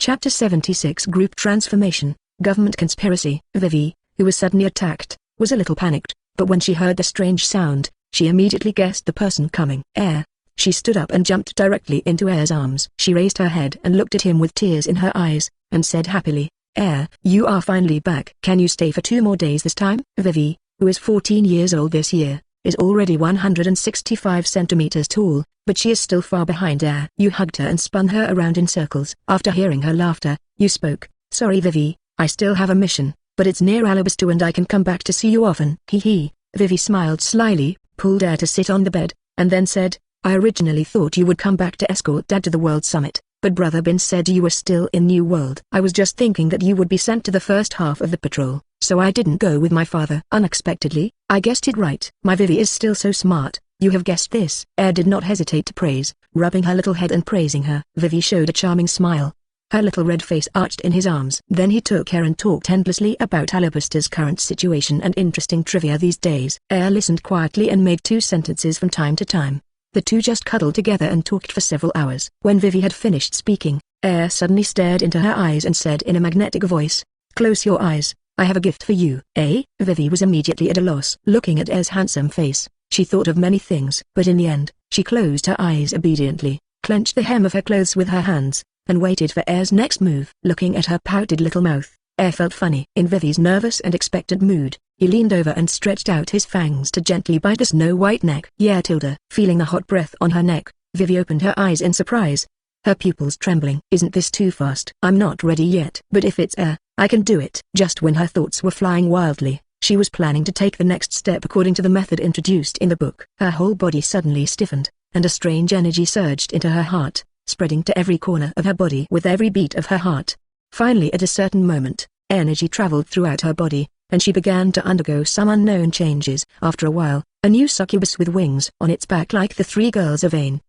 Chapter 76 Group Transformation, Government Conspiracy. Vivi, who was suddenly attacked, was a little panicked, but when she heard the strange sound, she immediately guessed the person coming. Air. She stood up and jumped directly into Air's arms. She raised her head and looked at him with tears in her eyes, and said happily, "Air, you are finally back. Can you stay for 2 more days this time?" Vivi, who is 14 years old this year, is already 165 centimeters tall, but she is still far behind Air. You hugged her and spun her around in circles. After hearing her laughter, you spoke. "Sorry Vivi, I still have a mission, but it's near Alabaster and I can come back to see you often." Hee. Vivi smiled slyly, pulled Air to sit on the bed, and then said, "I originally thought you would come back to escort Dad to the World Summit, but Brother Bin said you were still in New World. I was just thinking that you would be sent to the first half of the patrol, so I didn't go with my father." Unexpectedly, I guessed it right. My Vivi is still so smart. You have guessed this. Air did not hesitate to praise, rubbing her little head and praising her. Vivi showed a charming smile. Her little red face arched in his arms. Then he took her and talked endlessly about Alabaster's current situation and interesting trivia these days. Air listened quietly and made 2 sentences from time to time. The two just cuddled together and talked for several hours. When Vivi had finished speaking, Air suddenly stared into her eyes and said in a magnetic voice, "Close your eyes, I have a gift for you." Eh? Vivi was immediately at a loss. Looking at Air's handsome face, she thought of many things. But in the end, she closed her eyes obediently, clenched the hem of her clothes with her hands, and waited for Air's next move. Looking at her pouted little mouth, Air felt funny. In Vivi's nervous and expectant mood, he leaned over and stretched out his fangs to gently bite the snow-white neck. "Yeah Tilda." Feeling the hot breath on her neck, Vivi opened her eyes in surprise, her pupils trembling. "Isn't this too fast?" "I'm not ready yet. But if it's Air, I can do it." Just when her thoughts were flying wildly, she was planning to take the next step according to the method introduced in the book. Her whole body suddenly stiffened, and a strange energy surged into her heart, spreading to every corner of her body with every beat of her heart. Finally at a certain moment, energy traveled throughout her body, and she began to undergo some unknown changes. After a while, a new succubus with wings on its back like the 3 girls of Ain.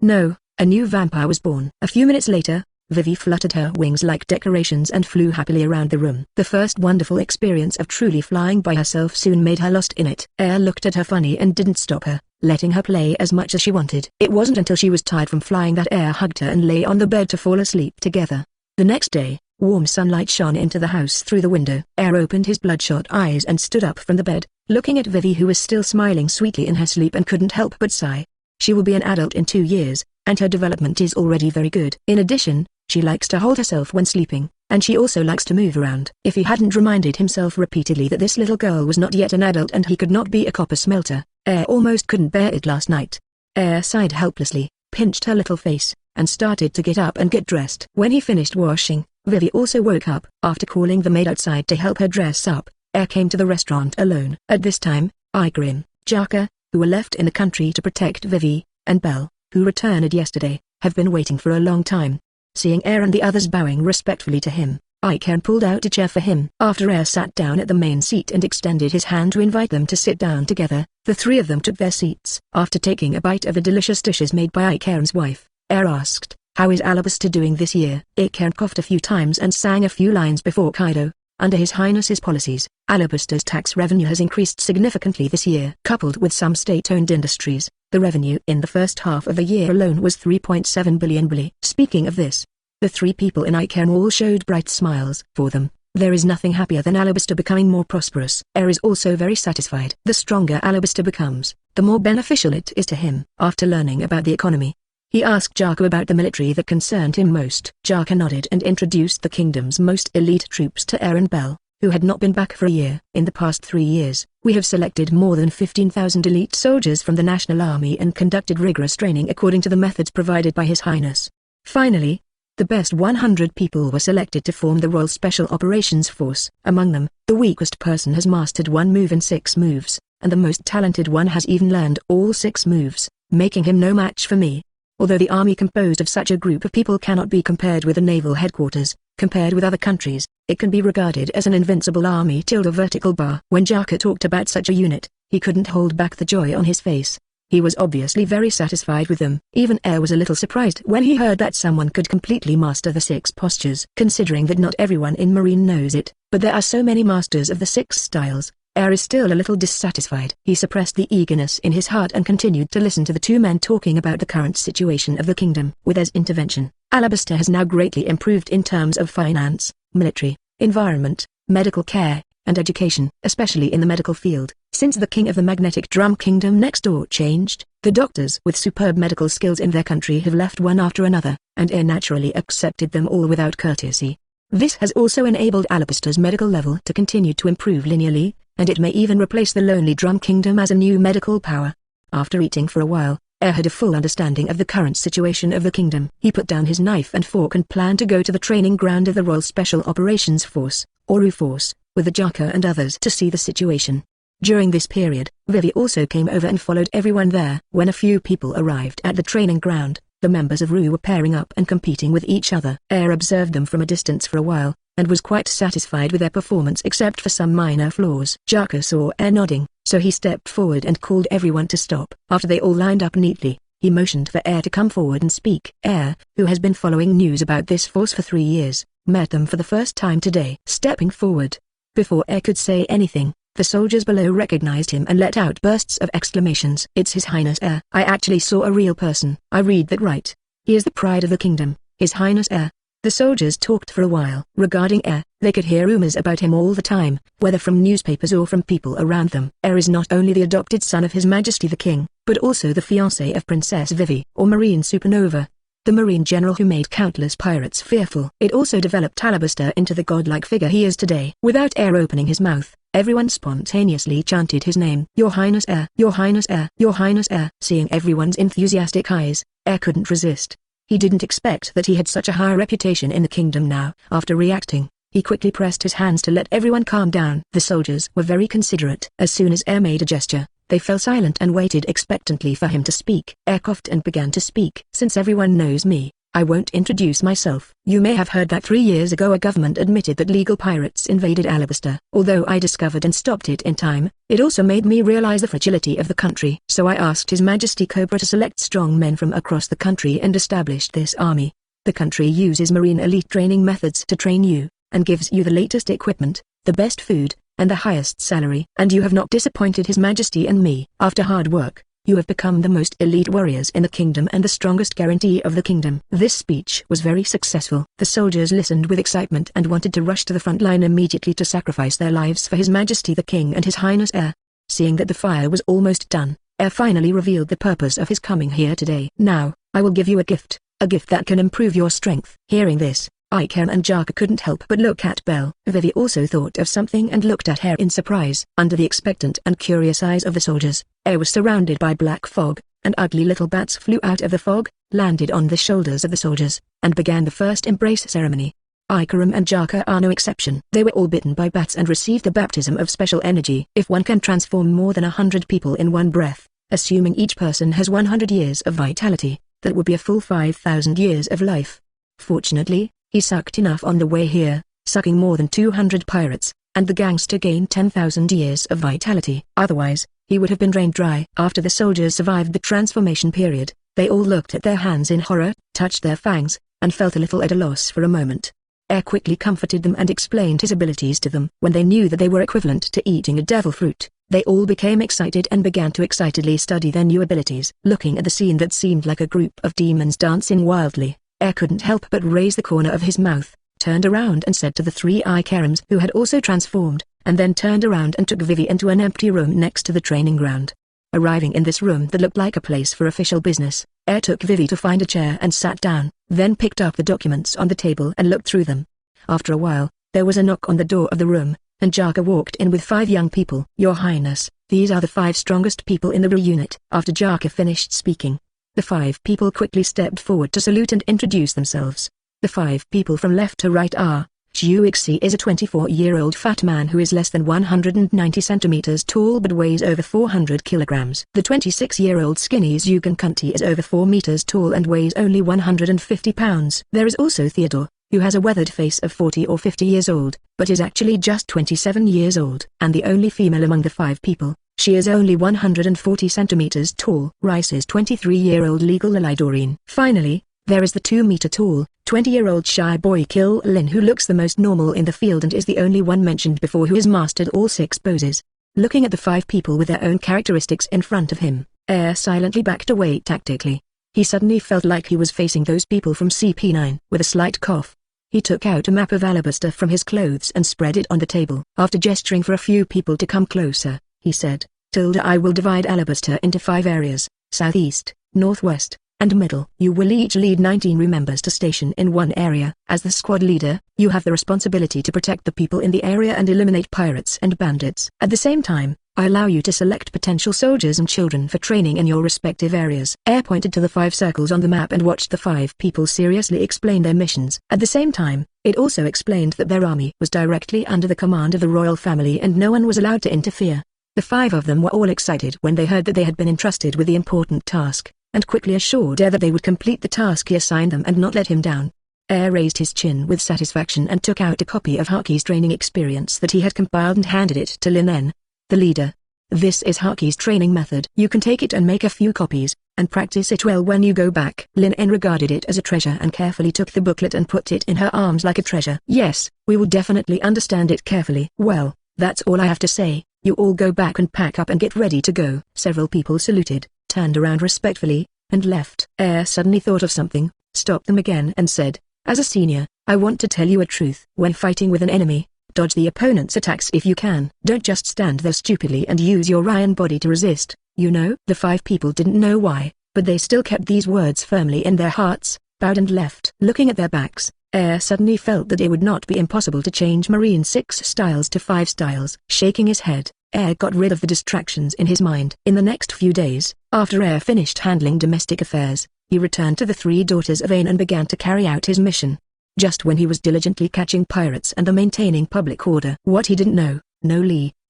No, a new vampire was born. A few minutes later, Vivi fluttered her wings like decorations and flew happily around the room. The first wonderful experience of truly flying by herself soon made her lost in it. Air looked at her funny and didn't stop her, letting her play as much as she wanted. It wasn't until she was tired from flying that Air hugged her and lay on the bed to fall asleep together. The next day, warm sunlight shone into the house through the window. Air opened his bloodshot eyes and stood up from the bed, looking at Vivi who was still smiling sweetly in her sleep and couldn't help but sigh. She will be an adult in 2 years, and her development is already very good. In addition, she likes to hold herself when sleeping, and she also likes to move around. If he hadn't reminded himself repeatedly that this little girl was not yet an adult and he could not be a copper smelter, Air almost couldn't bear it last night. Air sighed helplessly, pinched her little face, and started to get up and get dressed. When he finished washing, Vivi also woke up. After calling the maid outside to help her dress up, Air came to the restaurant alone. At this time, Akainu, Jaka, who were left in the country to protect Vivi, and Bel, who returned yesterday, have been waiting for a long time. Seeing Air and the others bowing respectfully to him, Akainu pulled out a chair for him. After Air sat down at the main seat and extended his hand to invite them to sit down together, the 3 of them took their seats. After taking a bite of the delicious dishes made by Akainu's wife, Air asked, "How is Alabaster doing this year?" Akainu coughed a few times and sang a few lines before Kaido. Under His Highness's policies, Alabaster's tax revenue has increased significantly this year. Coupled with some state-owned industries, the revenue in the first half of the year alone was 3.7 billion Beli. Speaking of this, the 3 people in Akainu all showed bright smiles. For them, there is nothing happier than Alabaster becoming more prosperous. Air is also very satisfied. The stronger Alabaster becomes, the more beneficial it is to him. After learning about the economy, he asked Jaka about the military that concerned him most. Jaka nodded and introduced the kingdom's most elite troops to Air and Bel, who had not been back for a year. "In the past 3 years, we have selected more than 15,000 elite soldiers from the National Army and conducted rigorous training according to the methods provided by His Highness. Finally, the best 100 people were selected to form the Royal Special Operations Force. Among them, the weakest person has mastered 1 move in 6 moves, and the most talented one has even learned all 6 moves, making him no match for me. Although the army composed of such a group of people cannot be compared with the naval headquarters, compared with other countries, it can be regarded as an invincible army. Vertical bar. When Jaka talked about such a unit, he couldn't hold back the joy on his face. He was obviously very satisfied with them. Even Air was a little surprised when he heard that someone could completely master the 6 postures. Considering that not everyone in Marine knows it, but there are so many masters of the 6 styles, Air is still a little dissatisfied. He suppressed the eagerness in his heart and continued to listen to the 2 men talking about the current situation of the kingdom. With Air's intervention, Alabaster has now greatly improved in terms of finance, military, environment, medical care, and education, especially in the medical field. Since the king of the magnetic drum kingdom next door changed, the doctors with superb medical skills in their country have left one after another, and air naturally accepted them all without courtesy. This has also enabled Alabaster's medical level to continue to improve linearly, and it may even replace the lonely drum kingdom as a new medical power. After eating for a while, Air had a full understanding of the current situation of the kingdom. He put down his knife and fork and planned to go to the training ground of the Royal Special Operations Force, or RU Force, with the Jaka and others to see the situation. During this period, Vivi also came over and followed everyone there. When a few people arrived at the training ground, the members of RU were pairing up and competing with each other. Air observed them from a distance for a while, and was quite satisfied with their performance except for some minor flaws. Jaka saw Air nodding, so he stepped forward and called everyone to stop. After they all lined up neatly, he motioned for Air to come forward and speak. Air, who has been following news about this force for 3 years, met them for the first time today. Stepping forward, before Air could say anything, the soldiers below recognized him and let out bursts of exclamations. "It's His Highness Air. I actually saw a real person. I read that right. He is the pride of the kingdom, His Highness Air." The soldiers talked for a while. Regarding Air, they could hear rumors about him all the time, whether from newspapers or from people around them. Air is not only the adopted son of His Majesty the King, but also the fiancé of Princess Vivi, or Marine Supernova, the marine general who made countless pirates fearful. It also developed Alabaster into the godlike figure he is today. Without Air opening his mouth, everyone spontaneously chanted his name. "Your Highness Air, Your Highness Air, Your Highness Air." Seeing everyone's enthusiastic eyes, Air couldn't resist. He didn't expect that he had such a high reputation in the kingdom now. After reacting, he quickly pressed his hands to let everyone calm down. The soldiers were very considerate. As soon as Air made a gesture, they fell silent and waited expectantly for him to speak. Air coughed and began to speak. "Since everyone knows me, I won't introduce myself. You may have heard that 3 years ago a government admitted that legal pirates invaded Alabaster. Although I discovered and stopped it in time, it also made me realize the fragility of the country. So I asked His Majesty Cobra to select strong men from across the country and established this army. The country uses marine elite training methods to train you, and gives you the latest equipment, the best food, and the highest salary. And you have not disappointed His Majesty and me. After hard work, you have become the most elite warriors in the kingdom and the strongest guarantee of the kingdom." This speech was very successful. The soldiers listened with excitement and wanted to rush to the front line immediately to sacrifice their lives for His Majesty the King and His Highness Air. Seeing that the fire was almost done, Air finally revealed the purpose of his coming here today. "Now, I will give you a gift that can improve your strength." Hearing this, Akainu and Jaka couldn't help but look at Belle. Vivi also thought of something and looked at her in surprise. Under the expectant and curious eyes of the soldiers, Air was surrounded by black fog, and ugly little bats flew out of the fog, landed on the shoulders of the soldiers, and began the first embrace ceremony. Akainu and Jaka are no exception. They were all bitten by bats and received the baptism of special energy. If one can transform more than 100 people in one breath, assuming each person has 100 years of vitality, that would be a full 5,000 years of life. Fortunately, he sucked enough on the way here, sucking more than 200 pirates, and the gangster gained 10,000 years of vitality. Otherwise, he would have been drained dry. After the soldiers survived the transformation period, they all looked at their hands in horror, touched their fangs, and felt a little at a loss for a moment. Air quickly comforted them and explained his abilities to them. When they knew that they were equivalent to eating a devil fruit, they all became excited and began to excitedly study their new abilities. Looking at the scene that seemed like a group of demons dancing wildly, Air couldn't help but raise the corner of his mouth, turned around and said to the 3 Ikarems who had also transformed, and then turned around and took Vivi into an empty room next to the training ground. Arriving in this room that looked like a place for official business, Air took Vivi to find a chair and sat down, then picked up the documents on the table and looked through them. After a while, there was a knock on the door of the room, and Jaka walked in with 5 young people. "Your Highness, these are the 5 strongest people in the RU unit." After Jaka finished speaking, the 5 people quickly stepped forward to salute and introduce themselves. The 5 people from left to right are, Xuixi is a 24-year-old fat man who is less than 190 centimeters tall but weighs over 400 kilograms. The 26-year-old skinny Zugan Kunti is over 4 meters tall and weighs only 150 pounds. There is also Theodore, who has a weathered face of 40 or 50 years old, but is actually just 27 years old. And the only female among the 5 people, she is only 140 centimeters tall. Rice is 23-year-old legal Lilidorine. Finally, there is the 2-meter-tall, 20-year-old shy boy Kill Lin who looks the most normal in the field and is the only one mentioned before who has mastered all 6 poses. Looking at the 5 people with their own characteristics in front of him, Air silently backed away tactically. He suddenly felt like he was facing those people from CP9. With a slight cough, he took out a map of Alabaster from his clothes and spread it on the table. After gesturing for a few people to come closer, he said, I will divide Alabaster into 5 areas, southeast, northwest, and middle. You will each lead 19 crew members to station in one area. As the squad leader, you have the responsibility to protect the people in the area and eliminate pirates and bandits. At the same time, I allow you to select potential soldiers and children for training in your respective areas. Air pointed to the 5 circles on the map and watched the 5 people seriously explain their missions. At the same time, it also explained that their army was directly under the command of the royal family and no one was allowed to interfere. The 5 of them were all excited when they heard that they had been entrusted with the important task, and quickly assured Air that they would complete the task he assigned them and not let him down. Air raised his chin with satisfaction and took out a copy of Haki's training experience that he had compiled and handed it to Lin, the leader. This is Haki's training method. You can take it and make a few copies, and practice it well when you go back. Lin regarded it as a treasure and carefully took the booklet and put it in her arms like a treasure. Yes, we will definitely understand it carefully. Well, that's all I have to say. You all go back and pack up and get ready to go. Several people saluted, turned around respectfully, and left. Air suddenly thought of something, stopped them again and said, as a senior, I want to tell you a truth. When fighting with an enemy, dodge the opponent's attacks if you can. Don't just stand there stupidly and use your iron body to resist, you know. The 5 people didn't know why, but they still kept these words firmly in their hearts, bowed and left. Looking at their backs, Air suddenly felt that it would not be impossible to change Marine 6 styles to 5 styles. Shaking his head, Air got rid of the distractions in his mind. In the next few days, after Air finished handling domestic affairs, he returned to the 3 daughters of Ain and began to carry out his mission. Just when he was diligently catching pirates and maintaining public order. What he didn't know,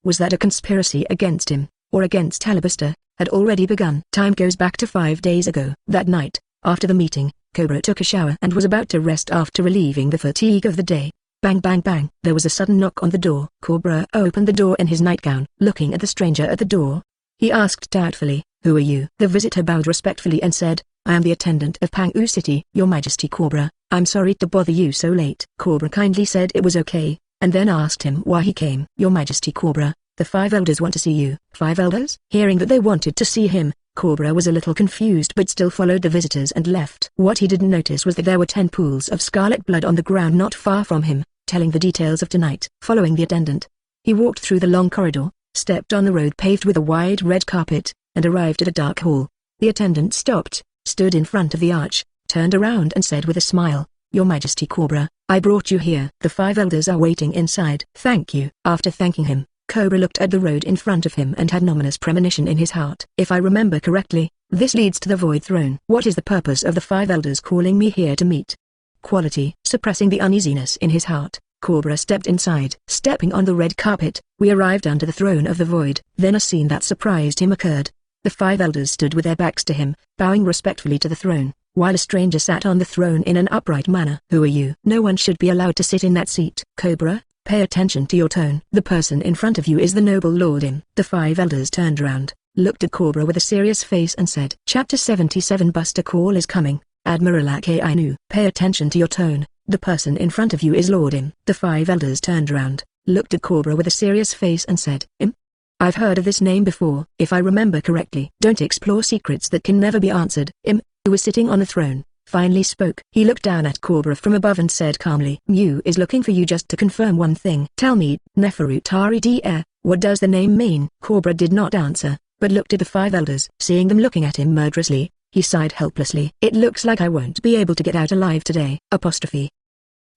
was that a conspiracy against him, or against Alabaster, had already begun. Time goes back to 5 days ago. That night, after the meeting, Cobra took a shower and was about to rest after relieving the fatigue of the day. Bang bang bang. There was a sudden knock on the door. Cobra opened the door in his nightgown. Looking at the stranger at the door, he asked doubtfully, who are you? The visitor bowed respectfully and said, I am the attendant of Pangu City. Your Majesty Cobra, I'm sorry to bother you so late. Cobra kindly said it was okay, and then asked him why he came. Your Majesty Cobra, the 5 elders want to see you. 5 elders? Hearing that they wanted to see him, Cobra was a little confused but still followed the visitors and left. What he didn't notice was that there were 10 pools of scarlet blood on the ground not far from him, telling the details of tonight. Following the attendant, he walked through the long corridor, stepped on the road paved with a wide red carpet, and arrived at a dark hall. The attendant stopped, stood in front of the arch, turned around and said with a smile, Your Majesty Cobra, I brought you here. The 5 elders are waiting inside. Thank you. After thanking him, Cobra looked at the road in front of him and had an ominous premonition in his heart. If I remember correctly, this leads to the Void Throne. What is the purpose of the 5 elders calling me here to meet? Quality. Suppressing the uneasiness in his heart, Cobra stepped inside. Stepping on the red carpet, we arrived under the throne of the void. Then a scene that surprised him occurred. The 5 elders stood with their backs to him, bowing respectfully to the throne, while a stranger sat on the throne in an upright manner. Who are you? No one should be allowed to sit in that seat. Cobra, pay attention to your tone. The person in front of you is the noble Lord Im. The 5 elders turned around, looked at Cobra with a serious face and said, Chapter 77 Buster Call is coming. Admiral Akainu. Pay attention to your tone. The person in front of you is Lord Im. The 5 elders turned around, looked at Cobra with a serious face and said, Im? I've heard of this name before. If I remember correctly. Don't explore secrets that can never be answered. Im, who was sitting on the throne, finally spoke. He looked down at Cobra from above and said calmly, Mew is looking for you just to confirm one thing. Tell me, Neferutari Dr. What does the name mean? Cobra did not answer, but looked at the 5 elders. Seeing them looking at him murderously, he sighed helplessly. It looks like I won't be able to get out alive today. Apostrophe.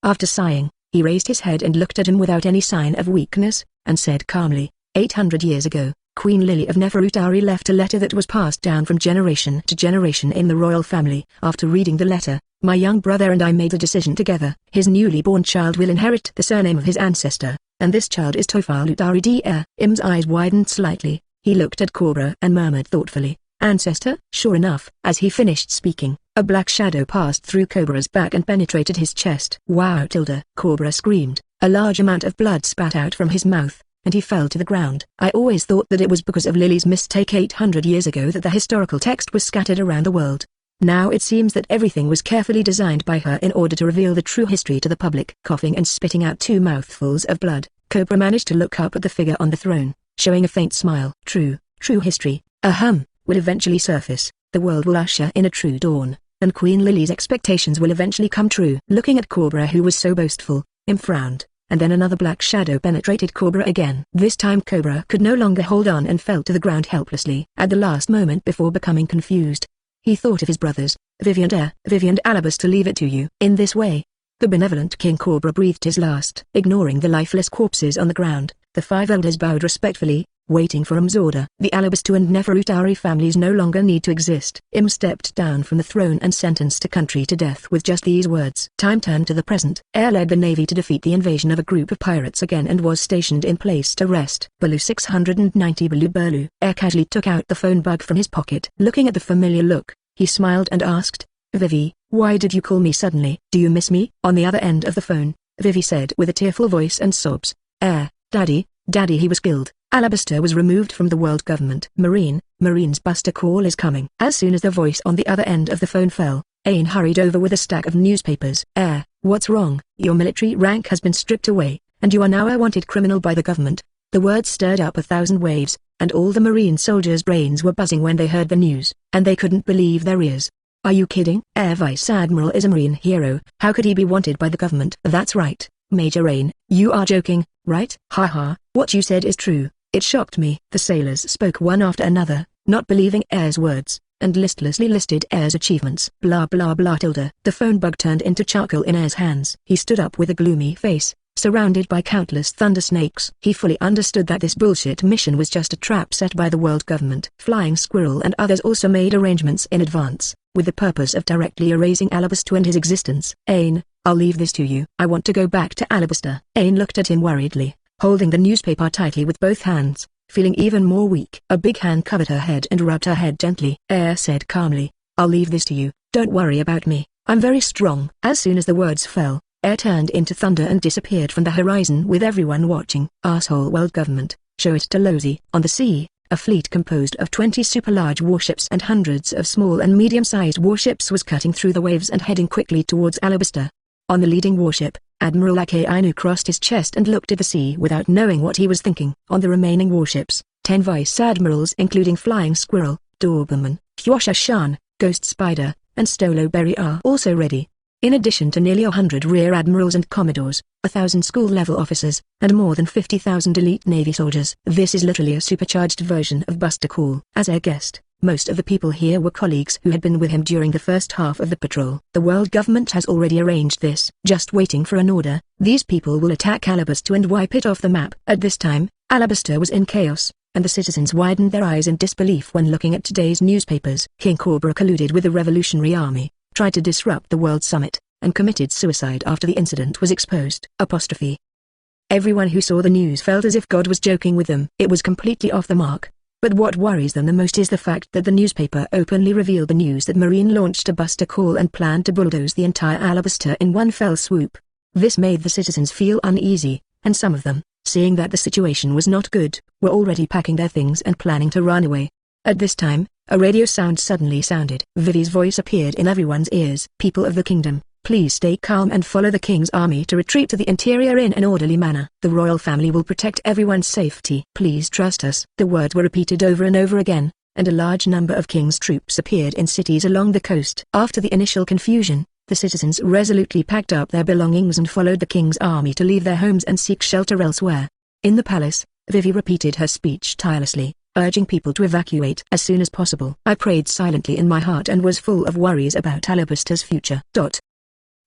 After sighing, he raised his head and looked at him without any sign of weakness, and said calmly, 800 years ago, Queen Lily of Neferutari left a letter that was passed down from generation to generation in the royal family. After reading the letter, my young brother and I made a decision together. His newly born child will inherit the surname of his ancestor, and this child is Tofalutari Dr. Im's eyes widened slightly. He looked at Cobra and murmured thoughtfully, Ancestor? Sure enough. As he finished speaking, a black shadow passed through Cobra's back and penetrated his chest. Wow! Cobra screamed. A large amount of blood spat out from his mouth, and he fell to the ground. I always thought that it was because of Lily's mistake 800 years ago that the historical text was scattered around the world. Now it seems that everything was carefully designed by her in order to reveal the true history to the public. Coughing and spitting out 2 mouthfuls of blood, Cobra managed to look up at the figure on the throne, showing a faint smile. True history, would eventually surface. the world will usher in a true dawn, and Queen Lily's expectations will eventually come true. Looking at Cobra, who was so boastful, Im frowned, and then another black shadow penetrated Cobra again. This time Cobra could no longer hold on and fell to the ground helplessly at the last moment before becoming confused. He thought of his brothers, Vivi and Alabaster. Leave it to you. In this way, the benevolent King Cobra breathed his last. Ignoring the lifeless corpses on the ground, the 5 elders bowed respectfully, waiting for Im's order. The Alabaster and Neferutari families no longer need to exist. Im stepped down from the throne and sentenced a country to death with just these words. Time turned to the present. Air led the navy to defeat the invasion of a group of pirates again and was stationed in place to rest. Belu 690 Belu. Air casually took out the phone bug from his pocket. Looking at the familiar look, he smiled and asked, Vivi, why did you call me suddenly? Do you miss me? On the other end of the phone, Vivi said with a tearful voice and sobs, Daddy, he was killed. Alabaster was removed from the world government. Marine's buster call is coming. As soon as the voice on the other end of the phone fell, Ain hurried over with a stack of newspapers. What's wrong? Your military rank has been stripped away, and you are now a wanted criminal by the government. The words stirred up 1,000 waves, and all the Marine soldiers' brains were buzzing when they heard the news, and they couldn't believe their ears. Are you kidding? Air Vice Admiral is a Marine hero. How could he be wanted by the government? That's right, Major Ain. You are joking, right? Haha, what you said is true. It shocked me. The sailors spoke one after another, not believing Air's words, and listlessly listed Air's achievements. Blah blah blah tilde. The phone bug turned into charcoal in Air's hands. He stood up with a gloomy face, surrounded by countless thunder snakes. He fully understood that this bullshit mission was just a trap set by the world government. Flying Squirrel and others also made arrangements in advance, with the purpose of directly erasing Alabaster and his existence. Ain, I'll leave this to you. I want to go back to Alabaster. Ain looked at him worriedly, holding the newspaper tightly with both hands, feeling even more weak. A big hand covered her head and rubbed her head gently. Air said calmly, I'll leave this to you. Don't worry about me. I'm very strong. As soon as the words fell, Air turned into thunder and disappeared from the horizon with everyone watching. Asshole world government, show it to Lozi. On the sea, a fleet composed of 20 super-large warships and hundreds of small and medium-sized warships was cutting through the waves and heading quickly towards Alabaster. On the leading warship, Admiral Akainu crossed his chest and looked at the sea without knowing what he was thinking. On the remaining warships, 10 vice admirals including Flying Squirrel, Doberman, Hyosha-shan, Ghost Spider, and Stolo Berry are also ready. In addition to nearly 100 rear admirals and commodores, 1,000 school-level officers, and more than 50,000 elite Navy soldiers. This is literally a supercharged version of Buster Call. As Air guessed, most of the people here were colleagues who had been with him during the first half of the patrol. The world government has already arranged this. Just waiting for an order, these people will attack Alabaster and wipe it off the map. At this time, Alabaster was in chaos, and the citizens widened their eyes in disbelief when looking at today's newspapers. King Cobra colluded with the Revolutionary Army, tried to disrupt the World Summit, and committed suicide after the incident was exposed. Everyone who saw the news felt as if God was joking with them. It was completely off the mark. But what worries them the most is the fact that the newspaper openly revealed the news that Marine launched a Buster Call and planned to bulldoze the entire Alabaster in one fell swoop. This made the citizens feel uneasy, and some of them, seeing that the situation was not good, were already packing their things and planning to run away. At this time, a radio sound suddenly sounded. Vivi's voice appeared in everyone's ears. People of the kingdom, please stay calm and follow the king's army to retreat to the interior in an orderly manner. The royal family will protect everyone's safety. Please trust us. The words were repeated over and over again, and a large number of king's troops appeared in cities along the coast. After the initial confusion, the citizens resolutely packed up their belongings and followed the king's army to leave their homes and seek shelter elsewhere. In the palace, Vivi repeated her speech tirelessly, urging people to evacuate as soon as possible. I prayed silently in my heart and was full of worries about Alabaster's future.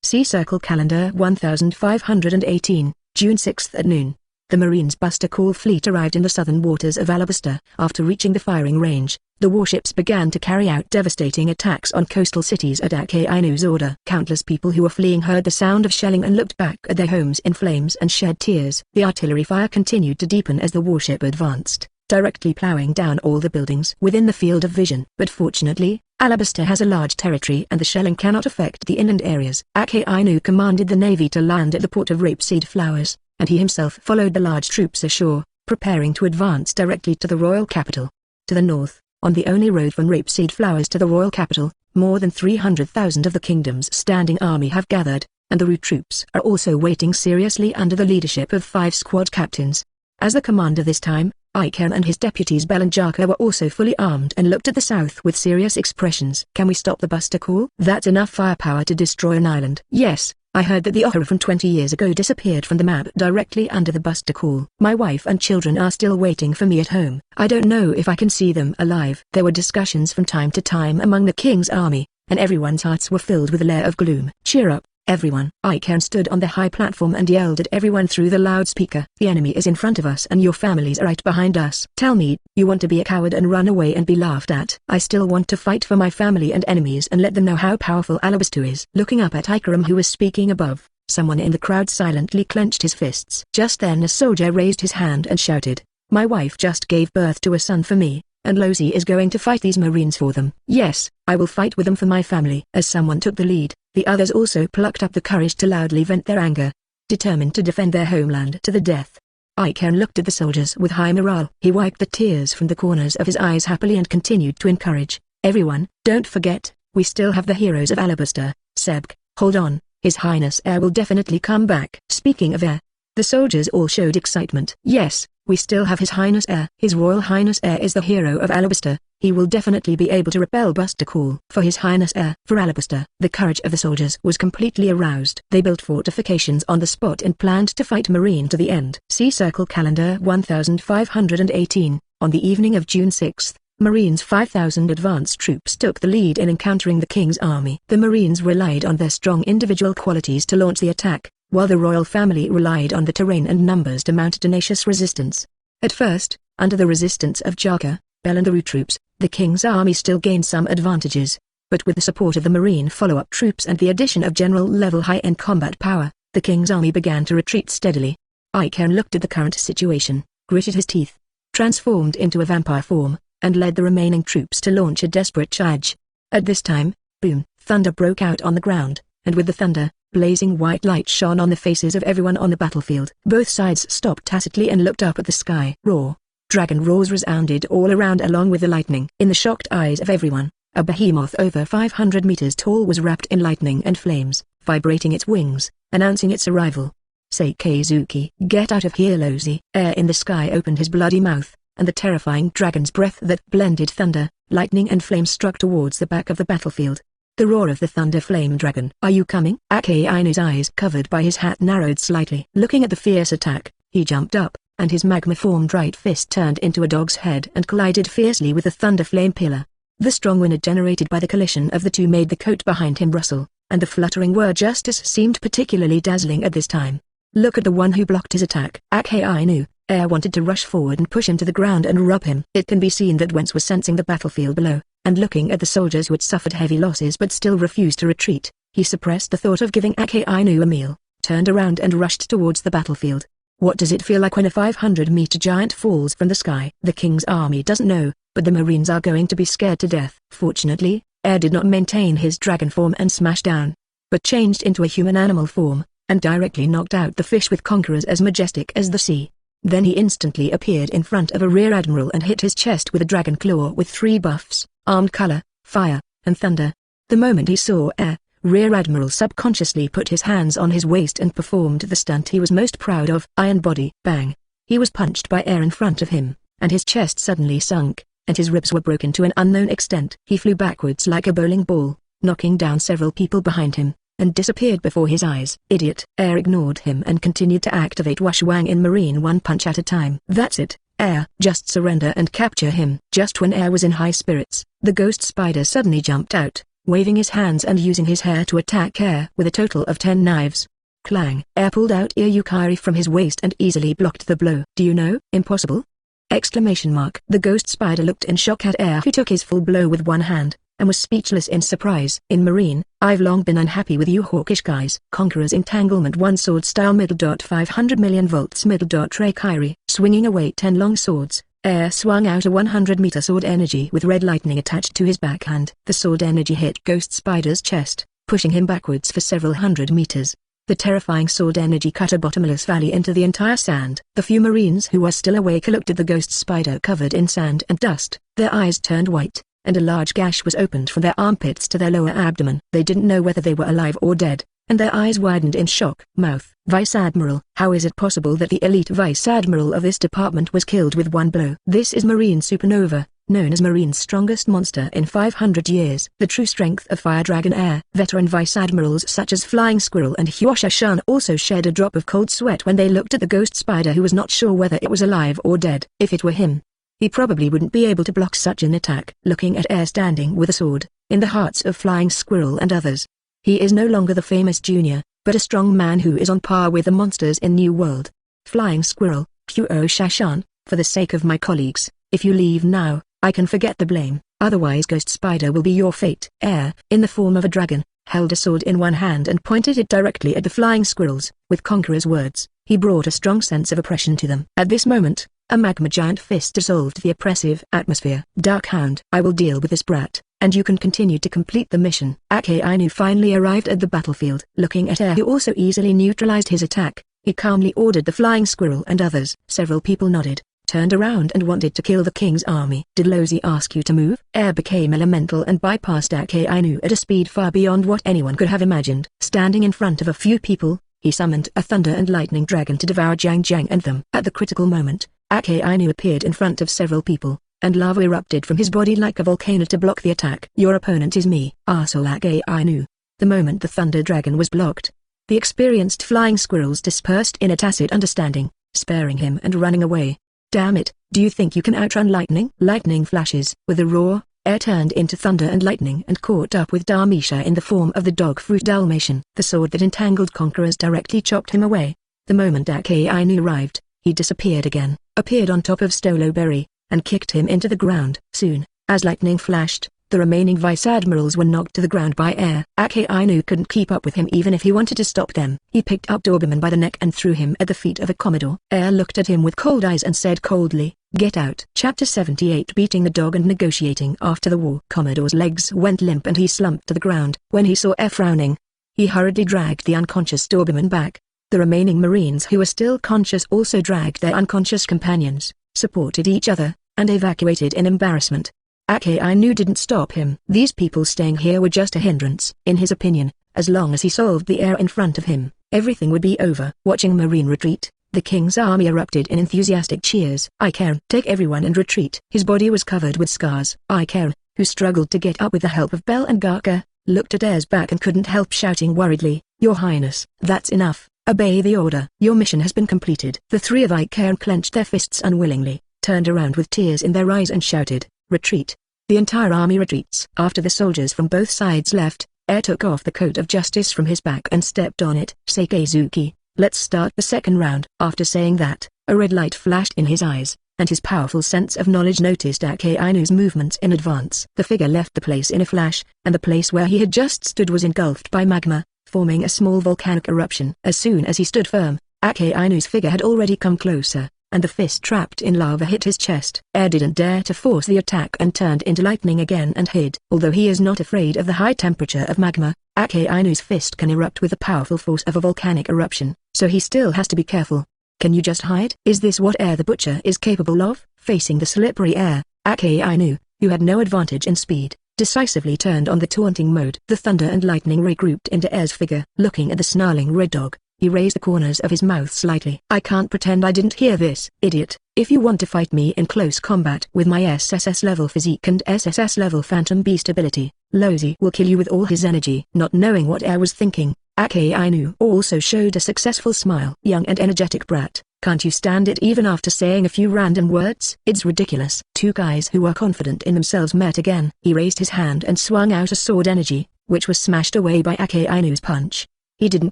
See Circle Calendar 1518, June 6 at noon. The Marines' Buster Call fleet arrived in the southern waters of Alabaster. After reaching the firing range, the warships began to carry out devastating attacks on coastal cities at Akainu's order. Countless people who were fleeing heard the sound of shelling and looked back at their homes in flames and shed tears. The artillery fire continued to deepen as the warship advanced, directly plowing down all the buildings within the field of vision. But fortunately, Alabaster has a large territory and the shelling cannot affect the inland areas. Akainu commanded the navy to land at the port of Rapeseed Flowers, and he himself followed the large troops ashore, preparing to advance directly to the royal capital. To the north, on the only road from Rapeseed Flowers to the royal capital, more than 300,000 of the kingdom's standing army have gathered, and the route troops are also waiting seriously under the leadership of 5 squad captains. As the commander this time, Akainu and his deputies Bel and Jaka were also fully armed and looked at the south with serious expressions. Can we stop the Buster Call? That's enough firepower to destroy an island. Yes, I heard that the Ohara from 20 years ago disappeared from the map directly under the Buster Call. My wife and children are still waiting for me at home. I don't know if I can see them alive. There were discussions from time to time among the king's army, and everyone's hearts were filled with a layer of gloom. Cheer up, everyone. Akainu stood on the high platform and yelled at everyone through the loudspeaker. The enemy is in front of us and your families are right behind us. Tell me, you want to be a coward and run away and be laughed at? I still want to fight for my family and enemies and let them know how powerful Alabaster is. Looking up at Akainu who was speaking above, someone in the crowd silently clenched his fists. Just then a soldier raised his hand and shouted, "My wife just gave birth to a son for me, and Lozi is going to fight these Marines for them. Yes, I will fight with them for my family." As someone took the lead, the others also plucked up the courage to loudly vent their anger, determined to defend their homeland to the death. Akainu looked at the soldiers with high morale. He wiped the tears from the corners of his eyes happily and continued to encourage, "Everyone, don't forget, we still have the heroes of Alabaster. Sebk, hold on, His Highness Heir will definitely come back." Speaking of heir, the soldiers all showed excitement. "Yes, we still have His Highness Heir. His Royal Highness Heir is the hero of Alabaster. He will definitely be able to repel Buster Call." For His Highness Heir. For Alabaster. The courage of the soldiers was completely aroused. They built fortifications on the spot and planned to fight Marine to the end. See Circle Calendar 1518. On the evening of June 6, Marines' 5,000 advanced troops took the lead in encountering the King's army. The Marines relied on their strong individual qualities to launch the attack, while the royal family relied on the terrain and numbers to mount tenacious resistance. At first, under the resistance of Jaka, Bel and the Ru troops, the King's army still gained some advantages, but with the support of the Marine follow-up troops and the addition of general-level high-end combat power, the King's army began to retreat steadily. Akainu looked at the current situation, gritted his teeth, transformed into a vampire form, and led the remaining troops to launch a desperate charge. At this time, boom, thunder broke out on the ground, and with the thunder, blazing white light shone on the faces of everyone on the battlefield. Both sides stopped tacitly and looked up at the sky. Roar. Dragon roars resounded all around along with the lightning. In the shocked eyes of everyone, a behemoth over 500 meters tall was wrapped in lightning and flames, vibrating its wings, announcing its arrival. Seikazuki, get out of here Lozi. Air in the sky opened his bloody mouth, and the terrifying dragon's breath that blended thunder, lightning and flame struck towards the back of the battlefield. The roar of the thunder flame dragon. "Are you coming?" Akainu's eyes covered by his hat narrowed slightly. Looking at the fierce attack, he jumped up, and his magma-formed right fist turned into a dog's head and collided fiercely with the thunder flame pillar. The strong wind generated by the collision of the two made the coat behind him rustle, and the fluttering word justice seemed particularly dazzling at this time. Look at the one who blocked his attack. Akainu, Air wanted to rush forward and push him to the ground and rub him. It can be seen that Wentz was sensing the battlefield below, and looking at the soldiers who had suffered heavy losses but still refused to retreat, he suppressed the thought of giving Akainu a meal, turned around and rushed towards the battlefield. What does it feel like when a 500-meter giant falls from the sky? The King's army doesn't know, but the Marines are going to be scared to death. Fortunately, Air did not maintain his dragon form and smash down, but changed into a human animal form, and directly knocked out the fish with conquerors as majestic as the sea. Then he instantly appeared in front of a rear admiral and hit his chest with a dragon claw with 3 buffs, armed color, fire, and thunder. The moment he saw Air, Rear Admiral subconsciously put his hands on his waist and performed the stunt he was most proud of. Iron body. Bang. He was punched by Air in front of him, and his chest suddenly sunk, and his ribs were broken to an unknown extent. He flew backwards like a bowling ball, knocking down several people behind him, and disappeared before his eyes. Idiot. Air ignored him and continued to activate Wash Wang in Marine one punch at a time. That's it, Air. Just surrender and capture him. Just when Air was in high spirits, the ghost spider suddenly jumped out, waving his hands and using his hair to attack Air with a total of 10 knives. Clang. Air pulled out Yukari from his waist and easily blocked the blow. Do you know? Impossible? Exclamation mark. The ghost spider looked in shock at Air, who took his full blow with one hand, and was speechless in surprise. In Marine, I've long been unhappy with you hawkish guys. Conqueror's Entanglement 1 sword style middle. 500 million volts middle. Ray Kyrie. Swinging away 10 long swords, Air swung out a 100-meter sword energy with red lightning attached to his backhand. The sword energy hit Ghost Spider's chest, pushing him backwards for several hundred meters. The terrifying sword energy cut a bottomless valley into the entire sand. The few Marines who were still awake looked at the Ghost Spider covered in sand and dust. Their eyes turned white, and a large gash was opened from their armpits to their lower abdomen. They didn't know whether they were alive or dead, and their eyes widened in shock. Mouth. Vice Admiral. How is it possible that the elite Vice Admiral of this department was killed with one blow? This is Marine Supernova, known as Marine's strongest monster in 500 years. The true strength of Fire Dragon Air. Veteran Vice Admirals such as Flying Squirrel and Huasha-shun also shed a drop of cold sweat when they looked at the ghost spider who was not sure whether it was alive or dead. If it were him, he probably wouldn't be able to block such an attack. Looking at Air standing with a sword, in the hearts of Flying Squirrel and others. He is no longer the famous junior, but a strong man who is on par with the monsters in New World. Flying Squirrel. Huasha-shun, for the sake of my colleagues, if you leave now, I can forget the blame, otherwise Ghost Spider will be your fate. Air, in the form of a dragon, held a sword in one hand and pointed it directly at the flying squirrels. With Conqueror's words, he brought a strong sense of oppression to them. At this moment, a magma giant fist dissolved the oppressive atmosphere. Dark Hound, I will deal with this brat, and you can continue to complete the mission. Akainu finally arrived at the battlefield. Looking at Air who also easily neutralized his attack, he calmly ordered the flying squirrel and others. Several people nodded, turned around and wanted to kill the king's army. Did Lozi ask you to move? Air became elemental and bypassed Akainu at a speed far beyond what anyone could have imagined. Standing in front of a few people, he summoned a thunder and lightning dragon to devour Jiang and them. At the critical moment, Akainu appeared in front of several people, and lava erupted from his body like a volcano to block the attack. Your opponent is me, arsehole Akainu. The moment the thunder dragon was blocked, the experienced flying squirrels dispersed in a tacit understanding, sparing him and running away. Damn it, do you think you can outrun lightning? Lightning flashes. With a roar, Air turned into thunder and lightning and caught up with Dharmisha in the form of the dog fruit Dalmatian. The sword that entangled conquerors directly chopped him away. The moment Akainu arrived, he disappeared again, appeared on top of Stoloberry, and kicked him into the ground. Soon, as lightning flashed, the remaining Vice Admirals were knocked to the ground by Air. Akainu couldn't keep up with him even if he wanted to stop them. He picked up Doberman by the neck and threw him at the feet of a Commodore. Air looked at him with cold eyes and said coldly, "Get out." Chapter 78. Beating the dog and negotiating after the war. Commodore's legs went limp and he slumped to the ground. When he saw Air frowning, he hurriedly dragged the unconscious Doberman back. The remaining Marines who were still conscious also dragged their unconscious companions, supported each other, and evacuated in embarrassment. Akainu didn't stop him. These people staying here were just a hindrance. In his opinion, as long as he solved the Air in front of him, everything would be over. Watching Marine retreat, the king's army erupted in enthusiastic cheers. Ikaru, take everyone and retreat. His body was covered with scars. Ikaru, who struggled to get up with the help of Bell and Gaka, looked at Air's back and couldn't help shouting worriedly, "Your Highness, that's enough. Obey the order. Your mission has been completed." The three of Ikaru clenched their fists unwillingly, turned around with tears in their eyes and shouted, "Retreat." The entire army retreats. After the soldiers from both sides left, Air took off the coat of justice from his back and stepped on it. "Seikezuki, let's start the second round." After saying that, a red light flashed in his eyes, and his powerful sense of knowledge noticed Akainu's movements in advance. The figure left the place in a flash, and the place where he had just stood was engulfed by magma, forming a small volcanic eruption. As soon as he stood firm, Akainu's figure had already come closer, and the fist trapped in lava hit his chest. Air didn't dare to force the attack and turned into lightning again and hid. Although he is not afraid of the high temperature of magma, Akainu's fist can erupt with the powerful force of a volcanic eruption, so he still has to be careful. Can you just hide? Is this what Air the Butcher is capable of? Facing the slippery Air, Akainu, who had no advantage in speed, decisively turned on the taunting mode. The thunder and lightning regrouped into Air's figure. Looking at the snarling red dog, he raised the corners of his mouth slightly. "I can't pretend I didn't hear this, idiot. If you want to fight me in close combat with my SSS-level physique and SSS-level Phantom Beast ability, Lozi will kill you with all his energy." Not knowing what Air was thinking, Akainu also showed a successful smile. "Young and energetic brat, can't you stand it even after saying a few random words?" "It's ridiculous." Two guys who were confident in themselves met again. He raised his hand and swung out a sword energy, which was smashed away by Akainu's punch. He didn't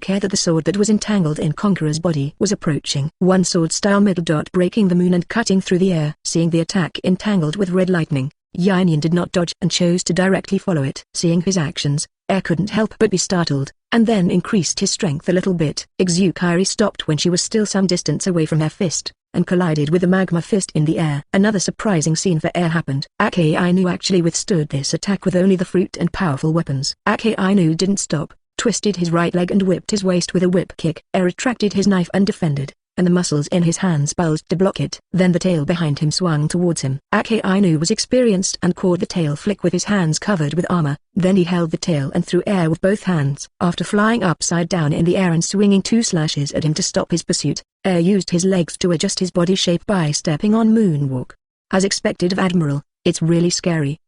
care that the sword that was entangled in Conqueror's body was approaching. One sword-style middle dot breaking the moon and cutting through the air. Seeing the attack entangled with red lightning, Yainian did not dodge and chose to directly follow it. Seeing his actions, Air couldn't help but be startled, and then increased his strength a little bit. Exukairi stopped when she was still some distance away from her fist, and collided with the magma fist in the air. Another surprising scene for Air happened. Akainu actually withstood this attack with only the fruit and powerful weapons. Akainu didn't stop, twisted his right leg and whipped his waist with a whip kick. Air retracted his knife and defended, and the muscles in his hands bulged to block it. Then the tail behind him swung towards him. Akainu was experienced and caught the tail flick with his hands covered with armor. Then he held the tail and threw air with both hands. After flying upside down in the air and swinging 2 slashes at him to stop his pursuit, Air used his legs to adjust his body shape by stepping on moonwalk. As expected of Admiral, it's really scary.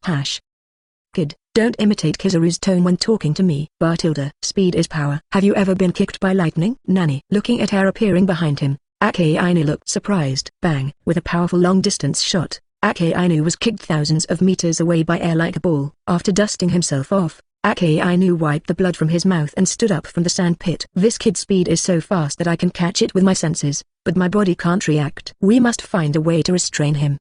Kid, don't imitate Kizaru's tone when talking to me. Speed is power. Have you ever been kicked by lightning? Nani. Looking at air appearing behind him, Akainu looked surprised. Bang! With a powerful long-distance shot, Akainu was kicked thousands of meters away by air like a ball. After dusting himself off, Akainu wiped the blood from his mouth and stood up from the sand pit. This kid's speed is so fast that I can catch it with my senses, but my body can't react. We must find a way to restrain him.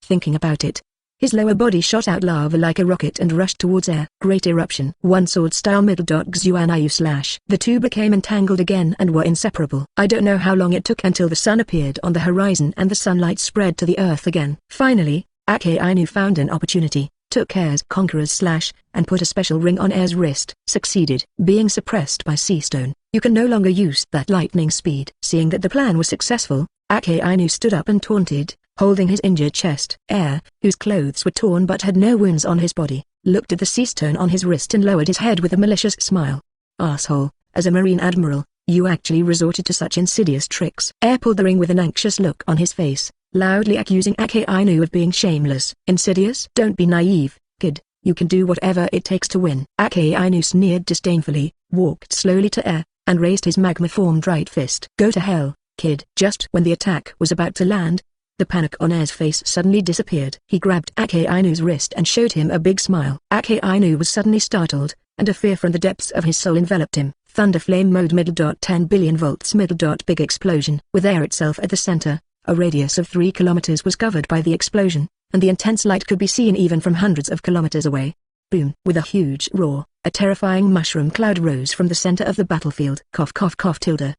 Thinking about it, his lower body shot out lava like a rocket and rushed towards air. Great eruption. One sword style /Xuanayu/. The two became entangled again and were inseparable. I don't know how long it took until the sun appeared on the horizon and the sunlight spread to the earth again. Finally, Akainu found an opportunity, took Air's Conqueror's slash, and put a special ring on Air's wrist. Succeeded. Being suppressed by sea stone, you can no longer use that lightning speed. Seeing that the plan was successful, Akainu stood up and taunted, holding his injured chest. Air, whose clothes were torn but had no wounds on his body, looked at the sea stone on his wrist and lowered his head with a malicious smile. Asshole, as a Marine Admiral, you actually resorted to such insidious tricks. Air pulled the ring with an anxious look on his face, loudly accusing Akainu of being shameless. Insidious? Don't be naive, kid, you can do whatever it takes to win. Akainu sneered disdainfully, walked slowly to Air, and raised his magma-formed right fist. Go to hell, kid. Just when the attack was about to land, the panic on Air's face suddenly disappeared. He grabbed Akainu's wrist and showed him a big smile. Akainu was suddenly startled, and a fear from the depths of his soul enveloped him. Thunder flame mode 10 billion volts big explosion. With Air itself at the center, a radius of 3 kilometers was covered by the explosion, and the intense light could be seen even from hundreds of kilometers away. Boom! With a huge roar, a terrifying mushroom cloud rose from the center of the battlefield.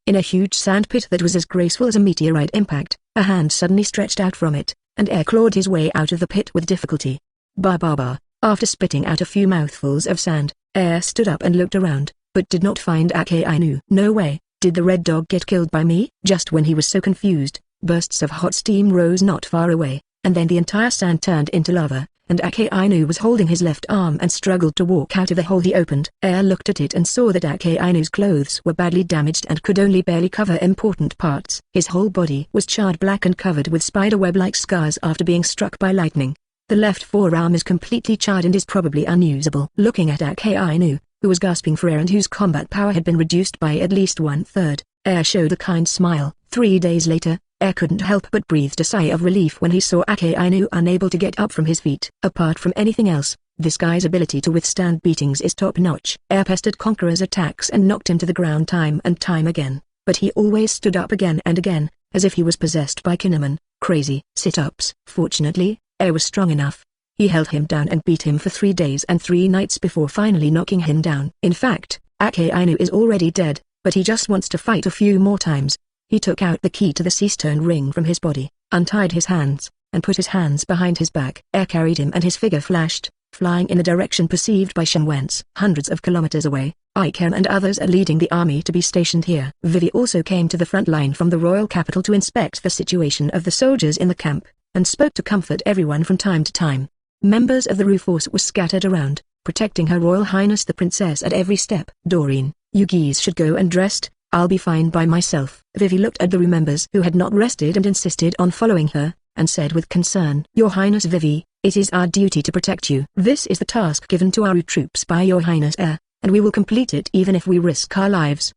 In a huge sand pit that was as graceful as a meteorite impact, a hand suddenly stretched out from it, and Air clawed his way out of the pit with difficulty. After spitting out a few mouthfuls of sand, Air stood up and looked around, but did not find Akainu. No way, did the red dog get killed by me? Just when he was so confused, bursts of hot steam rose not far away, and then the entire sand turned into lava, and Akainu was holding his left arm and struggled to walk out of the hole he opened. Air looked at it and saw that Akainu's clothes were badly damaged and could only barely cover important parts. His whole body was charred black and covered with spiderweb-like scars after being struck by lightning. The left forearm is completely charred and is probably unusable. Looking at Akainu, who was gasping for air and whose combat power had been reduced by at least 1/3, Air showed a kind smile. 3 days later, Air couldn't help but breathed a sigh of relief when he saw Akainu unable to get up from his feet. Apart from anything else, this guy's ability to withstand beatings is top-notch. Air pestered Conqueror's attacks and knocked him to the ground time and time again, but he always stood up again and again, as if he was possessed by Kinemon, crazy sit-ups. Fortunately, Air was strong enough. He held him down and beat him for 3 days and 3 nights before finally knocking him down. In fact, Akainu is already dead, but he just wants to fight a few more times. He took out the key to the sea stone ring from his body, untied his hands, and put his hands behind his back. Air carried him and his figure flashed, flying in a direction perceived by Shen whence hundreds of kilometers away. Icon and others are leading the army to be stationed here. Vivi also came to the front line from the royal capital to inspect the situation of the soldiers in the camp, and spoke to comfort everyone from time to time. Members of the Ru force were scattered around, protecting Her Royal Highness the Princess at every step. Doreen, you geese should go and rest. I'll be fine by myself. Vivi looked at the Ru members who had not rested and insisted on following her, and said with concern, Your Highness Vivi, it is our duty to protect you. This is the task given to our Ru troops by Your Highness Air, and we will complete it even if we risk our lives.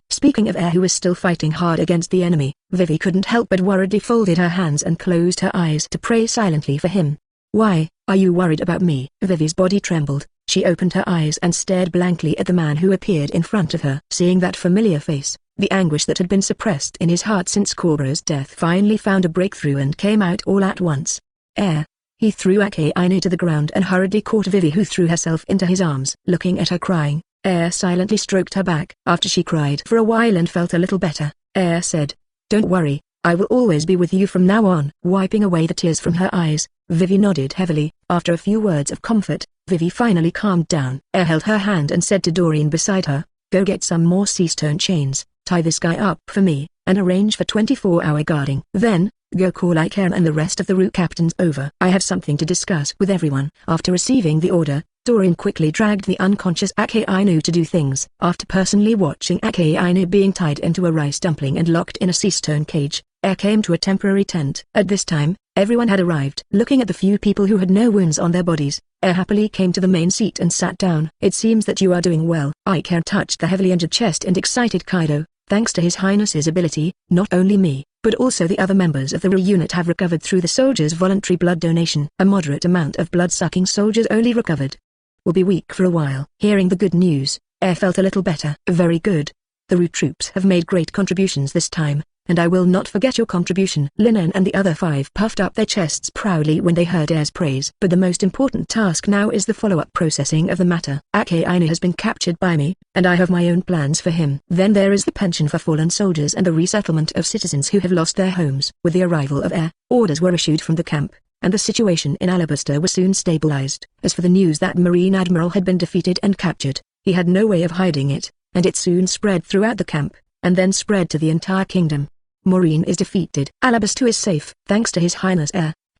Speaking of Air, who was still fighting hard against the enemy, Vivi couldn't help but worriedly folded her hands and closed her eyes to pray silently for him. Why, are you worried about me? Vivi's body trembled. She opened her eyes and stared blankly at the man who appeared in front of her. Seeing that familiar face, the anguish that had been suppressed in his heart since Cobra's death finally found a breakthrough and came out all at once. Air. He threw Akainu to the ground and hurriedly caught Vivi, who threw herself into his arms. Looking at her crying, Air silently stroked her back. After she cried for a while and felt a little better, Air said, Don't worry, I will always be with you from now on. Wiping away the tears from her eyes, Vivi nodded heavily. After a few words of comfort, Vivi finally calmed down. Air held her hand and said to Doreen beside her, Go get some more sea stone chains, tie this guy up for me, and arrange for 24-hour guarding. Then, go call Akainu and the rest of the route captains over. I have something to discuss with everyone." After receiving the order, Dorin quickly dragged the unconscious Akainu to do things. After personally watching Akainu being tied into a rice dumpling and locked in a sea stone cage, came to a temporary tent. At this time, everyone had arrived. Looking at the few people who had no wounds on their bodies, happily came to the main seat and sat down. "It seems that you are doing well." Ike touched the heavily injured chest and excited Kaido. "Thanks to His Highness's ability, not only me, but also the other members of the unit have recovered through the soldiers' voluntary blood donation. A moderate amount of blood-sucking soldiers only recovered. Will be weak for a while." Hearing the good news, felt a little better. "Very good. The root troops have made great contributions this time, and I will not forget your contribution." Linen and the other 5 puffed up their chests proudly when they heard praise. "But the most important task now is the follow-up processing of the matter. Akainu has been captured by me, and I have my own plans for him. Then there is the pension for fallen soldiers and the resettlement of citizens who have lost their homes." With the arrival of orders were issued from the camp, and the situation in Alabaster was soon stabilized. As for the news that Marine Admiral had been defeated and captured, he had no way of hiding it, and it soon spread throughout the camp, and then spread to the entire kingdom. "Marine is defeated. Alabaster is safe, thanks to His Highness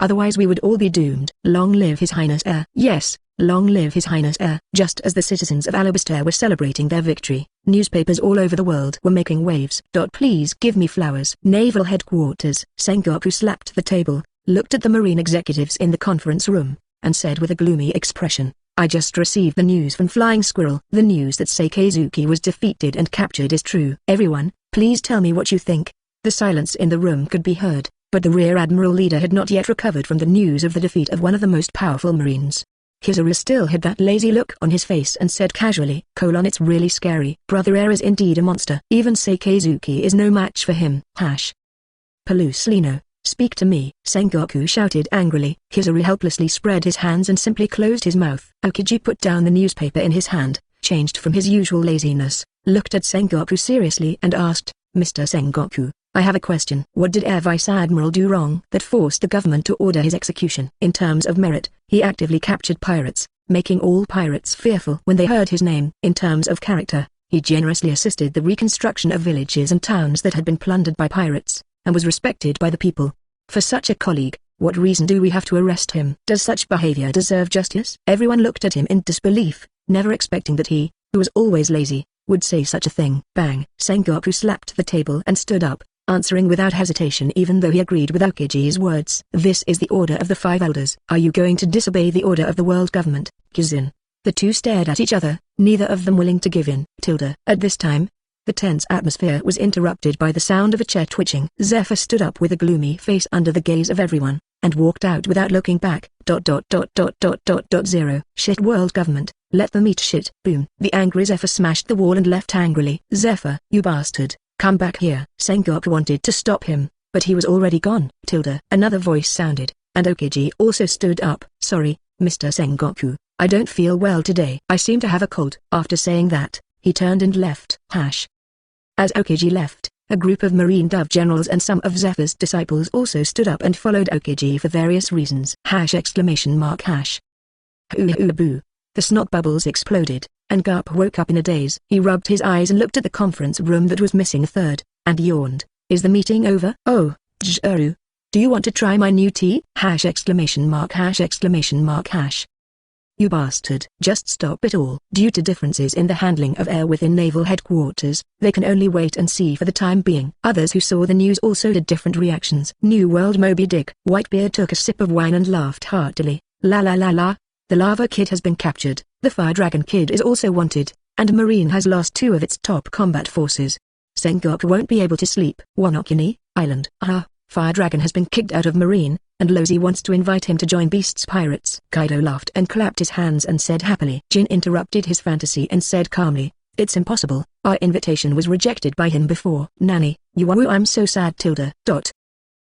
otherwise we would all be doomed. Long live His Highness Yes, long live His Highness Just as the citizens of Alabaster were celebrating their victory, newspapers all over the world were making waves. "Please give me flowers." Naval Headquarters. Sengoku slapped the table, looked at the Marine executives in the conference room, and said with a gloomy expression, "I just received the news from Flying Squirrel. The news that Sakazuki was defeated and captured is true. Everyone, please tell me what you think." The silence in the room could be heard, but the Rear Admiral leader had not yet recovered from the news of the defeat of one of the most powerful Marines. Kizaru still had that lazy look on his face and said casually, "It's really scary. Brother is indeed a monster. Even Sakazuki is no match for him." Pelusilino, speak to me. Sengoku shouted angrily. Kizaru helplessly spread his hands and simply closed his mouth. Aokiji put down the newspaper in his hand, changed from his usual laziness, looked at Sengoku seriously and asked, "Mr. Sengoku, I have a question. What did Air Vice Admiral do wrong that forced the government to order his execution?" In terms of merit, he actively captured pirates, making all pirates fearful when they heard his name. In terms of character, he generously assisted the reconstruction of villages and towns that had been plundered by pirates, and was respected by the people. For such a colleague, what reason do we have to arrest him? Does such behavior deserve justice? Everyone looked at him in disbelief, never expecting that he, who was always lazy, would say such a thing. Bang! Sengoku slapped the table and stood up, answering without hesitation even though he agreed with Aokiji's words. "This is the order of the 5 elders. Are you going to disobey the order of the world government, Kizin?" The two stared at each other, neither of them willing to give in. At this time, the tense atmosphere was interrupted by the sound of a chair twitching. Zephyr stood up with a gloomy face under the gaze of everyone, and walked out without looking back. "0. Shit world government, let them eat shit." Boom. The angry Zephyr smashed the wall and left angrily. "Zephyr, you bastard, come back here." Sengoku wanted to stop him, but he was already gone. Another voice sounded, and Aokiji also stood up. "Sorry, Mr. Sengoku, I don't feel well today. I seem to have a cold." After saying that, he turned and left. As Aokiji left, a group of Marine Dove generals and some of Zephyr's disciples also stood up and followed Aokiji for various reasons. Boo. The snot bubbles exploded, and Garp woke up in a daze. He rubbed his eyes and looked at the conference room that was missing a third, and yawned. "Is the meeting over?" "Oh, Juru. Do you want to try my new tea?" "You bastard." "Just stop it all." Due to differences in the handling of air within Naval Headquarters, they can only wait and see for the time being. Others who saw the news also had different reactions. New World Moby Dick. Whitebeard took a sip of wine and laughed heartily. La la la la. The Lava Kid has been captured, the Fire Dragon Kid is also wanted, and Marine has lost 2 of its top combat forces. Sengoku won't be able to sleep. Wonokuni Island. Fire Dragon has been kicked out of Marine, and Lozi wants to invite him to join Beast's pirates. Kaido laughed and clapped his hands and said happily. Jin interrupted his fantasy and said calmly, "It's impossible. Our invitation was rejected by him before." "Nani, you are I'm so sad.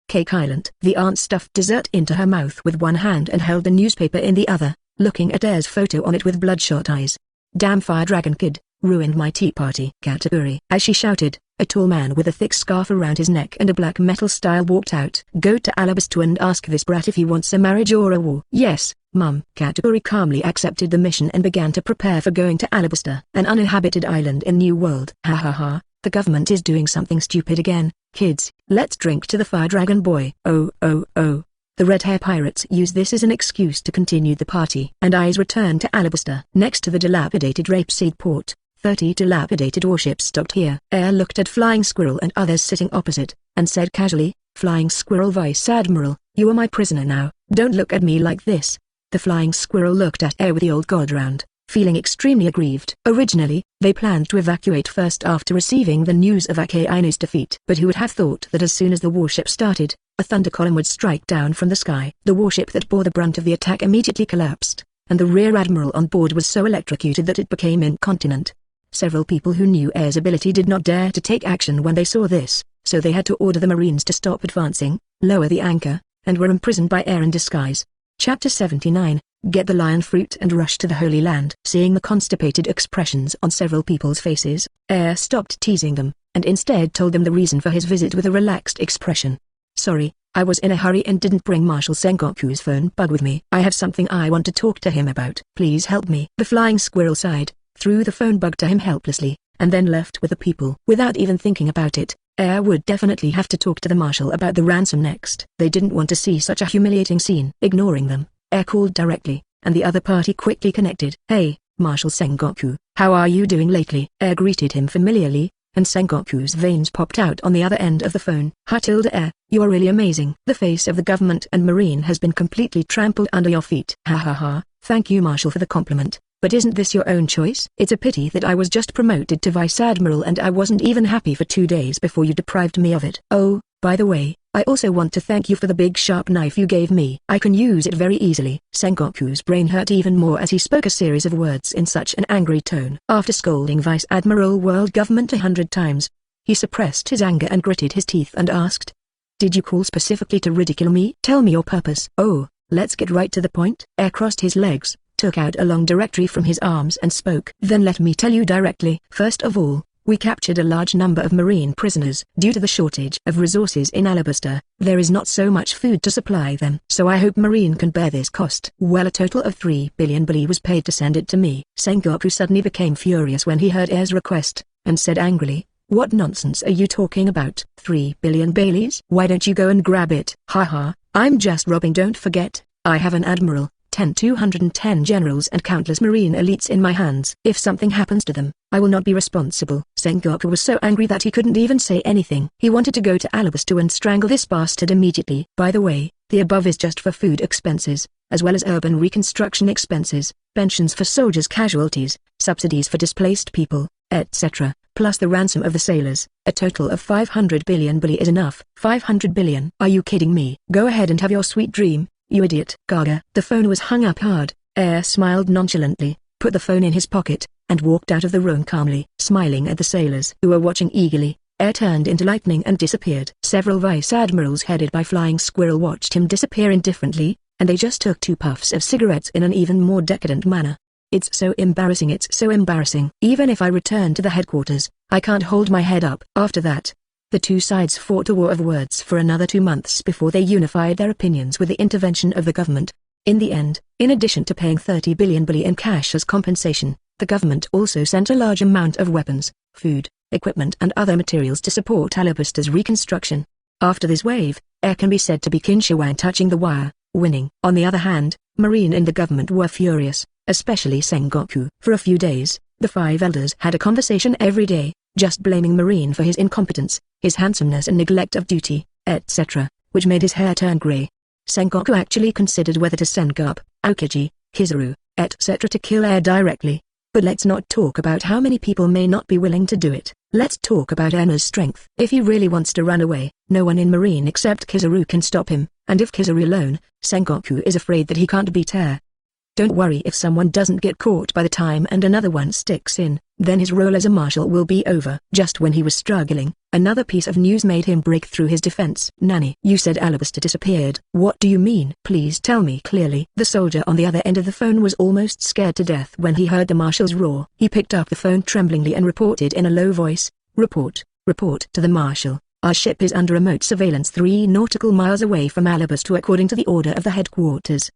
Cake Island. The aunt stuffed dessert into her mouth with one hand and held the newspaper in the other, looking at Air's photo on it with bloodshot eyes. "Damn Fire Dragon Kid, ruined my tea party." Katakuri. As she shouted, a tall man with a thick scarf around his neck and a black metal style walked out. "Go to Alabaster and ask this brat if he wants a marriage or a war." "Yes, Mum." Katakuri calmly accepted the mission and began to prepare for going to Alabaster, an uninhabited island in New World. The government is doing something stupid again. Kids, let's drink to the Fire Dragon Boy. Oh oh oh. The red hair pirates use this as an excuse to continue the party. And eyes return to Alabaster. Next to the dilapidated rapeseed port, 30 dilapidated warships docked here. Air looked at Flying Squirrel and others sitting opposite, and said casually, Flying Squirrel Vice Admiral, you are my prisoner now. Don't look at me like this. The Flying Squirrel looked at Air with the old god round, feeling extremely aggrieved. Originally, they planned to evacuate first after receiving the news of Akainu's defeat. But who would have thought that as soon as the warship started, a thunder column would strike down from the sky. The warship that bore the brunt of the attack immediately collapsed, and the rear admiral on board was so electrocuted that it became incontinent. Several people who knew Air's ability did not dare to take action when they saw this, so they had to order the Marines to stop advancing, lower the anchor, and were imprisoned by Air in disguise. Chapter 79, Get the Lion Fruit and Rush to the Holy Land. Seeing the constipated expressions on several people's faces, Air stopped teasing them, and instead told them the reason for his visit with a relaxed expression. Sorry, I was in a hurry and didn't bring Marshal Sengoku's phone bug with me. I have something I want to talk to him about. Please help me. The Flying Squirrel sighed, threw the phone bug to him helplessly, and then left with the people. Without even thinking about it, Air would definitely have to talk to the Marshal about the ransom next. They didn't want to see such a humiliating scene. Ignoring them, Air called directly, and the other party quickly connected. Hey, Marshal Sengoku, how are you doing lately? Air greeted him familiarly, and Sengoku's veins popped out on the other end of the phone. Air, you are really amazing. The face of the government and Marine has been completely trampled under your feet. Ha ha ha, thank you Marshal for the compliment. But isn't this your own choice? It's a pity that I was just promoted to Vice Admiral and I wasn't even happy for 2 days before you deprived me of it. Oh, by the way, I also want to thank you for the big sharp knife you gave me. I can use it very easily. Sengoku's brain hurt even more as he spoke a series of words in such an angry tone. After scolding Vice Admiral World Government 100 times, he suppressed his anger and gritted his teeth and asked, Did you call specifically to ridicule me? Tell me your purpose. Oh, let's get right to the point. Air crossed his legs, took out a long directory from his arms and spoke. Then let me tell you directly. First of all, we captured a large number of Marine prisoners. Due to the shortage of resources in Alabaster, there is not so much food to supply them. So I hope Marine can bear this cost. Well, a total of 3 billion Beli was paid to send it to me. Sengoku suddenly became furious when he heard Air's request, and said angrily, What nonsense are you talking about? 3 billion Belis? Why don't you go and grab it? Haha, I'm just robbing. Don't forget, I have an admiral, 210 generals and countless Marine elites in my hands. If something happens to them, I will not be responsible. Sengoku was so angry that he couldn't even say anything. He wanted to go to Alabaster and strangle this bastard immediately. By the way, the above is just for food expenses, as well as urban reconstruction expenses, pensions for soldiers' casualties, subsidies for displaced people, etc., plus the ransom of the sailors. A total of 500 billion Beli is enough. 500 billion? Are you kidding me? Go ahead and have your sweet dream, you idiot. Gaga. The phone was hung up hard. Air smiled nonchalantly, put the phone in his pocket, and walked out of the room calmly. Smiling at the sailors who were watching eagerly, Air turned into lightning and disappeared. Several vice admirals headed by Flying Squirrel watched him disappear indifferently, and they just took 2 puffs of cigarettes in an even more decadent manner. It's so embarrassing. It's so embarrassing. Even if I return to the headquarters, I can't hold my head up. After that, the two sides fought a war of words for another 2 months before they unified their opinions with the intervention of the government. In the end, in addition to paying 30 billion Beli in cash as compensation, the government also sent a large amount of weapons, food, equipment and other materials to support Alabaster's reconstruction. After this wave, Air can be said to be Kinshiwan touching the wire, winning. On the other hand, Marine and the government were furious, especially Sengoku. For a few days, the 5 elders had a conversation every day, just blaming Marine for his incompetence, his handsomeness and neglect of duty, etc., which made his hair turn grey. Sengoku actually considered whether to send Garp, Aokiji, Kizaru, etc. to kill Air directly. But let's not talk about how many people may not be willing to do it. Let's talk about Air's strength. If he really wants to run away, no one in Marine except Kizaru can stop him, and if Kizaru alone, Sengoku is afraid that he can't beat Air. Don't worry if someone doesn't get caught by the time and another one sticks in, then his role as a marshal will be over. Just when he was struggling, another piece of news made him break through his defense. Nani, you said Alabaster disappeared. What do you mean? Please tell me clearly. The soldier on the other end of the phone was almost scared to death when he heard the marshal's roar. He picked up the phone tremblingly and reported in a low voice, Report to the marshal. Our ship is under remote surveillance 3 nautical miles away from Alabaster according to the order of the headquarters.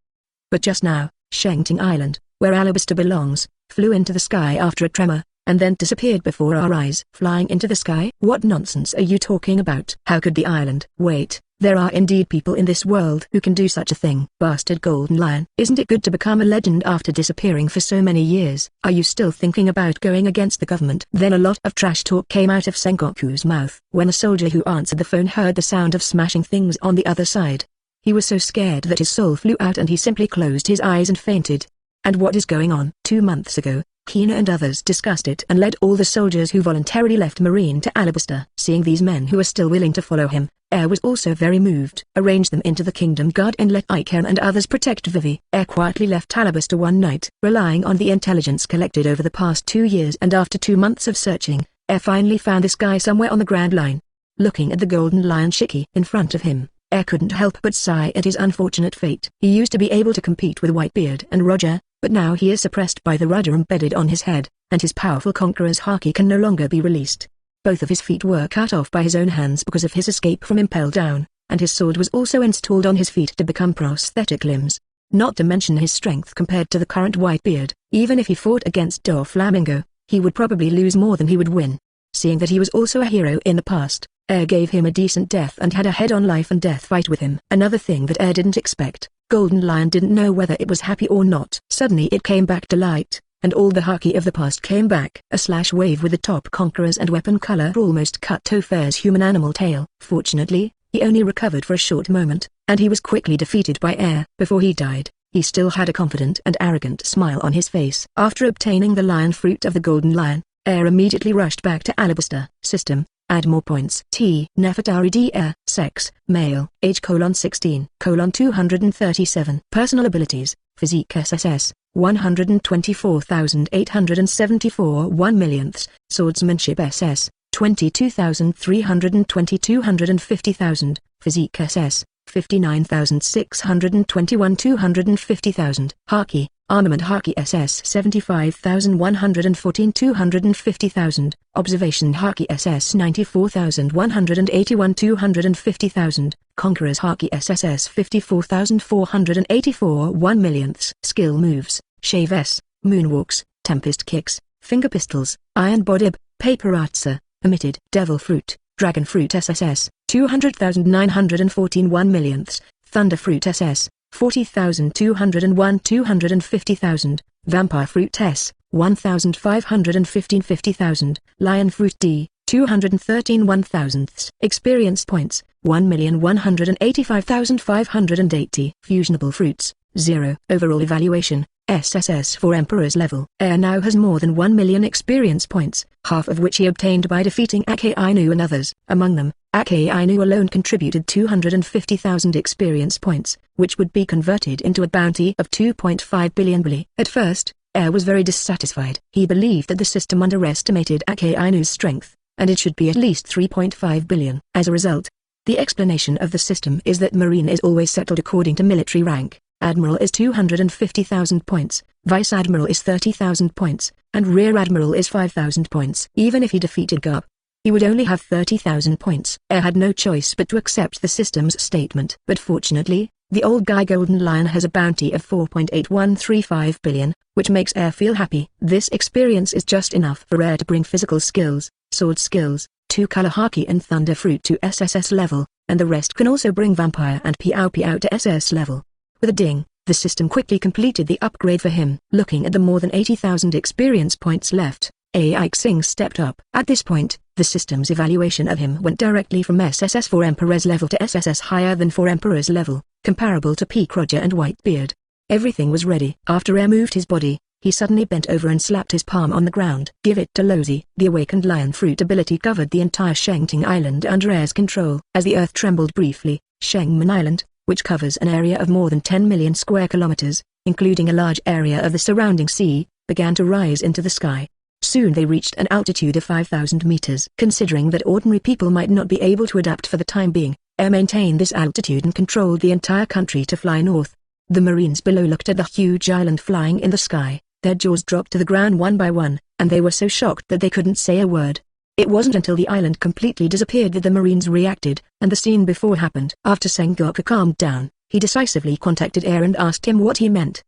But just now, Shengting Island, where Alabaster belongs, flew into the sky after a tremor, and then disappeared before our eyes. Flying into the sky? What nonsense are you talking about? How could the island? Wait, there are indeed people in this world who can do such a thing. Bastard Golden Lion. Isn't it good to become a legend after disappearing for so many years? Are you still thinking about going against the government? Then a lot of trash talk came out of Sengoku's mouth. When a soldier who answered the phone heard the sound of smashing things on the other side, he was so scared that his soul flew out and he simply closed his eyes and fainted. And what is going on? 2 months ago, Kina and others discussed it and led all the soldiers who voluntarily left Marine to Alabaster. Seeing these men who were still willing to follow him, Air was also very moved. Arrange them into the Kingdom Guard and let Akainu and others protect Vivi. Air quietly left Alabaster one night, relying on the intelligence collected over the past 2 years, and after 2 months of searching, Air finally found this guy somewhere on the Grand Line. Looking at the Golden Lion Shiki in front of him, Air couldn't help but sigh at his unfortunate fate. He used to be able to compete with Whitebeard and Roger, but now he is suppressed by the rudder embedded on his head, and his powerful conqueror's haki can no longer be released. Both of his feet were cut off by his own hands because of his escape from Impel Down, and his sword was also installed on his feet to become prosthetic limbs. Not to mention his strength compared to the current Whitebeard. Even if he fought against Doflamingo, he would probably lose more than he would win. Seeing that he was also a hero in the past, Air gave him a decent death and had a head-on life and death fight with him. Another thing that Air didn't expect, Golden Lion didn't know whether it was happy or not. Suddenly it came back to light, and all the haki of the past came back. A slash wave with the top conquerors and weapon color almost cut Tofair's human animal tail. Fortunately, he only recovered for a short moment, and he was quickly defeated by Air. Before he died, he still had a confident and arrogant smile on his face. After obtaining the lion fruit of the Golden Lion, Air immediately rushed back to Alabaster. System: add more points. T. Nefertari D. Air. Sex: male. Age: 16, 237. Personal abilities: Physique SSS, 124,874 1/millionths. Swordsmanship SS, 22,320 250,000. Physique SS, 59,621 250,000. Haki, Armament Haki SS 75,114 250,000. Observation Haki SS 94,181 250,000. Conqueror's Haki SSS 54,484 1/millionths. Skill moves: Shave S, Moonwalks, Tempest Kicks, Finger Pistols, Iron Bodib, Paparazza, Emitted, Devil Fruit, Dragon Fruit SSS 200,914 1/millionths. Thunder Fruit SS 40,201 250,000. Vampire Fruit S, 1,515 50,000. Lion Fruit D, 213 1,000ths. Experience points, 1,185,580. Fusionable Fruits, 0. Overall evaluation, SSS for Emperor's level. Air now has more than 1 million experience points, half of which he obtained by defeating Akainu and others. Among them, Akainu alone contributed 250,000 experience points, which would be converted into a bounty of 2.5 billion Beli. At first, Air was very dissatisfied. He believed that the system underestimated Akainu's strength, and it should be at least 3.5 billion. As a result, the explanation of the system is that Marine is always settled according to military rank. Admiral is 250,000 points, Vice Admiral is 30,000 points, and Rear Admiral is 5,000 points. Even if he defeated Garp, he would only have 30,000 points. Air had no choice but to accept the system's statement. But fortunately, the old guy Golden Lion has a bounty of 4.8135 billion, which makes Air feel happy. This experience is just enough for Air to bring physical skills, sword skills, 2-color haki and thunder fruit to SSS level, and the rest can also bring vampire and Piao Piao to SS level. With a ding, the system quickly completed the upgrade for him. Looking at the more than 80,000 experience points left, Aixing stepped up. At this point, the system's evaluation of him went directly from SSS for Emperor's level to SSS higher than for Emperor's level, comparable to Peak Roger and Whitebeard. Everything was ready. After Air moved his body, he suddenly bent over and slapped his palm on the ground. Give it to Lozi. The awakened lion fruit ability covered the entire Shengting Island under Air's control. As the earth trembled briefly, Shengmen Island, which covers an area of more than 10 million square kilometers, including a large area of the surrounding sea, began to rise into the sky. Soon they reached an altitude of 5,000 meters. Considering that ordinary people might not be able to adapt for the time being, Air maintained this altitude and controlled the entire country to fly north. The Marines below looked at the huge island flying in the sky. Their jaws dropped to the ground one by one, and they were so shocked that they couldn't say a word. It wasn't until the island completely disappeared that the Marines reacted, and the scene before happened. After Sengoku calmed down, he decisively contacted Air and asked him what he meant.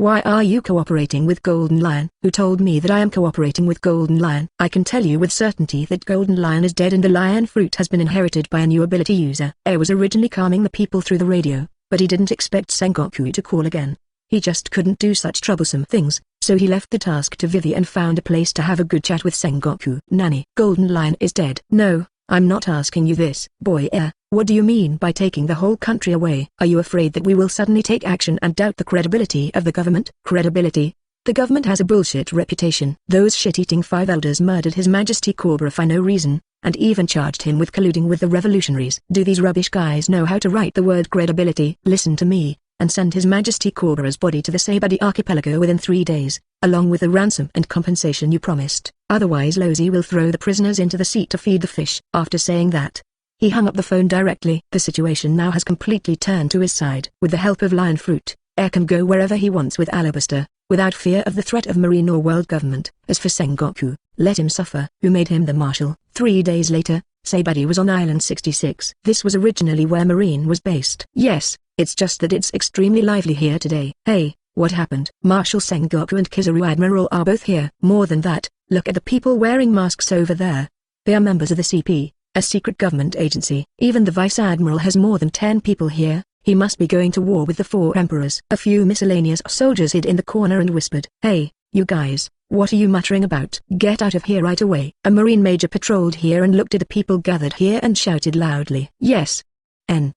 Why are you cooperating with Golden Lion? Who told me that I am cooperating with Golden Lion? I can tell you with certainty that Golden Lion is dead and the lion fruit has been inherited by a new ability user. Air was originally calming the people through the radio, but he didn't expect Sengoku to call again. He just couldn't do such troublesome things, so he left the task to Vivi and found a place to have a good chat with Sengoku. Nani, Golden Lion is dead. No, I'm not asking you this. Boy Air, what do you mean by taking the whole country away? Are you afraid that we will suddenly take action and doubt the credibility of the government? Credibility? The government has a bullshit reputation. Those shit-eating 5 elders murdered His Majesty Cobra for no reason, and even charged him with colluding with the revolutionaries. Do these rubbish guys know how to write the word credibility? Listen to me, and send His Majesty Cobra's body to the Saibadi archipelago within 3 days, along with the ransom and compensation you promised. Otherwise Losey will throw the prisoners into the sea to feed the fish. After saying that, he hung up the phone directly. The situation now has completely turned to his side. With the help of Lion Fruit, Air can go wherever he wants with Alabaster, without fear of the threat of marine or world government. As for Sengoku, let him suffer. Who made him the marshal? 3 days later, Saibadi was on Island 66. This was originally where Marine was based. Yes, it's just that it's extremely lively here today. Hey, what happened? Marshal Sengoku and Kizaru Admiral are both here. More than that, look at the people wearing masks over there. They are members of the CP, a secret government agency. Even the Vice Admiral has more than 10 people here. He must be going to war with the 4 emperors. A few miscellaneous soldiers hid in the corner and whispered, "Hey, you guys, what are you muttering about? Get out of here right away." A Marine major patrolled here and looked at the people gathered here and shouted loudly, "Yes."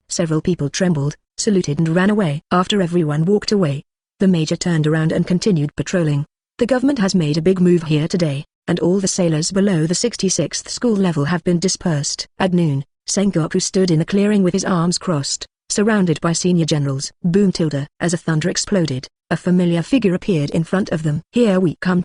Several people trembled, saluted and ran away. After everyone walked away, the major turned around and continued patrolling. The government has made a big move here today, and all the sailors below the 66th school level have been dispersed. At noon, Sengoku stood in the clearing with his arms crossed, surrounded by senior generals. Boom tilde. As a thunder exploded, a familiar figure appeared in front of them. "Here we come!"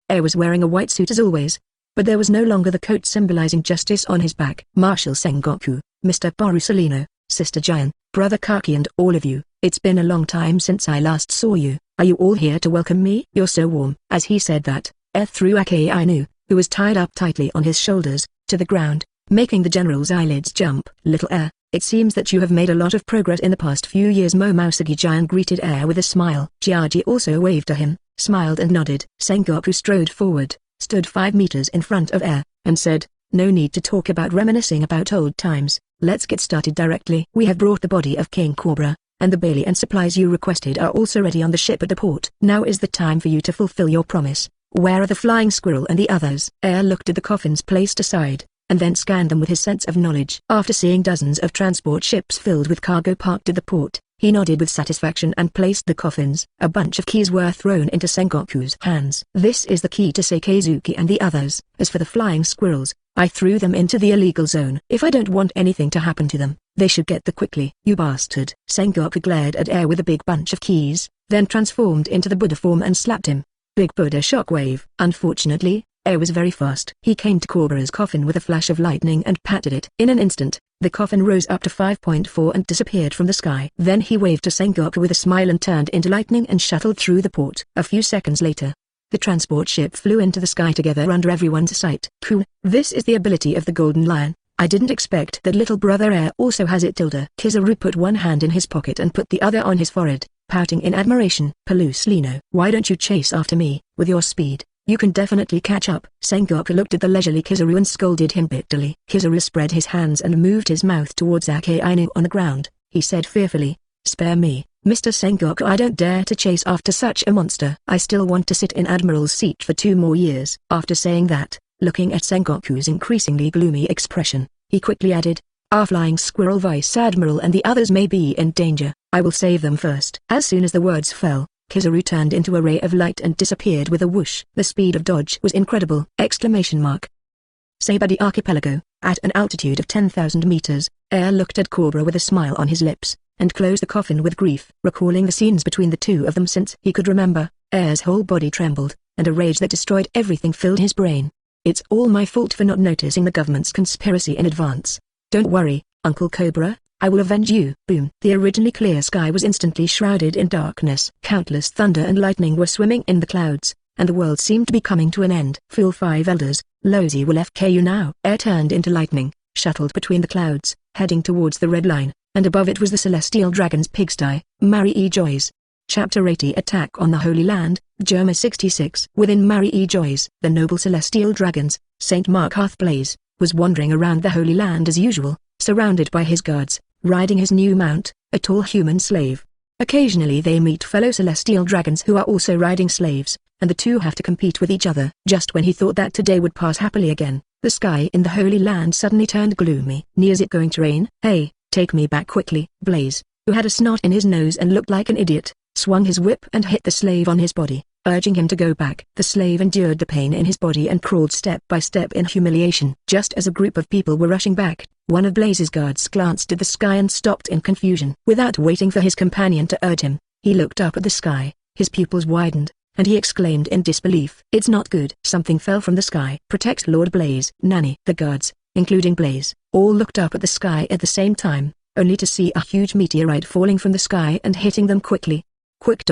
Air was wearing a white suit as always, but there was no longer the coat symbolizing justice on his back. "Marshal Sengoku, Mr. Barusalino, Sister Giant, Brother Kaki and all of you, it's been a long time since I last saw you. Are you all here to welcome me? You're so warm." As he said that, Air threw Akainu, who was tied up tightly on his shoulders, to the ground, making the general's eyelids jump. "Little Air, it seems that you have made a lot of progress in the past few years." Momousagi Giant greeted Air with a smile. Jiaji also waved to him, smiled and nodded. Sengoku strode forward, stood 5 meters in front of Air, and said, "No need to talk about reminiscing about old times. Let's get started directly. We have brought the body of King Cobra, and the Beli and supplies you requested are also ready on the ship at the port. Now is the time for you to fulfill your promise. Where are the flying squirrel and the others?" Air looked at the coffins placed aside, and then scanned them with his sense of knowledge. After seeing dozens of transport ships filled with cargo parked at the port, he nodded with satisfaction and placed the coffins. A bunch of keys were thrown into Sengoku's hands. "This is the key to Seikazuki and the others. As for the flying squirrels, I threw them into the illegal zone. If I don't want anything to happen to them, they should get there quickly." "You bastard." Sengoku glared at Air with a big bunch of keys, then transformed into the Buddha form and slapped him. Big Buddha shockwave. Unfortunately, Air was very fast. He came to Cobra's coffin with a flash of lightning and patted it. In an instant, the coffin rose up to 5.4 and disappeared from the sky. Then he waved to Sengoku with a smile and turned into lightning and shuttled through the port. A few seconds later, the transport ship flew into the sky together under everyone's sight. "Cool, this is the ability of the Golden Lion. I didn't expect that little brother Air also has it." Kizaru put one hand in his pocket and put the other on his forehead, pouting in admiration. "Peluslino, why don't you chase after me? With your speed, you can definitely catch up." Sengoku looked at the leisurely Kizaru and scolded him bitterly. Kizaru spread his hands and moved his mouth towards Akainu on the ground. He said fearfully, "Spare me, Mr. Sengoku. I don't dare to chase after such a monster. I still want to sit in Admiral's seat for 2 more years." After saying that, looking at Sengoku's increasingly gloomy expression, he quickly added, "Our flying squirrel Vice Admiral and the others may be in danger. I will save them first." As soon as the words fell, Kizaru turned into a ray of light and disappeared with a whoosh. The speed of dodge was incredible! Saibadi Archipelago, at an altitude of 10,000 meters, Air looked at Cobra with a smile on his lips, and closed the coffin with grief. Recalling the scenes between the two of them since he could remember, Air's whole body trembled, and a rage that destroyed everything filled his brain. "It's all my fault for not noticing the government's conspiracy in advance. Don't worry, Uncle Cobra, I will avenge you." Boom! The originally clear sky was instantly shrouded in darkness. Countless thunder and lightning were swimming in the clouds, and the world seemed to be coming to an end. "Fool 5 elders, Losey will FK you now." Air turned into lightning, shuttled between the clouds, heading towards the red line, and above it was the celestial dragon's pigsty. Mary E. Joyce. Chapter 80 Attack on the Holy Land, Germa 66. Within Marie Joyce, the noble celestial dragons, Saint Markarth Blaze, was wandering around the Holy Land as usual, surrounded by his guards, riding his new mount, a tall human slave. Occasionally they meet fellow celestial dragons who are also riding slaves, and the two have to compete with each other. Just when he thought that today would pass happily again, the sky in the Holy Land suddenly turned gloomy. Is it going to rain? Hey, take me back quickly. Blaze, who had a snot in his nose and looked like an idiot, swung his whip and hit the slave on his body, urging him to go back. The slave endured the pain in his body and crawled step by step in humiliation. Just as a group of people were rushing back, one of Blaze's guards glanced at the sky and stopped in confusion. Without waiting for his companion to urge him, he looked up at the sky, his pupils widened, and he exclaimed in disbelief. It's not good. Something fell from the sky. Protect Lord Blaze. Nanny. The guards, including Blaze, all looked up at the sky at the same time, only to see a huge meteorite falling from the sky and hitting them quickly. Quick.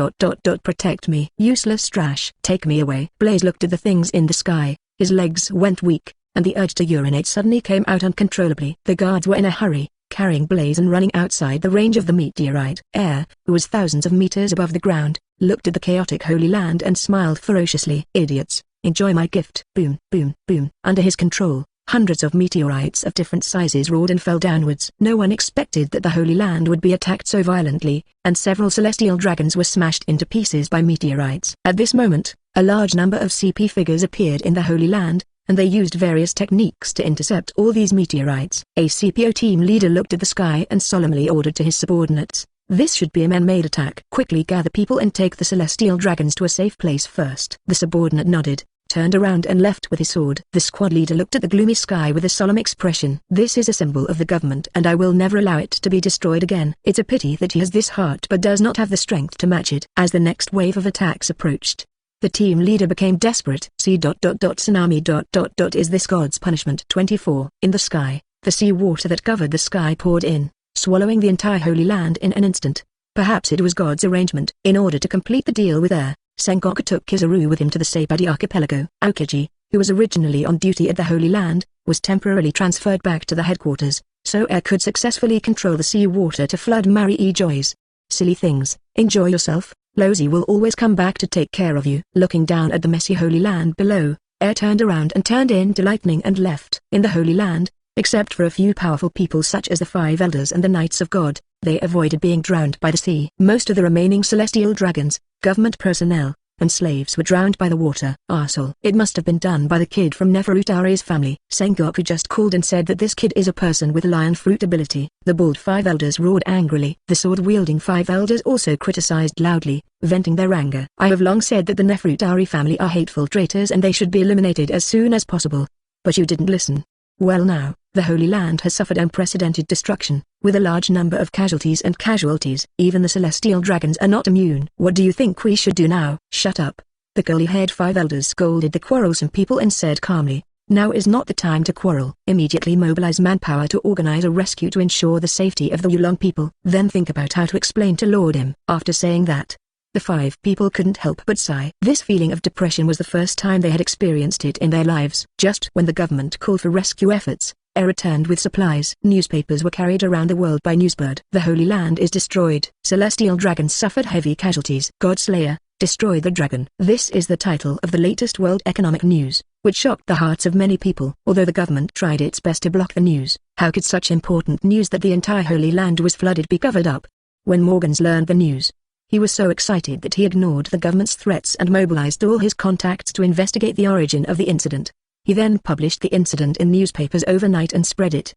Protect me. Useless trash. Take me away. Blaze looked at the things in the sky, his legs went weak, and the urge to urinate suddenly came out uncontrollably. The guards were in a hurry, carrying Blaze and running outside the range of the meteorite. Air, who was thousands of meters above the ground, looked at the chaotic Holy Land and smiled ferociously. Idiots, enjoy my gift. Boom, boom, boom. Under his control, hundreds of meteorites of different sizes roared and fell downwards. No one expected that the Holy Land would be attacked so violently, and several celestial dragons were smashed into pieces by meteorites. At this moment, a large number of CP figures appeared in the Holy Land, and they used various techniques to intercept all these meteorites. A CPO team leader looked at the sky and solemnly ordered to his subordinates, "This should be a man-made attack. Quickly gather people and take the celestial dragons to a safe place first." The subordinate nodded, turned around and left with his sword. The squad leader looked at the gloomy sky with a solemn expression. "This is a symbol of the government and I will never allow it to be destroyed again. It's a pity that he has this heart but does not have the strength to match it." As the next wave of attacks approached, the team leader became desperate. Tsunami. Is this God's punishment? 24. In the sky, the sea water that covered the sky poured in, swallowing the entire Holy Land in an instant. Perhaps it was God's arrangement. In order to complete the deal with air, Sengoku took Kizaru with him to the Seibadi archipelago. Aokiji, who was originally on duty at the Holy Land, was temporarily transferred back to the headquarters, so air could successfully control the sea water to flood Marie Joyce. Silly things, enjoy yourself. Lozi will always come back to take care of you. Looking down at the messy Holy Land below, air turned around and turned into lightning and left. In the Holy Land, except for a few powerful people such as the Five Elders and the Knights of God, they avoided being drowned by the sea. Most of the remaining celestial dragons, government personnel, and slaves were drowned by the water. Arsehole. It must have been done by the kid from Neferutari's family. Sengoku just called and said that this kid is a person with lion fruit ability. The bald Five Elders roared angrily. The sword-wielding Five Elders also criticized loudly, venting their anger. "I have long said that the Neferutari family are hateful traitors and they should be eliminated as soon as possible. But you didn't listen. Well now, the Holy Land has suffered unprecedented destruction, with a large number of casualties and casualties. Even the celestial dragons are not immune. What do you think we should do now?" "Shut up." The curly-haired Five Elders scolded the quarrelsome people and said calmly, "Now is not the time to quarrel. Immediately mobilize manpower to organize a rescue to ensure the safety of the Yulong people. Then think about how to explain to Lord M." After saying that, the five people couldn't help but sigh. This feeling of depression was the first time they had experienced it in their lives. Just when the government called for rescue efforts, air returned with supplies. Newspapers were carried around the world by Newsbird. "The Holy Land is destroyed. Celestial dragons suffered heavy casualties. Godslayer, destroy the dragon." This is the title of the latest World Economic News, which shocked the hearts of many people. Although the government tried its best to block the news, how could such important news that the entire Holy Land was flooded be covered up? When Morgans learned the news, he was so excited that he ignored the government's threats and mobilized all his contacts to investigate the origin of the incident. He then published the incident in newspapers overnight and spread it.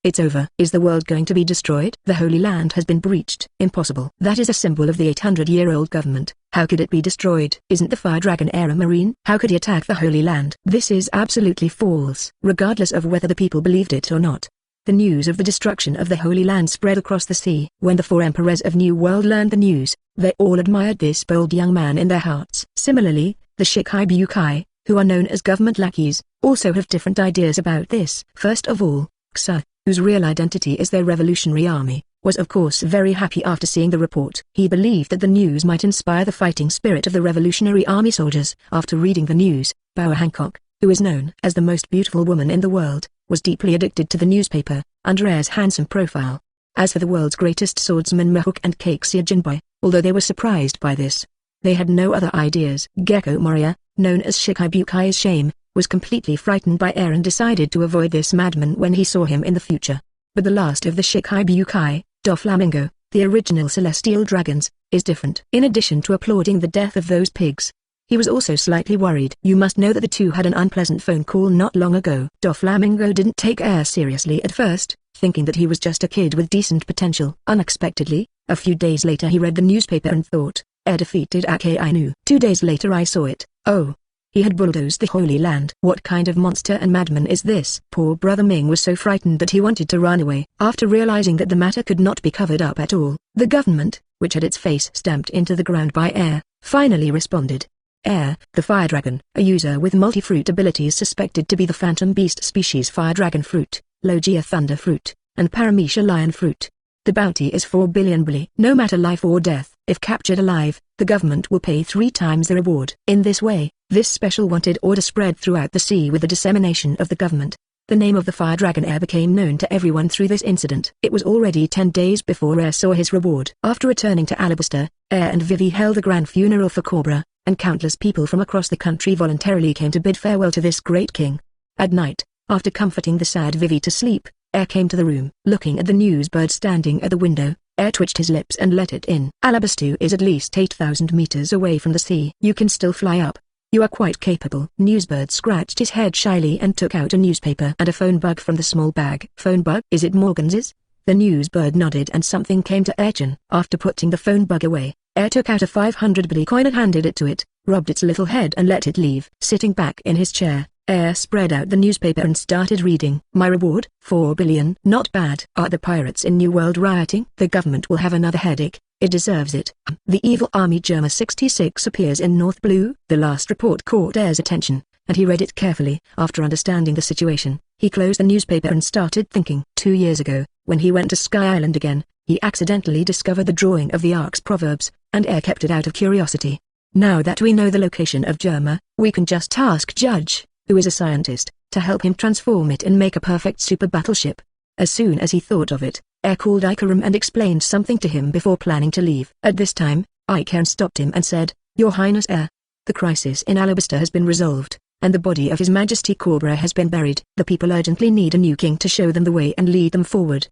It's over. Is the world going to be destroyed? The Holy Land has been breached. Impossible. That is a symbol of the 800-year-old government. How could it be destroyed? Isn't the Fire Dragon a marine? How could he attack the Holy Land? This is absolutely false. Regardless of whether the people believed it or not, the news of the destruction of the Holy Land spread across the sea. When the four emperors of New World learned the news, they all admired this bold young man in their hearts. Similarly, the Shikai Bukai, who are known as government lackeys, also have different ideas about this. First of all, Xa, whose real identity is their revolutionary army, was of course very happy after seeing the report. He believed that the news might inspire the fighting spirit of the revolutionary army soldiers. After reading the news, Boa Hancock, who is known as the most beautiful woman in the world, was deeply addicted to the newspaper, under Air's handsome profile. As for the world's greatest swordsman Mahawk and Cake Jinbei, although they were surprised by this. They had no other ideas. Gecko Moria, known as Shikibukai's shame, was completely frightened by Air and decided to avoid this madman when he saw him in the future. But the last of the Shikibukai, Doflamingo, the original celestial dragons, is different. In addition to applauding the death of those pigs, he was also slightly worried. You must know that the two had an unpleasant phone call not long ago. Doflamingo didn't take Air seriously at first, thinking that he was just a kid with decent potential. Unexpectedly, a few days later he read the newspaper and thought, Air defeated Akainu. 2 days later I saw it. Oh. He had bulldozed the Holy Land. What kind of monster and madman is this? Poor brother Ming was so frightened that he wanted to run away. After realizing that the matter could not be covered up at all, the government, which had its face stamped into the ground by Air, finally responded. Air, the fire dragon, a user with multi-fruit abilities suspected to be the phantom beast species fire dragon fruit, Logia thunder fruit, and Paramecia lion fruit. The bounty is 4 billion Beli. No matter life or death, if captured alive, the government will pay 3 times the reward. In this way, this special wanted order spread throughout the sea with the dissemination of the government. The name of the fire dragon Air became known to everyone through this incident. It was already 10 days before Air saw his reward. After returning to Alabaster, Air and Vivi held a grand funeral for Cobra, and countless people from across the country voluntarily came to bid farewell to this great king. At night, after comforting the sad Vivi to sleep, Air came to the room. Looking at the newsbird standing at the window, Air twitched his lips and let it in. Alabaster is at least 8,000 meters away from the sea. You can still fly up. You are quite capable. Newsbird scratched his head shyly and took out a newspaper and a phone bug from the small bag. Phone bug? Is it Morgan's? The newsbird nodded and something came to Airchan. After putting the phone bug away, Air took out a 500 Beli coin and handed it to it, rubbed its little head and let it leave. Sitting back in his chair, Air spread out the newspaper and started reading. My reward? 4 billion. Not bad. Are the pirates in New World rioting? The government will have another headache. It deserves it. The evil army Germa 66 appears in North Blue. The last report caught Air's attention, and he read it carefully. After understanding the situation, he closed the newspaper and started thinking. 2 years ago, when he went to Sky Island again, he accidentally discovered the drawing of the Ark's proverbs, and Air kept it out of curiosity. Now that we know the location of Germa, we can just task Judge, who is a scientist, to help him transform it and make a perfect super battleship. As soon as he thought of it, Air called Ikarum and explained something to him before planning to leave. At this time, Ikarum stopped him and said, Your Highness Air, the crisis in Alabaster has been resolved, and the body of His Majesty Cobra has been buried. The people urgently need a new king to show them the way and lead them forward.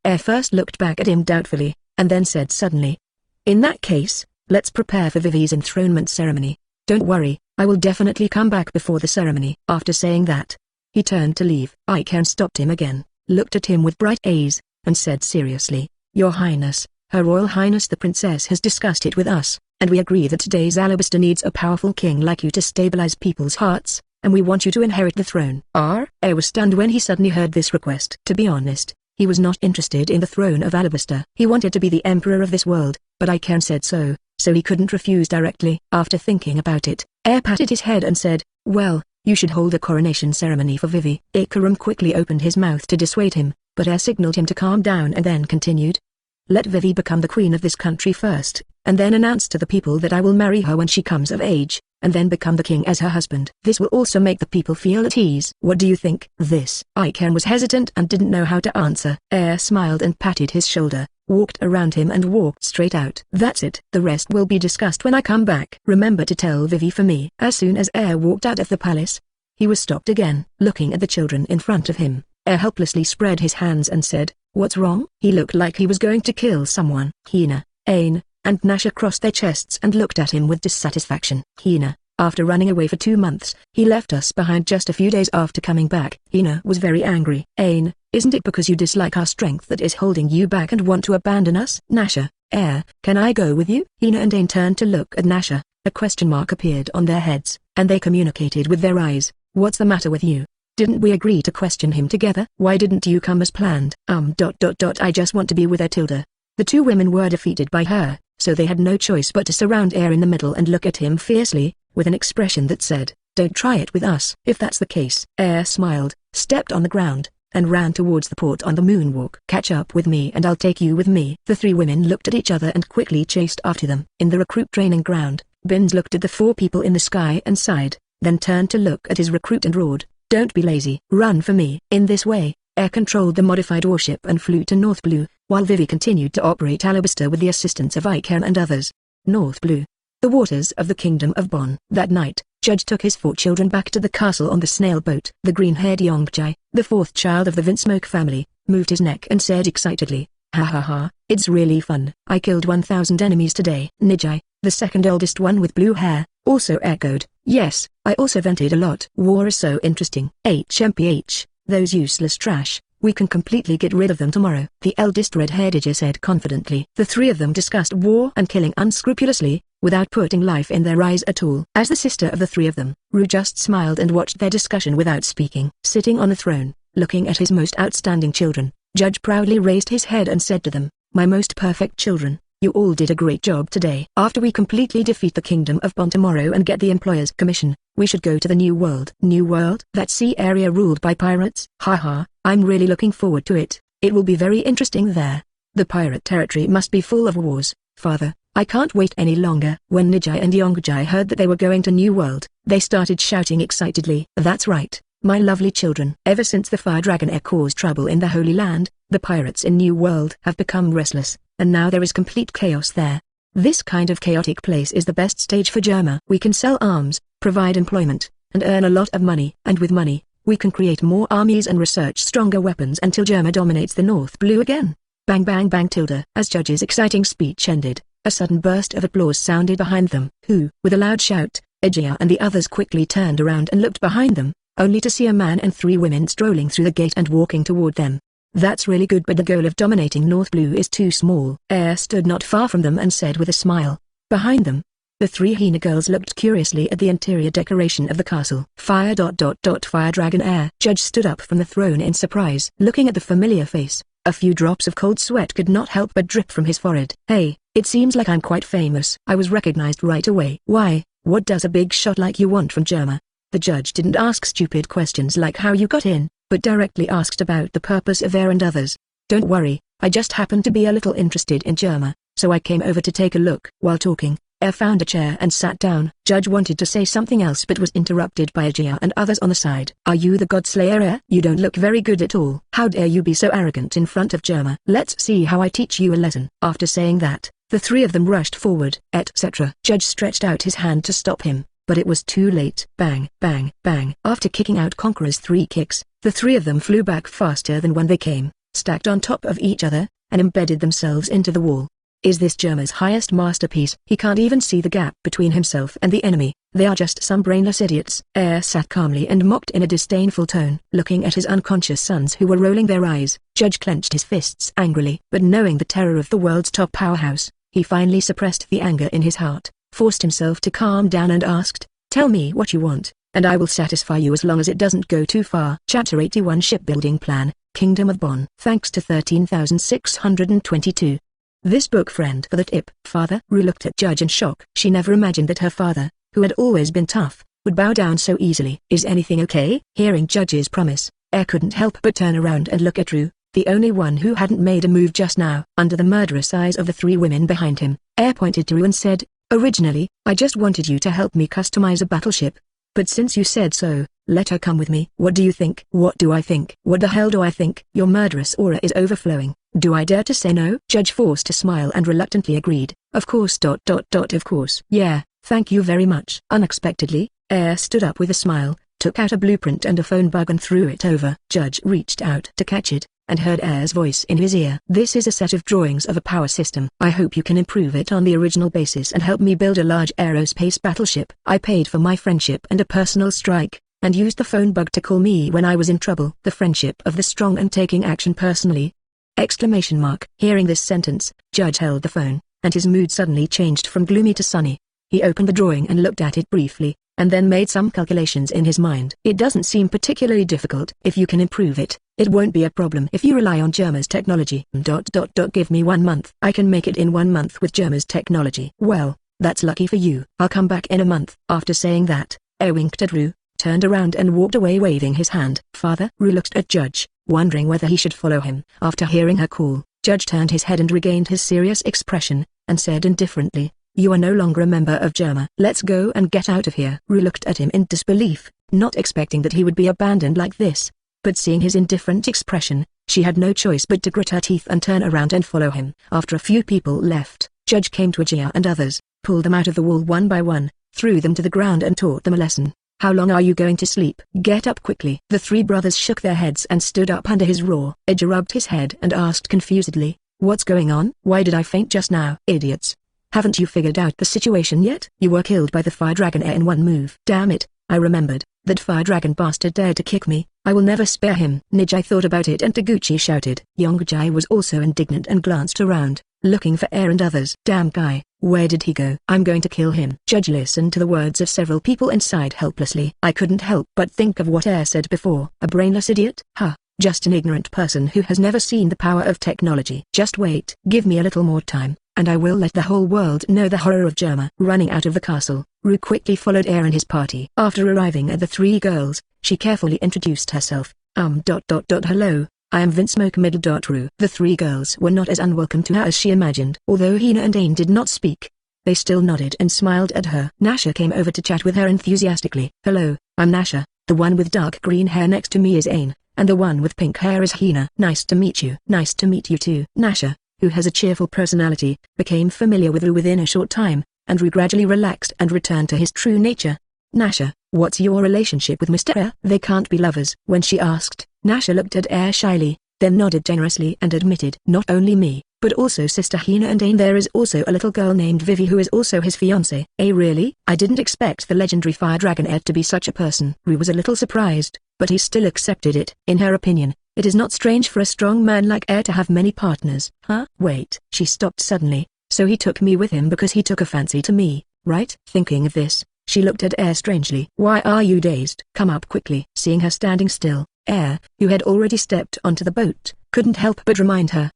Air first looked back at him doubtfully, and then said suddenly, In that case, let's prepare for Vivi's enthronement ceremony. Don't worry, I will definitely come back before the ceremony. After saying that, he turned to leave. Ikarum stopped him again, looked at him with bright eyes, and said seriously, Your Highness, Her Royal Highness the Princess has discussed it with us, and we agree that today's Alabaster needs a powerful king like you to stabilize people's hearts, and we want you to inherit the throne. Air was stunned when he suddenly heard this request. To be honest, he was not interested in the throne of Alabaster. He wanted to be the emperor of this world, but Ikarum said so he couldn't refuse directly. After thinking about it, Air patted his head and said, Well, you should hold a coronation ceremony for Vivi. Ikarum quickly opened his mouth to dissuade him, but Air signaled him to calm down and then continued. Let Vivi become the queen of this country first, and then announce to the people that I will marry her when she comes of age, and then become the king as her husband. This will also make the people feel at ease. What do you think? This. Ikarum was hesitant and didn't know how to answer. Air smiled and patted his shoulder, walked around him and walked straight out. That's it. The rest will be discussed when I come back. Remember to tell Vivi for me. As soon as Air walked out of the palace, he was stopped again. Looking at the children in front of him, Air helplessly spread his hands and said, What's wrong? He looked like he was going to kill someone. Hina, Ain, and Nasha crossed their chests and looked at him with dissatisfaction. Hina, after running away for 2 months, he left us behind just a few days after coming back. Hina was very angry. Ain, isn't it because you dislike our strength that is holding you back and want to abandon us? Nasha, Air, can I go with you? Hina and Ain turned to look at Nasha. A question mark appeared on their heads, and they communicated with their eyes. What's the matter with you? Didn't we agree to question him together? Why didn't you come as planned? I just want to be with Tilda. The two women were defeated by her, so they had no choice but to surround Air in the middle and look at him fiercely, with an expression that said, Don't try it with us. If that's the case. Air smiled, stepped on the ground, and ran towards the port on the moonwalk. Catch up with me and I'll take you with me. The three women looked at each other and quickly chased after them. In the recruit training ground, Binz looked at the 4 people in the sky and sighed, then turned to look at his recruit and roared, Don't be lazy. Run for me. In this way, Air controlled the modified warship and flew to North Blue, while Vivi continued to operate Alabaster with the assistance of Akainu and others. North Blue. The waters of the Kingdom of Bonn. That night, Judge took his 4 children back to the castle on the snail boat. The green-haired Yongchai, the 4th child of the Vinsmoke family, moved his neck and said excitedly, "Ha ha ha, it's really fun. I killed 1,000 enemies today." Nijai, the second oldest one with blue hair, also echoed, "Yes, I also vented a lot. War is so interesting." HMPH, those useless trash, we can completely get rid of them tomorrow. The eldest red-haired Ija said confidently. The 3 of them discussed war and killing unscrupulously, without putting life in their eyes at all. As the sister of the 3 of them, Ru just smiled and watched their discussion without speaking. Sitting on a throne, looking at his most outstanding children, Judge proudly raised his head and said to them, "My most perfect children, you all did a great job today. After we completely defeat the Kingdom of Bonn tomorrow and get the Employer's Commission, we should go to the New World." New World? That sea area ruled by pirates? Haha, I'm really looking forward to it. It will be very interesting there. The pirate territory must be full of wars, father. I can't wait any longer. When Nijai and Yongjai heard that they were going to New World, they started shouting excitedly. That's right, my lovely children. Ever since the Fire Dragon Air caused trouble in the Holy Land, the pirates in New World have become restless, and now there is complete chaos there. This kind of chaotic place is the best stage for Germa. We can sell arms, provide employment, and earn a lot of money. And with money, we can create more armies and research stronger weapons until Germa dominates the North Blue again. Bang bang bang tilde. As Judge's exciting speech ended, a sudden burst of applause sounded behind them. With a loud shout, Ejia and the others quickly turned around and looked behind them, only to see a man and 3 women strolling through the gate and walking toward them. That's really good, but the goal of dominating North Blue is too small. Air stood not far from them and said with a smile. Behind them, the 3 Hina girls looked curiously at the interior decoration of the castle. Fire Dragon Air. Judge stood up from the throne in surprise. Looking at the familiar face, a few drops of cold sweat could not help but drip from his forehead. Hey, it seems like I'm quite famous. I was recognized right away. Why, what does a big shot like you want from Germa? The judge didn't ask stupid questions like how you got in, but directly asked about the purpose of Air and others. Don't worry, I just happened to be a little interested in Germa, so I came over to take a look. While talking, Air found a chair and sat down. Judge wanted to say something else but was interrupted by Ajia and others on the side. Are you the Godslayer, Air? You don't look very good at all. How dare you be so arrogant in front of Germa? Let's see how I teach you a lesson. After saying that, the 3 of them rushed forward, etc. Judge stretched out his hand to stop him, but it was too late. Bang, bang, bang. After kicking out Conqueror's 3 kicks, the 3 of them flew back faster than when they came, stacked on top of each other, and embedded themselves into the wall. Is this Germa's highest masterpiece? He can't even see the gap between himself and the enemy. They are just some brainless idiots. Air sat calmly and mocked in a disdainful tone. Looking at his unconscious sons who were rolling their eyes, Judge clenched his fists angrily. But knowing the terror of the world's top powerhouse, he finally suppressed the anger in his heart, forced himself to calm down and asked, "Tell me what you want, and I will satisfy you as long as it doesn't go too far." Chapter 81 Shipbuilding Plan, Kingdom of Bonn. Thanks to 13,622. This book friend for the tip. Father? Ru looked at Judge in shock. She never imagined that her father, who had always been tough, would bow down so easily. Is anything okay? Hearing Judge's promise, Air couldn't help but turn around and look at Ru, the only one who hadn't made a move just now. Under the murderous eyes of the 3 women behind him, Air pointed to Ru and said, "Originally, I just wanted you to help me customize a battleship. But since you said so, let her come with me." "What do you think?" "What do I think? What the hell do I think? Your murderous aura is overflowing. Do I dare to say no?" Judge forced to smile and reluctantly agreed. Of course. Of course. Yeah, thank you very much. Unexpectedly, Air stood up with a smile, took out a blueprint and a phone bug and threw it over. Judge reached out to catch it, and heard Air's voice in his ear. "This is a set of drawings of a power system. I hope you can improve it on the original basis and help me build a large aerospace battleship. I paid for my friendship and a personal strike, and used the phone bug to call me when I was in trouble. The friendship of the strong and taking action personally." Exclamation mark. Hearing this sentence, Judge held the phone, and his mood suddenly changed from gloomy to sunny. He opened the drawing and looked at it briefly, and then made some calculations in his mind. "It doesn't seem particularly difficult. If you can improve it, it won't be a problem if you rely on Germa's technology. Give me 1 month. I can make it in 1 month with Germa's technology." "Well, that's lucky for you. I'll come back in a month." After saying that, Air winked at Ru, turned around and walked away waving his hand. "Father?" Ru looked at Judge, wondering whether he should follow him. After hearing her call, Judge turned his head and regained his serious expression, and said indifferently, "You are no longer a member of Germa. Let's go and get out of here." Ru looked at him in disbelief, not expecting that he would be abandoned like this, but seeing his indifferent expression, She had no choice but to grit her teeth and turn around and follow him. After a few people left, Judge came to Ajia and others, pulled them out of the wall one by one, threw them to the ground and taught them a lesson. How long are you going to sleep? Get up quickly. The three brothers shook their heads and stood up under his roar. Ajia rubbed his head and asked confusedly, what's going on? Why did I faint just now? Idiots. Haven't you figured out the situation yet? You were killed by the fire dragon in one move. Damn it, I remembered. That fire dragon bastard dared to kick me. I will never spare him. Nijai thought about it and Taguchi shouted. Yongji was also indignant and glanced around, looking for Air and others. Damn guy, where did he go? I'm going to kill him. Judge listened to the words of several people and sighed helplessly. I couldn't help but think of what Air said before. A brainless idiot? Huh, just an ignorant person who has never seen the power of technology. Just wait. Give me a little more time, and I will let the whole world know the horror of Germa. Running out of the castle, Ru quickly followed Air and his party. After arriving at the three girls, she carefully introduced herself. Hello, I am Vince Smoke Ru. The three girls were not as unwelcome to her as she imagined. Although Hina and Ain did not speak, they still nodded and smiled at her. Nasha came over to chat with her enthusiastically. Hello, I'm Nasha, the one with dark green hair next to me is Ain, and the one with pink hair is Hina. Nice to meet you. Nice to meet you too. Nasha, who has a cheerful personality, became familiar with Ru within a short time, and Ru gradually relaxed and returned to his true nature. Nasha, what's your relationship with Mr. Air? They can't be lovers. When she asked, Nasha looked at Air shyly, then nodded generously and admitted, not only me, but also sister Hina and Ain. There is also a little girl named Vivi who is also his fiancée. Really? I didn't expect the legendary fire dragon Air to be such a person. Ru was a little surprised, but he still accepted it. In her opinion, it is not strange for a strong man like Air to have many partners. Huh? Wait. She stopped suddenly. So he took me with him because he took a fancy to me, right? Thinking of this, she looked at Air strangely. Why are you dazed? Come up quickly. Seeing her standing still, Air, who had already stepped onto the boat, couldn't help but remind her.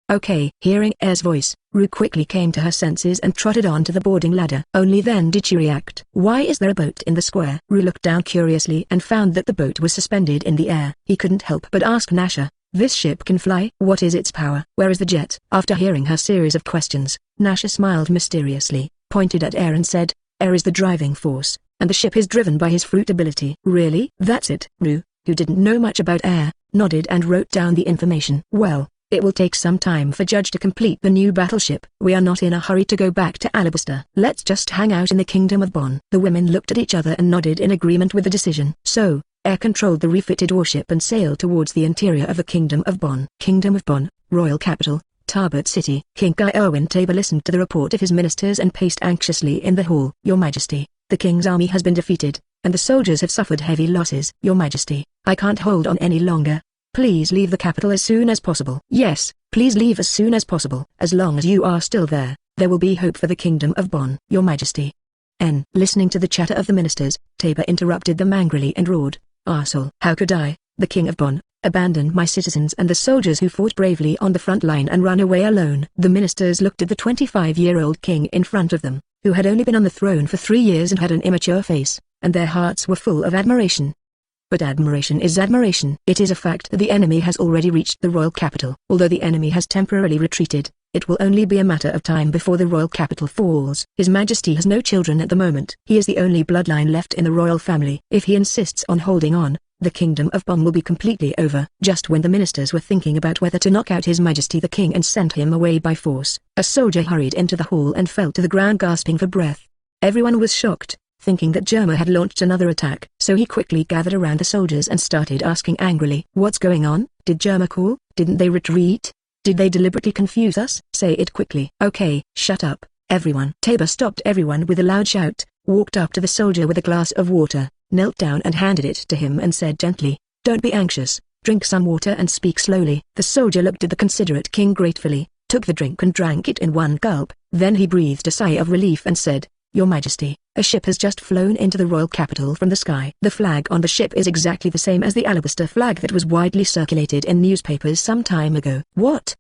Okay. Hearing Air's voice, Ru quickly came to her senses and trotted onto the boarding ladder. Only then did she react. Why is there a boat in the square? Ru looked down curiously and found that the boat was suspended in the air. He couldn't help but ask Nasha, this ship can fly? What is its power? Where is the jet? After hearing her series of questions, Nasha smiled mysteriously, pointed at Air and said, Air is the driving force, and the ship is driven by his fruit ability. Really? That's it. Ru, who didn't know much about Air, nodded and wrote down the information. Well, it will take some time for Judge to complete the new battleship. We are not in a hurry to go back to Alabaster. Let's just hang out in the kingdom of Bonn. The women looked at each other and nodded in agreement with the decision. So, Air controlled the refitted warship and sailed towards the interior of the kingdom of Bonn. Kingdom of Bonn, royal capital, Tarbert City. King Erwin Tabor listened to the report of his ministers and paced anxiously in the hall. Your Majesty, the king's army has been defeated, and the soldiers have suffered heavy losses. Your Majesty, I can't hold on any longer. Please leave the capital as soon as possible. Yes, please leave as soon as possible. As long as you are still there will be hope for the kingdom of Bonn. Your Majesty. Listening to the chatter of the ministers, Tabor interrupted them angrily and roared, Arsehole. How could I, the king of Bonn, abandon my citizens and the soldiers who fought bravely on the front line and run away alone? The ministers looked at the 25-year-old king in front of them, who had only been on the throne for 3 years and had an immature face, and their hearts were full of admiration. But admiration is admiration. It is a fact that the enemy has already reached the royal capital. Although the enemy has temporarily retreated, it will only be a matter of time before the royal capital falls. His Majesty has no children at the moment. He is the only bloodline left in the royal family. If he insists on holding on, the kingdom of Bonn will be completely over. Just when the ministers were thinking about whether to knock out His Majesty the King and send him away by force, a soldier hurried into the hall and fell to the ground gasping for breath. Everyone was shocked, thinking that Germa had launched another attack. So he quickly gathered around the soldiers and started asking angrily, what's going on? Did Germa call? Didn't they retreat? Did they deliberately confuse us? Say it quickly. Okay, shut up, everyone. Tabor stopped everyone with a loud shout, walked up to the soldier with a glass of water, knelt down and handed it to him and said gently, don't be anxious, drink some water and speak slowly. The soldier looked at the considerate king gratefully, took the drink and drank it in one gulp. Then he breathed a sigh of relief and said, Your Majesty, a ship has just flown into the royal capital from the sky. The flag on the ship is exactly the same as the Alabaster flag that was widely circulated in newspapers some time ago. What?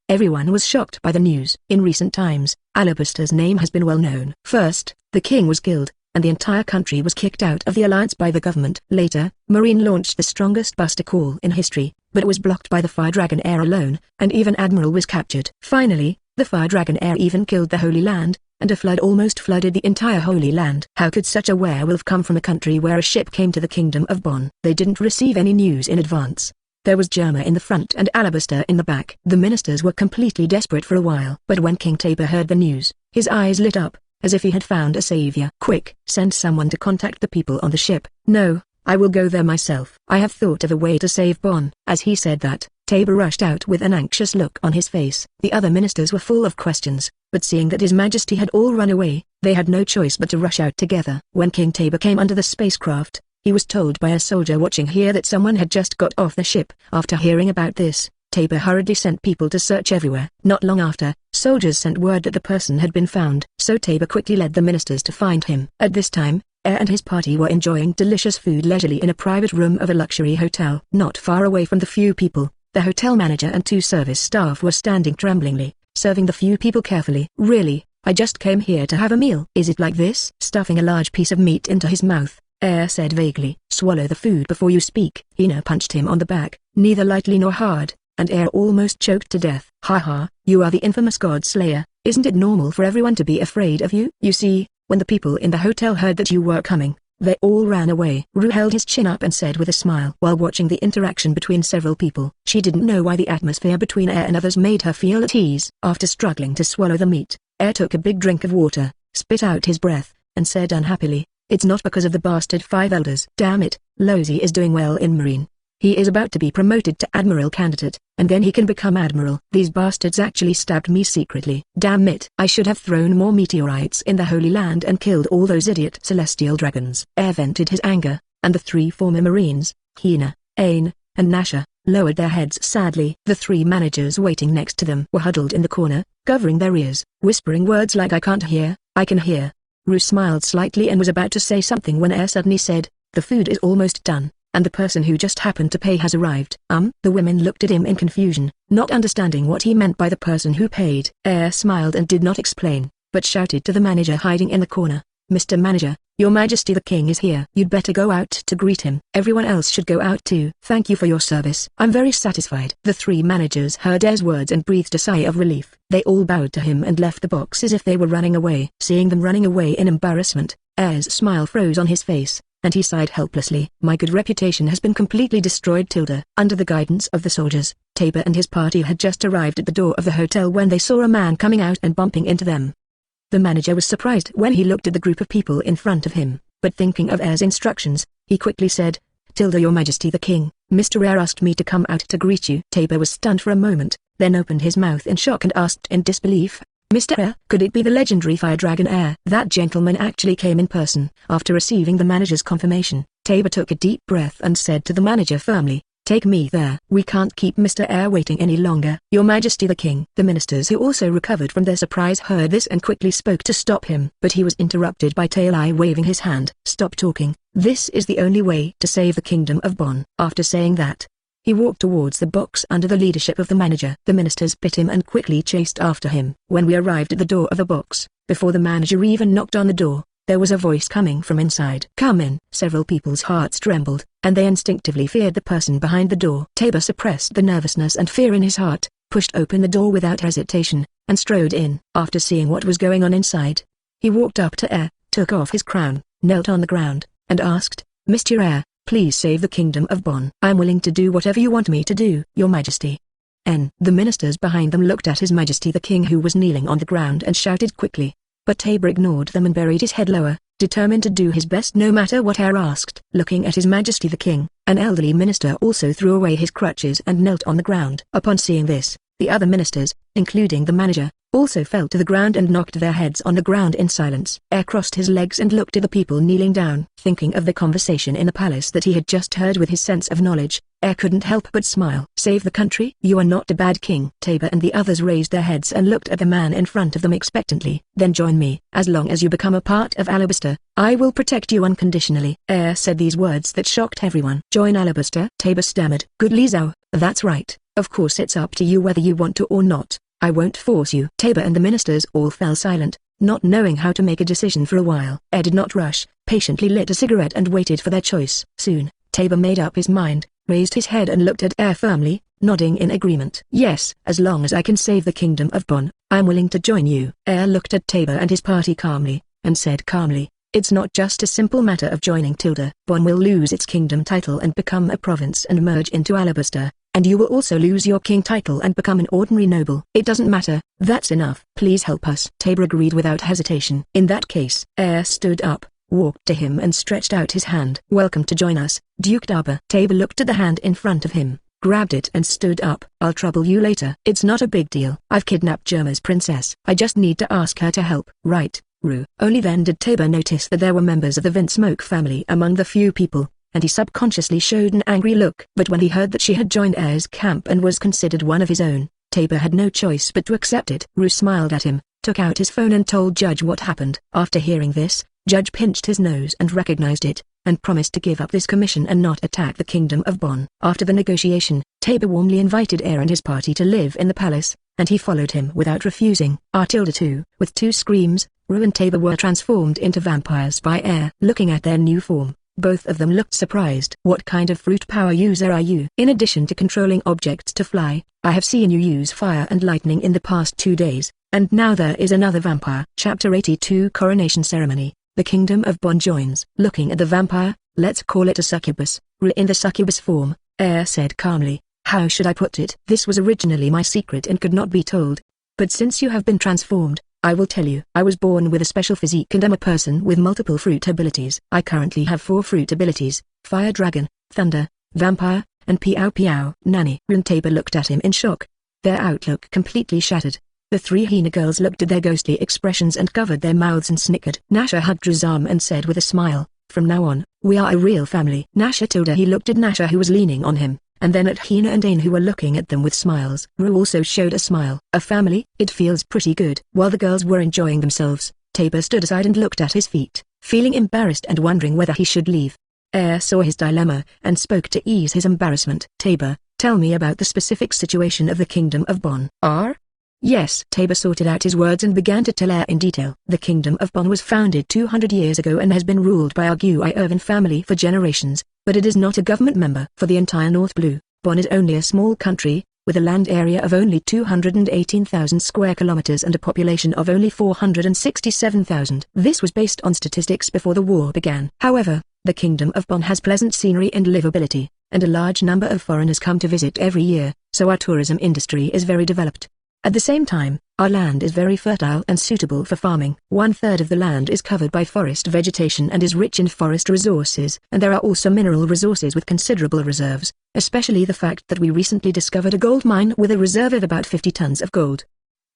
Everyone was shocked by the news. In recent times, Alabaster's name has been well known. First, the king was killed, and the entire country was kicked out of the alliance by the government. Later, Marine launched the strongest buster call in history, but it was blocked by the Fire Dragon Air alone, and even Admiral was captured. Finally, the Fire Dragon Air even killed the Holy Land, and a flood almost flooded the entire Holy Land. How could such a werewolf come from a country where a ship came to the kingdom of Bonn? They didn't receive any news in advance. There was Germa in the front and Alabaster in the back. The ministers were completely desperate for a while. But when King Tabor heard the news, his eyes lit up, as if he had found a savior. Quick, send someone to contact the people on the ship. No, I will go there myself. I have thought of a way to save Bonn. As he said that, Tabor rushed out with an anxious look on his face. The other ministers were full of questions, but seeing that His Majesty had all run away, they had no choice but to rush out together. When King Tabor came under the spacecraft, he was told by a soldier watching here that someone had just got off the ship. After hearing about this, Tabor hurriedly sent people to search everywhere. Not long after, soldiers sent word that the person had been found. So Tabor quickly led the ministers to find him. At this time, and his party were enjoying delicious food leisurely in a private room of a luxury hotel. Not far away from the few people, the hotel manager and 2 service staff were standing tremblingly, serving the few people carefully. Really, I just came here to have a meal. Is it like this? Stuffing a large piece of meat into his mouth, said vaguely, swallow the food before you speak. Hina punched him on the back, neither lightly nor hard, and almost choked to death. Ha ha, you are the infamous God Slayer. Isn't it normal for everyone to be afraid of you? You see, when the people in the hotel heard that you were coming, they all ran away. Ru held his chin up and said with a smile while watching the interaction between several people. She didn't know why the atmosphere between and others made her feel at ease. After struggling to swallow the meat, took a big drink of water, spit out his breath, and said unhappily, it's not because of the bastard 5 elders. Damn it, Lozi is doing well in Marine. He is about to be promoted to Admiral candidate, and then he can become Admiral. These bastards actually stabbed me secretly. Damn it. I should have thrown more meteorites in the Holy Land and killed all those idiot celestial dragons. Vented his anger, and the 3 former Marines, Hina, Ain, and Nasha, lowered their heads sadly. The 3 managers waiting next to them were huddled in the corner, covering their ears, whispering words like I can't hear, I can hear. Ru smiled slightly and was about to say something when suddenly said, the food is almost done, and the person who just happened to pay has arrived. The women looked at him in confusion, not understanding what he meant by the person who paid. Smiled and did not explain, but shouted to the manager hiding in the corner, Mr. Manager, Your Majesty the King is here. You'd better go out to greet him. Everyone else should go out too. Thank you for your service. I'm very satisfied. The 3 managers heard words and breathed a sigh of relief. They all bowed to him and left the box as if they were running away. Seeing them running away in embarrassment, Air's smile froze on his face, and he sighed helplessly. My good reputation has been completely destroyed. Under the guidance of the soldiers, Tabor and his party had just arrived at the door of the hotel when they saw a man coming out and bumping into them. The manager was surprised when he looked at the group of people in front of him, but thinking of Air's instructions, he quickly said, Your Majesty the King, Mr. Air asked me to come out to greet you. Tabor was stunned for a moment, then opened his mouth in shock and asked in disbelief, Mr. Air, could it be the legendary Fire Dragon Air? That gentleman actually came in person. After receiving the manager's confirmation, Tabor took a deep breath and said to the manager firmly, take me there. We can't keep Mr. Air waiting any longer. Your Majesty the King. The ministers who also recovered from their surprise heard this and quickly spoke to stop him. But he was interrupted by Tailai waving his hand. Stop talking. This is the only way to save the kingdom of Bonn. After saying that, he walked towards the box under the leadership of the manager. The ministers bit him and quickly chased after him. When we arrived at the door of the box, before the manager even knocked on the door, there was a voice coming from inside. Come in. Several people's hearts trembled, and they instinctively feared the person behind the door. Tabor suppressed the nervousness and fear in his heart, pushed open the door without hesitation, and strode in. After seeing what was going on inside, he walked up to Air, took off his crown, knelt on the ground, and asked, Mr. Air, please save the kingdom of Bonn. I'm willing to do whatever you want me to do, Your Majesty. The ministers behind them looked at His Majesty the King who was kneeling on the ground and shouted quickly. But Tabor ignored them and buried his head lower, determined to do his best no matter what Air asked. Looking at His Majesty the King, an elderly minister also threw away his crutches and knelt on the ground. Upon seeing this, the other ministers, including the manager, also fell to the ground and knocked their heads on the ground in silence. Air crossed his legs and looked at the people kneeling down. Thinking of the conversation in the palace that he had just heard with his sense of knowledge, Air couldn't help but smile. Save the country? You are not a bad king. Tabor and the others raised their heads and looked at the man in front of them expectantly. Then join me. As long as you become a part of Alabaster, I will protect you unconditionally. Air said these words that shocked everyone. Join Alabaster? Tabor stammered. Good Li Zhao, that's right. Of course it's up to you whether you want to or not. I won't force you. Tabor and the ministers all fell silent, not knowing how to make a decision for a while. Air did not rush, patiently lit a cigarette and waited for their choice. Soon, Tabor made up his mind, raised his head and looked at Air firmly, nodding in agreement. Yes, as long as I can save the kingdom of Bonn, I'm willing to join you. Air looked at Tabor and his party calmly, and said calmly, it's not just a simple matter of joining. Bonn will lose its kingdom title and become a province and merge into Alabaster. and you will also lose your king title and become an ordinary noble. It doesn't matter, that's enough. Please help us. Tabor agreed without hesitation. In that case, Heir stood up, walked to him and stretched out his hand. Welcome to join us, Duke Daba. Tabor looked at the hand in front of him, grabbed it and stood up. I'll trouble you later. It's not a big deal. I've kidnapped Germa's princess. I just need to ask her to help. Right, Ru. Only then did Tabor notice that there were members of the Vinsmoke family among the few people, and he subconsciously showed an angry look. But when he heard that she had joined Heir's camp and was considered one of his own, Tabor had no choice but to accept it. Ru smiled at him, took out his phone and told Judge what happened. After hearing this, Judge pinched his nose and recognized it, and promised to give up this commission and not attack the kingdom of Bonn. After the negotiation, Tabor warmly invited Heir and his party to live in the palace, and he followed him without refusing. R-2. With two screams, Ru and Tabor were transformed into vampires by Heir. Looking at their new form, both of them looked surprised. What kind of fruit power user are you? In addition to controlling objects to fly, I have seen you use fire and lightning in the past 2 days, and now there is another vampire. Chapter 82 Coronation Ceremony. The Kingdom of Bonn joins. Looking at the vampire, let's call it a succubus. In the succubus form, Heir said calmly, how should I put it? This was originally my secret and could not be told. But since you have been transformed, I will tell you. I was born with a special physique and am a person with multiple fruit abilities. I currently have 4 fruit abilities: Fire Dragon, Thunder, Vampire, and Piao Piao. Nanny. And Tabor looked at him in shock. Their outlook completely shattered. The 3 hyena girls looked at their ghostly expressions and covered their mouths and snickered. Nasha hugged Ru's arm and said with a smile, from now on, we are a real family. Nasha tilde. He looked at Nasha who was leaning on him, and then at Hina and Ain who were looking at them with smiles. Ru also showed a smile. A family? It feels pretty good. While the girls were enjoying themselves, Tabor stood aside and looked at his feet, feeling embarrassed and wondering whether he should leave. Heir saw his dilemma and spoke to ease his embarrassment. Tabor, tell me about the specific situation of the Kingdom of Bonn. Yes. Tabor sorted out his words and began to tell Heir in detail. The Kingdom of Bonn was founded 200 years ago and has been ruled by our Gui Irvin family for generations, but it is not a government member. For the entire North Blue, Bonn is only a small country, with a land area of only 218,000 square kilometers and a population of only 467,000. This was based on statistics before the war began. However, the Kingdom of Bonn has pleasant scenery and livability, and a large number of foreigners come to visit every year, so our tourism industry is very developed. At the same time, our land is very fertile and suitable for farming. 1/3 of the land is covered by forest vegetation and is rich in forest resources, and there are also mineral resources with considerable reserves, especially the fact that we recently discovered a gold mine with a reserve of about 50 tons of gold.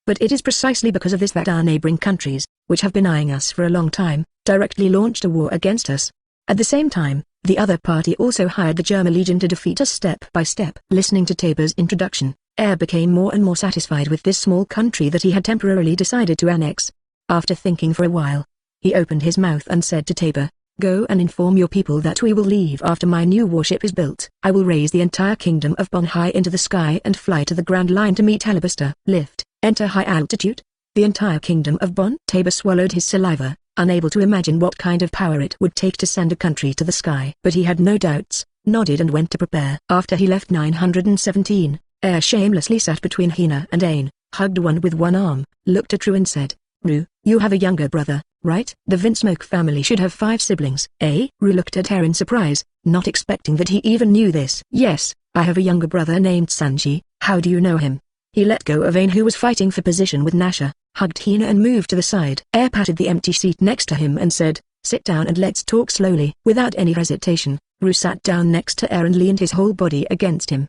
But it is precisely because of this that our neighboring countries, which have been eyeing us for a long time, directly launched a war against us. At the same time, the other party also hired the Germa Legion to defeat us step by step. Listening to Tabor's introduction, Heir became more and more satisfied with this small country that he had temporarily decided to annex. After thinking for a while, he opened his mouth and said to Tabor, go and inform your people that we will leave after my new warship is built. I will raise the entire Kingdom of Bonn high into the sky and fly to the Grand Line to meet Alabaster. Lift, enter high altitude. The entire Kingdom of Bonn? Tabor swallowed his saliva, unable to imagine what kind of power it would take to send a country to the sky. But he had no doubts, nodded and went to prepare. After he left 917, Heir shamelessly sat between Hina and Ain, hugged one with one arm, looked at Ru and said, Ru, you have a younger brother, right? The Vinsmoke family should have 5 siblings. Eh? Ru looked at Heir in surprise, not expecting that he even knew this. Yes, I have a younger brother named Sanji. How do you know him? He let go of Ain who was fighting for position with Nasha, hugged Hina and moved to the side. Heir patted the empty seat next to him and said, sit down and let's talk slowly. Without any hesitation, Ru sat down next to Heir and leaned his whole body against him.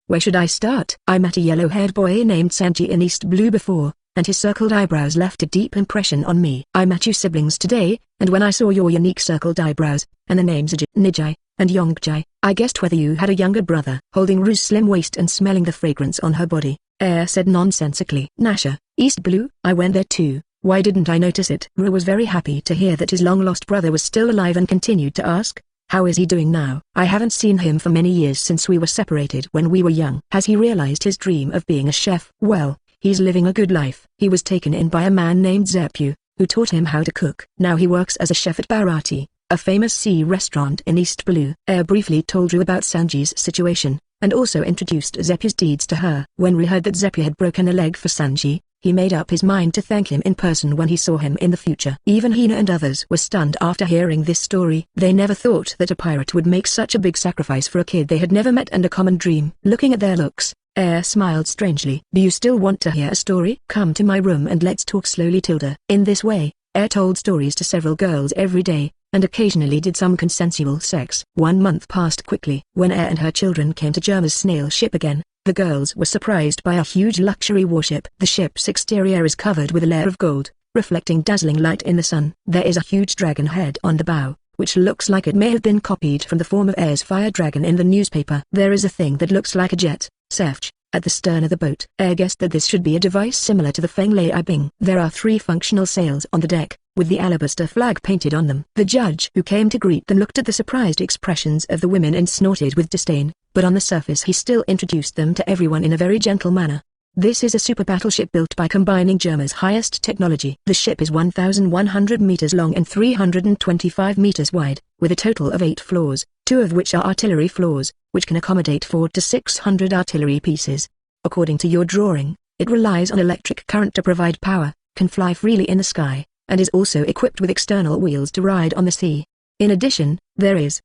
Where should I start? I met a yellow-haired boy named Sanji in East Blue before, and his circled eyebrows left a deep impression on me. I met you siblings today, and when I saw your unique circled eyebrows, and the names Nijai, and Yongjai, I guessed whether you had a younger brother. Holding Ru's slim waist and smelling the fragrance on her body, Heir said nonsensically. Nasha, East Blue? I went there too. Why didn't I notice it? Ru was very happy to hear that his long-lost brother was still alive and continued to ask, how is he doing now? I haven't seen him for many years since we were separated when we were young. Has he realized his dream of being a chef? Well, he's living a good life. He was taken in by a man named Zeppu, who taught him how to cook. Now he works as a chef at Barati, a famous sea restaurant in East Blue. Heir briefly told Ru about Sanji's situation, and also introduced Zeppu's deeds to her. When Ru heard that Zeppu had broken a leg for Sanji, He made up his mind to thank him in person when he saw him in the future. Even Hina and others were stunned after hearing this story. They never thought that a pirate would make such a big sacrifice for a kid they had never met and a common dream. Looking at their looks, Air smiled strangely. Do you still want to hear a story? Come to my room and let's talk slowly, Tilda. In this way, Air told stories to several girls every day, and occasionally did some consensual sex. 1 month passed quickly. When Air and her children came to Germa's snail ship again, the girls were surprised by a huge luxury warship. The ship's exterior is covered with a layer of gold, reflecting dazzling light in the sun. There is a huge dragon head on the bow, which looks like it may have been copied from the form of Air's fire dragon in the newspaper. There is a thing that looks like a jet, Sefch, at the stern of the boat. Air guessed that this should be a device similar to the Feng Lei Bing. There are 3 functional sails on the deck, with the Alabaster flag painted on them. The judge who came to greet them looked at the surprised expressions of the women and snorted with disdain, but on the surface he still introduced them to everyone in a very gentle manner. This is a super battleship built by combining Germa's highest technology. The ship is 1,100 meters long and 325 meters wide, with a total of 8 floors, 2 of which are artillery floors, which can accommodate 400 to 600 artillery pieces. According to your drawing, it relies on electric current to provide power, can fly freely in the sky, and is also equipped with external wheels to ride on the sea. In addition,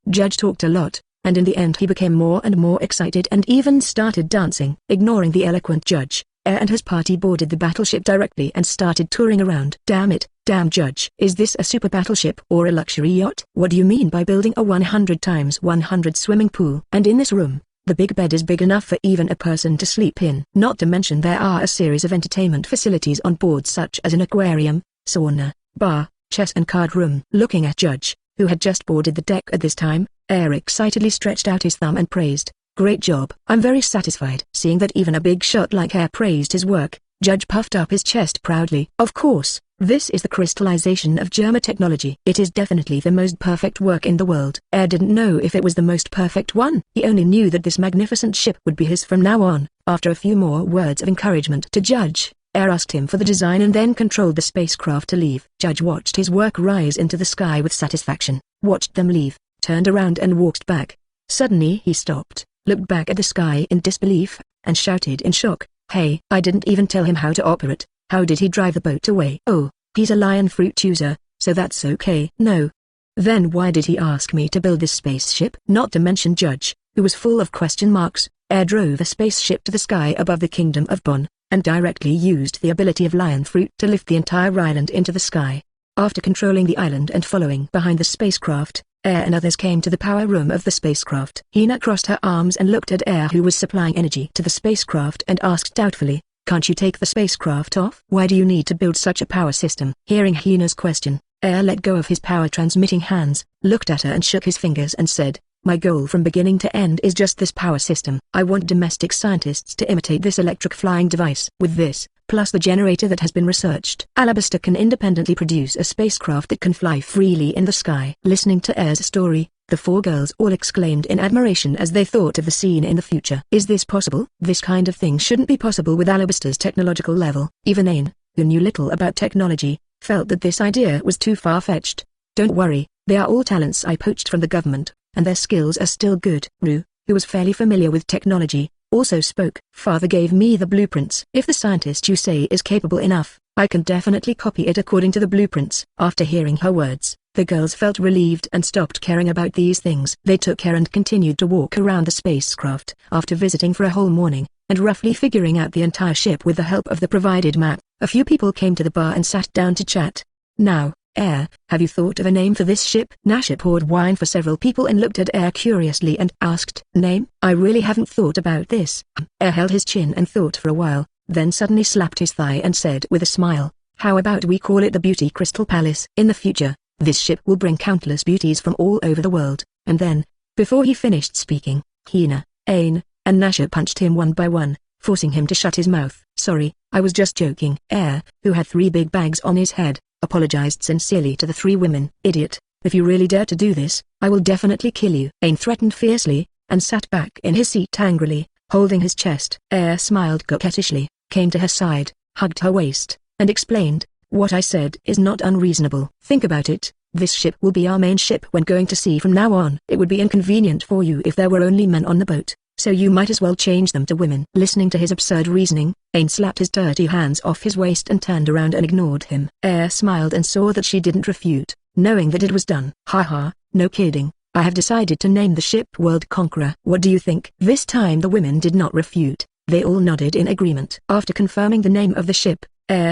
Judge talked a lot, and in the end he became more and more excited and even started dancing. Ignoring the eloquent judge, Air and his party boarded the battleship directly and started touring around. Damn it, damn Judge. Is this a super battleship or a luxury yacht? What do you mean by building a 100 times 100 swimming pool? And in this room, the big bed is big enough for even a person to sleep in. Not to mention there are a series of entertainment facilities on board such as an aquarium, sauna, bar, chess and card room. Looking at Judge, who had just boarded the deck at this time, Air excitedly stretched out his thumb and praised, "Great job. I'm very satisfied." Seeing that even a big shot like Air praised his work, Judge puffed up his chest proudly. Of course, this is the crystallization of Germa technology. It is definitely the most perfect work in the world. Air didn't know if it was the most perfect one. He only knew that this magnificent ship would be his from now on. After a few more words of encouragement to Judge, Air asked him for the design and then controlled the spacecraft to leave. Judge watched his work rise into the sky with satisfaction, watched them leave, turned around and walked back. Suddenly he stopped, looked back at the sky in disbelief, and shouted in shock, "Hey, I didn't even tell him how to operate. How did he drive the boat away?" "Oh, he's a lion fruit user, so that's okay." "No. Then why did he ask me to build this spaceship?" Not to mention Judge, who was full of question marks, Air drove a spaceship to the sky above the kingdom of Bonn, and directly used the ability of lion fruit to lift the entire island into the sky. After controlling the island and following behind the spacecraft, Air and others came to the power room of the spacecraft. Hina crossed her arms and looked at Air, who was supplying energy to the spacecraft, and asked doubtfully, "Can't you take the spacecraft off? Why do you need to build such a power system?" Hearing Hina's question, Air let go of his power transmitting hands, looked at her and shook his fingers and said, "My goal from beginning to end is just this power system. I want domestic scientists to imitate this electric flying device. With this, plus the generator that has been researched, Alabaster can independently produce a spacecraft that can fly freely in the sky." Listening to Air's story, the 4 girls all exclaimed in admiration as they thought of the scene in the future. Is this possible? This kind of thing shouldn't be possible with Alabaster's technological level. Even Ain, who knew little about technology, felt that this idea was too far-fetched. "Don't worry, they are all talents I poached from the government, and their skills are still good." Ru, who was fairly familiar with technology, also spoke. "Father gave me the blueprints. If the scientist you say is capable enough, I can definitely copy it according to the blueprints." After hearing her words, the girls felt relieved and stopped caring about these things. They took care and continued to walk around the spacecraft. After visiting for a whole morning, and roughly figuring out the entire ship with the help of the provided map, a few people came to the bar and sat down to chat. "Now, Air, have you thought of a name for this ship?" Nasha poured wine for several people and looked at Air curiously and asked, "Name? I really haven't thought about this." Air held his chin and thought for a while, then suddenly slapped his thigh and said with a smile, "How about we call it the Beauty Crystal Palace? In the future, this ship will bring countless beauties from all over the world." And then, before he finished speaking, Hina, Ain, and Nasha punched him one by one, forcing him to shut his mouth. "Sorry, I was just joking." Air, who had 3 big bags on his head, apologized sincerely to the 3 women. "Idiot, if you really dare to do this, I will definitely kill you." Ain threatened fiercely, and sat back in his seat angrily, holding his chest. Air smiled coquettishly, came to her side, hugged her waist, and explained, "What I said is not unreasonable. Think about it, this ship will be our main ship when going to sea from now on. It would be inconvenient for you if there were only men on the boat, so you might as well change them to women. Listening to his absurd reasoning, Ain slapped his dirty hands off his waist and turned around and ignored him. Smiled and saw that she didn't refute, knowing that it was done. Haha, no kidding, I have decided to name the ship World Conqueror. What do you think? This time the women did not refute, they all nodded in agreement. After confirming the name of the ship,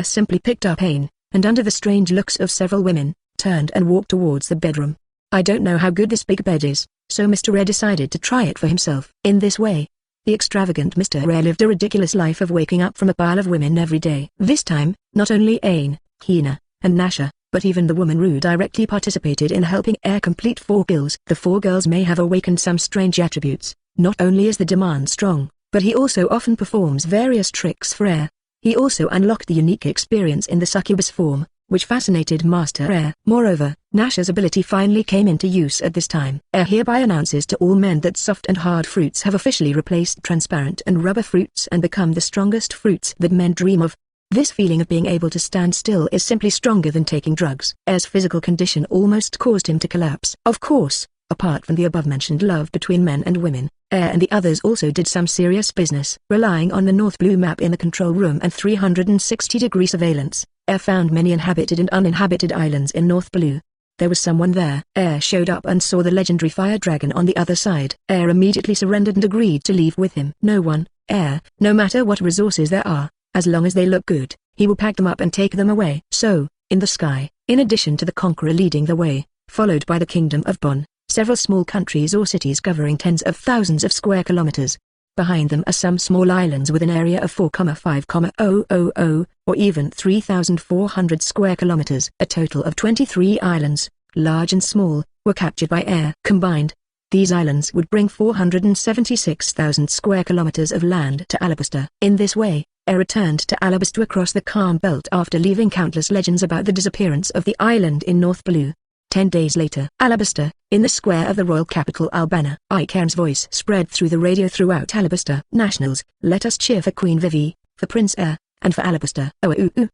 simply picked up Ain, and under the strange looks of several women, turned and walked towards the bedroom. I don't know how good this big bed is, so Mr. decided to try it for himself. In this way, the extravagant Mr. lived a ridiculous life of waking up from a pile of women every day. This time, not only Ain, Hina, and Nasha, but even the woman Ru directly participated in helping complete 4 kills. The 4 girls may have awakened some strange attributes. Not only is the demand strong, but he also often performs various tricks for He also unlocked the unique experience in the succubus form, which fascinated Master Moreover, Nasha's ability finally came into use at this time. Hereby announces to all men that soft and hard fruits have officially replaced transparent and rubber fruits and become the strongest fruits that men dream of. This feeling of being able to stand still is simply stronger than taking drugs. Physical condition almost caused him to collapse. Of course, apart from the above-mentioned love between men and women, and the others also did some serious business. Relying on the North Blue map in the control room and 360-degree surveillance, found many inhabited and uninhabited islands in North Blue. There was someone there. Showed up and saw the legendary fire dragon on the other side. Immediately surrendered and agreed to leave with him. No one, no matter what resources there are, as long as they look good, he will pack them up and take them away. So, in the sky, in addition to the Conqueror leading the way, followed by the Kingdom of Bonn, several small countries or cities covering tens of thousands of square kilometers. Behind them are some small islands with an area of 4,5,000 or even 3,400 square kilometers. A total of 23 islands, large and small, were captured by Combined, these islands would bring 476,000 square kilometers of land to Alabaster. In this way, returned to Alabaster across the Calm Belt after leaving countless legends about the disappearance of the island in North Blue. 10 days later, Alabaster, in the square of the royal capital Albana. Icairn's voice spread through the radio throughout Alabaster. Nationals, let us cheer for Queen Vivi, for Prince and for Alabaster.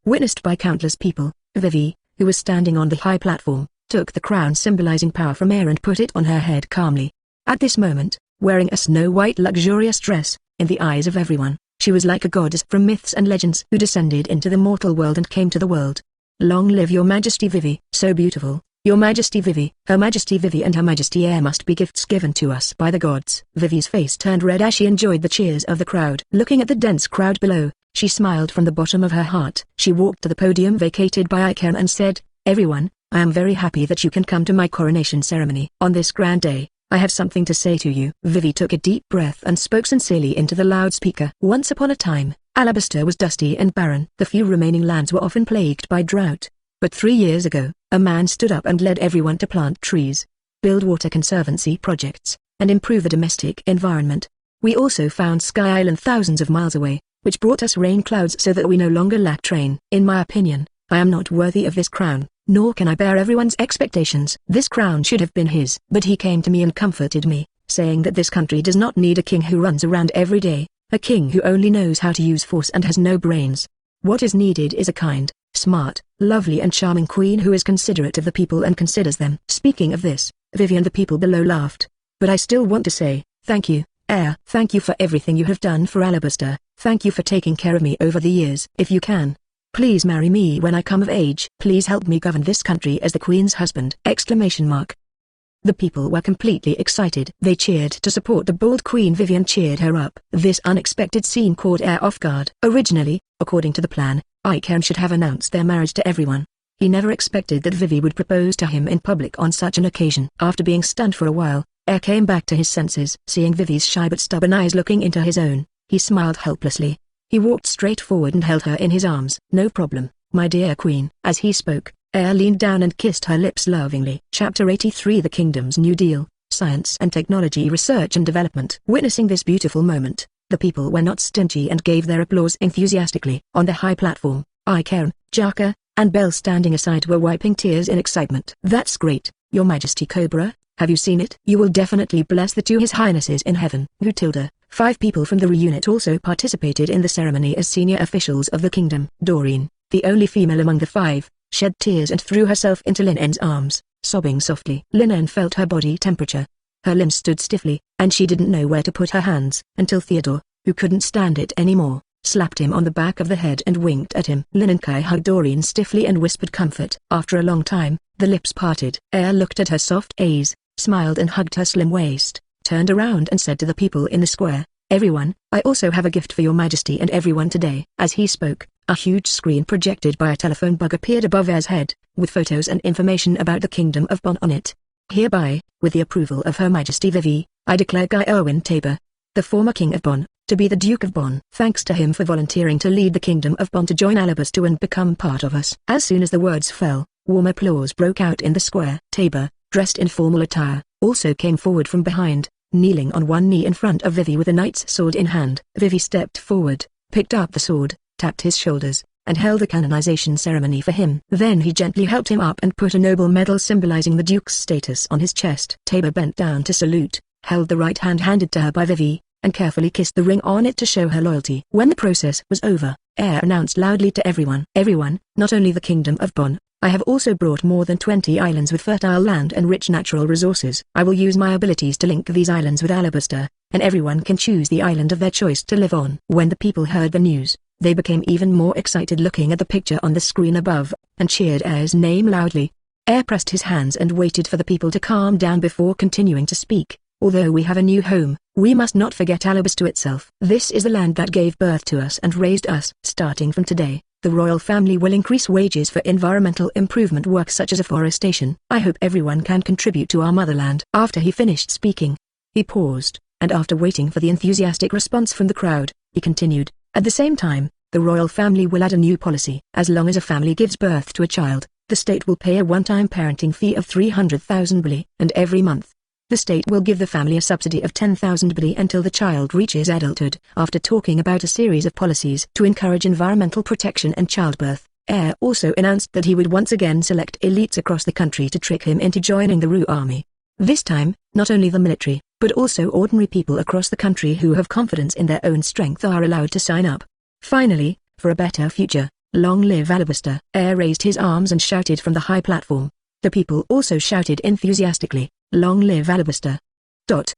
Witnessed by countless people, Vivi, who was standing on the high platform, took the crown symbolizing power from and put it on her head calmly. At this moment, wearing a snow-white luxurious dress, in the eyes of everyone, she was like a goddess from myths and legends who descended into the mortal world and came to the world. Long live your Majesty Vivi. So beautiful, your Majesty Vivi. Her Majesty Vivi and Her Majesty must be gifts given to us by the gods. Vivi's face turned red as she enjoyed the cheers of the crowd. Looking at the dense crowd below, she smiled from the bottom of her heart. She walked to the podium vacated by Icairn and said, "Everyone, I am very happy that you can come to my coronation ceremony. On this grand day, I have something to say to you." Vivi took a deep breath and spoke sincerely into the loudspeaker. Once upon a time, Alabaster was dusty and barren. The few remaining lands were often plagued by drought. But 3 years ago, a man stood up and led everyone to plant trees, build water conservancy projects, and improve the domestic environment. We also found Sky Island thousands of miles away, which brought us rain clouds so that we no longer lack rain. In my opinion, I am not worthy of this crown, nor can I bear everyone's expectations. This crown should have been his. But he came to me and comforted me, saying that this country does not need a king who runs around every day, a king who only knows how to use force and has no brains. What is needed is a kind, smart, lovely and charming queen who is considerate of the people and considers them. Speaking of this, Vivi and the people below laughed. But I still want to say, thank you, thank you for everything you have done for Alabaster, thank you for taking care of me over the years. If you can, please marry me when I come of age. Please help me govern this country as the queen's husband! The people were completely excited. They cheered to support the bold Queen Vivi and cheered her up. This unexpected scene caught off guard. Originally, according to the plan, Icairn should have announced their marriage to everyone. He never expected that Vivi would propose to him in public on such an occasion. After being stunned for a while, came back to his senses. Seeing Vivi's shy but stubborn eyes looking into his own, he smiled helplessly. He walked straight forward and held her in his arms. "No problem, my dear queen." As he spoke, leaned down and kissed her lips lovingly. Chapter 83 The Kingdom's New Deal, Science and Technology Research and Development. Witnessing this beautiful moment, the people were not stingy and gave their applause enthusiastically. On the high platform, Icairn, Jaka, and Bel standing aside were wiping tears in excitement. "That's great, Your Majesty Cobra, have you seen it? You will definitely bless the two His Highnesses in heaven." Fujitora. 5 people from the reunit also participated in the ceremony as senior officials of the kingdom. Doreen, the only female among the 5, shed tears and threw herself into Linen's arms, sobbing softly. Linen felt her body temperature. Her limbs stood stiffly, and she didn't know where to put her hands, until Theodore, who couldn't stand it anymore, slapped him on the back of the head and winked at him. Lin and Kai hugged Doreen stiffly and whispered comfort. After a long time, the lips parted. Looked at her soft gaze, smiled and hugged her slim waist, turned around and said to the people in the square, "Everyone, I also have a gift for your majesty and everyone today." As he spoke, a huge screen projected by a telephone bug appeared above Air's head, with photos and information about the Kingdom of Bonn on it. "Hereby, with the approval of Her Majesty Vivi, I declare Guy Erwin Tabor, the former King of Bonn, to be the Duke of Bonn. Thanks to him for volunteering to lead the Kingdom of Bonn to join Alabaster and become part of us." As soon as the words fell, warm applause broke out in the square. Tabor, dressed in formal attire, also came forward from behind, kneeling on one knee in front of Vivi with a knight's sword in hand. Vivi stepped forward, picked up the sword, tapped his shoulders, and held a canonization ceremony for him. Then he gently helped him up and put a noble medal symbolizing the Duke's status on his chest. Tabor bent down to salute, held the right hand handed to her by Vivi, and carefully kissed the ring on it to show her loyalty. When the process was over, Air announced loudly to everyone, "Everyone, not only the Kingdom of Bonn, I have also brought more than 20 islands with fertile land and rich natural resources. I will use my abilities to link these islands with Alabaster, and everyone can choose the island of their choice to live on." When the people heard the news, they became even more excited looking at the picture on the screen above, and cheered Air's name loudly. Air pressed his hands and waited for the people to calm down before continuing to speak. "Although we have a new home, we must not forget Alabaster itself. This is the land that gave birth to us and raised us. Starting from today, the royal family will increase wages for environmental improvement work such as afforestation. I hope everyone can contribute to our motherland." After he finished speaking, he paused, and after waiting for the enthusiastic response from the crowd, he continued, "At the same time, the royal family will add a new policy. As long as a family gives birth to a child, the state will pay a one-time parenting fee of 300,000 Beli, and every month, the state will give the family a subsidy of 10,000 Beli until the child reaches adulthood." After talking about a series of policies to encourage environmental protection and childbirth, Air also announced that he would once again select elites across the country to trick him into joining the Ru army. This time, not only the military, but also ordinary people across the country who have confidence in their own strength are allowed to sign up. Finally, for a better future, long live Alabaster. Air raised his arms and shouted from the high platform. The people also shouted enthusiastically, "Long live Alabaster."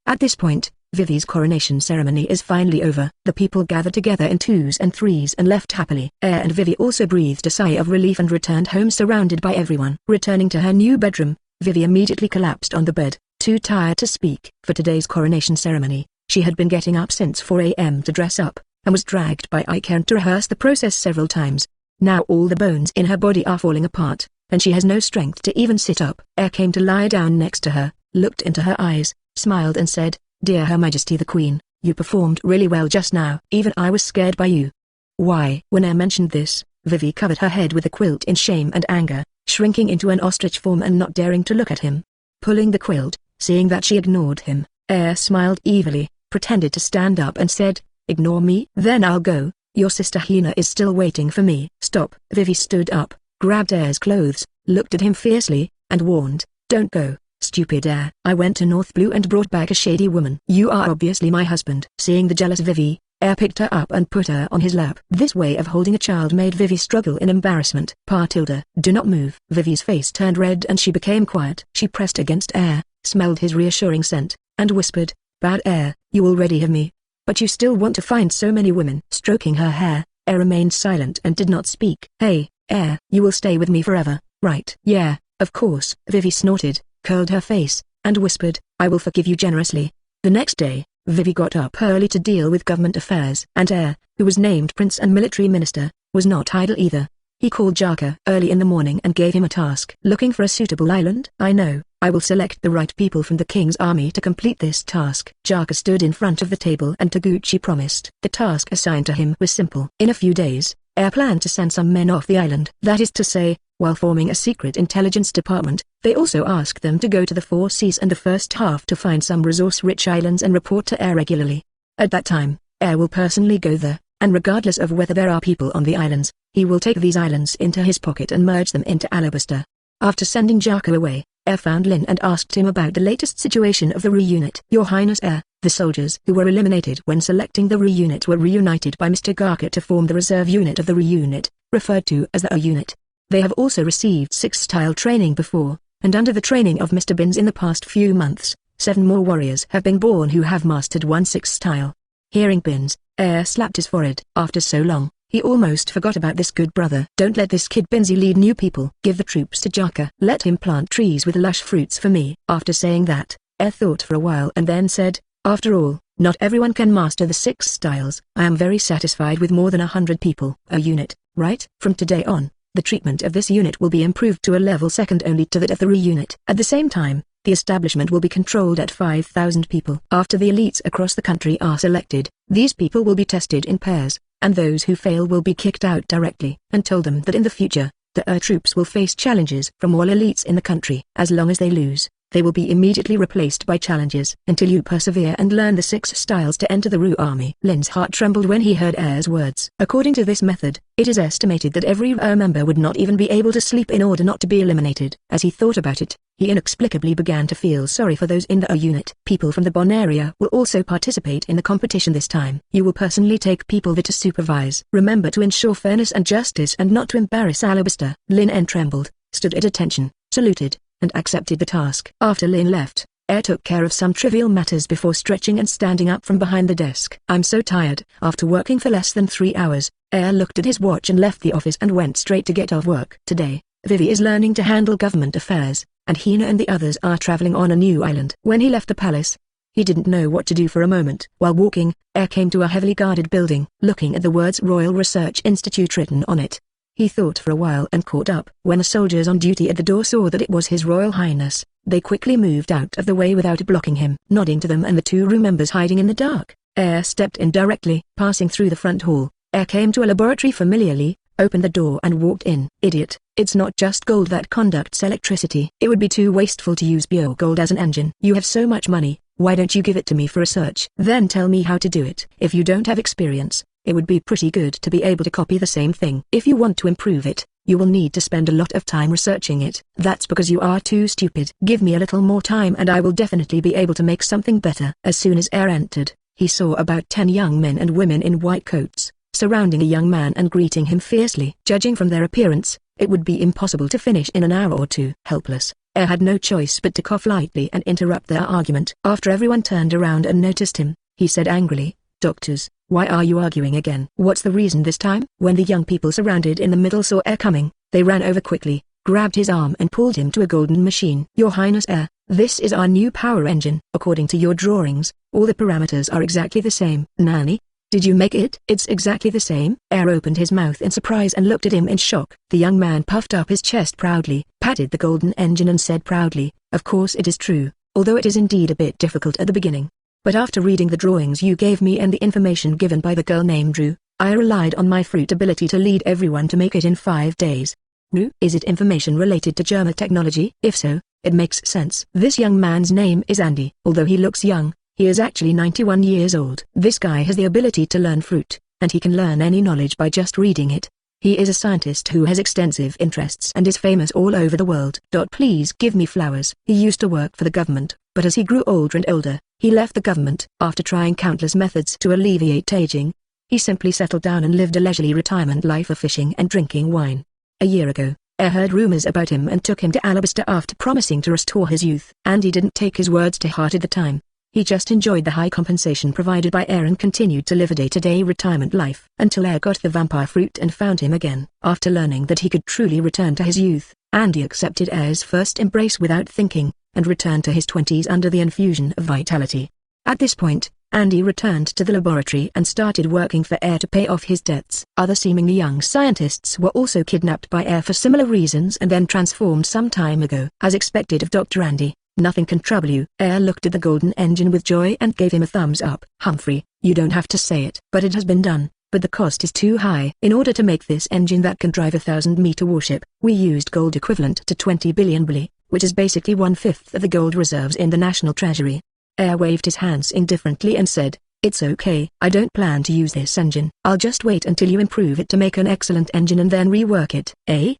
At this point, Vivi's coronation ceremony is finally over. The people gathered together in twos and threes and left happily. Air and Vivi also breathed a sigh of relief and returned home surrounded by everyone. Returning to her new bedroom, Vivi immediately collapsed on the bed, too tired to speak. For today's coronation ceremony, she had been getting up since 4 a.m. to dress up, and was dragged by Akainu to rehearse the process several times. Now all the bones in her body are falling apart, and she has no strength to even sit up. Air came to lie down next to her, looked into her eyes, smiled and said, "Dear Her Majesty the Queen, you performed really well just now. Even I was scared by you." "Why?" When Air mentioned this, Vivi covered her head with a quilt in shame and anger, shrinking into an ostrich form and not daring to look at him. Pulling the quilt, seeing that she ignored him, Air smiled evilly, pretended to stand up and said, "Ignore me? Then I'll go. Your sister Hina is still waiting for me." "Stop." Vivi stood up, grabbed Air's clothes, looked at him fiercely, and warned, "Don't go, stupid Air. I went to North Blue and brought back a shady woman. You are obviously my husband." Seeing the jealous Vivi, Air picked her up and put her on his lap. This way of holding a child made Vivi struggle in embarrassment. "Do not move." Vivi's face turned red and she became quiet. She pressed against Air, smelled his reassuring scent, and whispered, "Bad Air, you already have me. But you still want to find so many women." Stroking her hair, Air remained silent and did not speak. "Hey, Air, you will stay with me forever, right?" "Yeah, of course." Vivi snorted, curled her face, and whispered, "I will forgive you generously." The next day, Vivi got up early to deal with government affairs. And Air, who was named Prince and Military Minister, was not idle either. He called Jaka early in the morning and gave him a task. "Looking for a suitable island?" "I know. I will select the right people from the king's army to complete this task." Jaka stood in front of the table and Taguchi promised. The task assigned to him was simple. In a few days, Air planned to send some men off the island. That is to say, while forming a secret intelligence department, they also asked them to go to the Four Seas and the first half to find some resource-rich islands and report to Air regularly. At that time, Air will personally go there, and regardless of whether there are people on the islands, he will take these islands into his pocket and merge them into Alabaster. After sending Jaka away, Air found Lin and asked him about the latest situation of the Ru unit. "Your Highness Air, the soldiers who were eliminated when selecting the Ru unit were reunited by Mr. Gaka to form the reserve unit of the Ru unit, referred to as the A unit. They have also received 6-style training before, and under the training of Mr. Bins in the past few months, 7 more warriors have been born who have mastered 1/6 style. Hearing Bin's, Air slapped his forehead. After so long, he almost forgot about this good brother. Don't let this kid Binzi lead new people. Give the troops to Jaka. Let him plant trees with lush fruits for me. After saying that, Air thought for a while and then said, after all, not everyone can master the 6 styles. I am very satisfied with more than 100 people. A unit, right? From today on, the treatment of this unit will be improved to a level second only to that of the re-unit. At the same time, the establishment will be controlled at 5,000 people. After the elites across the country are selected, these people will be tested in pairs, and those who fail will be kicked out directly. And told them that in the future, the troops will face challenges from all elites in the country. As long as they lose, they will be immediately replaced by challenges until you persevere and learn the 6 styles to enter the Ru army. Lin's heart trembled when he heard Air's words. According to this method, it is estimated that every member would not even be able to sleep in order not to be eliminated. As he thought about it, he inexplicably began to feel sorry for those in the unit. People from the Bonn area will also participate in the competition this time. You will personally take people there to supervise. Remember to ensure fairness and justice and not to embarrass Alabaster. Lin trembled, stood at attention, saluted, and accepted the task. After Lin left, Air took care of some trivial matters before stretching and standing up from behind the desk. I'm so tired. After working for less than 3 hours, Air looked at his watch and left the office and went straight to get off work. Today, Vivi is learning to handle government affairs, and Hina and the others are traveling on a new island. When he left the palace, he didn't know what to do for a moment. While walking, Air came to a heavily guarded building. Looking at the words Royal Research Institute written on it, he thought for a while and caught up. When the soldiers on duty at the door saw that it was His Royal Highness, they quickly moved out of the way without blocking him. Nodding to them and the 2 room members hiding in the dark, Air stepped in directly. Passing through the front hall, Air came to a laboratory familiarly, opened the door and walked in. Idiot, it's not just gold that conducts electricity. It would be too wasteful to use pure gold as an engine. You have so much money, why don't you give it to me for research? Then tell me how to do it. If you don't have experience, it would be pretty good to be able to copy the same thing. If you want to improve it, you will need to spend a lot of time researching it. That's because you are too stupid. Give me a little more time and I will definitely be able to make something better. As soon as Air entered, he saw about 10 young men and women in white coats, surrounding a young man and greeting him fiercely. Judging from their appearance, it would be impossible to finish in an hour or 2. Helpless, Air had no choice but to cough lightly and interrupt their argument. After everyone turned around and noticed him, he said angrily, "Doctors, why are you arguing again? What's the reason this time?" When the young people surrounded in the middle saw Air coming, they ran over quickly, grabbed his arm and pulled him to a golden machine. "Your Highness Air, this is our new power engine. According to your drawings, all the parameters are exactly the same." "Nani? Did you make it?" "It's exactly the same." Air opened his mouth in surprise and looked at him in shock. The young man puffed up his chest proudly, patted the golden engine and said proudly, "Of course it is true, although it is indeed a bit difficult at the beginning. But after reading the drawings you gave me and the information given by the girl named Drew, I relied on my fruit ability to lead everyone to make it in 5 days. Drew? Is it information related to Germa technology? If so, it makes sense." This young man's name is Andy. Although he looks young, he is actually 91 years old. This guy has the ability to learn fruit, and he can learn any knowledge by just reading it. He is a scientist who has extensive interests and is famous all over the world. "Please give me flowers." He used to work for the government, but as he grew older and older, he left the government. After trying countless methods to alleviate aging, he simply settled down and lived a leisurely retirement life of fishing and drinking wine. A year ago, Air heard rumors about him and took him to Alabaster after promising to restore his youth. Andy didn't take his words to heart at the time. He just enjoyed the high compensation provided by Air and continued to live a day-to-day retirement life until Air got the vampire fruit and found him again. After learning that he could truly return to his youth, Andy accepted Air's first embrace without thinking, and returned to his 20s under the infusion of vitality. At this point, Andy returned to the laboratory and started working for Air to pay off his debts. Other seemingly young scientists were also kidnapped by Air for similar reasons and then transformed some time ago. As expected of Dr. Andy, "Nothing can trouble you." Air looked at the golden engine with joy and gave him a thumbs up. "Humphrey, you don't have to say it. But it has been done, but the cost is too high. In order to make this engine that can drive a 1,000-meter warship, we used gold equivalent to 20 billion Beli, which is basically 1/5 of the gold reserves in the national treasury." Air waved his hands indifferently and said, "It's okay. I don't plan to use this engine. I'll just wait until you improve it to make an excellent engine and then rework it." "Eh?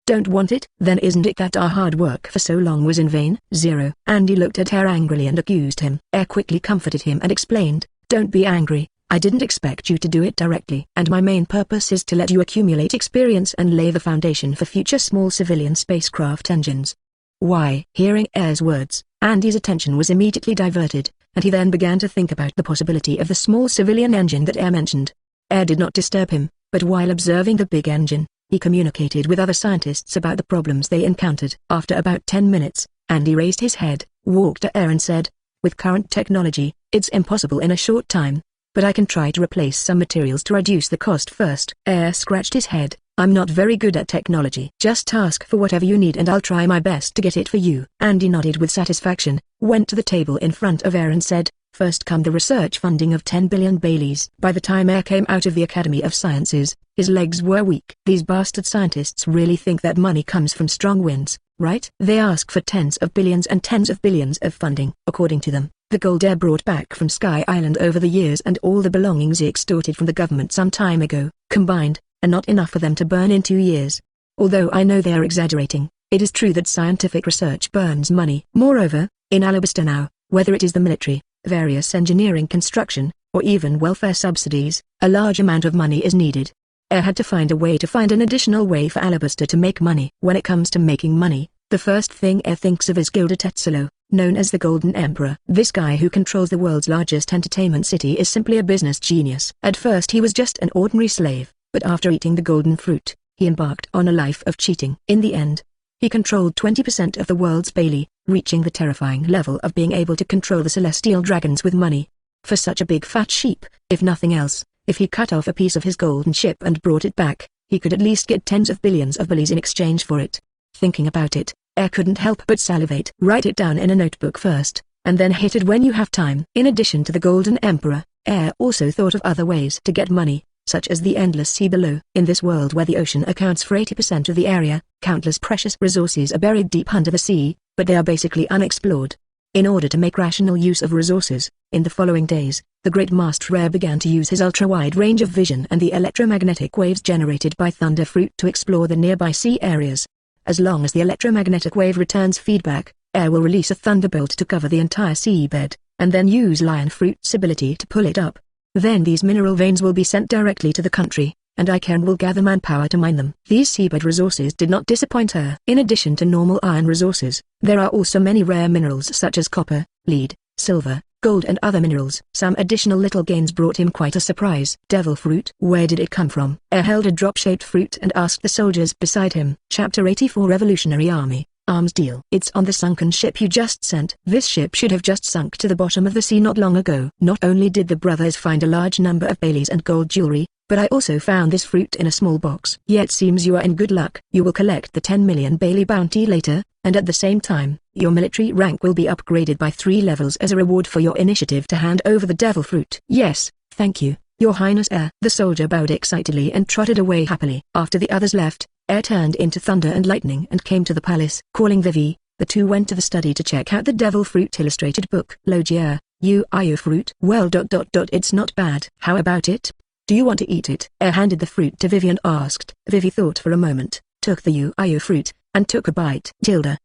Don't want it? Then isn't it that our hard work for so long was in vain?" "Zero." Andy looked at Air angrily and accused him. Air quickly comforted him and explained, "Don't be angry. I didn't expect you to do it directly. And my main purpose is to let you accumulate experience and lay the foundation for future small civilian spacecraft engines." "Why?" Hearing Air's words, Andy's attention was immediately diverted, and he then began to think about the possibility of the small civilian engine that Air mentioned. Air did not disturb him, but while observing the big engine, he communicated with other scientists about the problems they encountered. After about 10 minutes, Andy raised his head, walked to Air and said, "With current technology, it's impossible in a short time, but I can try to replace some materials to reduce the cost first." Air scratched his head. "I'm not very good at technology. Just ask for whatever you need and I'll try my best to get it for you." Andy nodded with satisfaction, went to the table in front of Air and said, "First come the research funding of 10 billion Baileys." By the time Air came out of the Academy of Sciences, his legs were weak. These bastard scientists really think that money comes from strong winds, right? They ask for tens of billions and tens of billions of funding. According to them, the gold Air brought back from Sky Island over the years and all the belongings he extorted from the government some time ago, combined, are not enough for them to burn in 2 years. Although I know they are exaggerating, it is true that scientific research burns money. Moreover, in Alabaster now, whether it is the military, various engineering construction, or even welfare subsidies, a large amount of money is needed. Air had to find an additional way for Alabaster to make money. When it comes to making money, the first thing Air thinks of is Gilda Tezzolo, known as the Golden Emperor. This guy who controls the world's largest entertainment city is simply a business genius. At first he was just an ordinary slave, but after eating the golden fruit, he embarked on a life of cheating. In the end, he controlled 20% of the world's Beli, reaching the terrifying level of being able to control the celestial dragons with money. For such a big fat sheep, if nothing else, if he cut off a piece of his golden ship and brought it back, he could at least get tens of billions of Belis in exchange for it. Thinking about it, Air couldn't help but salivate. Write it down in a notebook first, and then hit it when you have time. In addition to the Golden Emperor, Air also thought of other ways to get money, such as the endless sea below. In this world where the ocean accounts for 80% of the area, countless precious resources are buried deep under the sea, but they are basically unexplored. In order to make rational use of resources, in the following days, the Great Master Air began to use his ultra-wide range of vision and the electromagnetic waves generated by thunder fruit to explore the nearby sea areas. As long as the electromagnetic wave returns feedback, Air will release a thunderbolt to cover the entire seabed, and then use lion fruit's ability to pull it up. Then these mineral veins will be sent directly to the country, and Akainu will gather manpower to mine them. These seabed resources did not disappoint her. In addition to normal iron resources, there are also many rare minerals such as copper, lead, silver, gold and other minerals. Some additional little gains brought him quite a surprise. Devil fruit. Where did it come from? Air held a drop-shaped fruit and asked the soldiers beside him. Chapter 84 Revolutionary Army. Arms deal. It's on the sunken ship you just sent. This ship should have just sunk to the bottom of the sea not long ago. Not only did the brothers find a large number of Baileys and gold jewelry, but I also found this fruit in a small box. Yet seems you are in good luck. You will collect the 10 million Bailey bounty later, and at the same time, your military rank will be upgraded by 3 levels as a reward for your initiative to hand over the devil fruit. Yes, thank you, Your Highness Air. The soldier bowed excitedly and trotted away happily. After the others left, Air turned into thunder and lightning and came to the palace. Calling Vivi, the two went to the study to check out the devil fruit illustrated book. Logia, you are your fruit. Well it's not bad. How about it? Do you want to eat it? Air handed the fruit to Vivi and asked. Vivi thought for a moment, took the you fruit, and took a bite.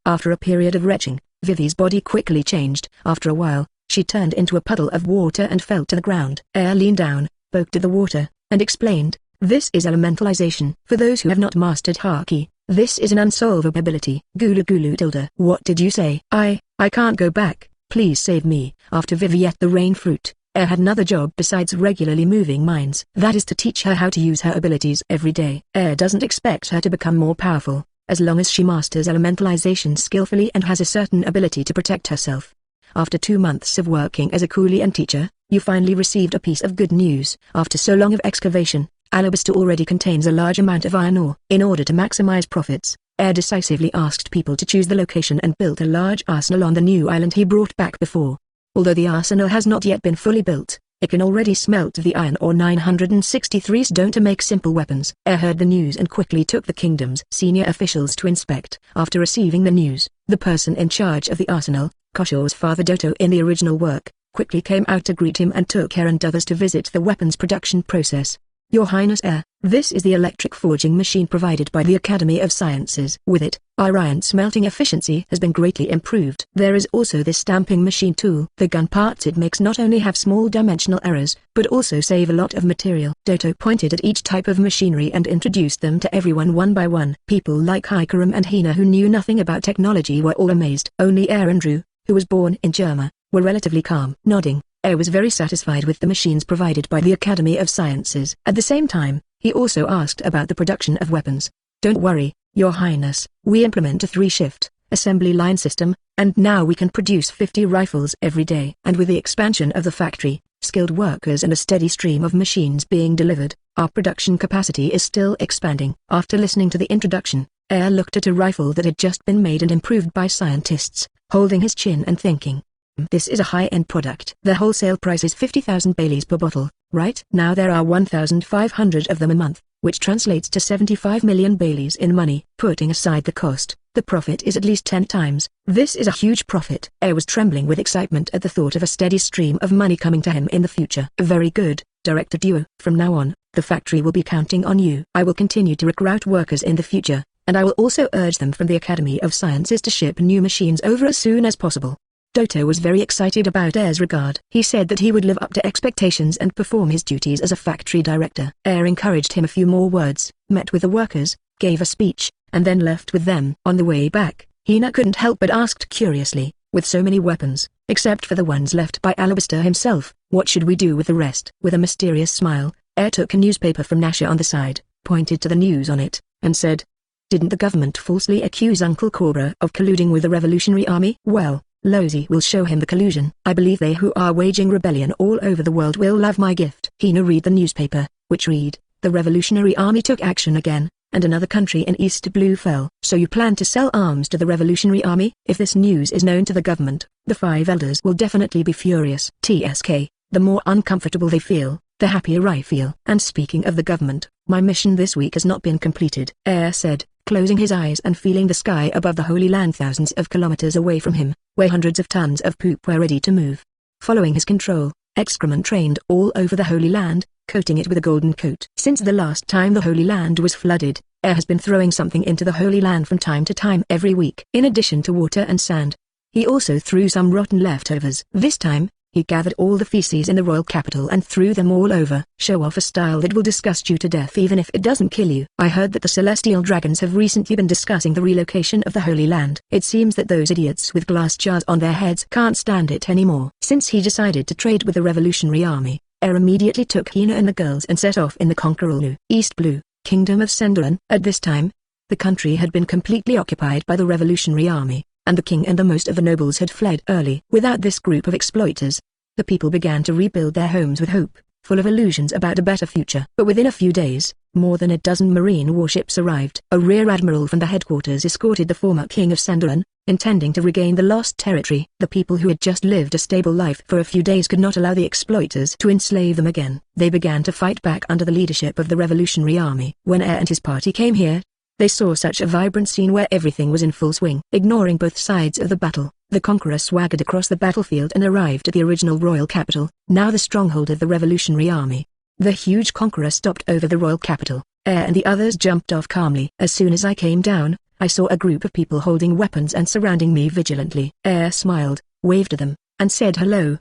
After a period of retching, Vivi's body quickly changed. After a while, she turned into a puddle of water and fell to the ground. Air leaned down, poked at the water, and explained, this is elementalization. For those who have not mastered Haki, this is an unsolvable ability. Gulu. What did you say? I can't go back, please save me. After Vivi ate the rain fruit, Air had another job besides regularly moving mines. That is to teach her how to use her abilities every day. Air doesn't expect her to become more powerful, as long as she masters elementalization skillfully and has a certain ability to protect herself. After 2 months of working as a coolie and teacher, you finally received a piece of good news. After so long of excavation, Alabaster already contains a large amount of iron ore. In order to maximize profits, Air decisively asked people to choose the location and built a large arsenal on the new island he brought back before. Although the arsenal has not yet been fully built, it can already smelt the iron ore 963 stone to make simple weapons. Air heard the news and quickly took the kingdom's senior officials to inspect. After receiving the news, the person in charge of the arsenal, Kosho's father Doto in the original work, quickly came out to greet him and took Air and others to visit the weapons production process. Your Highness Air, this is the electric forging machine provided by the Academy of Sciences. With it, our iron smelting efficiency has been greatly improved. There is also this stamping machine tool. The gun parts it makes not only have small dimensional errors, but also save a lot of material. Doto pointed at each type of machinery and introduced them to everyone one by one. People like Hikarum and Hina who knew nothing about technology were all amazed. Only Air and Drew, who was born in Germa, were relatively calm. Nodding, Air was very satisfied with the machines provided by the Academy of Sciences. At the same time, he also asked about the production of weapons. Don't worry, Your Highness, we implement a 3-shift assembly line system, and now we can produce 50 rifles every day. And with the expansion of the factory, skilled workers and a steady stream of machines being delivered, our production capacity is still expanding. After listening to the introduction, Air looked at a rifle that had just been made and improved by scientists, holding his chin and thinking. This is a high-end product. The wholesale price is 50,000 Belis per bottle, right? Now there are 1,500 of them a month, which translates to 75 million Belis in money. Putting aside the cost, the profit is at least 10 times. This is a huge profit. Air was trembling with excitement at the thought of a steady stream of money coming to him in the future. Very good, Director Duo. From now on, the factory will be counting on you. I will continue to recruit workers in the future, and I will also urge them from the Academy of Sciences to ship new machines over as soon as possible. Doto was very excited about Air's regard. He said that he would live up to expectations and perform his duties as a factory director. Air encouraged him a few more words, met with the workers, gave a speech, and then left with them. On the way back, Hina couldn't help but asked curiously, with so many weapons, except for the ones left by Alabaster himself, what should we do with the rest? With a mysterious smile, Air took a newspaper from Nasha on the side, pointed to the news on it, and said, "Didn't the government falsely accuse Uncle Cobra of colluding with the Revolutionary Army? Well, Lozi will show him the collusion. I believe they who are waging rebellion all over the world will love my gift." Hina read the newspaper, which read, "The Revolutionary Army took action again, and another country in East Blue fell." So you plan to sell arms to the Revolutionary Army? If this news is known to the government, the 5 elders will definitely be furious. TSK, the more uncomfortable they feel, the happier I feel. And speaking of the government, my mission this week has not been completed, Air said, closing his eyes and feeling the sky above the Holy Land thousands of kilometers away from him, where hundreds of tons of poop were ready to move. Following his control, excrement trained all over the Holy Land, coating it with a golden coat. Since the last time the Holy Land was flooded, Air has been throwing something into the Holy Land from time to time every week. In addition to water and sand, he also threw some rotten leftovers. This time, he gathered all the feces in the royal capital and threw them all over. Show off a style that will disgust you to death even if it doesn't kill you. I heard that the Celestial Dragons have recently been discussing the relocation of the Holy Land. It seems that those idiots with glass jars on their heads can't stand it anymore. Since he decided to trade with the Revolutionary Army, Air immediately took Hina and the girls and set off in the Conqueror East Blue, Kingdom of Senduran. At this time, the country had been completely occupied by the Revolutionary Army, and the king and the most of the nobles had fled early. Without this group of exploiters, the people began to rebuild their homes with hope, full of illusions about a better future. But within a few days, more than a dozen marine warships arrived. A rear admiral from the headquarters escorted the former king of Senduran, intending to regain the lost territory. The people who had just lived a stable life for a few days could not allow the exploiters to enslave them again. They began to fight back under the leadership of the Revolutionary Army. When Air and his party came here, they saw such a vibrant scene where everything was in full swing. Ignoring both sides of the battle, the conqueror swaggered across the battlefield and arrived at the original royal capital, now the stronghold of the Revolutionary Army. The huge conqueror stopped over the royal capital. Air and the others jumped off calmly. As soon as I came down, I saw a group of people holding weapons and surrounding me vigilantly. Air smiled, waved to them, and said hello,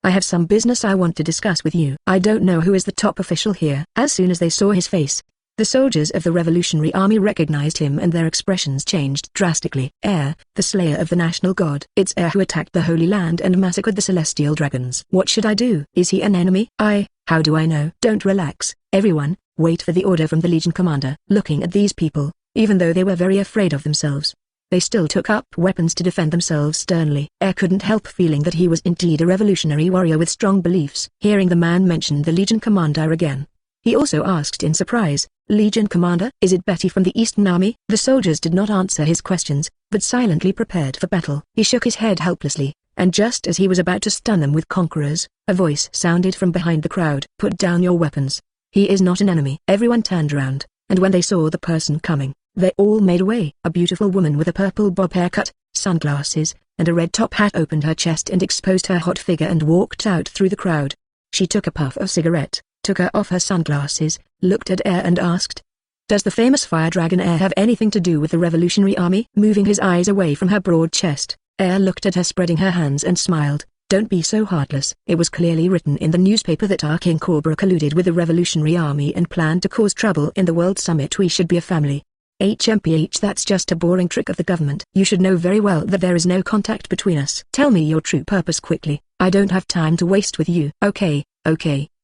I have some business I want to discuss with you. I don't know who is the top official here. As soon as they saw his face, the soldiers of the Revolutionary Army recognized him and their expressions changed drastically. Air, the slayer of the national god. It's Air who attacked the Holy Land and massacred the Celestial Dragons. What should I do? Is he an enemy? How do I know? Don't relax, everyone, wait for the order from the Legion commander. Looking at these people, even though they were very afraid of themselves, they still took up weapons to defend themselves sternly. Air couldn't help feeling that he was indeed a revolutionary warrior with strong beliefs. Hearing the man mention the Legion commander again, he also asked in surprise, "Legion commander? Is it Betty from the Eastern Army?" The soldiers did not answer his questions, but silently prepared for battle. He shook his head helplessly, and just as he was about to stun them with conquerors, a voice sounded from behind the crowd. "Put down your weapons. He is not an enemy." Everyone turned around, and when they saw the person coming, they all made way. A beautiful woman with a purple bob haircut, sunglasses, and a red top hat opened her chest and exposed her hot figure and walked out through the crowd. She took a puff of cigarette, took off her sunglasses, looked at Air and asked, "Does the famous fire dragon Air have anything to do with the Revolutionary Army?" Moving his eyes away from her broad chest, Air looked at her spreading her hands and smiled. "Don't be so heartless. It was clearly written in the newspaper that our King Cobra colluded with the Revolutionary Army and planned to cause trouble in the World Summit. We should be a family. HMPH, that's just a boring trick of the government. You should know very well that there is no contact between us. Tell me your true purpose quickly. I don't have time to waste with you. Okay,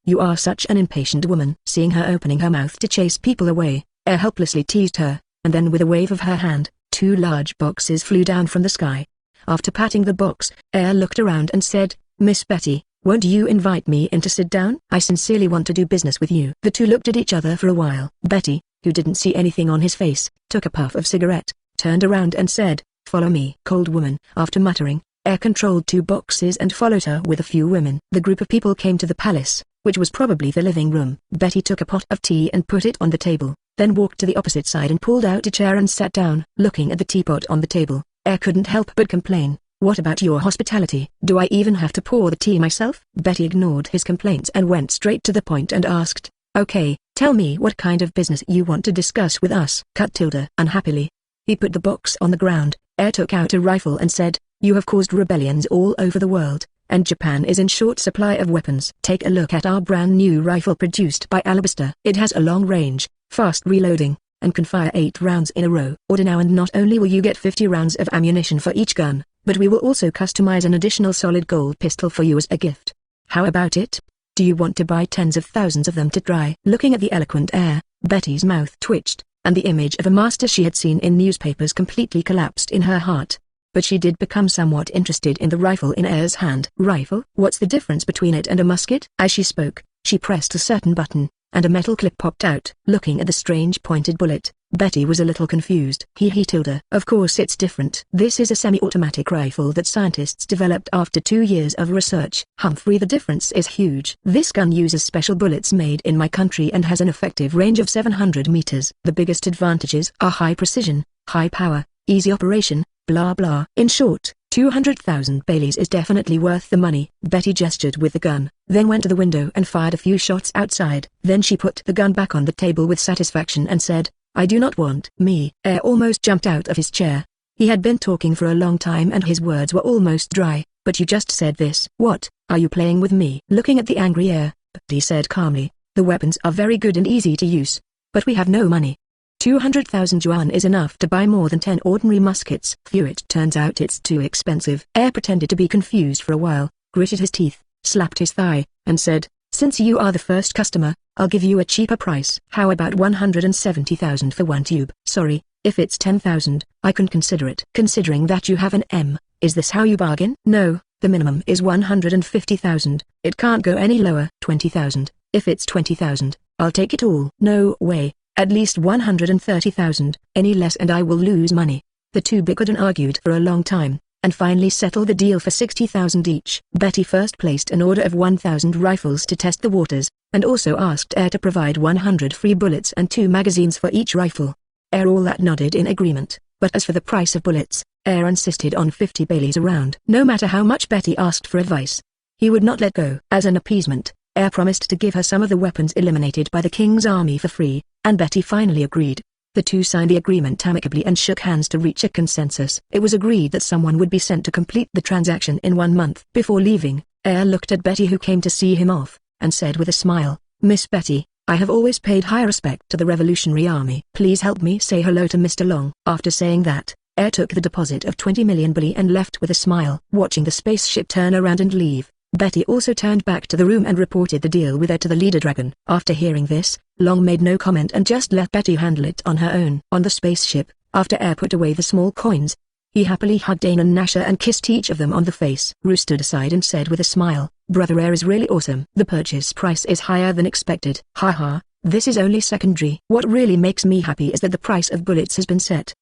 you are such an impatient woman. Seeing her opening her mouth to chase people away, Air helplessly teased her, and then with a wave of her hand, 2 large boxes flew down from the sky. After patting the box, Air looked around and said, "Miss Betty, won't you invite me in to sit down? I sincerely want to do business with you." The two looked at each other for a while. Betty, who didn't see anything on his face, took a puff of cigarette, turned around and said, "Follow me." Cold woman. After muttering, Air controlled 2 boxes and followed her with a few women. The group of people came to the palace, which was probably the living room. Betty took a pot of tea and put it on the table, then walked to the opposite side and pulled out a chair and sat down. Looking at the teapot on the table, Air couldn't help but complain, "What about your hospitality? Do I even have to pour the tea myself?" Betty ignored his complaints and went straight to the point and asked, "Okay, tell me what kind of business you want to discuss with us." Cut tilde. Unhappily, he put the box on the ground. Air took out a rifle and said, "You have caused rebellions all over the world, and Japan is in short supply of weapons. Take a look at our brand new rifle produced by Alabaster. It has a long range, fast reloading, and can fire 8 rounds in a row. Order now, and not only will you get 50 rounds of ammunition for each gun, but we will also customize an additional solid gold pistol for you as a gift. How about it? Do you want to buy tens of thousands of them to try?" Looking at the eloquent Air, Betty's mouth twitched, and the image of a master she had seen in newspapers completely collapsed in her heart. But she did become somewhat interested in the rifle in Air's hand. "Rifle? What's the difference between it and a musket?" As she spoke, she pressed a certain button, and a metal clip popped out. Looking at the strange pointed bullet, Betty was a little confused. Tilde. Of course it's different. This is a semi-automatic rifle that scientists developed after 2 years of research. Humphrey, the difference is huge. This gun uses special bullets made in my country and has an effective range of 700 meters. The biggest advantages are high precision, high power, easy operation, blah blah. In short, 200,000 Baileys is definitely worth the money. Betty gestured with the gun, then went to the window and fired a few shots outside. Then she put the gun back on the table with satisfaction and said, "I do not want me." Air almost jumped out of his chair. He had been talking for a long time and his words were almost dry. "But you just said this." "What, are you playing with me?" Looking at the angry Air, Betty said calmly, "The weapons are very good and easy to use, but we have no money. 200,000 yuan is enough to buy more than 10 ordinary muskets. Phew, it turns out it's too expensive." Air pretended to be confused for a while, gritted his teeth, slapped his thigh, and said, "Since you are the first customer, I'll give you a cheaper price. How about 170,000 for 1 tube?" "Sorry, if it's 10,000, I can consider it." "Considering that you have an M, is this how you bargain?" "No, the minimum is 150,000. It can't go any lower." "20,000, if it's 20,000, I'll take it all." "No way. At least 130,000, any less and I will lose money." The two bickered and argued for a long time, and finally settled the deal for 60,000 each. Betty first placed an order of 1,000 rifles to test the waters, and also asked Air to provide 100 free bullets and 2 magazines for each rifle. Air all that nodded in agreement, but as for the price of bullets, Air insisted on 50 Baileys a round. No matter how much Betty asked for advice, he would not let go. As an appeasement, Air promised to give her some of the weapons eliminated by the king's army for free, and Betty finally agreed. The two signed the agreement amicably and shook hands to reach a consensus. It was agreed that someone would be sent to complete the transaction in 1 month. Before leaving, Air looked at Betty, who came to see him off, and said with a smile, "Miss Betty, I have always paid high respect to the Revolutionary Army. Please help me say hello to Mr. Long." After saying that, Air took the deposit of 20 million Beli and left with a smile. Watching the spaceship turn around and leave, Betty also turned back to the room and reported the deal with Air to the leader dragon. After hearing this, Long made no comment and just let Betty handle it on her own. On the spaceship, after Air put away the small coins, he happily hugged Dane and Nasha and kissed each of them on the face. Rue stood aside and said with a smile, "Brother Air is really awesome. The purchase price is higher than expected." "Haha, this is only secondary. What really makes me happy is that the price of bullets has been set."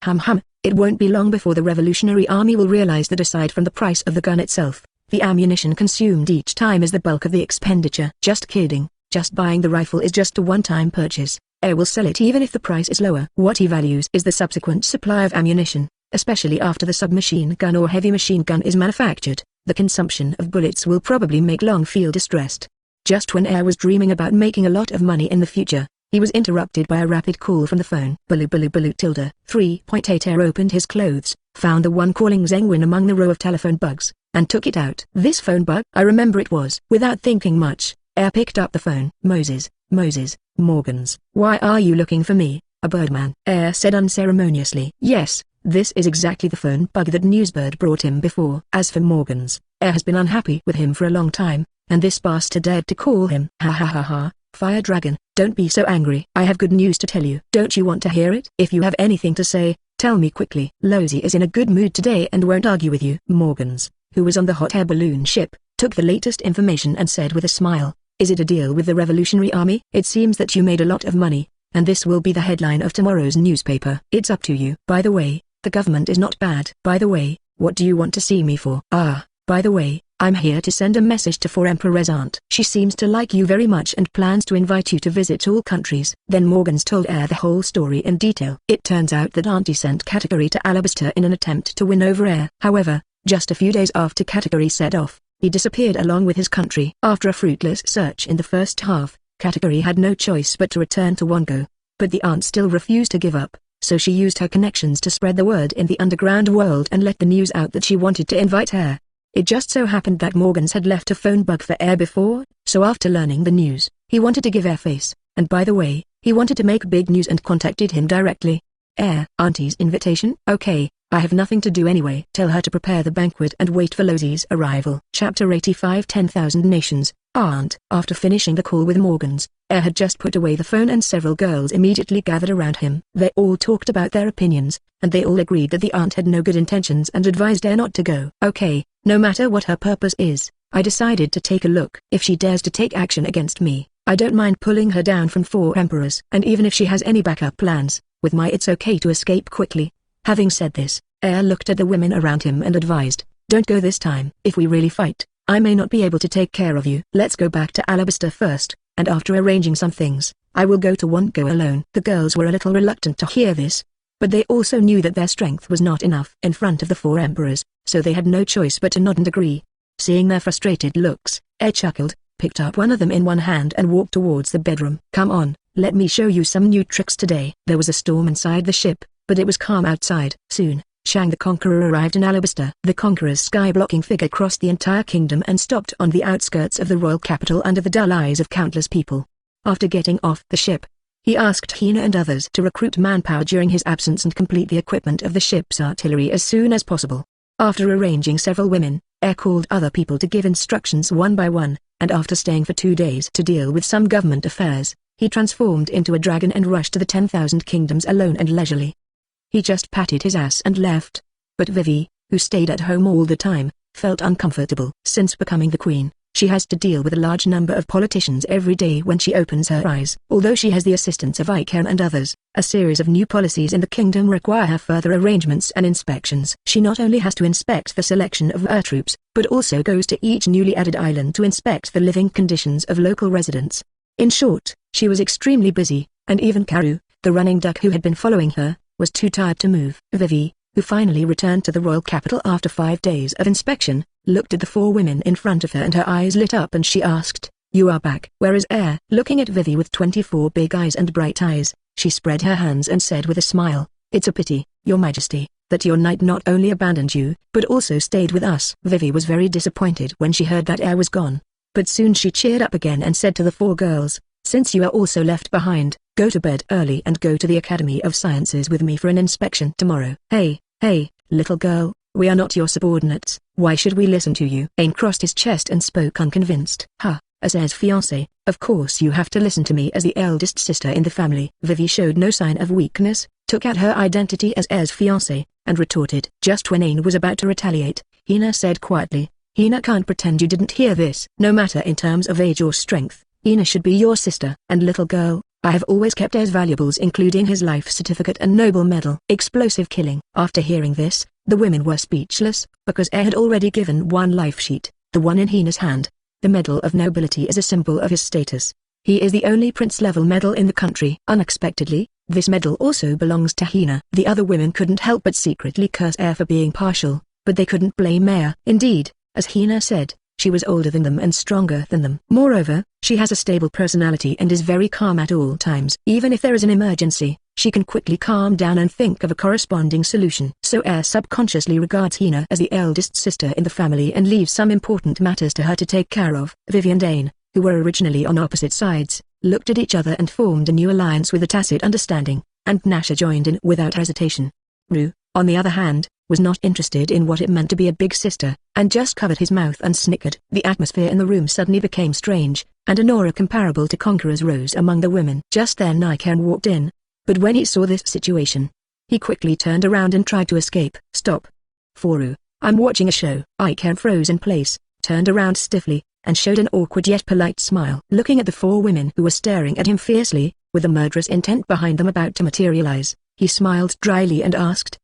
It won't be long before the Revolutionary Army will realize that aside from the price of the gun itself, the ammunition consumed each time is the bulk of the expenditure. Just kidding, just buying the rifle is just a one-time purchase. Air will sell it even if the price is lower. What he values is the subsequent supply of ammunition, especially after the submachine gun or heavy machine gun is manufactured. The consumption of bullets will probably make Long feel distressed. Just when Air was dreaming about making a lot of money in the future, he was interrupted by a rapid call from the phone. Tilde. 3.8 Air opened his clothes, found the one calling Zengwin among the row of telephone bugs, and took it out. "This phone bug? I remember it was." Without thinking much, Air picked up the phone. Moses, Morgans. "Why are you looking for me? a birdman. Air said unceremoniously. Yes, this is exactly the phone bug that Newsbird brought him before. As for Morgans, Air has been unhappy with him for a long time, and this bastard dared to call him. Ha ha ha ha, Fire Dragon, don't be so angry. I have good news to tell you. Don't you want to hear it? If you have anything to say, tell me quickly. Losey is in a good mood today and won't argue with you. Morgans, who was on the hot air balloon ship, took the latest information and said with a smile, is it a deal with the Revolutionary Army? It seems that you made a lot of money, and this will be the headline of tomorrow's newspaper. It's up to you. By the way, the government is not bad. By the way, what do you want to see me for? Ah, by the way, I'm here to send a message to 4 Emperor's aunt. She seems to like you very much and plans to invite you to visit all countries. Then Morgans told Air the whole story in detail. It turns out that Auntie sent Category to Alabaster in an attempt to win over Air. However, just a few days after Category set off, he disappeared along with his country. After a fruitless search in the first half, Category had no choice but to return to Wongo. But the aunt still refused to give up, so she used her connections to spread the word in the underground world and let the news out that she wanted to invite Air. It just so happened that Morgans had left a phone bug for Air before, so after learning the news, he wanted to give Air face, and by the way, he wanted to make big news and contacted him directly. Air, Auntie's invitation? Okay, I have nothing to do anyway. Tell her to prepare the banquet and wait for Losey's arrival. Chapter 85 10,000 Nations, Aunt. After finishing the call with Morgans, Air had just put away the phone and several girls immediately gathered around him. They all talked about their opinions, and they all agreed that the aunt had no good intentions and advised Air not to go. Okay, no matter what her purpose is, I decided to take a look. If she dares to take action against me, I don't mind pulling her down from 4 emperors. And even if she has any backup plans, with my it's okay to escape quickly. Having said this, Air looked at the women around him and advised, don't go this time. If we really fight, I may not be able to take care of you. Let's go back to Alabaster first, and after arranging some things, I will go to Wongo alone. The girls were a little reluctant to hear this, but they also knew that their strength was not enough in front of the 4 emperors, so they had no choice but to nod and agree. Seeing their frustrated looks, Air chuckled, picked up one of them in one hand and walked towards the bedroom. Come on, let me show you some new tricks today. There was a storm inside the ship, but it was calm outside. Soon, Shang the Conqueror arrived in Alabaster. The Conqueror's sky-blocking figure crossed the entire kingdom and stopped on the outskirts of the royal capital under the dull eyes of countless people. After getting off the ship, he asked Hina and others to recruit manpower during his absence and complete the equipment of the ship's artillery as soon as possible. After arranging several women, Air called other people to give instructions one by one, and after staying for 2 days to deal with some government affairs, he transformed into a dragon and rushed to the 10,000 kingdoms alone and leisurely. He just patted his ass and left. But Vivi, who stayed at home all the time, felt uncomfortable. Since becoming the queen, she has to deal with a large number of politicians every day when she opens her eyes. Although she has the assistance of Icon and others, a series of new policies in the kingdom require her further arrangements and inspections. She not only has to inspect the selection of her troops, but also goes to each newly added island to inspect the living conditions of local residents. In short, she was extremely busy, and even Karu, the running duck who had been following her, was too tired to move. Vivi, who finally returned to the royal capital after 5 days of inspection, looked at the 4 women in front of her and her eyes lit up and she asked, "You are back. Where is Air?" Looking at Vivi with 24 big eyes and bright eyes, she spread her hands and said with a smile, "It's a pity, Your Majesty, that your knight not only abandoned you, but also stayed with us." Vivi was very disappointed when she heard that Air was gone, but soon she cheered up again and said to the 4 girls, "Since you are also left behind, go to bed early and go to the Academy of Sciences with me for an inspection tomorrow." Hey, little girl, we are not your subordinates, why should we listen to you? Ain crossed his chest and spoke unconvinced. As Air's fiancé, of course you have to listen to me as the eldest sister in the family. Vivi showed no sign of weakness, took out her identity as Air's fiancé, and retorted. Just when Ain was about to retaliate, Hina said quietly, "Hina can't pretend you didn't hear this. No matter in terms of age or strength, Hina should be your sister. And little girl, I have always kept Air's valuables including his life certificate and noble medal." Explosive killing. After hearing this, the women were speechless, because Air had already given one life sheet, the one in Hina's hand. The Medal of Nobility is a symbol of his status. He is the only prince-level medal in the country. Unexpectedly, this medal also belongs to Hina. The other women couldn't help but secretly curse Air for being partial, but they couldn't blame Air. Indeed, as Hina said, she was older than them and stronger than them. Moreover, she has a stable personality and is very calm at all times. Even if there is an emergency, she can quickly calm down and think of a corresponding solution. So Air subconsciously regards Hina as the eldest sister in the family and leaves some important matters to her to take care of. Vivi and Ain, who were originally on opposite sides, looked at each other and formed a new alliance with a tacit understanding. and Nasha joined in without hesitation. Ru, on the other hand, was not interested in what it meant to be a big sister, and just covered his mouth and snickered. The atmosphere in the room suddenly became strange, and an aura comparable to Conqueror's rose among the women. Just then Akainu walked in, but when he saw this situation, he quickly turned around and tried to escape. Stop. Ru, I'm watching a show. Akainu froze in place, turned around stiffly, and showed an awkward yet polite smile. Looking at the 4 women who were staring at him fiercely, with a murderous intent behind them about to materialize, he smiled dryly and asked,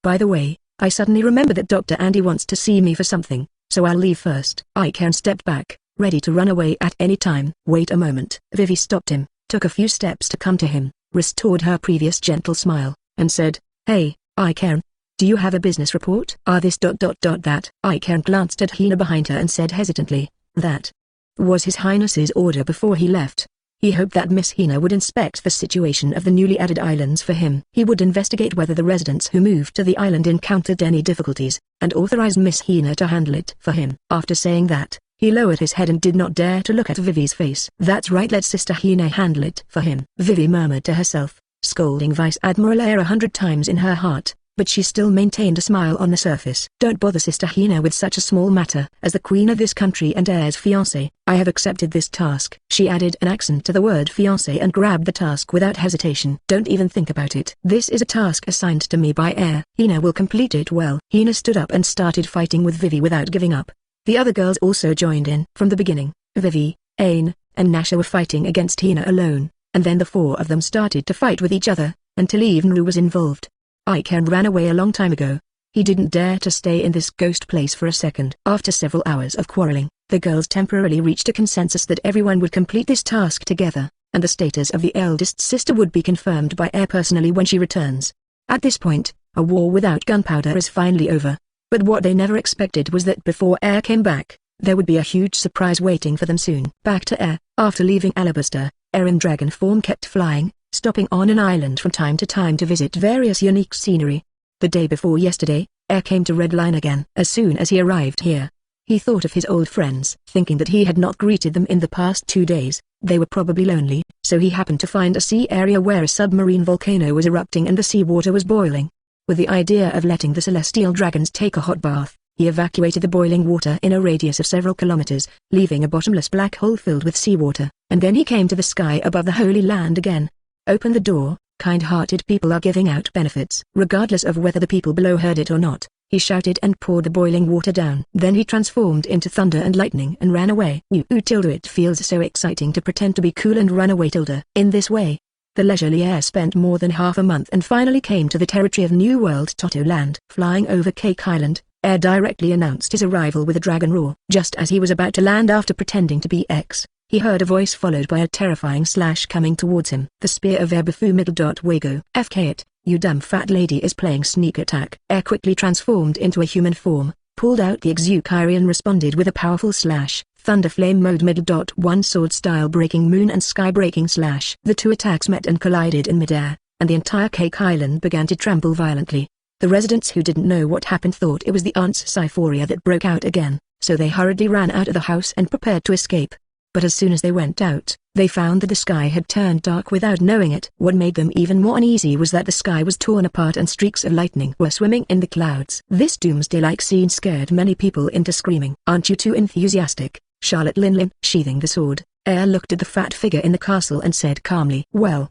by the way, I suddenly remember that Dr. Andy wants to see me for something, so I'll leave first. Akainu stepped back, ready to run away at any time. Wait a moment. Vivi stopped him, took a few steps to come to him, restored her previous gentle smile, and said, Hey, Akainu, do you have a business report? This ... that. Akainu glanced at Hina behind her and said hesitantly, that was His Highness's order before he left. He hoped that Miss Hina would inspect the situation of the newly added islands for him. He would investigate whether the residents who moved to the island encountered any difficulties, and authorize Miss Hina to handle it for him. After saying that, he lowered his head and did not dare to look at Vivi's face. That's right, let Sister Hina handle it for him. Vivi murmured to herself, scolding Vice Admiral Air 100 times in her heart, but she still maintained a smile on the surface. Don't bother Sister Hina with such a small matter. As the queen of this country and heir's fiancé, I have accepted this task. She added an accent to the word fiancé and grabbed the task without hesitation. Don't even think about it. This is a task assigned to me by heir. Hina will complete it well. Hina stood up and started fighting with Vivi without giving up. The other girls also joined in. From the beginning, Vivi, Ain, and Nasha were fighting against Hina alone, and then the 4 of them started to fight with each other, until even Ru was involved. Akainu ran away a long time ago. He didn't dare to stay in this ghost place for a second. After several hours of quarreling, the girls temporarily reached a consensus that everyone would complete this task together, and the status of the eldest sister would be confirmed by Air personally when she returns. At this point, a war without gunpowder is finally over. But what they never expected was that before Air came back, there would be a huge surprise waiting for them soon. Back to Air. After leaving Alabaster, Air in dragon form kept flying, stopping on an island from time to time to visit various unique scenery. The day before yesterday, Air came to Red Line again. As soon as he arrived here, he thought of his old friends. Thinking that he had not greeted them in the past 2 days, they were probably lonely, so he happened to find a sea area where a submarine volcano was erupting and the seawater was boiling. With the idea of letting the celestial dragons take a hot bath, he evacuated the boiling water in a radius of several kilometers, leaving a bottomless black hole filled with seawater. And then he came to the sky above the Holy Land again. Open the door, kind-hearted people are giving out benefits. Regardless of whether the people below heard it or not, he shouted and poured the boiling water down. Then he transformed into thunder and lightning and ran away. It feels so exciting to pretend to be cool and run away. In this way, the leisurely Air spent more than half a month and finally came to the territory of New World Toto Land. Flying over Cake Island, Air directly announced his arrival with a dragon roar. Just as he was about to land after pretending to be X, he heard a voice followed by a terrifying slash coming towards him. The spear of Air before Wago. FK it, you dumb fat lady is playing sneak attack. Air quickly transformed into a human form, pulled out the Exukyrie and responded with a powerful slash. Thunder Flame Mode One sword style breaking moon and sky breaking slash. The 2 attacks met and collided in midair, and the entire Cake Island began to tremble violently. The residents who didn't know what happened thought it was the aunt's Syphoria that broke out again, so they hurriedly ran out of the house and prepared to escape. But as soon as they went out, they found that the sky had turned dark without knowing it. What made them even more uneasy was that the sky was torn apart and streaks of lightning were swimming in the clouds. This doomsday-like scene scared many people into screaming. Aren't you too enthusiastic, Charlotte Linlin? Sheathing the sword, Air looked at the fat figure in the castle and said calmly, Well,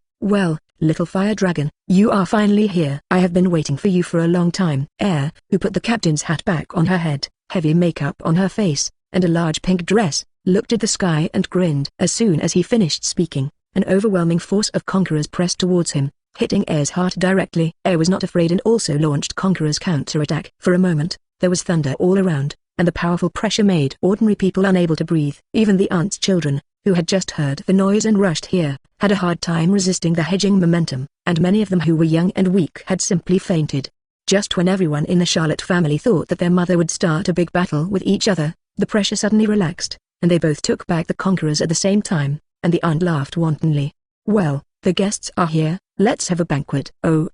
little fire dragon, you are finally here. I have been waiting for you for a long time. Air, who put the captain's hat back on her head, heavy makeup on her face, and a large pink dress, looked at the sky and grinned. As soon as he finished speaking, an overwhelming force of conquerors pressed towards him, hitting Air's heart directly. Air was not afraid and also launched Conqueror's counterattack. For a moment, there was thunder all around, and the powerful pressure made ordinary people unable to breathe. Even the aunt's children, who had just heard the noise and rushed here, had a hard time resisting the hedging momentum, and many of them who were young and weak had simply fainted. Just when everyone in the Charlotte family thought that their mother would start a big battle with each other, the pressure suddenly relaxed, and they both took back the conquerors at the same time, and the aunt laughed wantonly. Well, the guests are here, let's have a banquet. Oh.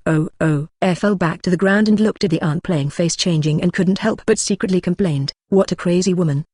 Air fell back to the ground and looked at the aunt playing face changing and couldn't help but secretly complained, what a crazy woman.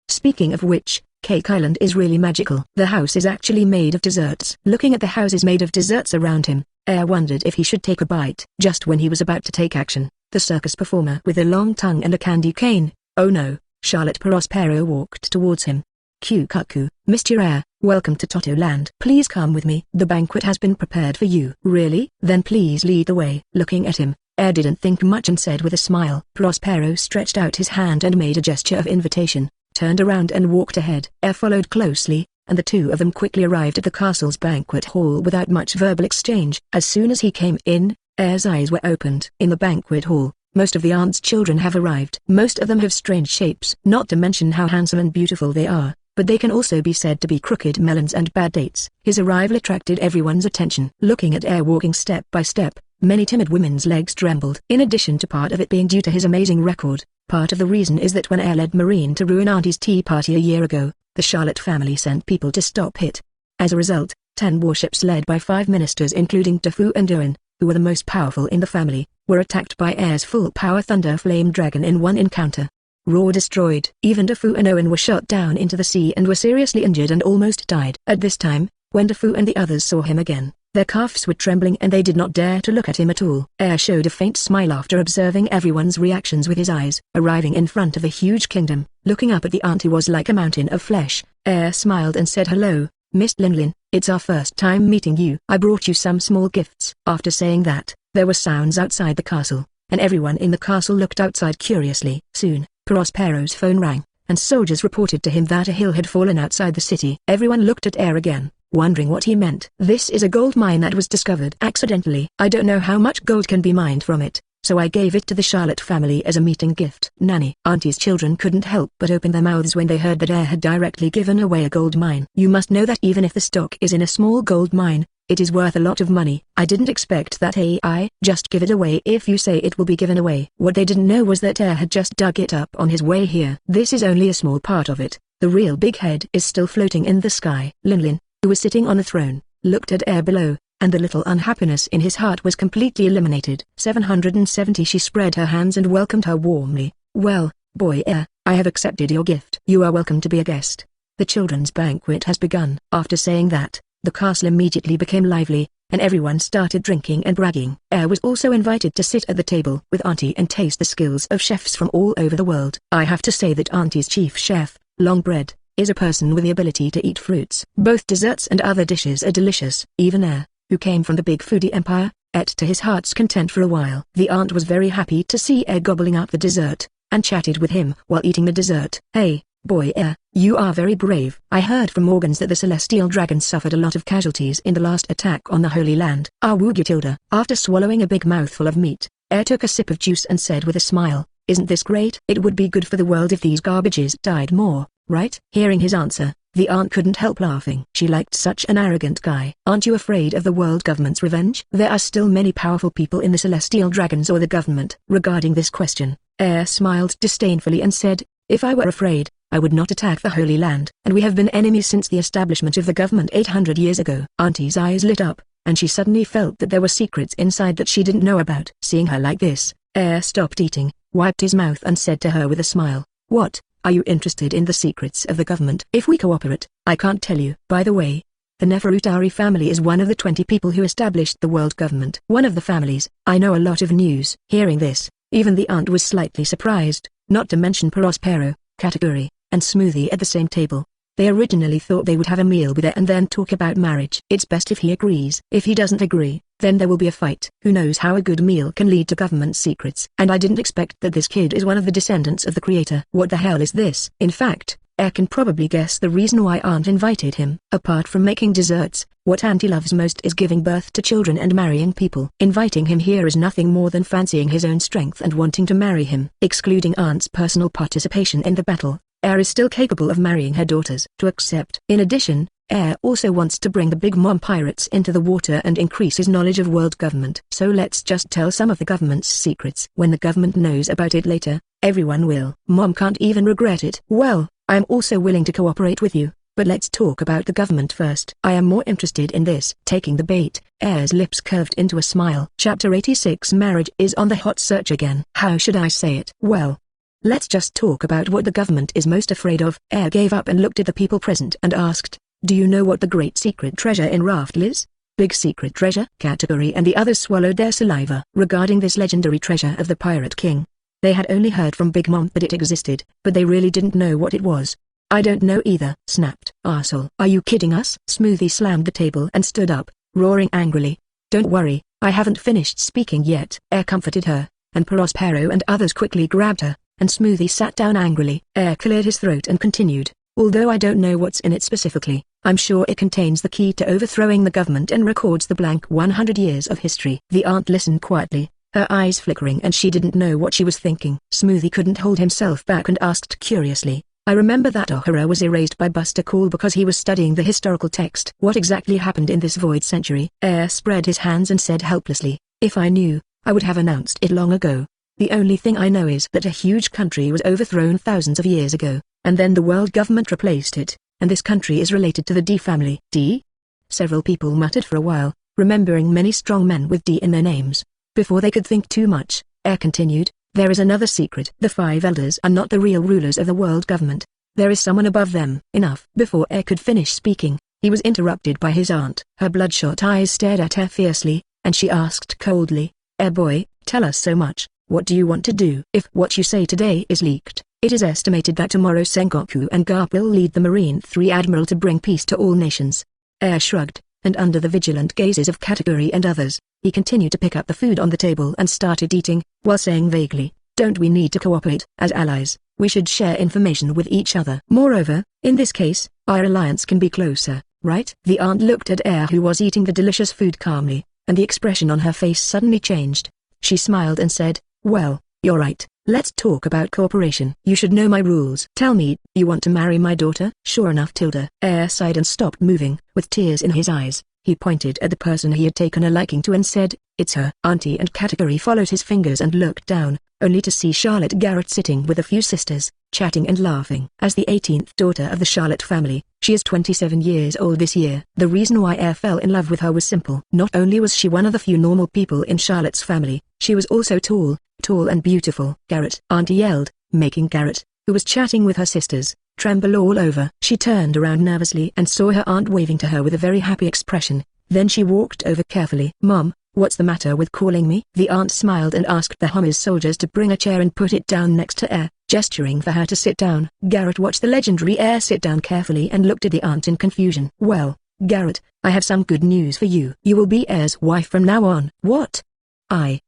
Speaking of which, Cake Island is really magical. The house is actually made of desserts. Looking at the houses made of desserts around him, Air wondered if he should take a bite. Just when he was about to take action, the circus performer with a long tongue and a candy cane, oh no, Charlotte Prospero walked towards him. Kukaku, Mr. Air, welcome to Toto Land. Please come with me. The banquet has been prepared for you. Really? Then please lead the way. Looking at him, Air didn't think much and said with a smile. Prospero stretched out his hand and made a gesture of invitation, turned around and walked ahead. Air followed closely, and the two of them quickly arrived at the castle's banquet hall without much verbal exchange. As soon as he came in, Air's eyes were opened. In the banquet hall, most of the aunt's children have arrived. Most of them have strange shapes. Not to mention how handsome and beautiful they are, but they can also be said to be crooked melons and bad dates. His arrival attracted everyone's attention. Looking at Air walking step by step, many timid women's legs trembled. In addition to part of it being due to his amazing record, part of the reason is that when Air led Marine to ruin Auntie's tea party a year ago, the Charlotte family sent people to stop it. As a result, 10 warships led by 5 ministers including Defu and Owen, who were the most powerful in the family, were attacked by Air's full-power Thunder Flame Dragon in one encounter. Raw destroyed. Even Defu and Owen were shot down into the sea and were seriously injured and almost died. At this time, when Defu and the others saw him again, their calves were trembling and they did not dare to look at him at all. Air showed a faint smile after observing everyone's reactions with his eyes. Arriving in front of a huge kingdom, looking up at the aunt who was like a mountain of flesh, Air smiled and said, "Hello, Miss Linlin, it's our first time meeting you. I brought you some small gifts." After saying that, there were sounds outside the castle, and everyone in the castle looked outside curiously. Soon, Prospero's phone rang, and soldiers reported to him that a hill had fallen outside the city. Everyone looked at Air again, wondering what he meant. "This is a gold mine that was discovered accidentally. I don't know how much gold can be mined from it, so I gave it to the Charlotte family as a meeting gift." Nanny. Auntie's children couldn't help but open their mouths when they heard that Air had directly given away a gold mine. "You must know that even if the stock is in a small gold mine, it is worth a lot of money. I didn't expect that. I just give it away if you say it will be given away." What they didn't know was that Air had just dug it up on his way here. This is only a small part of it. The real big head is still floating in the sky. Linlin, who was sitting on the throne, looked at Air below, and the little unhappiness in his heart was completely eliminated. 770. She spread her hands and welcomed her warmly. "Well, boy Air, I have accepted your gift. You are welcome to be a guest. The children's banquet has begun." After saying that, the castle immediately became lively, and everyone started drinking and bragging. Air was also invited to sit at the table with Auntie and taste the skills of chefs from all over the world. I have to say that Auntie's chief chef, Longbread, is a person with the ability to eat fruits. Both desserts and other dishes are delicious. Even Air, who came from the big foodie empire, ate to his heart's content for a while. The aunt was very happy to see Air gobbling up the dessert, and chatted with him while eating the dessert. "Hey, boy Air, you are very brave. I heard from organs that the Celestial Dragon suffered a lot of casualties in the last attack on the Holy Land." Fujitora. After swallowing a big mouthful of meat, Air took a sip of juice and said with a smile, "Isn't this great? It would be good for the world if these garbages died more, right?" Hearing his answer, the aunt couldn't help laughing. She liked such an arrogant guy. "Aren't you afraid of the world government's revenge? There are still many powerful people in the Celestial Dragons or the government." Regarding this question, Air smiled disdainfully and said, "If I were afraid, I would not attack the Holy Land. And we have been enemies since the establishment of the government 800 years ago." Auntie's eyes lit up, and she suddenly felt that there were secrets inside that she didn't know about. Seeing her like this, Air stopped eating, wiped his mouth and said to her with a smile, "What? Are you interested in the secrets of the government? If we cooperate, I can't tell you." By the way, the Neferutari family is one of the 20 people who established the world government. One of the families. I know a lot of news. Hearing this, even the aunt was slightly surprised, not to mention Prospero, Kategori, and Smoothie at the same table. They originally thought they would have a meal with her and then talk about marriage. It's best if he agrees. If he doesn't agree, then there will be a fight. Who knows how a good meal can lead to government secrets. And I didn't expect that this kid is one of the descendants of the creator. What the hell is this? In fact, Air can probably guess the reason why Aunt invited him. Apart from making desserts, what Auntie loves most is giving birth to children and marrying people. Inviting him here is nothing more than fancying his own strength and wanting to marry him. Excluding Aunt's personal participation in the battle, Air is still capable of marrying her daughters. To accept. In addition, Air also wants to bring the Big Mom pirates into the water and increase his knowledge of world government. So let's just tell some of the government's secrets. When the government knows about it later, everyone will. Mom can't even regret it. Well, I'm also willing to cooperate with you, but let's talk about the government first. I am more interested in this. Taking the bait, Air's lips curved into a smile. Chapter 86. Marriage is on the hot search again. How should I say it? Well, Let's just talk about what the government is most afraid of. Air gave up and looked at the people present and asked, do you know what the great secret treasure in Raftel is? Big secret treasure? Category and the others swallowed their saliva. Regarding this legendary treasure of the Pirate King, they had only heard from Big Mom that it existed, but they really didn't know what it was. I don't know either, snapped Arsehole. Are you kidding us? Smoothie slammed the table and stood up, roaring angrily. Don't worry, I haven't finished speaking yet. Air comforted her, and Prospero and others quickly grabbed her, and Smoothie sat down angrily. Air cleared his throat and continued, although I don't know what's in it specifically, I'm sure it contains the key to overthrowing the government and records the blank 100 years of history. The aunt listened quietly, her eyes flickering, and she didn't know what she was thinking. Smoothie couldn't hold himself back and asked curiously, I remember that Ohara was erased by Buster Call because he was studying the historical text. What exactly happened in this void century? Air spread his hands and said helplessly, if I knew, I would have announced it long ago. The only thing I know is that a huge country was overthrown thousands of years ago, and then the world government replaced it, and this country is related to the D family. D? Several people muttered for a while, remembering many strong men with D in their names. Before they could think too much, Air continued, there is another secret. The 5 elders are not the real rulers of the world government. There is someone above them. Enough. Before Air could finish speaking, he was interrupted by his aunt. Her bloodshot eyes stared at Air fiercely, and she asked coldly, Air boy, tell us so much, what do you want to do? If what you say today is leaked, it is estimated that tomorrow Sengoku and Garp will lead the Marine 3 Admiral to bring peace to all nations. Air shrugged, and under the vigilant gazes of Category and others, he continued to pick up the food on the table and started eating, while saying vaguely, don't we need to cooperate? As allies, we should share information with each other. Moreover, in this case, our alliance can be closer, right? The aunt looked at Air, who was eating the delicious food calmly, and the expression on her face suddenly changed. She smiled and said, well, you're right, let's talk about cooperation. You should know my rules. Tell me, you want to marry my daughter? Sure enough, Tilda. Air sighed and stopped moving, with tears in his eyes. He pointed at the person he had taken a liking to and said, it's her. Auntie and Category followed his fingers and looked down, only to see Charlotte Garrett sitting with a few sisters, chatting and laughing. As the 18th daughter of the Charlotte family, she is 27 years old this year. The reason why Air fell in love with her was simple. Not only was she one of the few normal people in Charlotte's family, she was also tall and beautiful. Garrett! Auntie yelled, making Garrett, who was chatting with her sisters, tremble all over. She turned around nervously and saw her aunt waving to her with a very happy expression. Then she walked over carefully. Mom, what's the matter with calling me? The aunt smiled and asked the Hummers soldiers to bring a chair and put it down next to Air, gesturing for her to sit down. Garrett watched the legendary Air sit down carefully and looked at the aunt in confusion. Well, Garrett, I have some good news for you. You will be Air's wife from now on. What?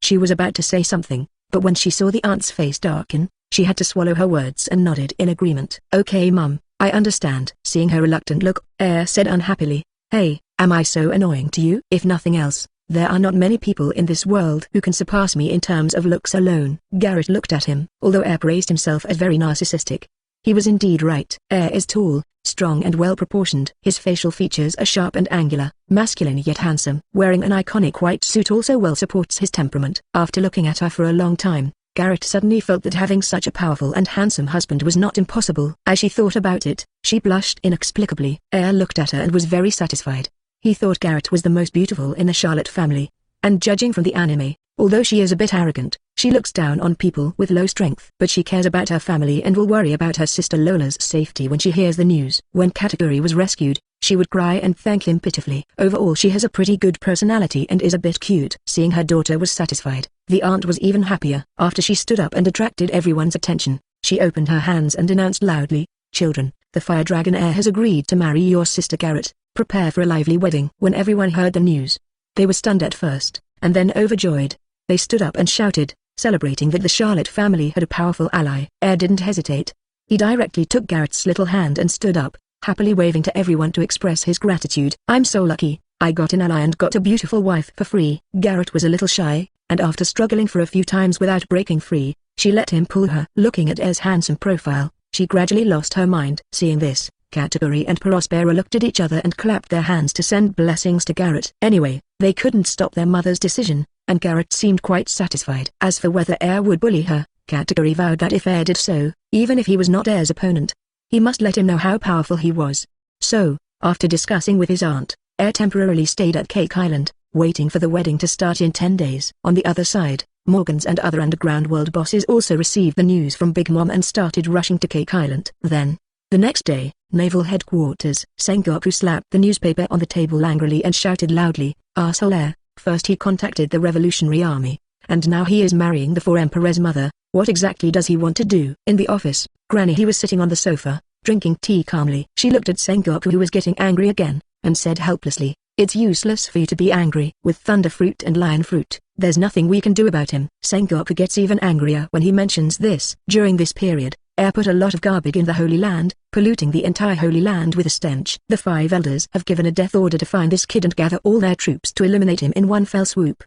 She was about to say something, but when she saw the aunt's face darken, she had to swallow her words and nodded in agreement. Okay Mum, I understand. Seeing her reluctant look, Air said unhappily, hey, am I so annoying to you? If nothing else, there are not many people in this world who can surpass me in terms of looks alone. Garrett looked at him, although Air praised himself as very narcissistic. He was indeed right. Air is tall, strong and well-proportioned. His facial features are sharp and angular, masculine yet handsome. Wearing an iconic white suit also well supports his temperament. After looking at her for a long time, Garrett suddenly felt that having such a powerful and handsome husband was not impossible. As she thought about it, she blushed inexplicably. Air looked at her and was very satisfied. He thought Garrett was the most beautiful in the Charlotte family, and judging from the anime, although she is a bit arrogant, she looks down on people with low strength. But she cares about her family and will worry about her sister Lola's safety when she hears the news. When Category was rescued, she would cry and thank him pitifully. Overall she has a pretty good personality and is a bit cute. Seeing her daughter was satisfied, the aunt was even happier. After she stood up and attracted everyone's attention, she opened her hands and announced loudly, children, the Fire Dragon Heir has agreed to marry your sister Garrett. Prepare for a lively wedding. When everyone heard the news, they were stunned at first, and then overjoyed. They stood up and shouted, celebrating that the Charlotte family had a powerful ally. Air didn't hesitate. He directly took Garrett's little hand and stood up, happily waving to everyone to express his gratitude. I'm so lucky, I got an ally and got a beautiful wife for free. Garrett was a little shy, and after struggling for a few times without breaking free, she let him pull her. Looking at Air's handsome profile, she gradually lost her mind. Seeing this, Category and Prospero looked at each other and clapped their hands to send blessings to Garrett. Anyway, they couldn't stop their mother's decision, and Garrett seemed quite satisfied. As for whether Air would bully her, Category vowed that if Air did so, even if he was not Air's opponent, he must let him know how powerful he was. So, after discussing with his aunt, Air temporarily stayed at Cake Island, waiting for the wedding to start in 10 days. On the other side, Morgans and other underground world bosses also received the news from Big Mom and started rushing to Cake Island. Then, the next day, Naval Headquarters. Sengoku slapped the newspaper on the table angrily and shouted loudly, "Arsehole heir, first he contacted the Revolutionary Army, and now he is marrying the 4 Emperor's mother. What exactly does he want to do?" In the office, Granny he was sitting on the sofa, drinking tea calmly. She looked at Sengoku who was getting angry again, and said helplessly, "It's useless for you to be angry. With Thunder Fruit and Lion Fruit, there's nothing we can do about him." Sengoku gets even angrier when he mentions this. During this period, Air put a lot of garbage in the Holy Land, polluting the entire Holy Land with a stench. The 5 elders have given a death order to find this kid and gather all their troops to eliminate him in one fell swoop.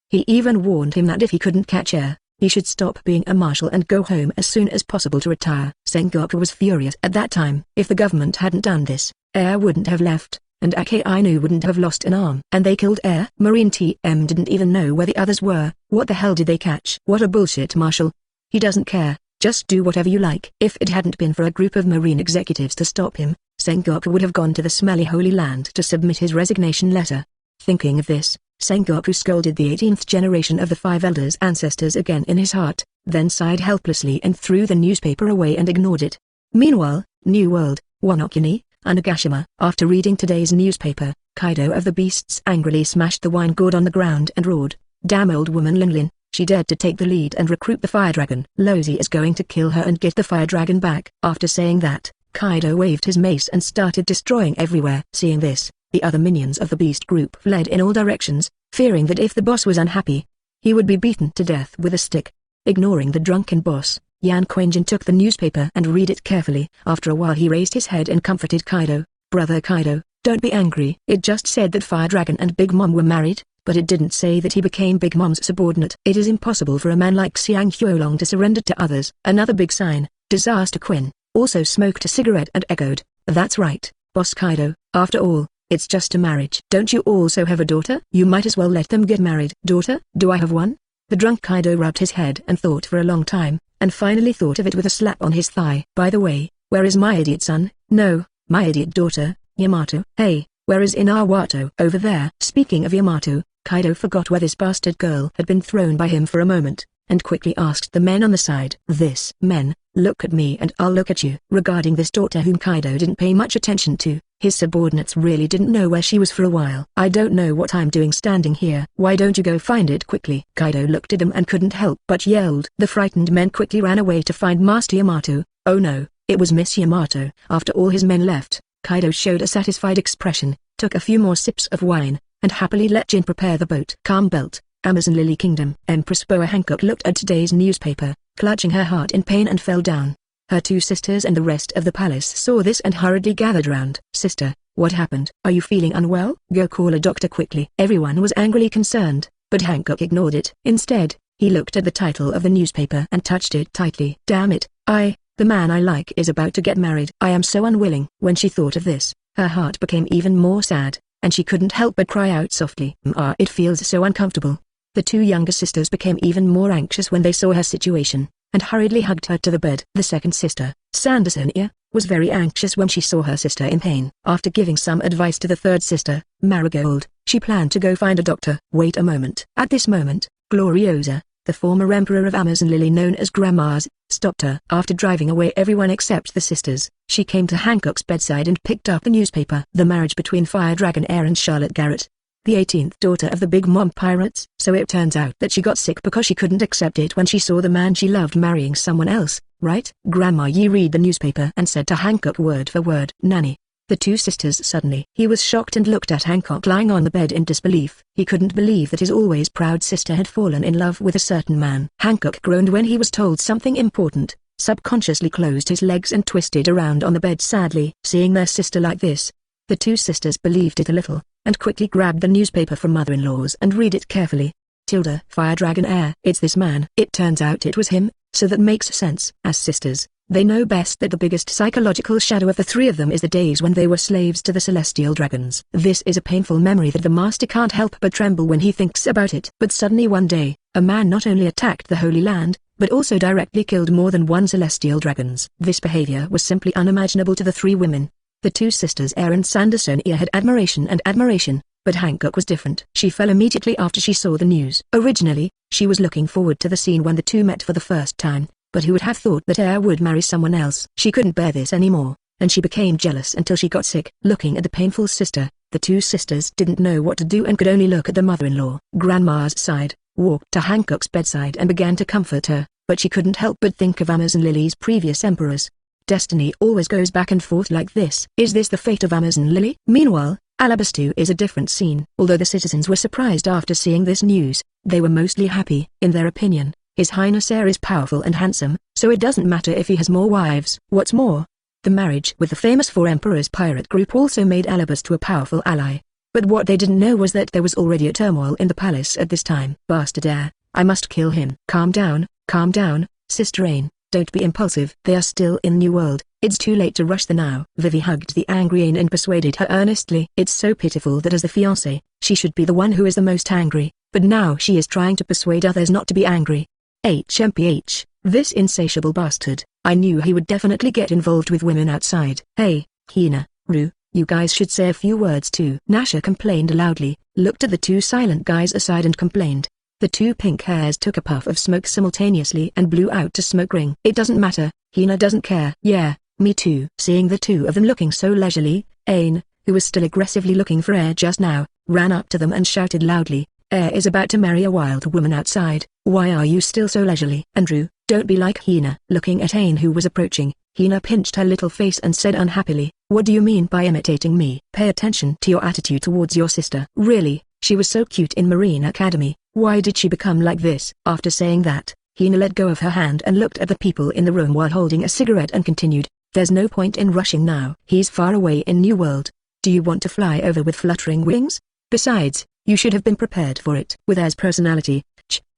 He even warned him that if he couldn't catch Air, he should stop being a marshal and go home as soon as possible to retire. Sengoku was furious at that time. If the government hadn't done this, Air wouldn't have left, and Akainu wouldn't have lost an arm. And they killed Air. Marine TM didn't even know where the others were. What the hell did they catch? What a bullshit marshal. He doesn't care. Just do whatever you like. If it hadn't been for a group of Marine executives to stop him, Sengoku would have gone to the smelly Holy Land to submit his resignation letter. Thinking of this, Sengoku scolded the 18th generation of the 5 elders' ancestors again in his heart, then sighed helplessly and threw the newspaper away and ignored it. Meanwhile, New World, Wano-kuni, Onigashima. After reading today's newspaper, Kaido of the Beasts angrily smashed the wine gourd on the ground and roared, "Damn old woman Linlin, she dared to take the lead and recruit the Fire Dragon. Lozi is going to kill her and get the Fire Dragon back." After saying that, Kaido waved his mace and started destroying everywhere. Seeing this, the other minions of the Beast group fled in all directions, fearing that if the boss was unhappy, he would be beaten to death with a stick. Ignoring the drunken boss, Yan Quinjin took the newspaper and read it carefully. After a while he raised his head and comforted Kaido, "Brother Kaido, don't be angry. It just said that Fire Dragon and Big Mom were married, but it didn't say that he became Big Mom's subordinate. It is impossible for a man like Xiang Huolong to surrender to others." Another big sign, Disaster Quinn, also smoked a cigarette and echoed, "That's right, Boss Kaido, after all, it's just a marriage. Don't you also have a daughter? You might as well let them get married." "Daughter? Do I have one?" The drunk Kaido rubbed his head and thought for a long time, and finally thought of it with a slap on his thigh. "By the way, where is my idiot son?" "No, my idiot daughter, Yamato." "Hey, where is Inawato?" "Over there." Speaking of Yamato, Kaido forgot where this bastard girl had been thrown by him for a moment, and quickly asked the men on the side. "Men, look at me and I'll look at you." Regarding this daughter whom Kaido didn't pay much attention to, his subordinates really didn't know where she was for a while. "I don't know what I'm doing standing here." "Why don't you go find it quickly?" Kaido looked at them and couldn't help but yelled. The frightened men quickly ran away to find Master Yamato. Oh no, it was Miss Yamato. After all his men left, Kaido showed a satisfied expression, took a few more sips of wine, and happily let Jin prepare the boat. Calm Belt, Amazon Lily Kingdom. Empress Boa Hancock looked at today's newspaper, clutching her heart in pain and fell down. Her 2 sisters and the rest of the palace saw this and hurriedly gathered round. "Sister, what happened? Are you feeling unwell? Go call a doctor quickly." Everyone was angrily concerned, but Hancock ignored it. Instead, he looked at the title of the newspaper and touched it tightly. "Damn it, the man I like is about to get married. I am so unwilling." When she thought of this, her heart became even more sad, and she couldn't help but cry out softly. It feels so uncomfortable." The 2 younger sisters became even more anxious when they saw her situation, and hurriedly hugged her to the bed. The second sister, Sandersonia, was very anxious when she saw her sister in pain. After giving some advice to the third sister, Marigold, she planned to go find a doctor. Wait a moment. At this moment, Gloriosa, the former emperor of Amazon Lily known as Grandma's, stopped her. After driving away everyone except the sisters, she came to Hancock's bedside and picked up the newspaper. The marriage between Fire Dragon Air and Charlotte Garrett, the 18th daughter of the Big Mom pirates. So it turns out that she got sick because she couldn't accept it when she saw the man she loved marrying someone else, right? Grandma Yi read the newspaper and said to Hancock word for word, "Nanny." The 2 sisters suddenly. He was shocked and looked at Hancock lying on the bed in disbelief. He couldn't believe that his always proud sister had fallen in love with a certain man. Hancock groaned when he was told something important, subconsciously closed his legs and twisted around on the bed sadly. Seeing their sister like this, the 2 sisters believed it a little, and quickly grabbed the newspaper from mother-in-law's and read it carefully. Fire Dragon Air. It's this man. It turns out it was him, so that makes sense. As sisters, they know best that the biggest psychological shadow of the 3 of them is the days when they were slaves to the celestial dragons. This is a painful memory that the master can't help but tremble when he thinks about it. But suddenly one day, a man not only attacked the Holy Land, but also directly killed more than 1 celestial dragons. This behavior was simply unimaginable to the 3 women. The 2 sisters Air and Sandersonia had admiration, but Hancock was different. She fell immediately after she saw the news. Originally, she was looking forward to the scene when the two met for the first time, but who would have thought that Air would marry someone else? She couldn't bear this anymore, and she became jealous until she got sick. Looking at the painful sister, the two sisters didn't know what to do and could only look at the mother-in-law. Grandma's side, walked to Hancock's bedside and began to comfort her, but she couldn't help but think of Amazon Lily's previous emperors. Destiny always goes back and forth like this. Is this the fate of Amazon Lily? Meanwhile, Alabaster is a different scene. Although the citizens were surprised after seeing this news, they were mostly happy. In their opinion, His Highness Heir is powerful and handsome, so it doesn't matter if he has more wives. What's more, the marriage with the famous Four Emperors pirate group also made Alabaster a powerful ally. But what they didn't know was that there was already a turmoil in the palace at this time. Bastard Heir, I must kill him. Calm down, Sister Ain. Don't be impulsive. They are still in New World. It's too late to rush them now. Vivi hugged the angry Ain and persuaded her earnestly. It's so pitiful that as the fiancé, she should be the one who is the most angry, but now she is trying to persuade others not to be angry. HMPH, this insatiable bastard. I knew he would definitely get involved with women outside. Hey, Hina, Ru, you guys should say a few words too. Nasha complained loudly, looked at the two silent guys aside and complained. The two pink hairs took a puff of smoke simultaneously and blew out to smoke ring. It doesn't matter, Hina doesn't care. Yeah, me too. Seeing the two of them looking so leisurely, Ain, who was still aggressively looking for Air just now, ran up to them and shouted loudly, Air is about to marry a wild woman outside. Why are you still so leisurely? Andrew, don't be like Hina. Looking at Ain who was approaching, Hina pinched her little face and said unhappily, what do you mean by imitating me? Pay attention to your attitude towards your sister. Really, she was so cute in Marine Academy. Why did she become like this? After saying that, Hina let go of her hand and looked at the people in the room while holding a cigarette and continued, there's no point in rushing now. He's far away in New World. Do you want to fly over with fluttering wings? Besides, you should have been prepared for it. With Air's personality,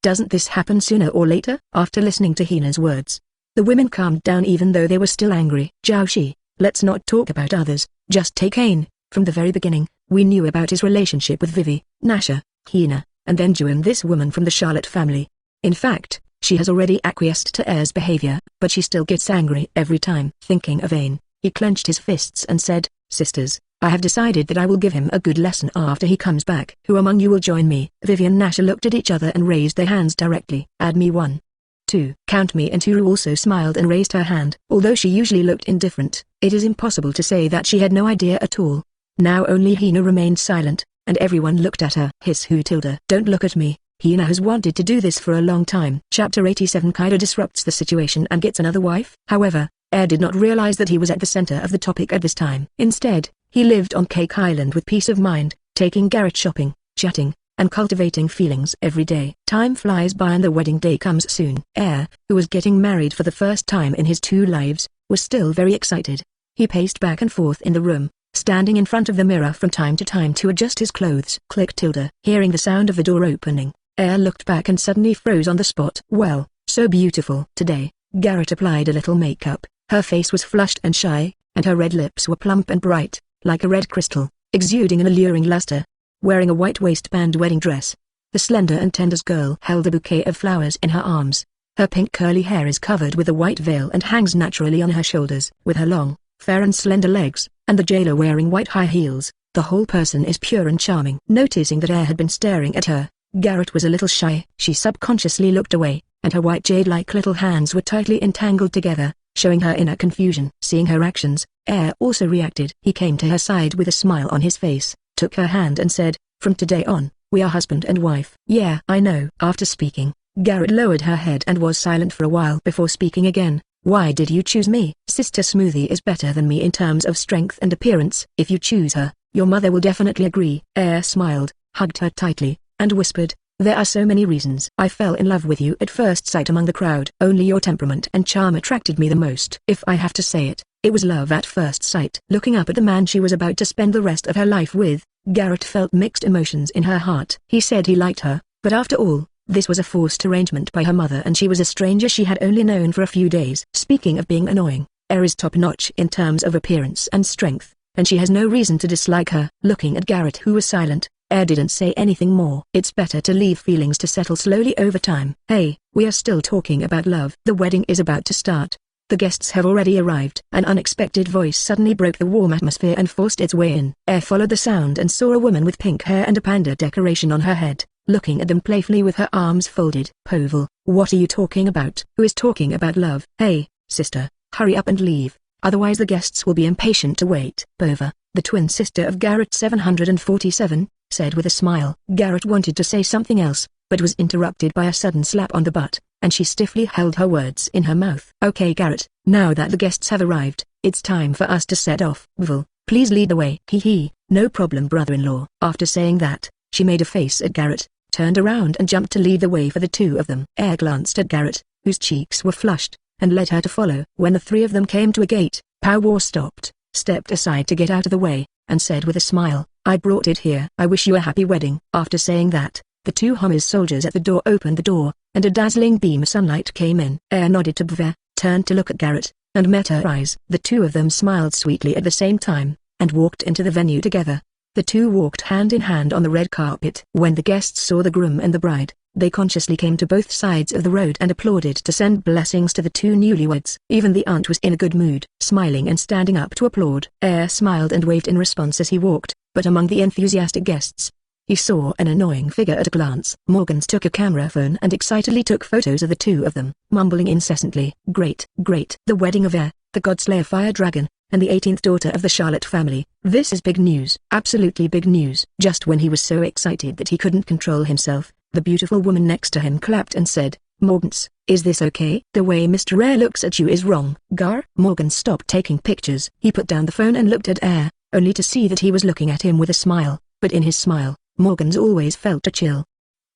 doesn't this happen sooner or later? After listening to Hina's words, the women calmed down even though they were still angry. Jiaoshi, let's not talk about others, just take Ain. From the very beginning, we knew about his relationship with Vivi, Nasha, Hina, and then Ju and this woman from the Charlotte family. In fact, she has already acquiesced to Air's behavior, but she still gets angry every time. Thinking of Ain, he clenched his fists and said, sisters, I have decided that I will give him a good lesson after he comes back. Who among you will join me? Vivi and Nasha looked at each other and raised their hands directly. Add me 1. 2. Count me, and Turu also smiled and raised her hand. Although she usually looked indifferent, it is impossible to say that she had no idea at all. Now only Hina remained silent, and everyone looked at her. Hiss who tilde. Don't look at me. Hina has wanted to do this for a long time. Chapter 87 Kaido disrupts the situation and gets another wife. However, Air did not realize that he was at the center of the topic at this time. Instead, he lived on Cake Island with peace of mind, taking Garrett shopping, chatting, and cultivating feelings every day. Time flies by and the wedding day comes soon. Air, who was getting married for the first time in his 2 lives, was still very excited. He paced back and forth in the room, standing in front of the mirror from time to time to adjust his clothes. Click tilde. Hearing the sound of the door opening, Air looked back and suddenly froze on the spot. Well, so beautiful. Today, Garrett applied a little makeup. Her face was flushed and shy, and her red lips were plump and bright, like a red crystal, exuding an alluring luster. Wearing a white waistband wedding dress, the slender and tender girl held a bouquet of flowers in her arms. Her pink curly hair is covered with a white veil and hangs naturally on her shoulders. With her long, fair and slender legs, and the jailer wearing white high heels, the whole person is pure and charming. Noticing that Air had been staring at her, Garrett was a little shy. She subconsciously looked away, and her white jade-like little hands were tightly entangled together, showing her inner confusion. Seeing her actions, Air also reacted. He came to her side with a smile on his face, took her hand and said, from today on, we are husband and wife. Yeah, I know. After speaking, Garrett lowered her head and was silent for a while before speaking again. Why did you choose me? Sister Smoothie is better than me in terms of strength and appearance. If you choose her, your mother will definitely agree. Air smiled, hugged her tightly, and whispered, there are so many reasons. I fell in love with you at first sight among the crowd. Only your temperament and charm attracted me the most. If I have to say it, it was love at first sight. Looking up at the man she was about to spend the rest of her life with, Garrett felt mixed emotions in her heart. He said he liked her, but after all, this was a forced arrangement by her mother and she was a stranger she had only known for a few days. Speaking of being annoying, Air is top-notch in terms of appearance and strength, and she has no reason to dislike her. Looking at Garrett who was silent, Air didn't say anything more. It's better to leave feelings to settle slowly over time. Hey, we are still talking about love. The wedding is about to start. The guests have already arrived. An unexpected voice suddenly broke the warm atmosphere and forced its way in. Air followed the sound and saw a woman with pink hair and a panda decoration on her head, looking at them playfully with her arms folded. Povel, what are you talking about? Who is talking about love? Hey, sister, hurry up and leave, otherwise the guests will be impatient to wait. Bova, the twin sister of Garrett 747, said with a smile. Garrett wanted to say something else, but was interrupted by a sudden slap on the butt, and she stiffly held her words in her mouth. Okay Garrett, now that the guests have arrived, it's time for us to set off. Bvel, please lead the way. Hee, no problem brother-in-law. After saying that, she made a face at Garrett, turned around and jumped to lead the way for the two of them. Air glanced at Garrett, whose cheeks were flushed, and led her to follow. When the three of them came to a gate, Powwow stopped, stepped aside to get out of the way, and said with a smile, I brought it here. I wish you a happy wedding. After saying that, the two Hummers soldiers at the door opened the door, and a dazzling beam of sunlight came in. Air nodded to Bva, turned to look at Garrett, and met her eyes. The two of them smiled sweetly at the same time, and walked into the venue together. The two walked hand in hand on the red carpet. When the guests saw the groom and the bride, they consciously came to both sides of the road and applauded to send blessings to the two newlyweds. Even the aunt was in a good mood, smiling and standing up to applaud. Air smiled and waved in response as he walked, but among the enthusiastic guests, he saw an annoying figure at a glance. Morgans took a camera phone and excitedly took photos of the two of them, mumbling incessantly, Great, the wedding of Air, the Godslayer Fire Dragon, and the 18th daughter of the Charlotte family. This is big news. Absolutely big news. Just when he was so excited that he couldn't control himself, the beautiful woman next to him clapped and said, Morgans, is this okay? The way Mr. Air looks at you is wrong. Gar? Morgans stopped taking pictures. He put down the phone and looked at Air, only to see that he was looking at him with a smile, but in his smile, Morgans always felt a chill.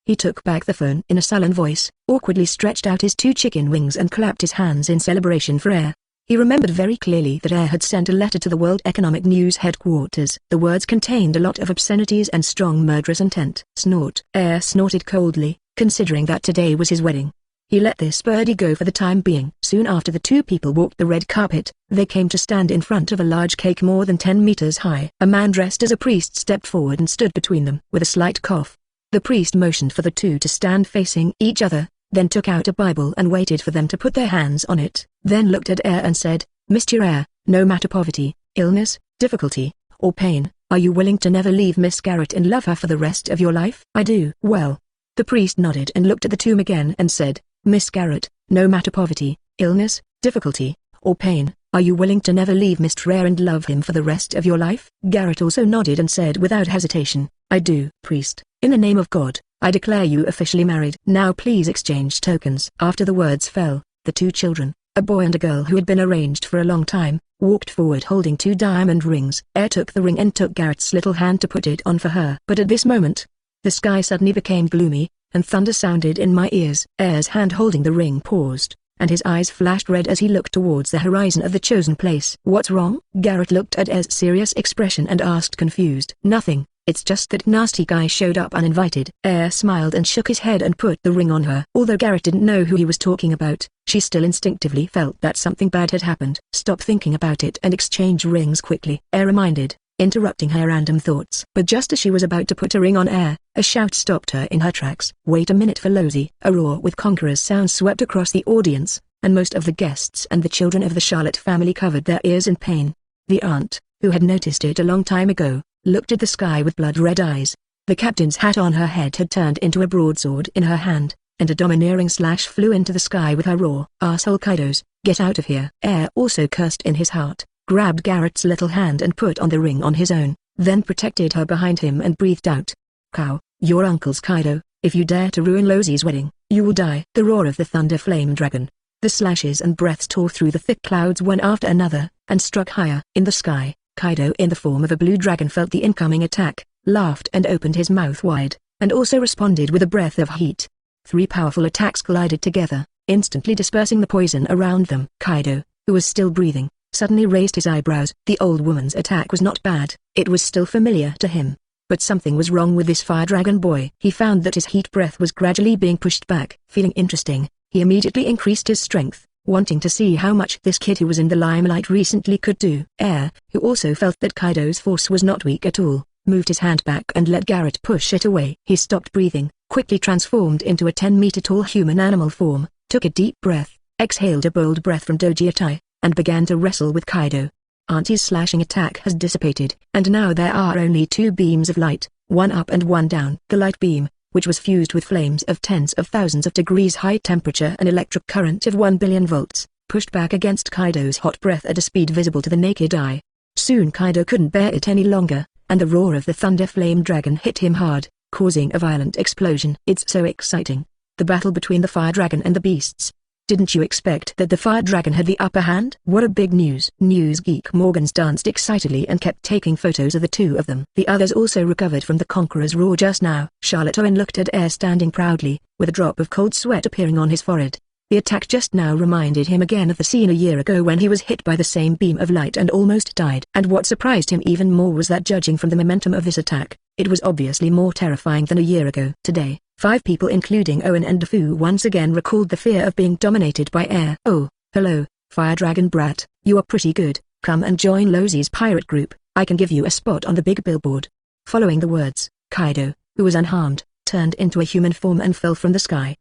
He took back the phone in a sullen voice, awkwardly stretched out his two chicken wings and clapped his hands in celebration for Air. He remembered very clearly that Air had sent a letter to the World Economic News headquarters. The words contained a lot of obscenities and strong murderous intent. Snort. Air snorted coldly, considering that today was his wedding. He let this birdie go for the time being. Soon after the two people walked the red carpet, they came to stand in front of a large cake more than 10 meters high. A man dressed as a priest stepped forward and stood between them. With a slight cough, the priest motioned for the two to stand facing each other, then took out a Bible and waited for them to put their hands on it, then looked at Air and said, Mr. Air, no matter poverty, illness, difficulty, or pain, are you willing to never leave Miss Garrett and love her for the rest of your life? I do. Well. The priest nodded and looked at the tomb again and said, Miss Garrett, no matter poverty, illness, difficulty, or pain, are you willing to never leave Mr. Air and love him for the rest of your life? Garrett also nodded and said without hesitation, I do. Priest, in the name of God, I declare you officially married. Now please exchange tokens. After the words fell, the two children, a boy and a girl who had been arranged for a long time, walked forward holding two diamond rings. Air took the ring and took Garrett's little hand to put it on for her. But at this moment, the sky suddenly became gloomy, and thunder sounded in my ears. Air's hand holding the ring paused, and his eyes flashed red as he looked towards the horizon of the chosen place. What's wrong? Garrett looked at Air's serious expression and asked confused. Nothing, it's just that nasty guy showed up uninvited. Air smiled and shook his head and put the ring on her. Although Garrett didn't know who he was talking about, she still instinctively felt that something bad had happened. Stop thinking about it and exchange rings quickly, Air reminded, interrupting her random thoughts. But just as she was about to put a ring on Air, a shout stopped her in her tracks. Wait a minute for Lozy. A roar with conqueror's sound swept across the audience, and most of the guests and the children of the Charlotte family covered their ears in pain. The aunt, who had noticed it a long time ago, looked at the sky with blood-red eyes. The captain's hat on her head had turned into a broadsword in her hand, and a domineering slash flew into the sky with her roar. Arsehole Kaidos, get out of here. Air also cursed in his heart, grabbed Garrett's little hand and put on the ring on his own, then protected her behind him and breathed out. Cow, your uncle's Kaido, if you dare to ruin Lozy's wedding, you will die. The roar of the thunder flame dragon. The slashes and breaths tore through the thick clouds one after another, and struck higher. In the sky, Kaido in the form of a blue dragon felt the incoming attack, laughed and opened his mouth wide, and also responded with a breath of heat. 3 powerful attacks collided together, instantly dispersing the poison around them. Kaido, who was still breathing, suddenly raised his eyebrows. The old woman's attack was not bad, it was still familiar to him. But something was wrong with this fire dragon boy. He found that his heat breath was gradually being pushed back. Feeling interesting, he immediately increased his strength, wanting to see how much this kid who was in the limelight recently could do. Air, who also felt that Kaido's force was not weak at all, moved his hand back and let Garrett push it away. He stopped breathing, quickly transformed into a 10-meter tall human animal form, took a deep breath, exhaled a bold breath from Dojietai, and began to wrestle with Kaido. Auntie's slashing attack has dissipated, and now there are only two beams of light, one up and one down. The light beam, which was fused with flames of tens of thousands of degrees high temperature and electric current of 1 billion volts, pushed back against Kaido's hot breath at a speed visible to the naked eye. Soon Kaido couldn't bear it any longer, and the roar of the thunder flame dragon hit him hard, causing a violent explosion. It's so exciting. The battle between the fire dragon and the beasts. Didn't you expect that the fire dragon had the upper hand? What a big news. News geek Morgans danced excitedly and kept taking photos of the two of them. The others also recovered from the conqueror's roar just now. Charlotte Owen looked at Air standing proudly, with a drop of cold sweat appearing on his forehead. The attack just now reminded him again of the scene a year ago when he was hit by the same beam of light and almost died. And what surprised him even more was that judging from the momentum of this attack, it was obviously more terrifying than a year ago. Today, 5 people including Owen and Defu once again recalled the fear of being dominated by air. Oh, hello, Fire Dragon Brat, you are pretty good. Come and join Losey's pirate group, I can give you a spot on the big billboard. Following the words, Kaido, who was unharmed, turned into a human form and fell from the sky.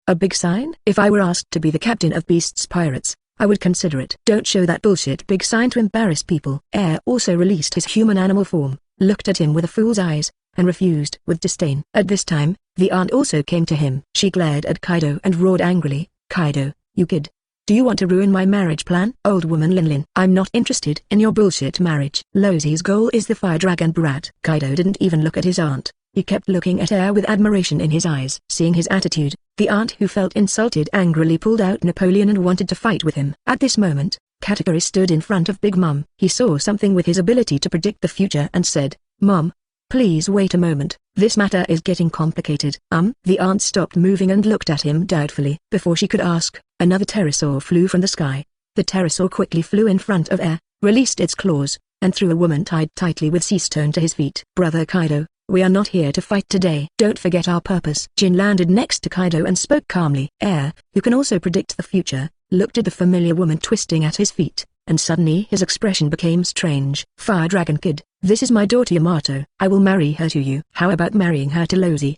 A big sign? If I were asked to be the captain of Beast's pirates, I would consider it. Don't show that bullshit big sign to embarrass people. Air also released his human animal form, looked at him with a fool's eyes, and refused with disdain. At this time, the aunt also came to him. She glared at Kaido and roared angrily, Kaido, you kid. Do you want to ruin my marriage plan? Old woman Linlin, I'm not interested in your bullshit marriage. Losey's goal is the Fire Dragon Brat. Kaido didn't even look at his aunt. He kept looking at Air with admiration in his eyes. Seeing his attitude, the aunt who felt insulted angrily pulled out Napoleon and wanted to fight with him. At this moment, Katakuri stood in front of Big Mom. He saw something with his ability to predict the future and said, Mom, please wait a moment, this matter is getting complicated. The aunt stopped moving and looked at him doubtfully. Before she could ask, another pterosaur flew from the sky. The pterosaur quickly flew in front of Air, released its claws, and threw a woman tied tightly with sea stone to his feet. Brother Kaido, we are not here to fight today. Don't forget our purpose. Jin landed next to Kaido and spoke calmly. Air, who can also predict the future, looked at the familiar woman twisting at his feet, and suddenly his expression became strange. Fire Dragon Kid, this is my daughter Yamato. I will marry her to you. How about marrying her to Losey?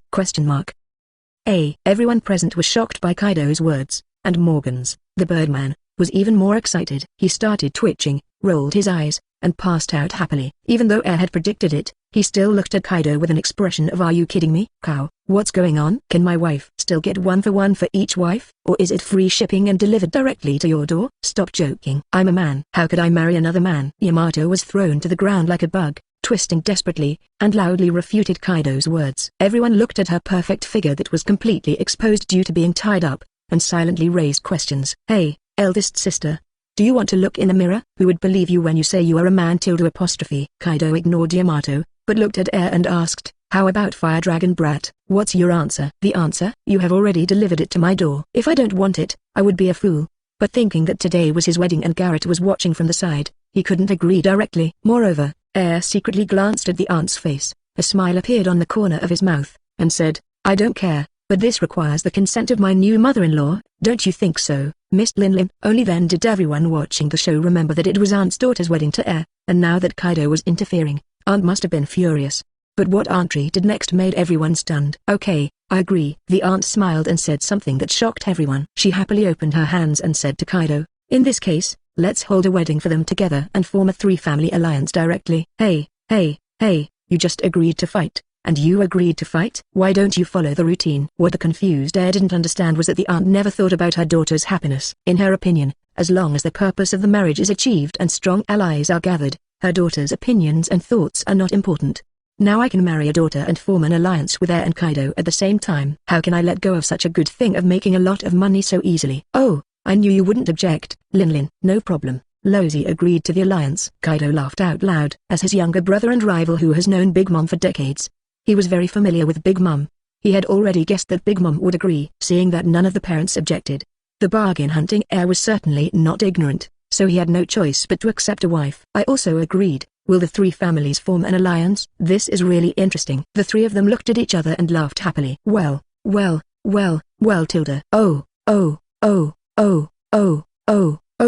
Everyone present was shocked by Kaido's words, and Morgans, the Birdman, was even more excited. He started twitching, rolled his eyes, and passed out happily. Even though Air had predicted it, he still looked at Kaido with an expression of "Are you kidding me? Cow, what's going on? Can my wife still get 1 for each wife? Or is it free shipping and delivered directly to your door? Stop joking. I'm a man. How could I marry another man?" Yamato was thrown to the ground like a bug, twisting desperately, and loudly refuted Kaido's words. Everyone looked at her perfect figure that was completely exposed due to being tied up, and silently raised questions. Hey, eldest sister. Do you want to look in a mirror? Who would believe you when you say you are a man? Kaido ignored Yamato, but looked at Air and asked, how about Fire Dragon Brat? What's your answer? The answer? You have already delivered it to my door. If I don't want it, I would be a fool. But thinking that today was his wedding and Garrett was watching from the side, he couldn't agree directly. Moreover, Air secretly glanced at the aunt's face. A smile appeared on the corner of his mouth, and said, I don't care, but this requires the consent of my new mother-in-law, don't you think so, Miss Linlin? Only then did everyone watching the show remember that it was Aunt's daughter's wedding to Air, and now that Kaido was interfering, Aunt must have been furious. But what Aunt did next made everyone stunned. Okay, I agree. The aunt smiled and said something that shocked everyone. She happily opened her hands and said to Kaido, in this case, let's hold a wedding for them together and form a 3-family alliance directly. Hey, you just agreed to fight. And you agreed to fight? Why don't you follow the routine? What the confused Air didn't understand was that the aunt never thought about her daughter's happiness. In her opinion, as long as the purpose of the marriage is achieved and strong allies are gathered, her daughter's opinions and thoughts are not important. Now I can marry a daughter and form an alliance with Air and Kaido at the same time. How can I let go of such a good thing of making a lot of money so easily? Oh, I knew you wouldn't object, Linlin. No problem. Losey agreed to the alliance. Kaido laughed out loud. As his younger brother and rival who has known Big Mom for decades, he was very familiar with Big Mom. He had already guessed that Big Mom would agree. Seeing that none of the parents objected, the bargain-hunting Air was certainly not ignorant, so he had no choice but to accept a wife. I also agreed. Will the 3 families form an alliance? This is really interesting. The 3 of them looked at each other and laughed happily. Well, tilde.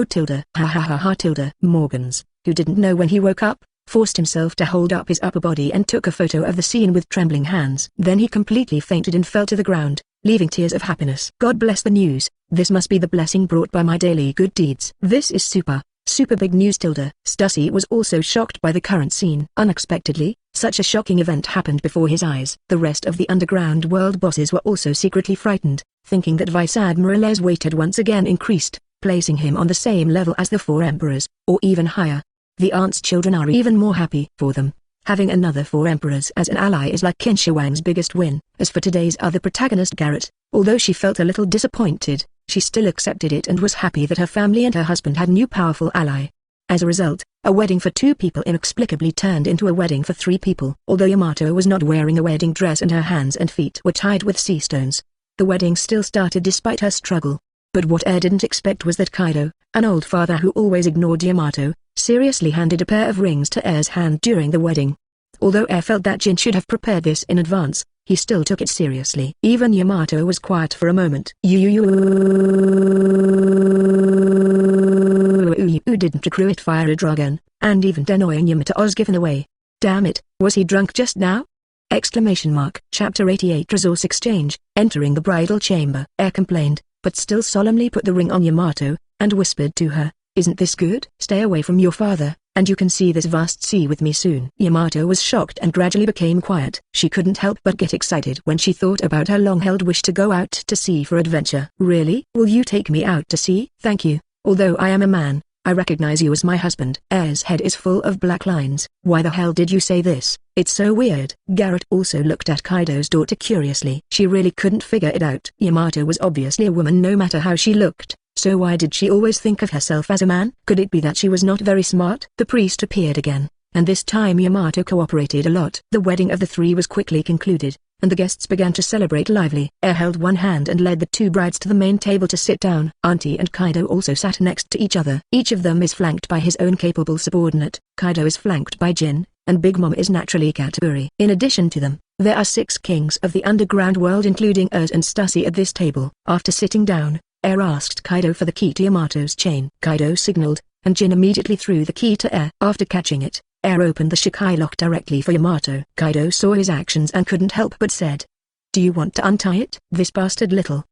Tilde. Ha tilde. Morgans, who didn't know when he woke up, forced himself to hold up his upper body and took a photo of the scene with trembling hands. Then he completely fainted and fell to the ground, leaving tears of happiness. God bless the news. This must be the blessing brought by my daily good deeds. This is super big news. Stussy was also shocked by the current scene. Unexpectedly, such a shocking event happened before his eyes. The rest of the underground world bosses were also secretly frightened, thinking that Vice Admiral Air's weight had once again increased, placing him on the same level as the 4 emperors, or even higher. The aunt's children are even more happy for them. Having another 4 emperors as an ally is like Qin Shi Huang's biggest win. As for today's other protagonist Garrett, although she felt a little disappointed, she still accepted it and was happy that her family and her husband had a new powerful ally. As a result, a wedding for 2 people inexplicably turned into a wedding for 3 people. Although Yamato was not wearing a wedding dress and her hands and feet were tied with sea stones, the wedding still started despite her struggle. But what Air didn't expect was that Kaido, an old father who always ignored Yamato, seriously handed a pair of rings to Air's hand during the wedding. Although Air felt that Jin should have prepared this in advance, he still took it seriously. Even Yamato was quiet for a moment. You didn't recruit Fire a Dragon, and even annoying Yamato was given away. Damn it, was he drunk just now? Exclamation mark. Chapter 88 Resource Exchange. Entering the bridal chamber, Air complained, but still solemnly put the ring on Yamato, and whispered to her, "Isn't this good? Stay away from your father, and you can see this vast sea with me soon." Yamato was shocked and gradually became quiet. She couldn't help but get excited when she thought about her long-held wish to go out to sea for adventure. "Really? Will you take me out to sea?" "Thank you. Although I am a man, I recognize you as my husband." Air's head is full of black lines. "Why the hell did you say this? It's so weird." Garrett also looked at Kaido's daughter curiously. She really couldn't figure it out. Yamato was obviously a woman no matter how she looked. So why did she always think of herself as a man? Could it be that she was not very smart? The priest appeared again, and this time Yamato cooperated a lot. The wedding of the 3 was quickly concluded, and the guests began to celebrate lively. Air held one hand and led the 2 brides to the main table to sit down. Auntie and Kaido also sat next to each other. Each of them is flanked by his own capable subordinate. Kaido is flanked by Jin, and Big Mom is naturally Kategori. In addition to them, there are 6 kings of the underground world including Urs and Stussy at this table. After sitting down, Air asked Kaido for the key to Yamato's chain. Kaido signaled, and Jin immediately threw the key to Air. After catching it, Air opened the Shikai lock directly for Yamato. Kaido saw his actions and couldn't help but said, "Do you want to untie it? This bastard little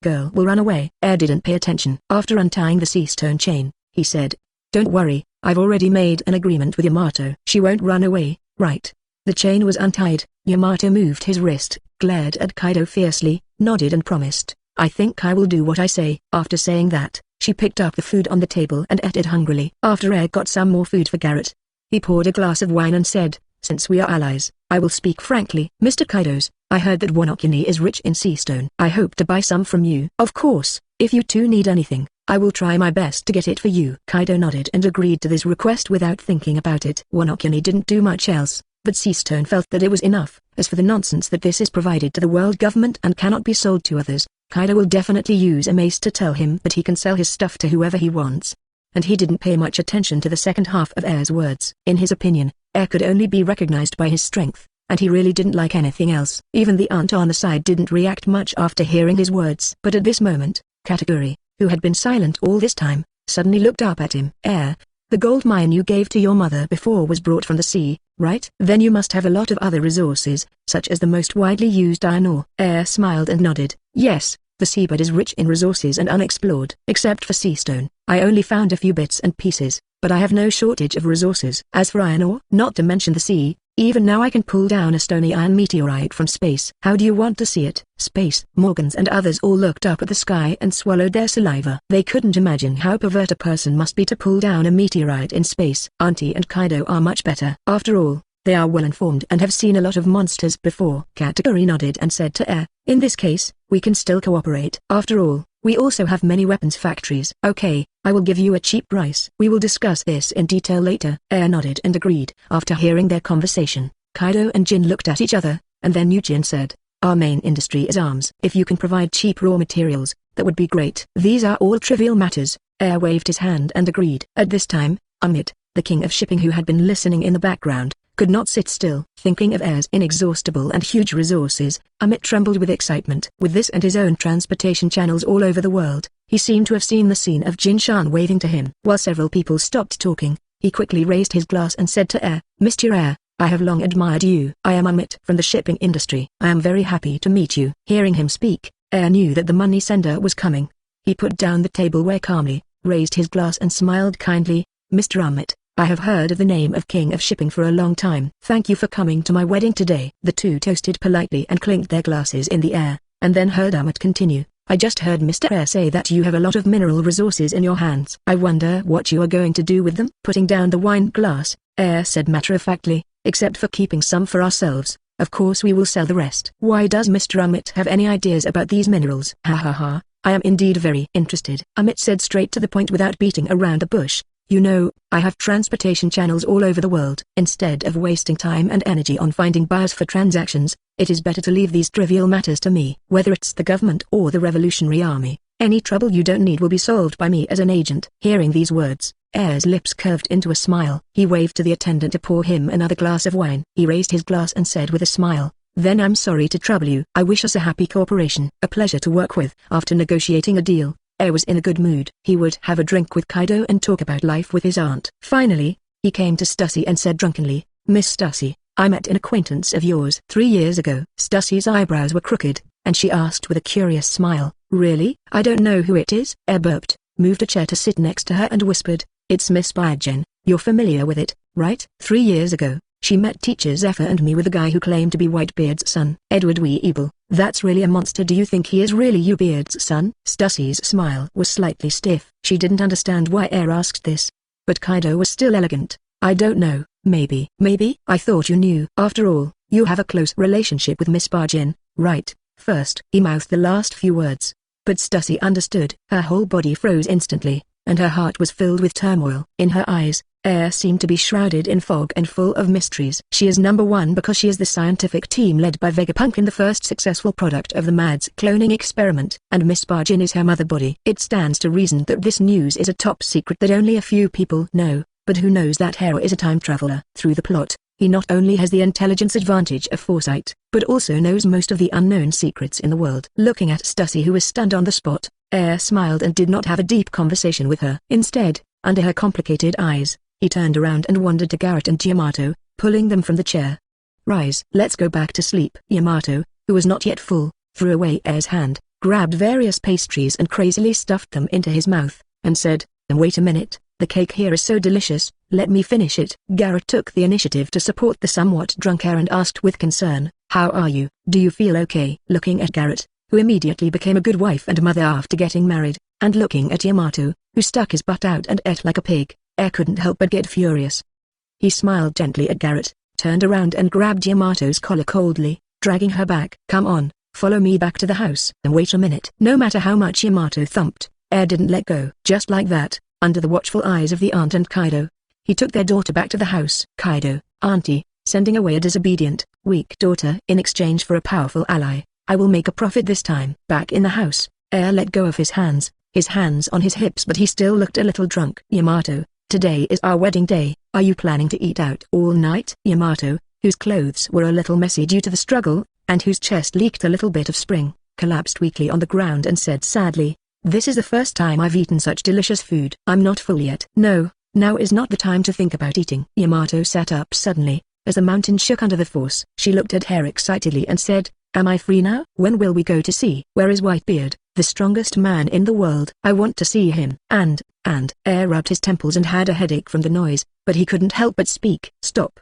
girl will run away." Air didn't pay attention. After untying the sea stone chain, he said, "Don't worry, I've already made an agreement with Yamato. She won't run away, right?" The chain was untied. Yamato moved his wrist, glared at Kaido fiercely, nodded and promised, "I think I will do what I say." After saying that, she picked up the food on the table and ate it hungrily. After Air got some more food for Garrett, he poured a glass of wine and said, "Since we are allies, I will speak frankly. Mr. Kaidos, I heard that Wano Kuni is rich in sea stone. I hope to buy some from you. Of course, if you 2 need anything, I will try my best to get it for you." Kaido nodded and agreed to this request without thinking about it. Wano Kuni didn't do much else, but Sea Stone felt that it was enough. As for the nonsense that this is provided to the world government and cannot be sold to others, Kaido will definitely use a mace to tell him that he can sell his stuff to whoever he wants. And he didn't pay much attention to the second half of Air's words. In his opinion, Air could only be recognized by his strength, and he really didn't like anything else. Even the aunt on the side didn't react much after hearing his words. But at this moment, Kategori, who had been silent all this time, suddenly looked up at him. "Air, the gold mine you gave to your mother before was brought from the sea, right? Then you must have a lot of other resources, such as the most widely used iron ore." Air smiled and nodded. "Yes, the seabed is rich in resources and unexplored. Except for sea stone, I only found a few bits and pieces, but I have no shortage of resources. As for iron ore, not to mention the sea, even now I can pull down a stony iron meteorite from space. How do you want to see it?" Space. Morgans and others all looked up at the sky and swallowed their saliva. They couldn't imagine how pervert a person must be to pull down a meteorite in space. Auntie and Kaido are much better. After all, they are well informed and have seen a lot of monsters before. Kategori nodded and said to Air, "In this case, we can still cooperate. After all, we also have many weapons factories." "Okay, I will give you a cheap price. We will discuss this in detail later." Air nodded and agreed. After hearing their conversation, Kaido and Jin looked at each other, and then Jin said, "Our main industry is arms. If you can provide cheap raw materials, that would be great." "These are all trivial matters." Air waved his hand and agreed. At this time, Amit, the king of shipping who had been listening in the background, could not sit still. Thinking of Air's inexhaustible and huge resources, Amit trembled with excitement. With this and his own transportation channels all over the world, he seemed to have seen the scene of Jin-chan waving to him. While several people stopped talking, he quickly raised his glass and said to Air, "Mr. Air, I have long admired you. I am Amit from the shipping industry. I am very happy to meet you." Hearing him speak, Air knew that the money sender was coming. He put down the tableware calmly, raised his glass and smiled kindly. Mr. Amit, I have heard of the name of King of Shipping for a long time. Thank you for coming to my wedding today. The two toasted politely and clinked their glasses in the air, and then heard Amit continue. I just heard Mr. Air say that you have a lot of mineral resources in your hands. I wonder what you are going to do with them? Putting down the wine glass, Air said matter-of-factly, except for keeping some for ourselves. Of course we will sell the rest. Why does Mr. Amit have any ideas about these minerals? Ha ha ha, I am indeed very interested. Amit said straight to the point without beating around the bush. You know, I have transportation channels all over the world. Instead of wasting time and energy on finding buyers for transactions, it is better to leave these trivial matters to me. Whether it's the government or the Revolutionary Army, any trouble you don't need will be solved by me as an agent. Hearing these words, Air's lips curved into a smile. He waved to the attendant to pour him another glass of wine. He raised his glass and said with a smile, Then I'm sorry to trouble you. I wish us a happy cooperation. A pleasure to work with. After negotiating a deal, Air was in a good mood. He would have a drink with Kaido and talk about life with his aunt. Finally, he came to Stussy and said drunkenly, Miss Stussy, I met an acquaintance of yours 3 years ago. Stussy's eyebrows were crooked, and she asked with a curious smile, Really? I don't know who it is. Air burped, moved a chair to sit next to her and whispered, It's Miss Byagen. You're familiar with it, right? 3 years ago, she met teacher Zephyr and me with a guy who claimed to be Whitebeard's son. Edward Weeble. That's really a monster. Do you think he is really Beard's son? Stussy's smile was slightly stiff. She didn't understand why Air asked this. But Kaido was still elegant. I don't know, maybe. Maybe? I thought you knew. After all, you have a close relationship with Miss Byagen, right? First, he mouthed the last few words. But Stussy understood. Her whole body froze instantly, and her heart was filled with turmoil. In her eyes, Air seemed to be shrouded in fog and full of mysteries. She is number one because she is the scientific team led by Vegapunk in the first successful product of the Mads cloning experiment, and Miss Byagen is her mother body. It stands to reason that this news is a top secret that only a few people know, but who knows that Hera is a time traveler? Through the plot, he not only has the intelligence advantage of foresight, but also knows most of the unknown secrets in the world. Looking at Stussy, who was stunned on the spot, Air smiled and did not have a deep conversation with her. Instead, under her complicated eyes, he turned around and wandered to Garrett and Yamato, pulling them from the chair. Rise, let's go back to sleep. Yamato, who was not yet full, threw away Air's hand, grabbed various pastries and crazily stuffed them into his mouth, and said, And wait a minute, the cake here is so delicious, let me finish it. Garrett took the initiative to support the somewhat drunk Air and asked with concern, How are you? Do you feel okay? Looking at Garrett, who immediately became a good wife and mother after getting married, and looking at Yamato, who stuck his butt out and ate like a pig, Air couldn't help but get furious. He smiled gently at Garrett, turned around and grabbed Yamato's collar coldly, dragging her back. Come on, follow me back to the house. And wait a minute. No matter how much Yamato thumped, Air didn't let go. Just like that, under the watchful eyes of the aunt and Kaido, he took their daughter back to the house. Kaido, auntie, sending away a disobedient, weak daughter in exchange for a powerful ally. I will make a profit this time. Back in the house, Air let go of his hands on his hips, but he still looked a little drunk. Yamato, today is our wedding day. Are you planning to eat out all night? Yamato, whose clothes were a little messy due to the struggle, and whose chest leaked a little bit of spring, collapsed weakly on the ground and said sadly, This is the first time I've eaten such delicious food. I'm not full yet. No, now is not the time to think about eating. Yamato sat up suddenly, as the mountain shook under the force. She looked at her excitedly and said, Am I free now? When will we go to see? Where is Whitebeard, the strongest man in the world? I want to see him. And Air rubbed his temples and had a headache from the noise, but he couldn't help but speak. Stop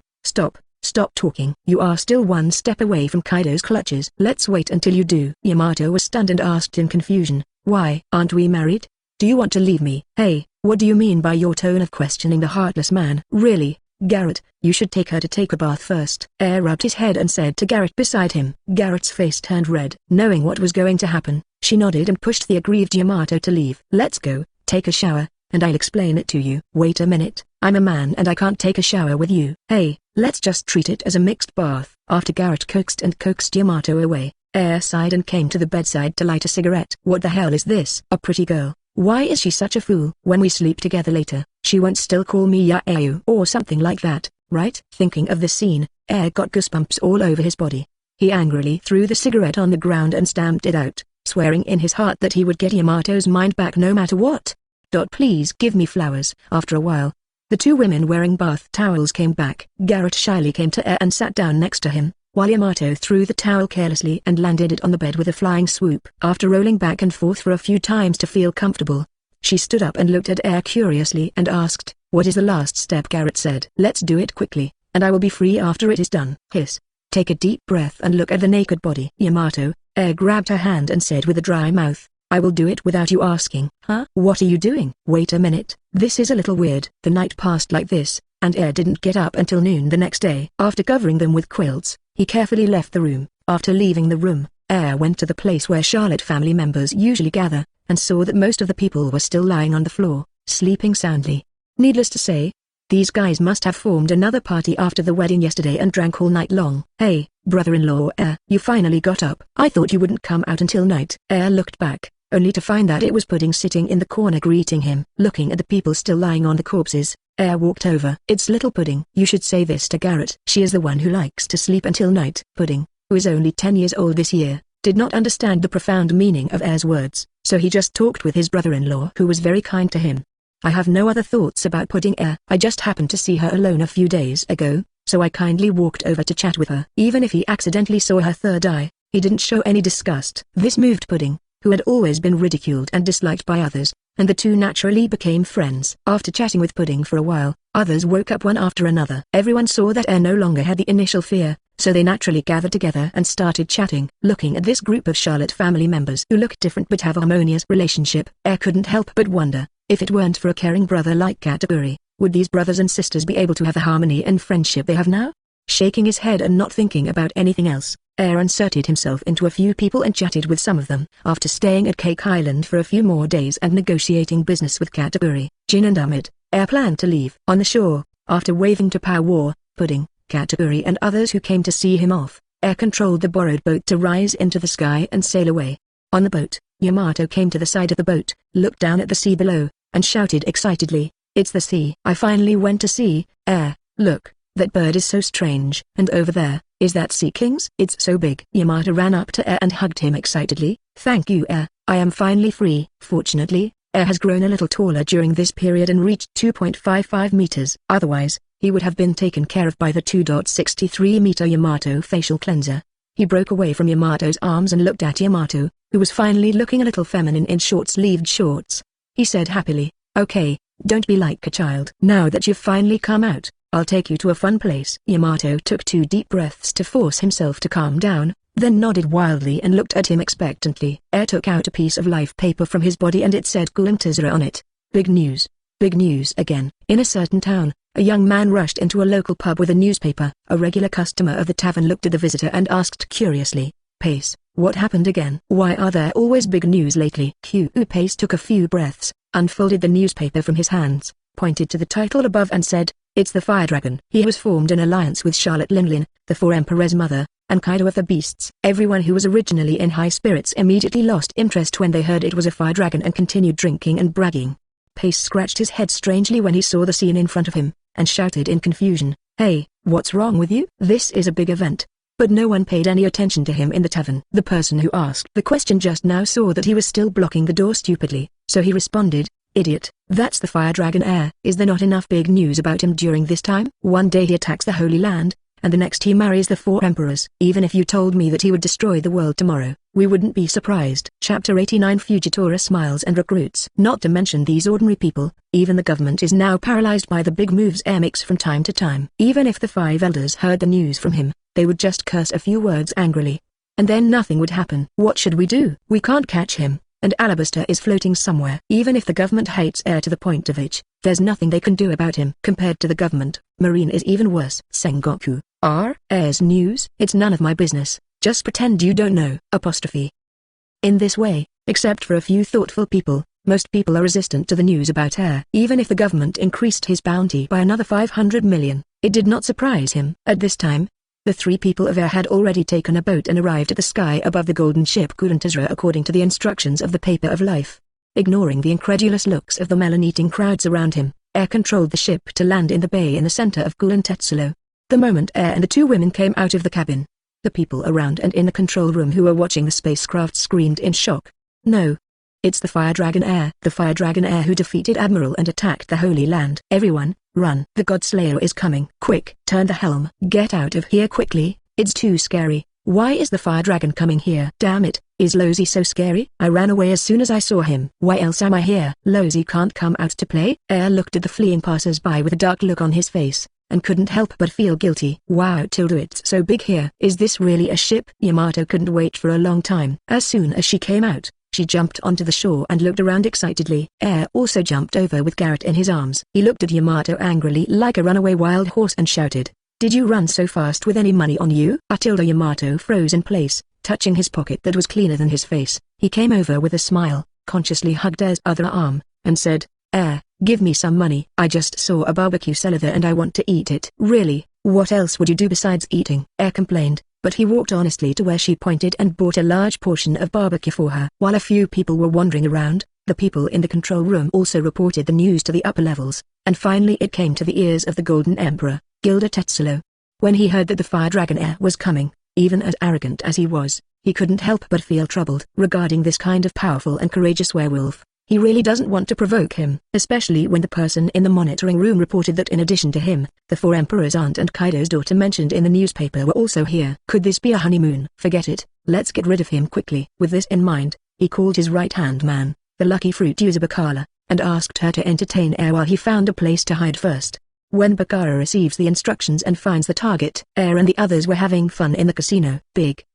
talking. You are still one step away from Kaido's clutches. Let's wait until you do. Yamato was stunned and asked in confusion, Why? Aren't we married? Do you want to leave me? Hey, what do you mean by your tone of questioning the heartless man? Really? Garrett, you should take her to take a bath first. Air rubbed his head and said to Garrett beside him. Garrett's face turned red. Knowing what was going to happen, she nodded and pushed the aggrieved Yamato to leave. Let's go, take a shower, and I'll explain it to you. Wait a minute, I'm a man and I can't take a shower with you. Hey, let's just treat it as a mixed bath. After Garrett coaxed Yamato away, Air sighed and came to the bedside to light a cigarette. What the hell is this? A pretty girl. Why is she such a fool? When we sleep together later, she won't still call me Yaeu or something like that, right? Thinking of the scene, Air got goosebumps all over his body. He angrily threw the cigarette on the ground and stamped it out, swearing in his heart that he would get Yamato's mind back no matter what. Please give me flowers. After a while, the two women wearing bath towels came back. Garrett shyly came to Air and sat down next to him. while Yamato threw the towel carelessly and landed it on the bed with a flying swoop. After rolling back and forth for a few times to feel comfortable, she stood up and looked at Air curiously and asked, "What is the last step?" Garrett said. "Let's do it quickly, and I will be free after it is done." Hiss. Take a deep breath and look at the naked body. Yamato. Air grabbed her hand and said with a dry mouth, "I will do it without you asking." "Huh? What are you doing?" "Wait a minute, this is a little weird." The night passed like this, and Air didn't get up until noon the next day. After covering them with quilts, he carefully left the room. After leaving the room, Air went to the place where Charlotte family members usually gather, and saw that most of the people were still lying on the floor, sleeping soundly. Needless to say, these guys must have formed another party after the wedding yesterday and drank all night long. "Hey, brother-in-law Air, you finally got up. I thought you wouldn't come out until night." Air looked back, only to find that it was Pudding sitting in the corner greeting him. Looking at the people still lying on the corpses, Air walked over. "It's little Pudding. You should say this to Garrett. She is the one who likes to sleep until night." Pudding, who is only 10 years old this year, did not understand the profound meaning of Air's words, so he just talked with his brother-in-law who was very kind to him. "I have no other thoughts about Pudding Air. I just happened to see her alone a few days ago, so I kindly walked over to chat with her." Even if he accidentally saw her third eye, he didn't show any disgust. This moved Pudding, who had always been ridiculed and disliked by others, and the two naturally became friends. After chatting with Pudding for a while, others woke up one after another. Everyone saw that Air no longer had the initial fear, so they naturally gathered together and started chatting. Looking at this group of Charlotte family members who looked different but have a harmonious relationship, Air couldn't help but wonder, if it weren't for a caring brother like Katakuri, would these brothers and sisters be able to have the harmony and friendship they have now? Shaking his head and not thinking about anything else, Air inserted himself into a few people and chatted with some of them. After staying at Cake Island for a few more days and negotiating business with Katakuri, Jin and Amit, Air planned to leave. On the shore, after waving to Power War, Pudding, Katakuri and others who came to see him off, Air controlled the borrowed boat to rise into the sky and sail away. On the boat, Yamato came to the side of the boat, looked down at the sea below, and shouted excitedly, "It's the sea. I finally went to sea. Air, look, that bird is so strange. And over there, is that sea king's? It's so big." Yamato ran up to Air and hugged him excitedly. "Thank you Air, I am finally free." Fortunately, Air has grown a little taller during this period and reached 2.55 meters. Otherwise, he would have been taken care of by the 2.63-meter Yamato facial cleanser. He broke away from Yamato's arms and looked at Yamato, who was finally looking a little feminine in short-sleeved shorts. He said happily, "Okay, don't be like a child. Now that you've finally come out, I'll take you to a fun place." Yamato took 2 deep breaths to force himself to calm down, then nodded wildly and looked at him expectantly. Air took out a piece of life paper from his body and it said Tezzolo on it. Big news. Big news again. In a certain town, a young man rushed into a local pub with a newspaper. A regular customer of the tavern looked at the visitor and asked curiously, "Pace, what happened again? Why are there always big news lately?" Pace took a few breaths, unfolded the newspaper from his hands, pointed to the title above and said, "It's the Fire Dragon." He has formed an alliance with Charlotte Linlin, the 4 Emperor's mother, and Kaido of the Beasts. Everyone who was originally in high spirits immediately lost interest when they heard it was a fire dragon and continued drinking and bragging. Pace scratched his head strangely when he saw the scene in front of him, and shouted in confusion, "Hey, what's wrong with you? This is a big event." But no one paid any attention to him in the tavern. The person who asked the question just now saw that he was still blocking the door stupidly, so he responded, "Idiot, that's the Fire Dragon Air. Is there not enough big news about him during this time? One day he attacks the Holy Land, and the next he marries the 4 emperors. Even if you told me that he would destroy the world tomorrow, we wouldn't be surprised." Chapter 89 Fujitora smiles and recruits. Not to mention these ordinary people, even the government is now paralyzed by the big moves Air makes from time to time. Even if the 5 elders heard the news from him, they would just curse a few words angrily, and then nothing would happen. "What should we do? We can't catch him, and Alabaster is floating somewhere." Even if the government hates Air to the point of which, there's nothing they can do about him. Compared to the government, Marine is even worse. Sengoku, Air's news? It's none of my business, just pretend you don't know. In this way, except for a few thoughtful people, most people are resistant to the news about Air. Even if the government increased his bounty by another 500 million, it did not surprise him. At this time, the 3 people of Air had already taken a boat and arrived at the sky above the golden ship Tezzolo according to the instructions of the Paper of Life. Ignoring the incredulous looks of the melon-eating crowds around him, Air controlled the ship to land in the bay in the center of Tezzolo. The moment Air and the 2 women came out of the cabin, the people around and in the control room who were watching the spacecraft screamed in shock. "No. It's the Fire Dragon Air. The Fire Dragon Air who defeated Admiral and attacked the Holy Land. Everyone, run. The God Slayer is coming. Quick, turn the helm. Get out of here quickly. It's too scary. Why is the fire dragon coming here? Damn it, is Lozi so scary? I ran away as soon as I saw him. Why else am I here? Lozi can't come out to play? Air looked at the fleeing passers-by with a dark look on his face, and couldn't help but feel guilty. Wow, it's so big here. Is this really a ship? Yamato couldn't wait for a long time. As soon as she came out, she jumped onto the shore and looked around excitedly. Air also jumped over with Garrett in his arms. He looked at Yamato angrily like a runaway wild horse and shouted, "Did you run so fast with any money on you?" Yamato froze in place, touching his pocket that was cleaner than his face. He came over with a smile, consciously hugged Air's other arm, and said, "Air, give me some money. I just saw a barbecue seller there and I want to eat it." "Really? What else would you do besides eating?" Air complained, but he walked honestly to where she pointed and bought a large portion of barbecue for her. While a few people were wandering around, the people in the control room also reported the news to the upper levels, and finally it came to the ears of the Golden Emperor, Gilder Tezzolo. When he heard that the fire dragon Air was coming, even as arrogant as he was, he couldn't help but feel troubled. Regarding this kind of powerful and courageous werewolf, he really doesn't want to provoke him, especially when the person in the monitoring room reported that in addition to him, the 4 emperors' aunt and Kaido's daughter mentioned in the newspaper were also here. Could this be a honeymoon? Forget it, let's get rid of him quickly. With this in mind, he called his right-hand man, the lucky fruit user Bakara, and asked her to entertain Air while he found a place to hide first. When Bakara receives the instructions and finds the target, Air and the others were having fun in the casino. Big.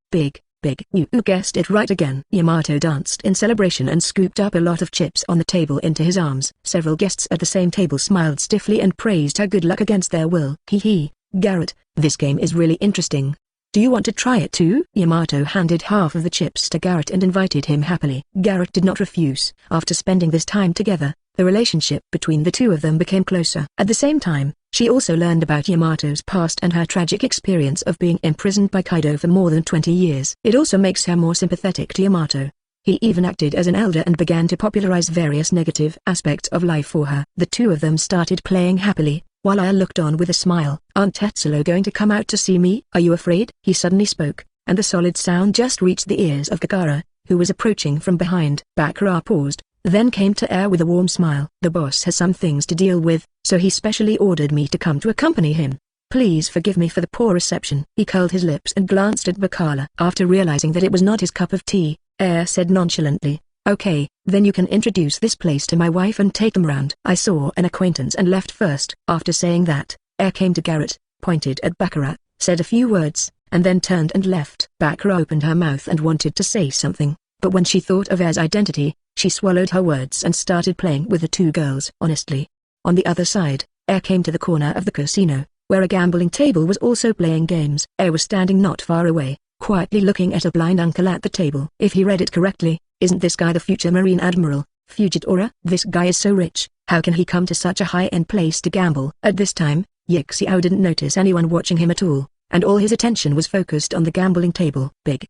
You guessed it right again. Yamato danced in celebration and scooped up a lot of chips on the table into his arms. Several guests at the same table smiled stiffly and praised her good luck against their will. Hee, Garrett, this game is really interesting. Do you want to try it too? Yamato handed half of the chips to Garrett and invited him happily. Garrett did not refuse. After spending this time together, the relationship between the two of them became closer. At the same time, she also learned about Yamato's past and her tragic experience of being imprisoned by Kaido for more than 20 years. It also makes her more sympathetic to Yamato. He even acted as an elder and began to popularize various negative aspects of life for her. The two of them started playing happily, while I looked on with a smile. "Aunt Tezzolo going to come out to see me? Are you afraid?" He suddenly spoke, and the solid sound just reached the ears of Bakara, who was approaching from behind. Bakara paused, then came to Air with a warm smile. "The boss has some things to deal with, so he specially ordered me to come to accompany him. Please forgive me for the poor reception." He curled his lips and glanced at Bakara. After realizing that it was not his cup of tea, Air said nonchalantly, "Okay, then you can introduce this place to my wife and take them round." "I saw an acquaintance and left first." After saying that, Air came to Garrett, pointed at Bakara, said a few words, and then turned and left. Bakara opened her mouth and wanted to say something, but when she thought of Air's identity, she swallowed her words and started playing with the two girls. Honestly. On the other side, Air came to the corner of the casino, where a gambling table was also playing games. Air was standing not far away, quietly looking at a blind uncle at the table. If he read it correctly, isn't this guy the future Marine Admiral, Fujitora? This guy is so rich, how can he come to such a high-end place to gamble? At this time, Yixiao didn't notice anyone watching him at all, and all his attention was focused on the gambling table. Big.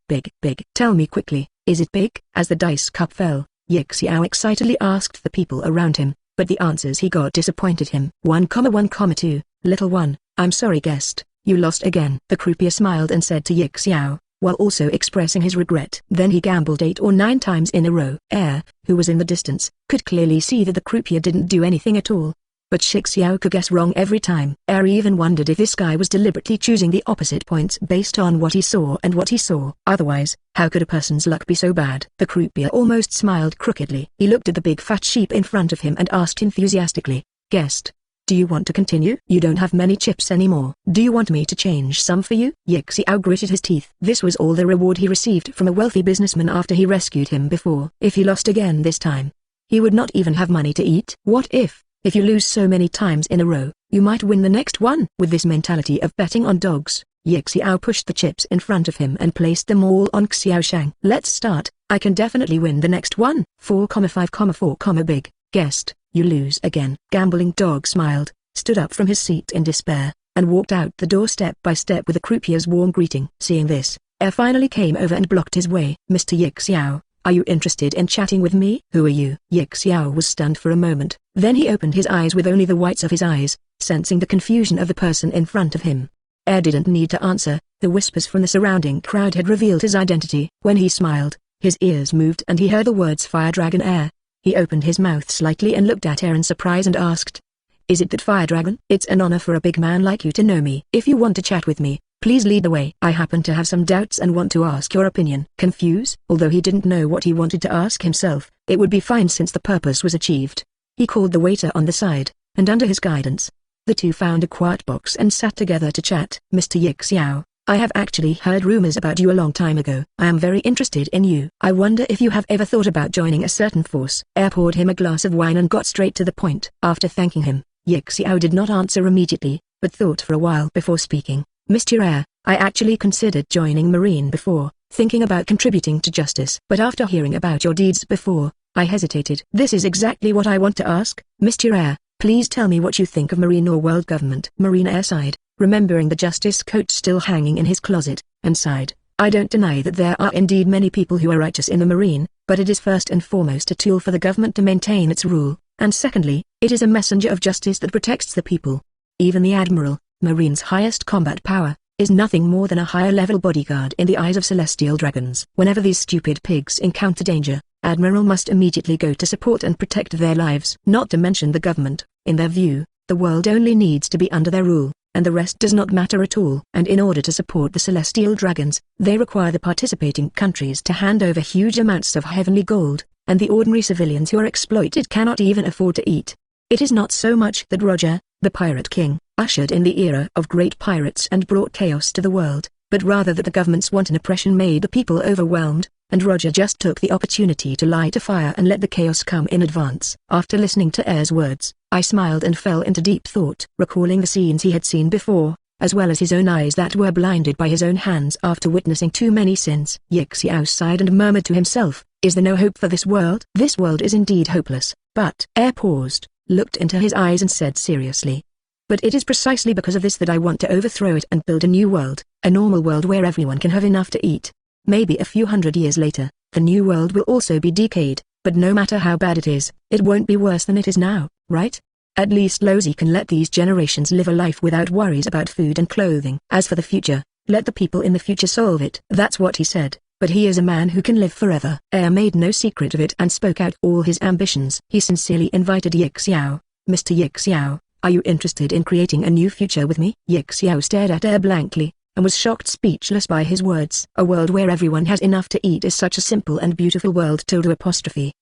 Tell me quickly, is it big? As the dice cup fell, Yixiao excitedly asked the people around him, but the answers he got disappointed him. 1,2, little one, I'm sorry guest, you lost again. The croupier smiled and said to Yixiao, while also expressing his regret. Then he gambled 8 or 9 times in a row. Air, who was in the distance, could clearly see that the croupier didn't do anything at all. But Yixiao could guess wrong every time. Air even wondered if this guy was deliberately choosing the opposite points based on what he saw and what he saw. Otherwise, how could a person's luck be so bad? The croupier almost smiled crookedly. He looked at the big fat sheep in front of him and asked enthusiastically, "Guest, do you want to continue? You don't have many chips anymore. Do you want me to change some for you?" Yixiao gritted his teeth. This was all the reward he received from a wealthy businessman after he rescued him before. If he lost again this time, he would not even have money to eat. What if you lose so many times in a row, you might win the next one? With this mentality of betting on dogs, Yixiao pushed the chips in front of him and placed them all on Xiaoshang. "Let's start, I can definitely win the next one." 4,5,4, big. Guest, you lose again. Gambling dog smiled, stood up from his seat in despair, and walked out the door step by step with the croupier's warm greeting. Seeing this, Air finally came over and blocked his way. "Mr. Yixiao, are you interested in chatting with me?" "Who are you?" Yixiao was stunned for a moment, then he opened his eyes with only the whites of his eyes, sensing the confusion of the person in front of him. Air didn't need to answer, the whispers from the surrounding crowd had revealed his identity. When he smiled, his ears moved and he heard the words Fire Dragon Air. He opened his mouth slightly and looked at Air in surprise and asked, "Is it that Fire Dragon? It's an honor for a big man like you to know me. If you want to chat with me, Please lead the way. I happen to have some doubts and want to ask your opinion. Confuse? Although he didn't know what he wanted to ask himself, it would be fine since the purpose was achieved. He called the waiter on the side, and under his guidance, the two found a quiet box and sat together to chat. Mr. Yixiao, I have actually heard rumors about you a long time ago. I am very interested in you. I wonder if you have ever thought about joining a certain force. Air poured him a glass of wine and got straight to the point. After thanking him, Yixiao did not answer immediately, but thought for a while before speaking. Mr. Air, I actually considered joining Marine before, thinking about contributing to justice. But after hearing about your deeds before, I hesitated. This is exactly what I want to ask. Mr. Air, please tell me what you think of Marine or world government. Marine Air sighed, remembering the justice coat still hanging in his closet, and sighed. I don't deny that there are indeed many people who are righteous in the Marine, but it is first and foremost a tool for the government to maintain its rule, and secondly, it is a messenger of justice that protects the people. Even the Admiral, Marine's highest combat power, is nothing more than a higher-level bodyguard in the eyes of celestial dragons. Whenever these stupid pigs encounter danger, Admiral must immediately go to support and protect their lives. Not to mention the government, in their view, the world only needs to be under their rule, and the rest does not matter at all. And in order to support the celestial dragons, they require the participating countries to hand over huge amounts of heavenly gold, and the ordinary civilians who are exploited cannot even afford to eat. It is not so much that Roger, the Pirate King, ushered in the era of great pirates and brought chaos to the world, but rather that the government's wanton oppression made the people overwhelmed, and Roger just took the opportunity to light a fire and let the chaos come in advance. After listening to Air's words, I smiled and fell into deep thought, recalling the scenes he had seen before, as well as his own eyes that were blinded by his own hands after witnessing too many sins. Yixiao sighed and murmured to himself, is there no hope for this world? This world is indeed hopeless, but Air paused, looked into his eyes and said seriously, but it is precisely because of this that I want to overthrow it and build a new world, a normal world where everyone can have enough to eat. Maybe a few hundred years later, the new world will also be decayed, but no matter how bad it is, it won't be worse than it is now, right? At least Lozi can let these generations live a life without worries about food and clothing. As for the future, let the people in the future solve it. That's what he said, but he is a man who can live forever. Air made no secret of it and spoke out all his ambitions. He sincerely invited Yixiao. Mr. Yixiao, are you interested in creating a new future with me? Yixiao stared at Air blankly, and was shocked speechless by his words. A world where everyone has enough to eat is such a simple and beautiful world.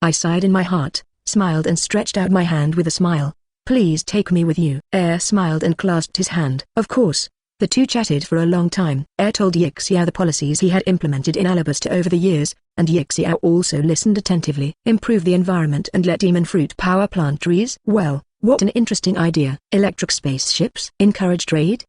I sighed in my heart, smiled and stretched out my hand with a smile. Please take me with you. Air smiled and clasped his hand. Of course. The two chatted for a long time. Air told Yixiao the policies he had implemented in Alabaster over the years, and Yixiao also listened attentively. Improve the environment and let demon fruit power plant trees? Well, what an interesting idea. Electric spaceships? Encourage trade?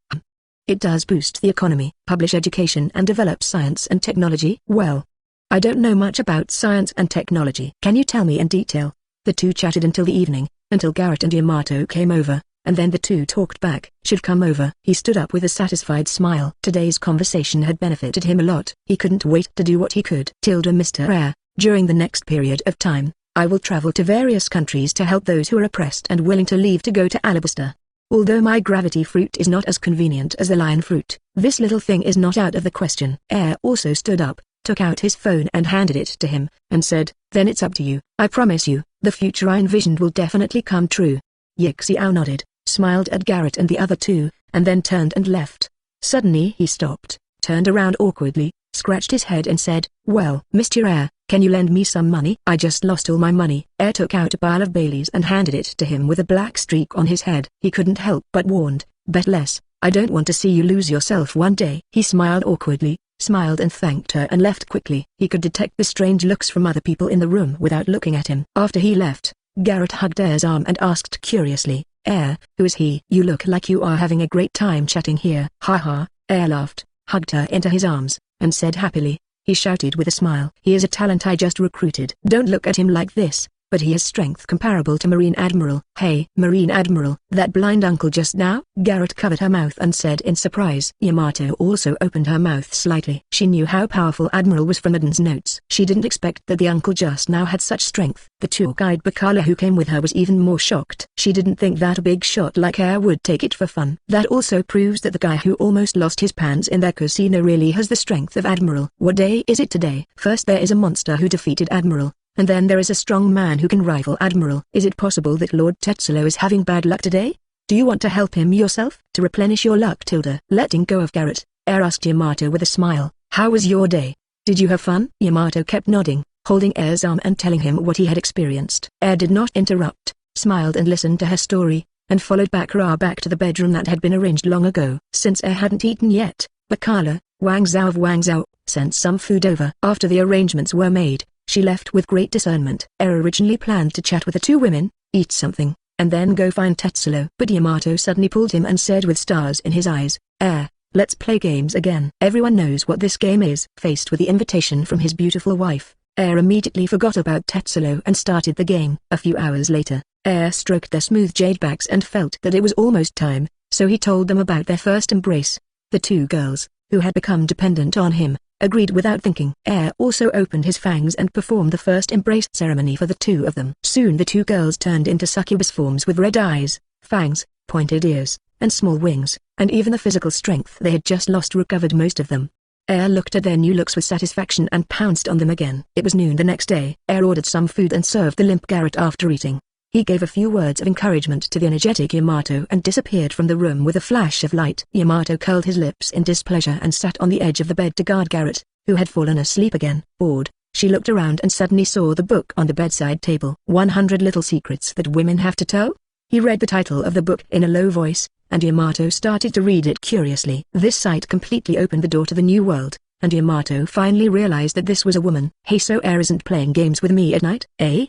It does boost the economy. Publish education and develop science and technology? Well, I don't know much about science and technology. Can you tell me in detail? The two chatted until the evening, until Garrett and Yamato came over, and then the two talked back. Should come over. He stood up with a satisfied smile. Today's conversation had benefited him a lot. He couldn't wait to do what he could. Mr. Air, during the next period of time, I will travel to various countries to help those who are oppressed and willing to leave to go to Alabaster. Although my gravity fruit is not as convenient as the lion fruit, this little thing is not out of the question. Air also stood up, took out his phone and handed it to him, and said, then it's up to you. I promise you, the future I envisioned will definitely come true. Yixiao nodded, smiled at Garrett and the other two, and then turned and left. Suddenly he stopped, turned around awkwardly, scratched his head and said, well, Mr. Air, can you lend me some money? I just lost all my money. Air took out a pile of Baileys and handed it to him with a black streak on his head. He couldn't help but warned, bet less, I don't want to see you lose yourself one day. He smiled awkwardly, smiled and thanked her and left quickly. He could detect the strange looks from other people in the room without looking at him. After he left, Garrett hugged Air's arm and asked curiously, Air, who is he? You look like you are having a great time chatting here. Haha. Air laughed, hugged her into his arms, and said happily, he shouted with a smile. He is a talent I just recruited. Don't look at him like this, but he has strength comparable to Marine Admiral. Hey, Marine Admiral, that blind uncle just now? Garrett covered her mouth and said in surprise. Yamato also opened her mouth slightly. She knew how powerful Admiral was from Eden's notes. She didn't expect that the uncle just now had such strength. The tour guide Bakala who came with her was even more shocked. She didn't think that a big shot like Air would take it for fun. That also proves that the guy who almost lost his pants in their casino really has the strength of Admiral. What day is it today? First there is a monster who defeated Admiral, and then there is a strong man who can rival Admiral. Is it possible that Lord Tezzolo is having bad luck today? Do you want to help him yourself? To replenish your luck. Letting go of Garrett, Air asked Yamato with a smile. How was your day? Did you have fun? Yamato kept nodding, holding Air's arm and telling him what he had experienced. Air did not interrupt, smiled and listened to her story, and followed back to the bedroom that had been arranged long ago. Since Air hadn't eaten yet, Bakala, Wang Zhao sent some food over. After the arrangements were made, she left with great discernment. Air originally planned to chat with the two women, eat something, and then go find Tezzolo. But Yamato suddenly pulled him and said with stars in his eyes, Air, let's play games again. Everyone knows what this game is. Faced with the invitation from his beautiful wife, Air immediately forgot about Tezzolo and started the game. A few hours later, Air stroked their smooth jade backs and felt that it was almost time, so he told them about their first embrace. The two girls, who had become dependent on him, agreed without thinking. Air also opened his fangs and performed the first embrace ceremony for the two of them. Soon the two girls turned into succubus forms with red eyes, fangs, pointed ears, and small wings, and even the physical strength they had just lost recovered most of them. Air looked at their new looks with satisfaction and pounced on them again. It was noon the next day. Air ordered some food and served the limp Garrett after eating. He gave a few words of encouragement to the energetic Yamato and disappeared from the room with a flash of light. Yamato curled his lips in displeasure and sat on the edge of the bed to guard Garrett, who had fallen asleep again. Bored, she looked around and suddenly saw the book on the bedside table. 100 Little Secrets That Women Have to Tell? He read the title of the book in a low voice, and Yamato started to read it curiously. This sight completely opened the door to the new world, and Yamato finally realized that this was a woman. Hey, so Air isn't playing games with me at night, eh?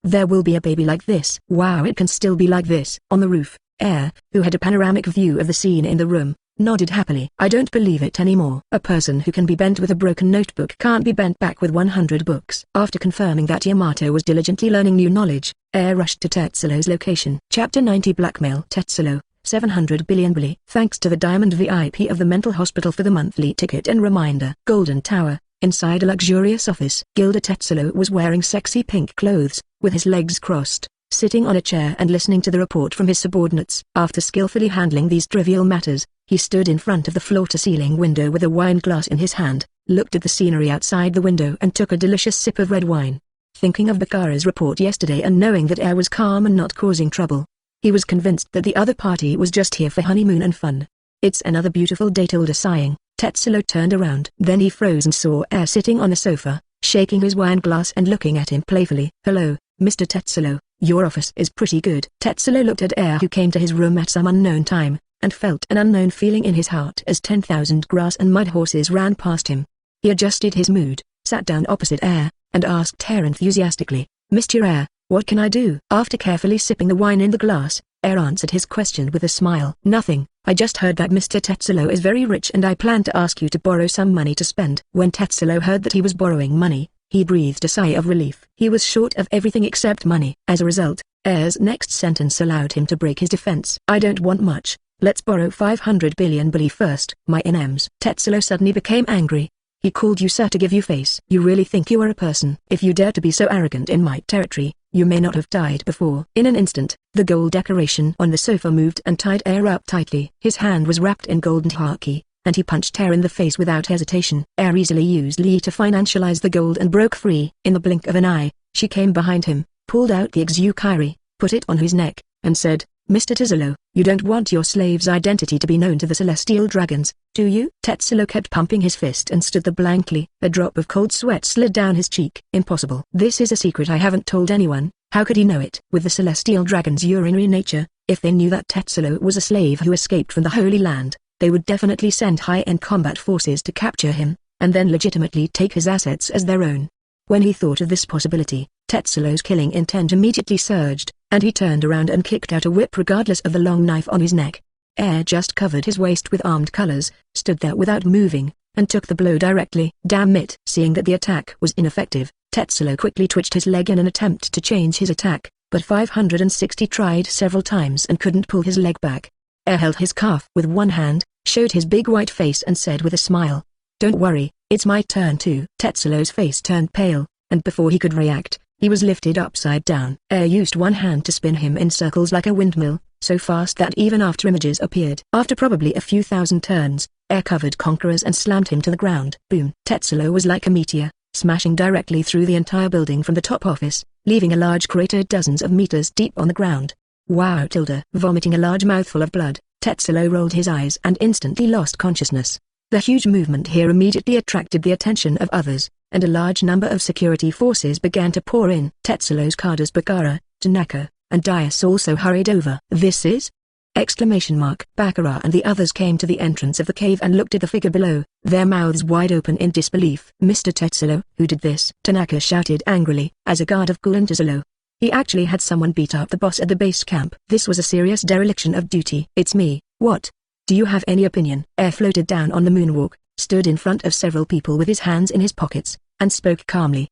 There will be a baby like this. Wow, it can still be like this. On the roof, Air, who had a panoramic view of the scene in the room, nodded happily. I don't believe it anymore. A person who can be bent with a broken notebook can't be bent back with 100 books. After confirming that Yamato was diligently learning new knowledge, Air rushed to Tezzolo's location. Chapter 90 Blackmail. Tezzolo, 700 billion Beli. Thanks to the Diamond VIP of the mental hospital for the monthly ticket and reminder. Golden Tower. Inside a luxurious office, Gilda Tezzolo was wearing sexy pink clothes, with his legs crossed, sitting on a chair and listening to the report from his subordinates. After skillfully handling these trivial matters, he stood in front of the floor-to-ceiling window with a wine glass in his hand, looked at the scenery outside the window and took a delicious sip of red wine. Thinking of Bakara's report yesterday and knowing that Air was calm and not causing trouble, he was convinced that the other party was just here for honeymoon and fun. It's another beautiful day, Tilda sighing. Tezzolo turned around. Then he froze and saw Air sitting on the sofa, shaking his wine glass and looking at him playfully. Hello, Mr. Tezzolo, your office is pretty good. Tezzolo looked at Air, who came to his room at some unknown time, and felt an unknown feeling in his heart as 10,000 grass and mud horses ran past him. He adjusted his mood, sat down opposite Air, and asked Air enthusiastically, Mr. Air, what can I do? After carefully sipping the wine in the glass, Air answered his question with a smile. Nothing, I just heard that Mr. Tezzolo is very rich and I plan to ask you to borrow some money to spend. When Tezzolo heard that he was borrowing money, he breathed a sigh of relief. He was short of everything except money. As a result, Air's next sentence allowed him to break his defense. I don't want much, let's borrow 500 billion Beli first. My NMs. Tezzolo suddenly became angry. He called you sir to give you face. You really think you are a person? If you dare to be so arrogant in my territory, you may not have died before. In an instant, the gold decoration on the sofa moved and tied Air up tightly. His hand was wrapped in golden haki, and he punched Air in the face without hesitation. Air easily used Li to financialize the gold and broke free. In the blink of an eye, she came behind him, pulled out the Exukairi, put it on his neck, and said, Mr. Tezzolo, you don't want your slave's identity to be known to the celestial dragons, do you? Tezzolo kept pumping his fist and stood there blankly. A drop of cold sweat slid down his cheek. Impossible. This is a secret I haven't told anyone. How could he know it? With the celestial dragon's urinary nature, if they knew that Tezzolo was a slave who escaped from the Holy Land, they would definitely send high-end combat forces to capture him, and then legitimately take his assets as their own. When he thought of this possibility, Tezzolo's killing intent immediately surged, and he turned around and kicked out a whip regardless of the long knife on his neck. Air just covered his waist with armed colors, stood there without moving, and took the blow directly. Damn it! Seeing that the attack was ineffective, Tezzolo quickly twitched his leg in an attempt to change his attack, but 560 tried several times and couldn't pull his leg back. Air held his calf with one hand, showed his big white face and said with a smile, Don't worry, it's my turn too. Tezzolo's face turned pale, and before he could react, he was lifted upside down. Air used one hand to spin him in circles like a windmill, so fast that even after images appeared. After probably a few thousand turns, Air covered Conquerors and slammed him to the ground. Boom! Tezzolo was like a meteor, smashing directly through the entire building from the top office, leaving a large crater dozens of meters deep on the ground. Wow! Tilda. Vomiting a large mouthful of blood, Tezzolo rolled his eyes and instantly lost consciousness. The huge movement here immediately attracted the attention of others, and a large number of security forces began to pour in. Tezzolo's guards Bakara, Tanaka, and Dias also hurried over. "This is?" Bakara and the others came to the entrance of the cave and looked at the figure below, their mouths wide open in disbelief. "Mr. Tezzolo, who did this?" Tanaka shouted angrily, as a guard of Gulen Tezzolo. He actually had someone beat up the boss at the base camp. This was a serious dereliction of duty. "It's me." "What? Do you have any opinion?" Air floated down on the moonwalk, stood in front of several people with his hands in his pockets, and spoke calmly.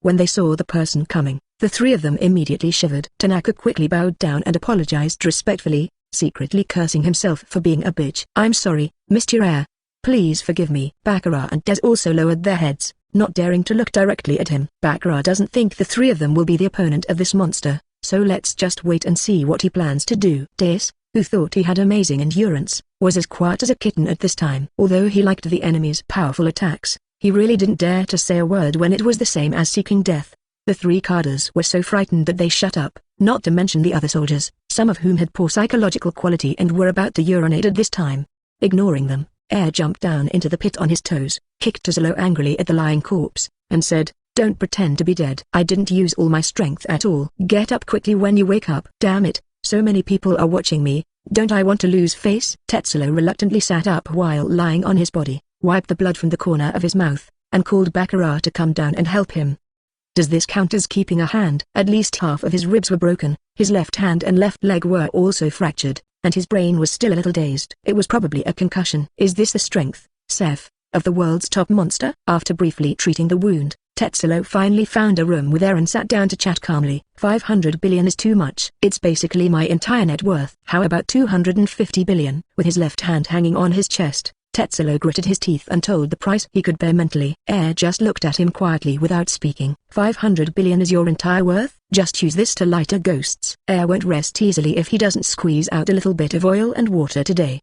When they saw the person coming, the three of them immediately shivered. Tanaka quickly bowed down and apologized respectfully, secretly cursing himself for being a bitch. "I'm sorry, Mr. Air. Please forgive me." Bakara and Des also lowered their heads, not daring to look directly at him. Bakara doesn't think the three of them will be the opponent of this monster, so let's just wait and see what he plans to do. Des, who thought he had amazing endurance, was as quiet as a kitten at this time. Although he liked the enemy's powerful attacks, he really didn't dare to say a word when it was the same as seeking death. The three cadres were so frightened that they shut up, not to mention the other soldiers, some of whom had poor psychological quality and were about to urinate at this time. Ignoring them, Air jumped down into the pit on his toes, kicked Tezzolo angrily at the lying corpse, and said, "Don't pretend to be dead. I didn't use all my strength at all. Get up quickly when you wake up." "Damn it, so many people are watching me, don't I want to lose face?" Tezzolo reluctantly sat up while lying on his body, wiped the blood from the corner of his mouth, and called Bakara to come down and help him. Does this count as keeping a hand? At least half of his ribs were broken, his left hand and left leg were also fractured, and his brain was still a little dazed. It was probably a concussion. Is this the strength, Seth, of the world's top monster? After briefly treating the wound, Tezzolo finally found a room with Air and sat down to chat calmly. 500 billion is too much. It's basically my entire net worth. How about 250 billion? With his left hand hanging on his chest, Tezzolo gritted his teeth and told the price he could bear mentally. Air just looked at him quietly without speaking. 500 billion is your entire worth? Just use this to light our ghosts. Air won't rest easily if he doesn't squeeze out a little bit of oil and water today.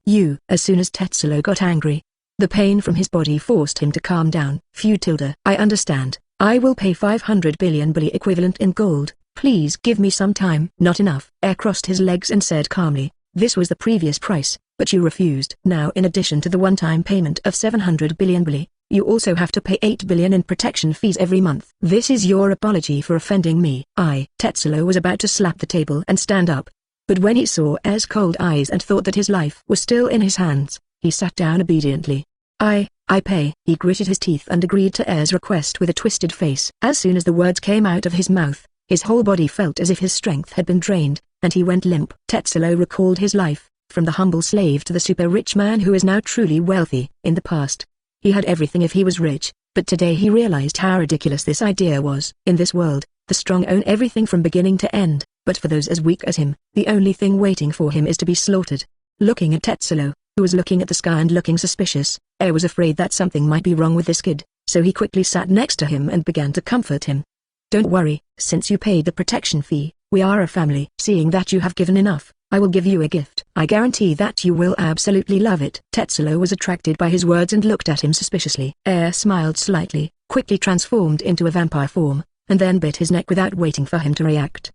As soon as Tezzolo got angry, the pain from his body forced him to calm down. Fujitora, I understand. I will pay 500 billion Beli equivalent in gold. Please give me some time. Not enough. Air crossed his legs and said calmly, "This was the previous price, but you refused. Now in addition to the one-time payment of 700 billion Beli, you also have to pay 8 billion in protection fees every month. This is your apology for offending me." Tezzolo was about to slap the table and stand up, but when he saw Air's cold eyes and thought that his life was still in his hands, he sat down obediently. I pay." He gritted his teeth and agreed to Air's request with a twisted face. As soon as the words came out of his mouth, his whole body felt as if his strength had been drained, and he went limp. Tezzolo recalled his life, from the humble slave to the super-rich man who is now truly wealthy. In the past, he had everything if he was rich, but today he realized how ridiculous this idea was. In this world, the strong own everything from beginning to end, but for those as weak as him, the only thing waiting for him is to be slaughtered. Looking at Tezzolo, who was looking at the sky and looking suspicious, Air was afraid that something might be wrong with this kid, so he quickly sat next to him and began to comfort him. "Don't worry, since you paid the protection fee, we are a family. Seeing that you have given enough, I will give you a gift. I guarantee that you will absolutely love it." Tezzolo was attracted by his words and looked at him suspiciously. Air smiled slightly, quickly transformed into a vampire form, and then bit his neck without waiting for him to react.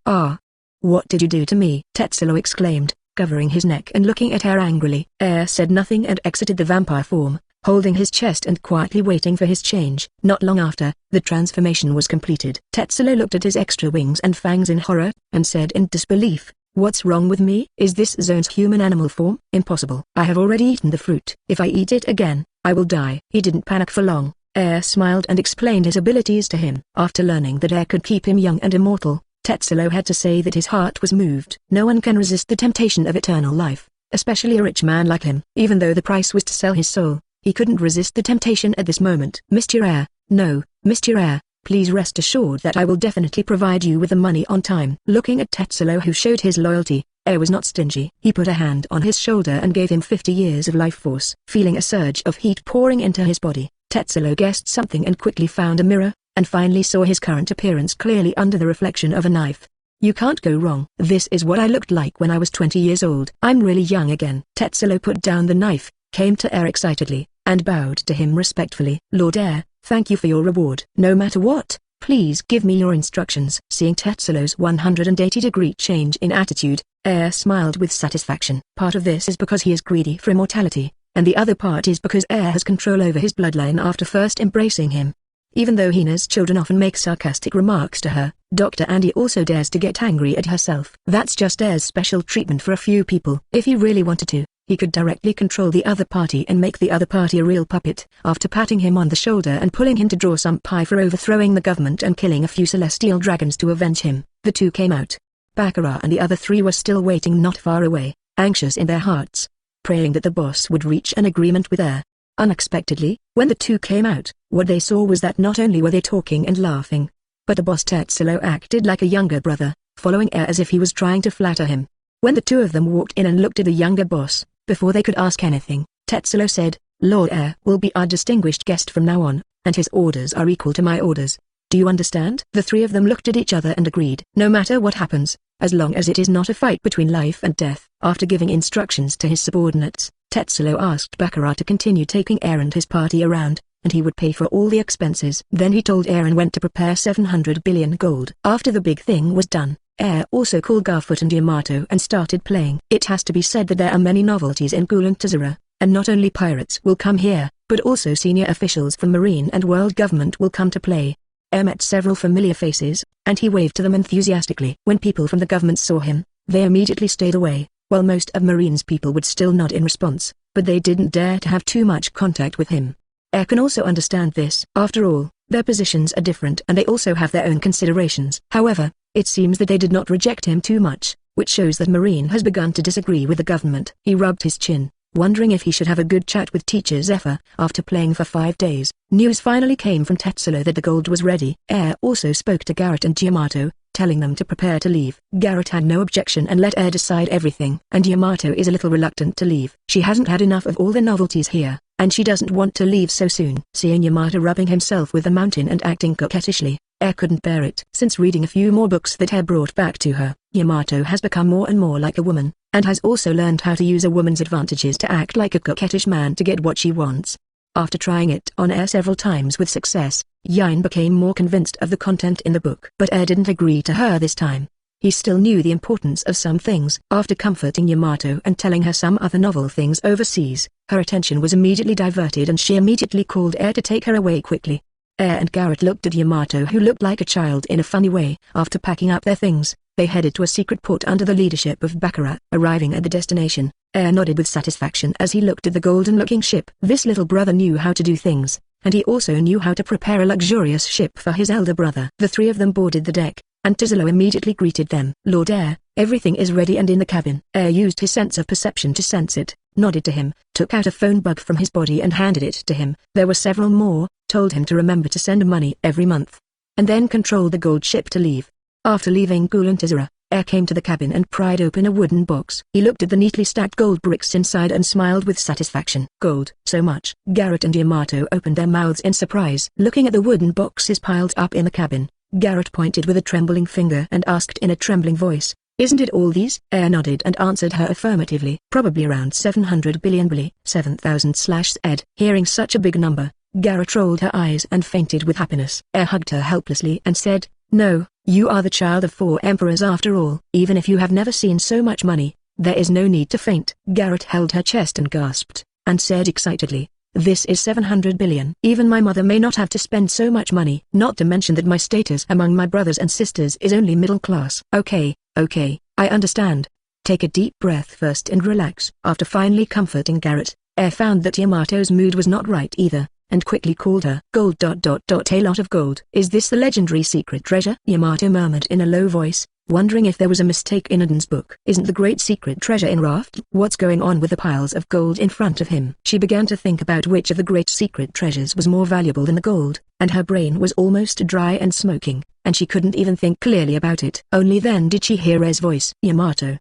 What did you do to me?" Tezzolo exclaimed, covering his neck and looking at Air angrily. Air said nothing and exited the vampire form, holding his chest and quietly waiting for his change. Not long after, the transformation was completed. Tezzolo looked at his extra wings and fangs in horror, and said in disbelief, "What's wrong with me? Is this Zone's human animal form? Impossible. I have already eaten the fruit. If I eat it again, I will die." He didn't panic for long. Air smiled and explained his abilities to him. After learning that Air could keep him young and immortal, Tezzolo had to say that his heart was moved. No one can resist the temptation of eternal life, especially a rich man like him. Even though the price was to sell his soul, he couldn't resist the temptation at this moment. "Mr. Air, no, Mr. Air, please rest assured that I will definitely provide you with the money on time." Looking at Tezzolo, who showed his loyalty, Air was not stingy. He put a hand on his shoulder and gave him 50 years of life force. Feeling a surge of heat pouring into his body, Tezzolo guessed something and quickly found a mirror, and finally saw his current appearance clearly under the reflection of a knife. "You can't go wrong. This is what I looked like when I was 20 years old. I'm really young again." Tezzolo put down the knife, came to Air excitedly, and bowed to him respectfully. "Lord Air, thank you for your reward. No matter what, please give me your instructions." Seeing Tezzolo's 180-degree change in attitude, Air smiled with satisfaction. Part of this is because he is greedy for immortality, and the other part is because Air has control over his bloodline after first embracing him. Even though Hina's children often make sarcastic remarks to her, Dr. Andy also dares to get angry at herself. That's just Air's special treatment for a few people. If he really wanted to, he could directly control the other party and make the other party a real puppet. After patting him on the shoulder and pulling him to draw some pie for overthrowing the government and killing a few celestial dragons to avenge him, the two came out. Baccarat and the other three were still waiting not far away, anxious in their hearts, praying that the boss would reach an agreement with Air. Unexpectedly, when the two came out, what they saw was that not only were they talking and laughing, but the boss Tezzolo acted like a younger brother, following Air as if he was trying to flatter him. When the two of them walked in and looked at the younger boss, before they could ask anything, Tezzolo said, "Lord Air will be our distinguished guest from now on, and his orders are equal to my orders. Do you understand?" The three of them looked at each other and agreed. No matter what happens, as long as it is not a fight between life and death. After giving instructions to his subordinates, Tezzolo asked Baccarat to continue taking Air and his party around, and he would pay for all the expenses. Then he told Air and went to prepare 700 billion gold. After the big thing was done, Air also called Garfoot and Yamato and started playing. It has to be said that there are many novelties in Tezzolo, and not only pirates will come here, but also senior officials from Marine and World Government will come to play. Air met several familiar faces, and he waved to them enthusiastically. When people from the government saw him, they immediately stayed away, while most of Marine's people would still nod in response, but they didn't dare to have too much contact with him. Air can also understand this. After all, their positions are different and they also have their own considerations. However, it seems that they did not reject him too much, which shows that Marine has begun to disagree with the government. He rubbed his chin, wondering if he should have a good chat with Teacher Zephyr. After playing for 5 days, news finally came from Tezzolo that the gold was ready. Air also spoke to Garrett and Yamato, telling them to prepare to leave. Garrett had no objection and let Air decide everything. And Yamato is a little reluctant to leave. She hasn't had enough of all the novelties here, and she doesn't want to leave so soon. Seeing Yamato rubbing himself with the mountain and acting coquettishly, Air couldn't bear it. Since reading a few more books that Air brought back to her, Yamato has become more and more like a woman, and has also learned how to use a woman's advantages to act like a coquettish man to get what she wants. After trying it on Air several times with success, Yin became more convinced of the content in the book. But Air didn't agree to her this time. He still knew the importance of some things. After comforting Yamato and telling her some other novel things overseas, her attention was immediately diverted and she immediately called Air to take her away quickly. Air and Garrett looked at Yamato, who looked like a child in a funny way. After packing up their things, they headed to a secret port under the leadership of Baccarat. Arriving at the destination, Air nodded with satisfaction as he looked at the golden-looking ship. This little brother knew how to do things, and he also knew how to prepare a luxurious ship for his elder brother. The three of them boarded the deck, and Tezzolo immediately greeted them. "Lord Air, everything is ready and in the cabin." Air used his sense of perception to sense it, nodded to him, took out a phone bug from his body and handed it to him. There were several more, told him to remember to send money every month, and then controlled the gold ship to leave. After leaving Tezzolo, Air came to the cabin and pried open a wooden box. He looked at the neatly stacked gold bricks inside and smiled with satisfaction. "Gold, so much." Garrett and Yamato opened their mouths in surprise. Looking at the wooden boxes piled up in the cabin, Garrett pointed with a trembling finger and asked in a trembling voice, "Isn't it all these?" Air nodded and answered her affirmatively. "Probably around 700 billion Beli, 7,000/Ed." Hearing such a big number, Garrett rolled her eyes and fainted with happiness. Air hugged her helplessly and said, "No, you are the child of 4 emperors after all. Even if you have never seen so much money, there is no need to faint." Garrett held her chest and gasped, and said excitedly, "This is 700 billion. Even my mother may not have to spend so much money. Not to mention that my status among my brothers and sisters is only middle class." Okay, I understand. Take a deep breath first and relax." After finally comforting Garrett, Air found that Yamato's mood was not right either, and quickly called her. "Gold. A lot of gold. Is this the legendary secret treasure?" Yamato murmured in a low voice, wondering if there was a mistake in Eden's book. "Isn't the great secret treasure in Raft?" What's going on with the piles of gold in front of him? She began to think about which of the great secret treasures was more valuable than the gold, and her brain was almost dry and smoking, and she couldn't even think clearly about it. Only then did she hear Air's voice. Yamato,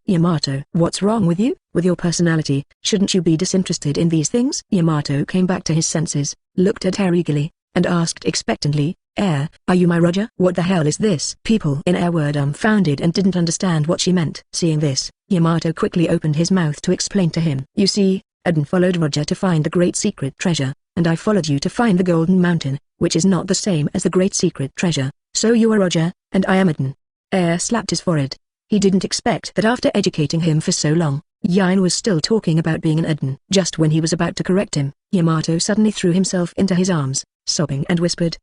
what's wrong with you? With your personality, shouldn't you be disinterested in these things?" Yamato came back to his senses, looked at Air eagerly, and asked expectantly, "Air, are you my Roger?" "What the hell is this?" People in Air were dumbfounded and didn't understand what she meant. Seeing this, Yamato quickly opened his mouth to explain to him. "You see, Eden followed Roger to find the great secret treasure, and I followed you to find the Golden Mountain, which is not the same as the great secret treasure. So you are Roger, and I am Eden." Air slapped his forehead. He didn't expect that after educating him for so long, Yain was still talking about being an Eden. Just when he was about to correct him, Yamato suddenly threw himself into his arms, sobbing and whispered,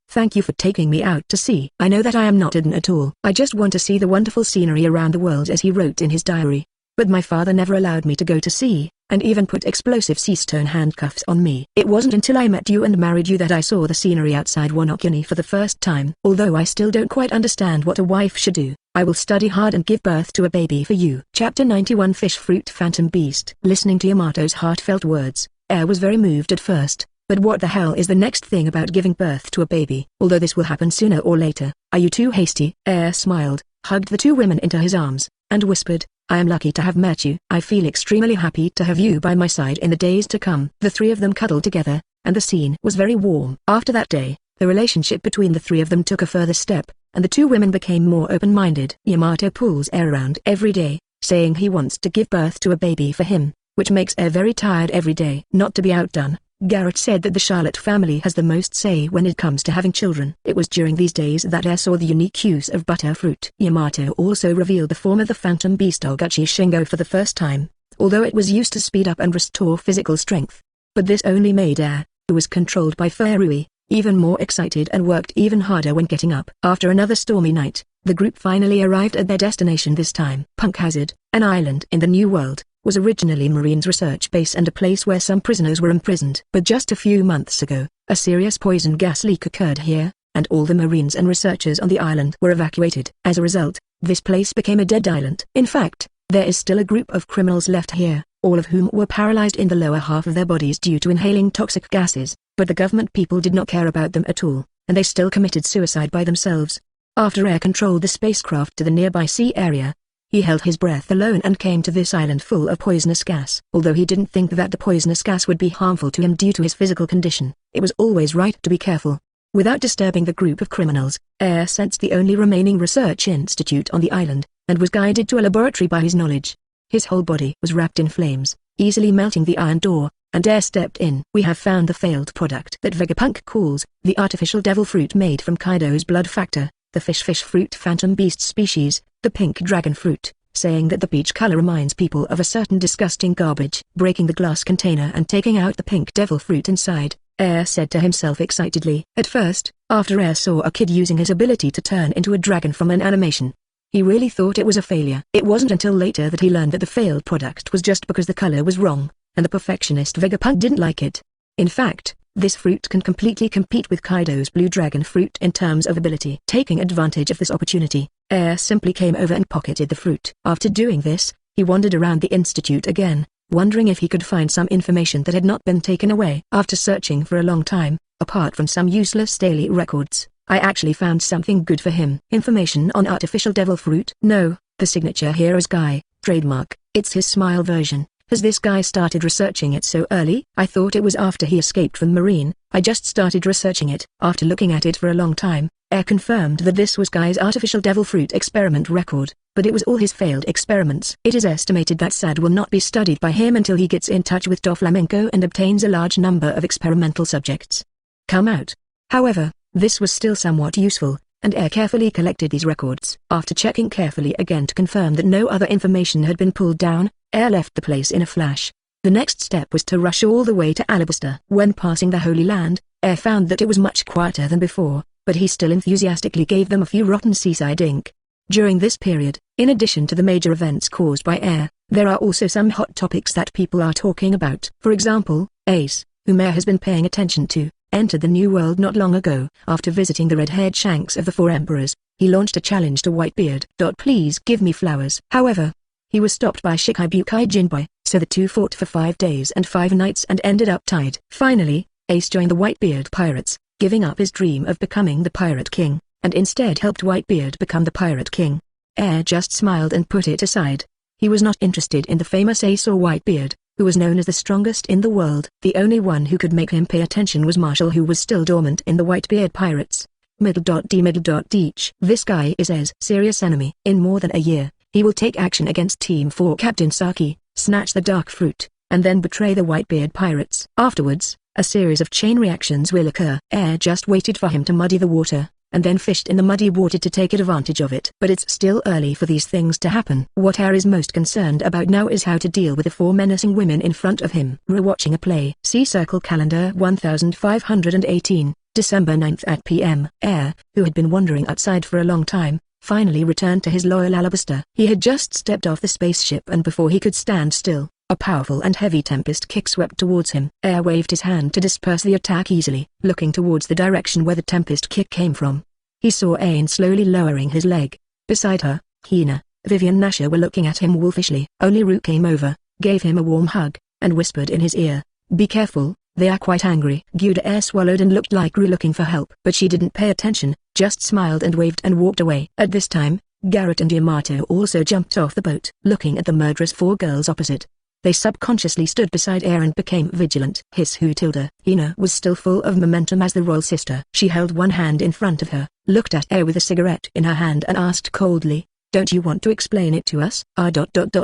Thank you for taking me out to sea. I know that I am not Eden at all. I just want to see the wonderful scenery around the world, as he wrote in his diary. But my father never allowed me to go to sea, and even put explosive sea-stone handcuffs on me. It wasn't until I met you and married you that I saw the scenery outside Wonokuni for the first time. Although I still don't quite understand what a wife should do, I will study hard and give birth to a baby for you. Chapter 91 Fish Fruit Phantom Beast. Listening to Yamato's heartfelt words, was very moved at first. But what the hell is the next thing about giving birth to a baby? Although this will happen sooner or later, are you too hasty? Smiled, hugged the two women into his arms, and whispered, I am lucky to have met you. I feel extremely happy to have you by my side in the days to come. The three of them cuddled together, and the scene was very warm. After that day, the relationship between the three of them took a further step, and the two women became more open-minded. Yamato pulls around every day, saying he wants to give birth to a baby for him, which makes very tired every day. Not to be outdone, Garrett said that the Charlotte family has the most say when it comes to having children. It was during these days that saw the unique use of butterfruit. Yamato also revealed the form of the Phantom Beast Oguchi Shingo for the first time, although it was used to speed up and restore physical strength. But this only made who was controlled by Furui, even more excited and worked even harder when getting up. After another stormy night, the group finally arrived at their destination this time. Punk Hazard, an island in the New World, was originally Marines' research base and a place where some prisoners were imprisoned. But just a few months ago, a serious poison gas leak occurred here, and all the Marines and researchers on the island were evacuated. As a result, this place became a dead island. In fact, there is still a group of criminals left here, all of whom were paralyzed in the lower half of their bodies due to inhaling toxic gases, but the government people did not care about them at all, and they still committed suicide by themselves. After Air controlled the spacecraft to the nearby sea area, he held his breath alone and came to this island full of poisonous gas. Although he didn't think that the poisonous gas would be harmful to him due to his physical condition, it was always right to be careful. Without disturbing the group of criminals, Air sensed the only remaining research institute on the island, and was guided to a laboratory by his knowledge. His whole body was wrapped in flames, easily melting the iron door, and Air stepped in. We have found the failed product that Vegapunk calls the artificial devil fruit made from Kaido's blood factor, the fish fruit phantom beast species, the pink dragon fruit, saying that the peach color reminds people of a certain disgusting garbage. Breaking the glass container and taking out the pink devil fruit inside, Air said to himself excitedly. At first, after Air saw a kid using his ability to turn into a dragon from an animation, he really thought it was a failure. It wasn't until later that he learned that the failed product was just because the color was wrong, and the perfectionist Vegapunk didn't like it. In fact, this fruit can completely compete with Kaido's blue dragon fruit in terms of ability. Taking advantage of this opportunity, Air simply came over and pocketed the fruit. After doing this, he wandered around the institute again, wondering if he could find some information that had not been taken away. After searching for a long time, apart from some useless daily records, I actually found something good for him. Information on artificial devil fruit? No, the signature here is Guy, trademark. It's his smile version. Has this guy started researching it so early? I thought it was after he escaped from Marine. I just started researching it. After looking at it for a long time, Air confirmed that this was Guy's artificial devil fruit experiment record, but it was all his failed experiments. It is estimated that SAD will not be studied by him until he gets in touch with Doflamenco and obtains a large number of experimental subjects. Come out. However, this was still somewhat useful, and Air carefully collected these records. After checking carefully again to confirm that no other information had been pulled down, Air left the place in a flash. The next step was to rush all the way to Alabaster. When passing the Holy Land, Air found that it was much quieter than before, but he still enthusiastically gave them a few rotten seaside ink. During this period, in addition to the major events caused by Air, there are also some hot topics that people are talking about. For example, Ace, whom Air has been paying attention to, entered the New World not long ago. After visiting the red-haired Shanks of the Four Emperors, he launched a challenge to Whitebeard. Please give me flowers. However, he was stopped by Shikibukai Jinbei, so the two fought for 5 days and 5 nights and ended up tied. Finally, Ace joined the Whitebeard pirates, giving up his dream of becoming the Pirate King, and instead helped Whitebeard become the Pirate King. Air just smiled and put it aside. He was not interested in the famous Ace or Whitebeard, who was known as the strongest in the world. The only one who could make him pay attention was Marshall, who was still dormant in the Whitebeard pirates. Deach. This guy is Air's serious enemy. In more than a year, he will take action against Team 4 Captain Saki, snatch the dark fruit, and then betray the Whitebeard pirates. Afterwards, a series of chain reactions will occur. Air just waited for him to muddy the water, and then fished in the muddy water to take advantage of it. But it's still early for these things to happen. What Air is most concerned about now is how to deal with the 4 menacing women in front of him. Rewatching a play. See Circle Calendar 1518, December 9th at p.m. Air, who had been wandering outside for a long time, finally returned to his loyal Alabaster. He had just stepped off the spaceship, and before he could stand still, a powerful and heavy tempest kick swept towards him. Air waved his hand to disperse the attack easily, looking towards the direction where the tempest kick came from. He saw Ain slowly lowering his leg. Beside her, Hina, Vivi and Nasha were looking at him wolfishly. Only Ru came over, gave him a warm hug, and whispered in his ear, "Be careful, they are quite angry." Gyuda Air swallowed and looked like Ru looking for help. But she didn't pay attention, just smiled and waved and walked away. At this time, Garrett and Yamato also jumped off the boat. Looking at the murderous 4 girls opposite, they subconsciously stood beside Air and became vigilant. His Fujitora. Hina was still full of momentum as the royal sister. She held one hand in front of her, looked at Air with a cigarette in her hand and asked coldly, "Don't you want to explain it to us?"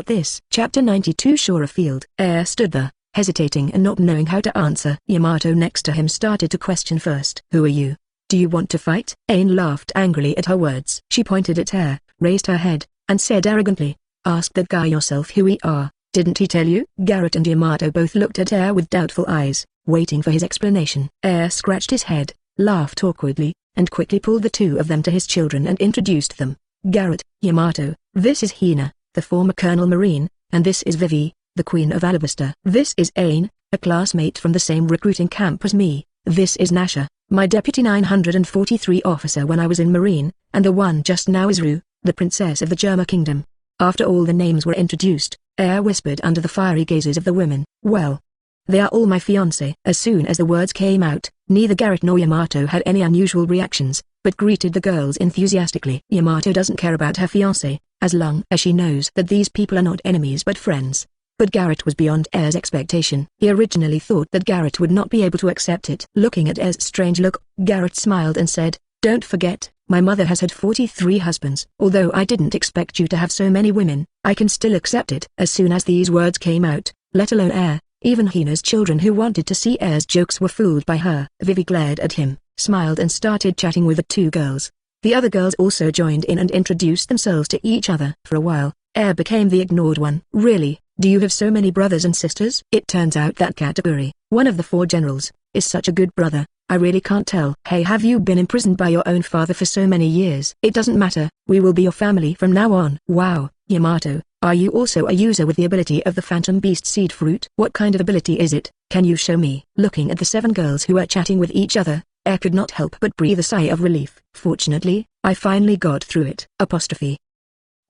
This. Chapter 92. Shura Field. Air stood there, hesitating and not knowing how to answer. Yamato next to him started to question first. "Who are you? Do you want to fight?" Ain laughed angrily at her words. She pointed at Air, raised her head, and said arrogantly, "Ask that guy yourself who we are. Didn't he tell you?" Garrett and Yamato both looked at Air with doubtful eyes, waiting for his explanation. Air scratched his head, laughed awkwardly, and quickly pulled the 2 of them to his children and introduced them. "Garrett, Yamato, this is Hina, the former Colonel Marine, and this is Vivi, the Queen of Alabaster. This is Ain, a classmate from the same recruiting camp as me. This is Nasha, my Deputy 943 officer when I was in Marine, and the one just now is Ru, the Princess of the Germa Kingdom." After all the names were introduced, Air whispered under the fiery gazes of the women, "Well, they are all my fiancé." As soon as the words came out, neither Garrett nor Yamato had any unusual reactions, but greeted the girls enthusiastically. Yamato doesn't care about her fiancé, as long as she knows that these people are not enemies but friends. But Garrett was beyond Air's expectation. He originally thought that Garrett would not be able to accept it. Looking at Air's strange look, Garrett smiled and said, "Don't forget, my mother has had 43 husbands. Although I didn't expect you to have so many women, I can still accept it." As soon as these words came out, let alone Air, even Hina's children who wanted to see Air's jokes were fooled by her. Vivi glared at him, smiled and started chatting with the 2 girls. The other girls also joined in and introduced themselves to each other. For a while, Air became the ignored one. "Really, do you have so many brothers and sisters?" It turns out that Katakuri, one of the 4 generals, is such a good brother. "I really can't tell." "Hey, have you been imprisoned by your own father for so many years?" "It doesn't matter, we will be your family from now on." "Wow, Yamato, are you also a user with the ability of the Phantom Beast Seed Fruit?" "What kind of ability is it? Can you show me?" Looking at the 7 girls who were chatting with each other, Air could not help but breathe a sigh of relief. "Fortunately, I finally got through it."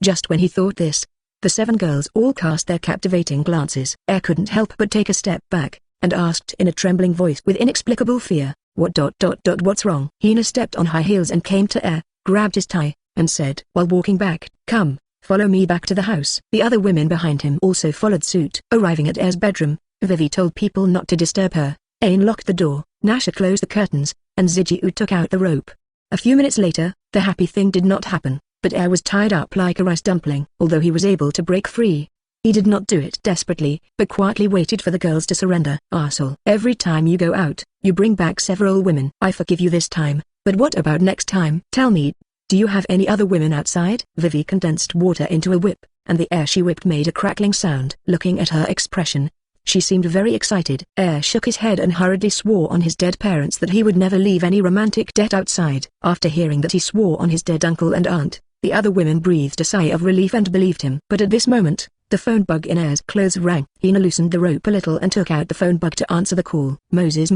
Just when he thought this, the 7 girls all cast their captivating glances. Air couldn't help but take a step back, and asked in a trembling voice with inexplicable fear, What's wrong?" Hina stepped on high heels and came to Air, grabbed his tie, and said while walking back, "Come, follow me back to the house." The other women behind him also followed suit. Arriving at Air's bedroom, Vivi told people not to disturb her. Ain locked the door, Nasha closed the curtains, and Zijiu took out the rope. A few minutes later, the happy thing did not happen, but Air was tied up like a rice dumpling. Although he was able to break free, he did not do it desperately, but quietly waited for the girls to surrender. "Arsehole, every time you go out, you bring back several women." "I forgive you this time, but what about next time?" "Tell me, do you have any other women outside?" Vivi condensed water into a whip, and the air she whipped made a crackling sound. Looking at her expression, she seemed very excited. Air shook his head and hurriedly swore on his dead parents that he would never leave any romantic debt outside. After hearing that he swore on his dead uncle and aunt, the other women breathed a sigh of relief and believed him. But at this moment, the phone bug in Air's clothes rang. Hina loosened the rope a little and took out the phone bug to answer the call. Moses,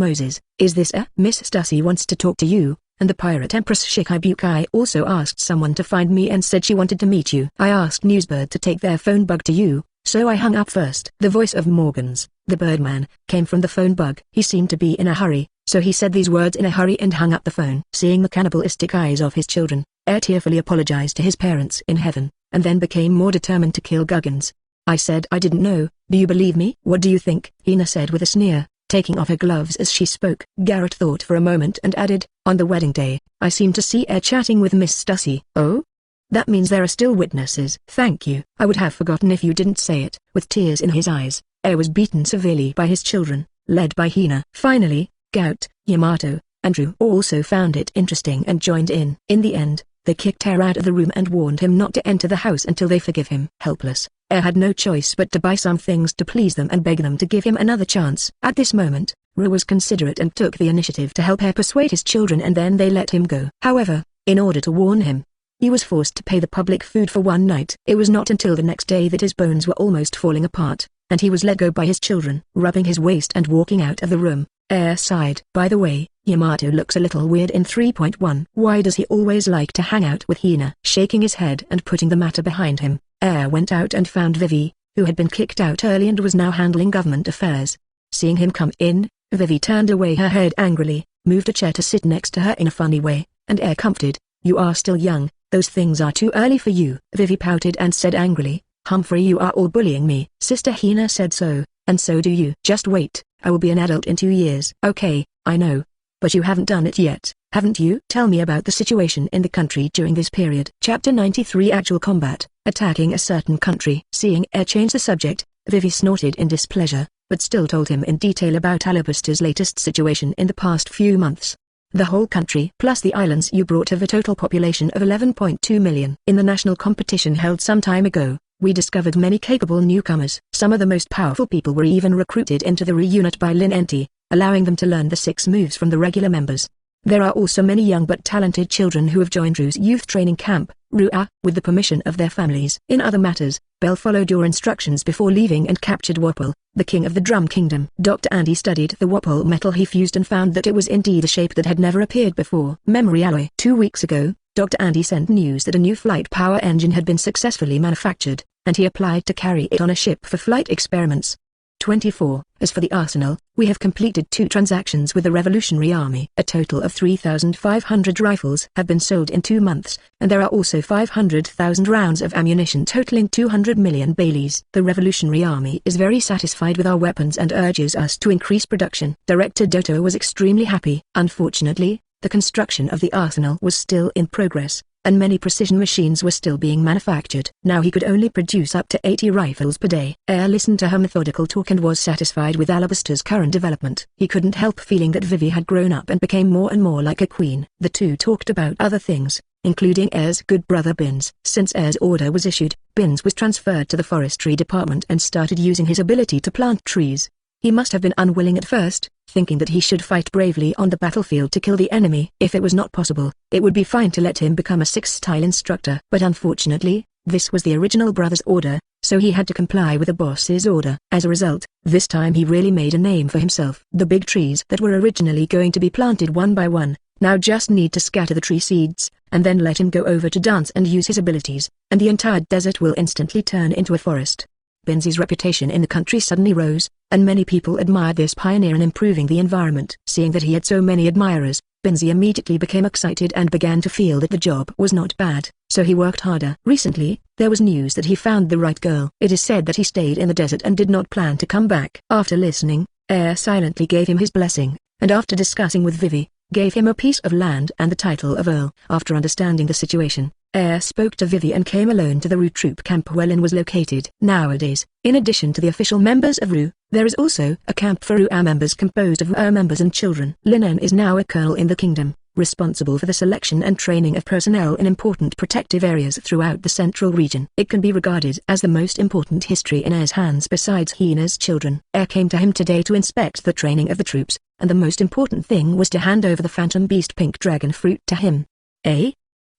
is this Air?" "Miss Stussy wants to talk to you, and the Pirate Empress Shikibukai also asked someone to find me and said she wanted to meet you. I asked Newsbird to take their phone bug to you, so I hung up first." The voice of Morgans, the Birdman, came from the phone bug. He seemed to be in a hurry, so he said these words in a hurry and hung up the phone. Seeing the cannibalistic eyes of his children, Air tearfully apologized to his parents in heaven, and then became more determined to kill Guggins. "I said I didn't know, do you believe me?" "What do you think?" Hina said with a sneer, taking off her gloves as she spoke. Garrett thought for a moment and added, "On the wedding day, I seem to see Air chatting with Miss Stussy." "Oh? That means there are still witnesses." "Thank you. I would have forgotten if you didn't say it." With tears in his eyes, Air was beaten severely by his children, led by Hina. Finally, Gout, Yamato, Andrew also found it interesting and joined in. In the end, they kicked Air out of the room and warned him not to enter the house until they forgive him. Helpless, Air had no choice but to buy some things to please them and beg them to give him another chance. At this moment, Ru was considerate and took the initiative to help Air persuade his children, and then they let him go. However, in order to warn him, he was forced to pay the public food for one night. It was not until the next day that his bones were almost falling apart, and he was let go by his children. Rubbing his waist and walking out of the room, Air sighed. By the way, Yamato looks a little weird in 3.1. Why does he always like to hang out with Hina? Shaking his head and putting the matter behind him, Air went out and found Vivi, who had been kicked out early and was now handling government affairs. Seeing him come in, Vivi turned away her head angrily, moved a chair to sit next to her in a funny way, and Air comforted, "You are still young, those things are too early for you." Vivi pouted and said angrily, "Humphrey, you are all bullying me." Sister Hina said so, and so do you. Just wait, I will be an adult in 2 years. Okay, I know. But you haven't done it yet, haven't you? Tell me about the situation in the country during this period. Chapter 93 Actual Combat, Attacking a Certain Country. Seeing Air change the subject, Vivi snorted in displeasure, but still told him in detail about Alabaster's latest situation in the past few months. The whole country plus the islands you brought have a total population of 11.2 million. In the national competition held some time ago, we discovered many capable newcomers. Some of the most powerful people were even recruited into the re-unit by Lin Enti, allowing them to learn the 6 moves from the regular members. There are also many young but talented children who have joined Ru's youth training camp, Rua, with the permission of their families. In other matters, Bell followed your instructions before leaving and captured Wapol, the king of the Drum Kingdom. Dr. Andy studied the Wapol metal he fused and found that it was indeed a shape that had never appeared before. Memory alloy. 2 weeks ago, Dr. Andy sent news that a new flight power engine had been successfully manufactured, and he applied to carry it on a ship for flight experiments. 24. As for the arsenal, we have completed 2 transactions with the Revolutionary Army. A total of 3,500 rifles have been sold in 2 months, and there are also 500,000 rounds of ammunition totaling 200 million Belis. The Revolutionary Army is very satisfied with our weapons and urges us to increase production. Director Doto was extremely happy. Unfortunately, the construction of the arsenal was still in progress, and many precision machines were still being manufactured. Now he could only produce up to 80 rifles per day. Air listened to her methodical talk and was satisfied with Alabaster's current development. He couldn't help feeling that Vivi had grown up and became more and more like a queen. The two talked about other things, including Air's good brother Binz. Since Air's order was issued, Binz was transferred to the forestry department and started using his ability to plant trees. He must have been unwilling at first, thinking that he should fight bravely on the battlefield to kill the enemy. If it was not possible, it would be fine to let him become a 6-style instructor. But unfortunately, this was the original brother's order, so he had to comply with the boss's order. As a result, this time he really made a name for himself. The big trees that were originally going to be planted one by one, now just need to scatter the tree seeds, and then let him go over to dance and use his abilities, and the entire desert will instantly turn into a forest. Binz's reputation in the country suddenly rose, and many people admired this pioneer in improving the environment. Seeing that he had so many admirers, Binz immediately became excited and began to feel that the job was not bad, so he worked harder. Recently, there was news that he found the right girl. It is said that he stayed in the desert and did not plan to come back. After listening, Air silently gave him his blessing, and after discussing with Vivi, gave him a piece of land and the title of Earl. After understanding the situation, Air spoke to Vivi and came alone to the Ru troop camp where Lin was located. Nowadays, in addition to the official members of Ru, there is also a camp for Ru members composed of Ru members and children. Linen is now a colonel in the kingdom, responsible for the selection and training of personnel in important protective areas throughout the central region. It can be regarded as the most important history in Air's hands besides Hina's children. Air came to him today to inspect the training of the troops, and the most important thing was to hand over the Phantom Beast Pink Dragon Fruit to him.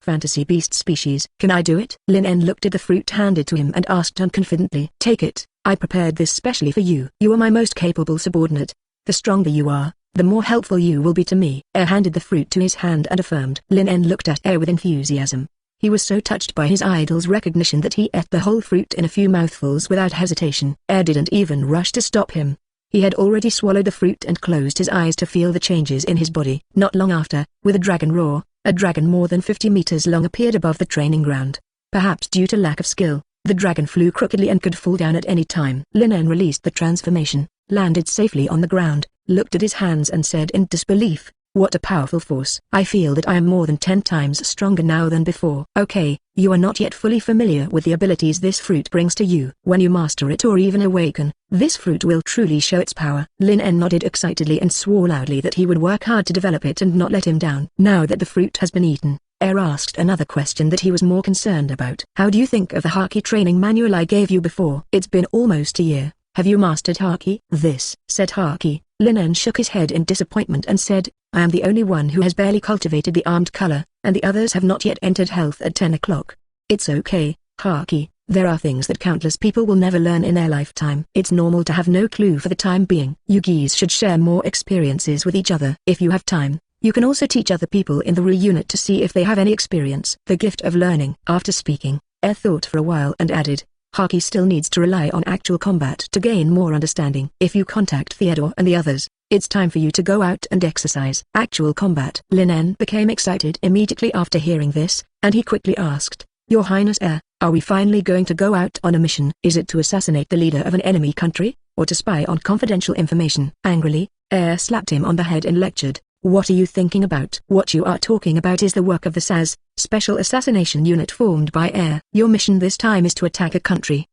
Fantasy beast species. Can I do it? Lin looked at the fruit handed to him and asked unconfidently. Take it, I prepared this specially for you. You are my most capable subordinate. The stronger you are, the more helpful you will be to me. Air handed the fruit to his hand and affirmed. Lin looked at Air with enthusiasm. He was so touched by his idol's recognition that he ate the whole fruit in a few mouthfuls without hesitation. Air didn't even rush to stop him. He had already swallowed the fruit and closed his eyes to feel the changes in his body. Not long after, with a dragon roar, a dragon more than 50 meters long appeared above the training ground. Perhaps due to lack of skill, the dragon flew crookedly and could fall down at any time. Lin released the transformation, landed safely on the ground, looked at his hands and said in disbelief, What a powerful force. I feel that I am more than 10 times stronger now than before. Okay, you are not yet fully familiar with the abilities this fruit brings to you. When you master it or even awaken, this fruit will truly show its power. Lin En nodded excitedly and swore loudly that he would work hard to develop it and not let him down. Now that the fruit has been eaten, asked another question that he was more concerned about. How do you think of the Haki training manual I gave you before? It's been almost a year. Have you mastered Haki? This, said Haki. Lin En shook his head in disappointment and said, I am the only one who has barely cultivated the armed color, and the others have not yet entered health at 10 o'clock. It's okay, Haki, there are things that countless people will never learn in their lifetime. It's normal to have no clue for the time being. You geese should share more experiences with each other. If you have time, you can also teach other people in the Ru unit to see if they have any experience. The gift of learning. After speaking, thought for a while and added, Haki still needs to rely on actual combat to gain more understanding. If you contact Theodore and the others, it's time for you to go out and exercise. Actual combat. Lin En became excited immediately after hearing this, and he quickly asked, Your Highness are we finally going to go out on a mission? Is it to assassinate the leader of an enemy country, or to spy on confidential information? Angrily, slapped him on the head and lectured, What are you thinking about? What you are talking about is the work of the SAS, Special Assassination Unit formed by Your mission this time is to attack a country.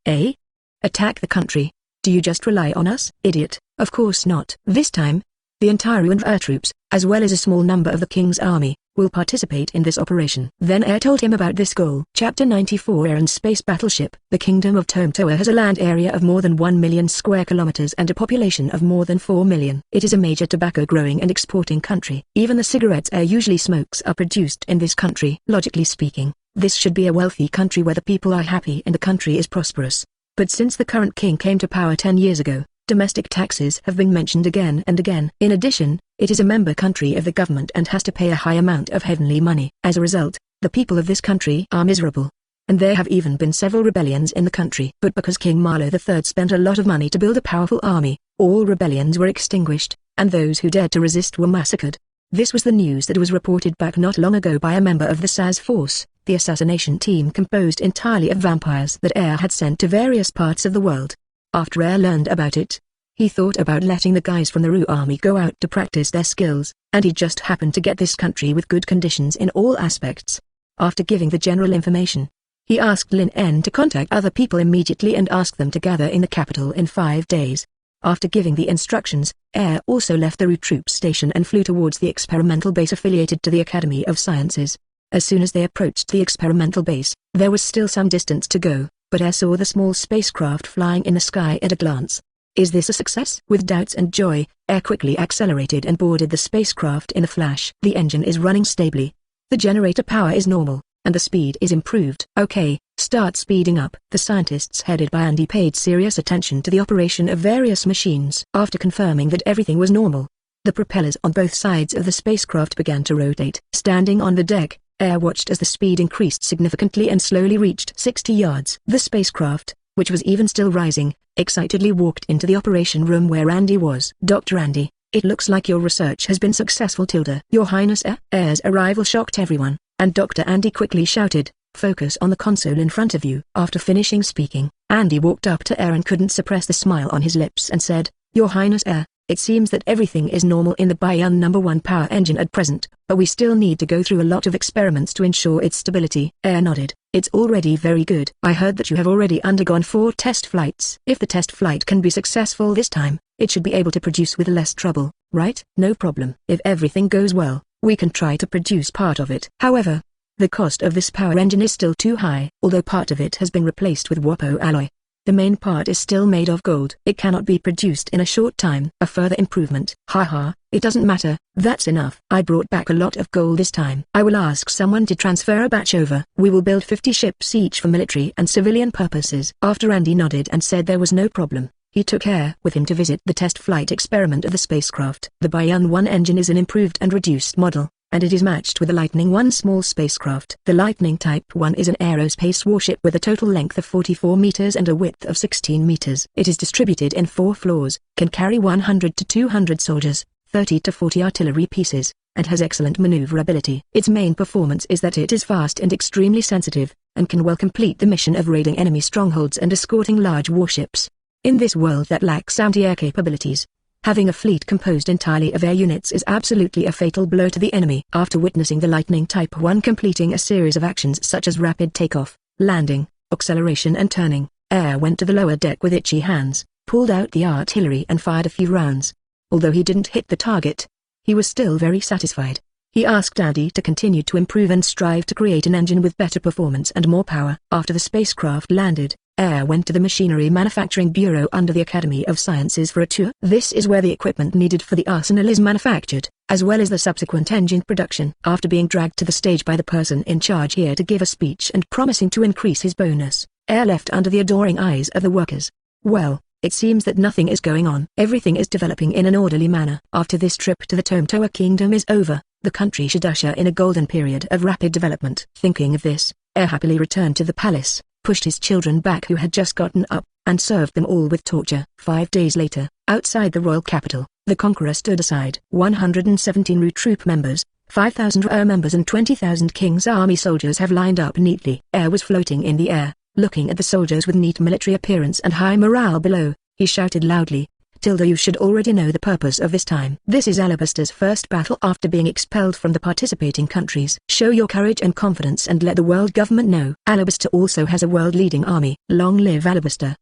Attack the country? Do you just rely on us? Idiot, of course not. This time, the entire Air troops, as well as a small number of the King's army, will participate in this operation. Then told him about this goal. Chapter 94 Air and Space Battleship. The Kingdom of Tomtoa has a land area of more than 1 million square kilometers and a population of more than 4 million. It is a major tobacco growing and exporting country. Even the cigarettes usually smokes are produced in this country. Logically speaking, this should be a wealthy country where the people are happy and the country is prosperous. But since the current king came to power 10 years ago, domestic taxes have been mentioned again and again. In addition, it is a member country of the government and has to pay a high amount of heavenly money. As a result, the people of this country are miserable. And there have even been several rebellions in the country. But because King Marlow III spent a lot of money to build a powerful army, all rebellions were extinguished, and those who dared to resist were massacred. This was the news that was reported back not long ago by a member of the SAS force, the assassination team composed entirely of vampires that had sent to various parts of the world. After learned about it, he thought about letting the guys from the Ru army go out to practice their skills, and he just happened to get this country with good conditions in all aspects. After giving the general information, he asked Lin En to contact other people immediately and ask them to gather in the capital in 5 days. After giving the instructions, also left the Ru troop station and flew towards the experimental base affiliated to the Academy of Sciences. As soon as they approached the experimental base, there was still some distance to go, but saw the small spacecraft flying in the sky at a glance. Is this a success? With doubts and joy, quickly accelerated and boarded the spacecraft in a flash. The engine is running stably. The generator power is normal, and the speed is improved. Okay, start speeding up. The scientists headed by Andy paid serious attention to the operation of various machines. After confirming that everything was normal, the propellers on both sides of the spacecraft began to rotate. Standing on the deck, watched as the speed increased significantly and slowly reached 60 yards. The spacecraft, which was even still rising, excitedly walked into the operation room where Andy was. Dr. Andy, it looks like your research has been successful, tilde. Your Highness. Air's arrival shocked everyone, and Dr. Andy quickly shouted, focus on the console in front of you. After finishing speaking, Andy walked up to Air and couldn't suppress the smile on his lips and said, Your Highness. It seems that everything is normal in the Baiyun No. 1 power engine at present, but we still need to go through a lot of experiments to ensure its stability. Air nodded. It's already very good. I heard that you have already undergone 4 test flights. If the test flight can be successful this time, it should be able to produce with less trouble, right? No problem. If everything goes well, we can try to produce part of it. However, the cost of this power engine is still too high. Although part of it has been replaced with Wopo alloy, the main part is still made of gold. It cannot be produced in a short time. A further improvement. Haha, it doesn't matter. That's enough. I brought back a lot of gold this time. I will ask someone to transfer a batch over. We will build 50 ships each for military and civilian purposes. After Andy nodded and said there was no problem, he took Air with him to visit the test flight experiment of the spacecraft. The Baiyun 1 engine is an improved and reduced model, and it is matched with the Lightning 1 small spacecraft. The Lightning Type 1 is an aerospace warship with a total length of 44 meters and a width of 16 meters. It is distributed in 4 floors, can carry 100 to 200 soldiers, 30 to 40 artillery pieces, and has excellent maneuverability. Its main performance is that it is fast and extremely sensitive, and can well complete the mission of raiding enemy strongholds and escorting large warships. In this world that lacks anti-air capabilities, Having a fleet composed entirely of air units is absolutely a fatal blow to the enemy. After witnessing the Lightning Type 1 completing a series of actions such as rapid takeoff, landing, acceleration and turning, Air went to the lower deck with itchy hands, pulled out the artillery and fired a few rounds. Although he didn't hit the target, he was still very satisfied. He asked Daddy to continue to improve and strive to create an engine with better performance and more power. After the spacecraft landed, Air went to the Machinery Manufacturing Bureau under the Academy of Sciences for a tour. This is where the equipment needed for the arsenal is manufactured, as well as the subsequent engine production. After being dragged to the stage by the person in charge here to give a speech and promising to increase his bonus, Air left under the adoring eyes of the workers. Well, it seems that nothing is going on. Everything is developing in an orderly manner. After this trip to the Tomtoa Kingdom is over, the country should usher in a golden period of rapid development. Thinking of this, Air happily returned to the palace, pushed his children back who had just gotten up, and served them all with torture. 5 days later, outside the royal capital, the conqueror stood aside. 117 Ru troop members, 5,000 Air members and 20,000 King's army soldiers have lined up neatly. Air was floating in the air, looking at the soldiers with neat military appearance and high morale below. He shouted loudly, "Tilda, you should already know the purpose of this time. This is Alabaster's first battle after being expelled from the participating countries. Show your courage and confidence and let the world government know. Alabaster also has a world-leading army. Long live Alabaster."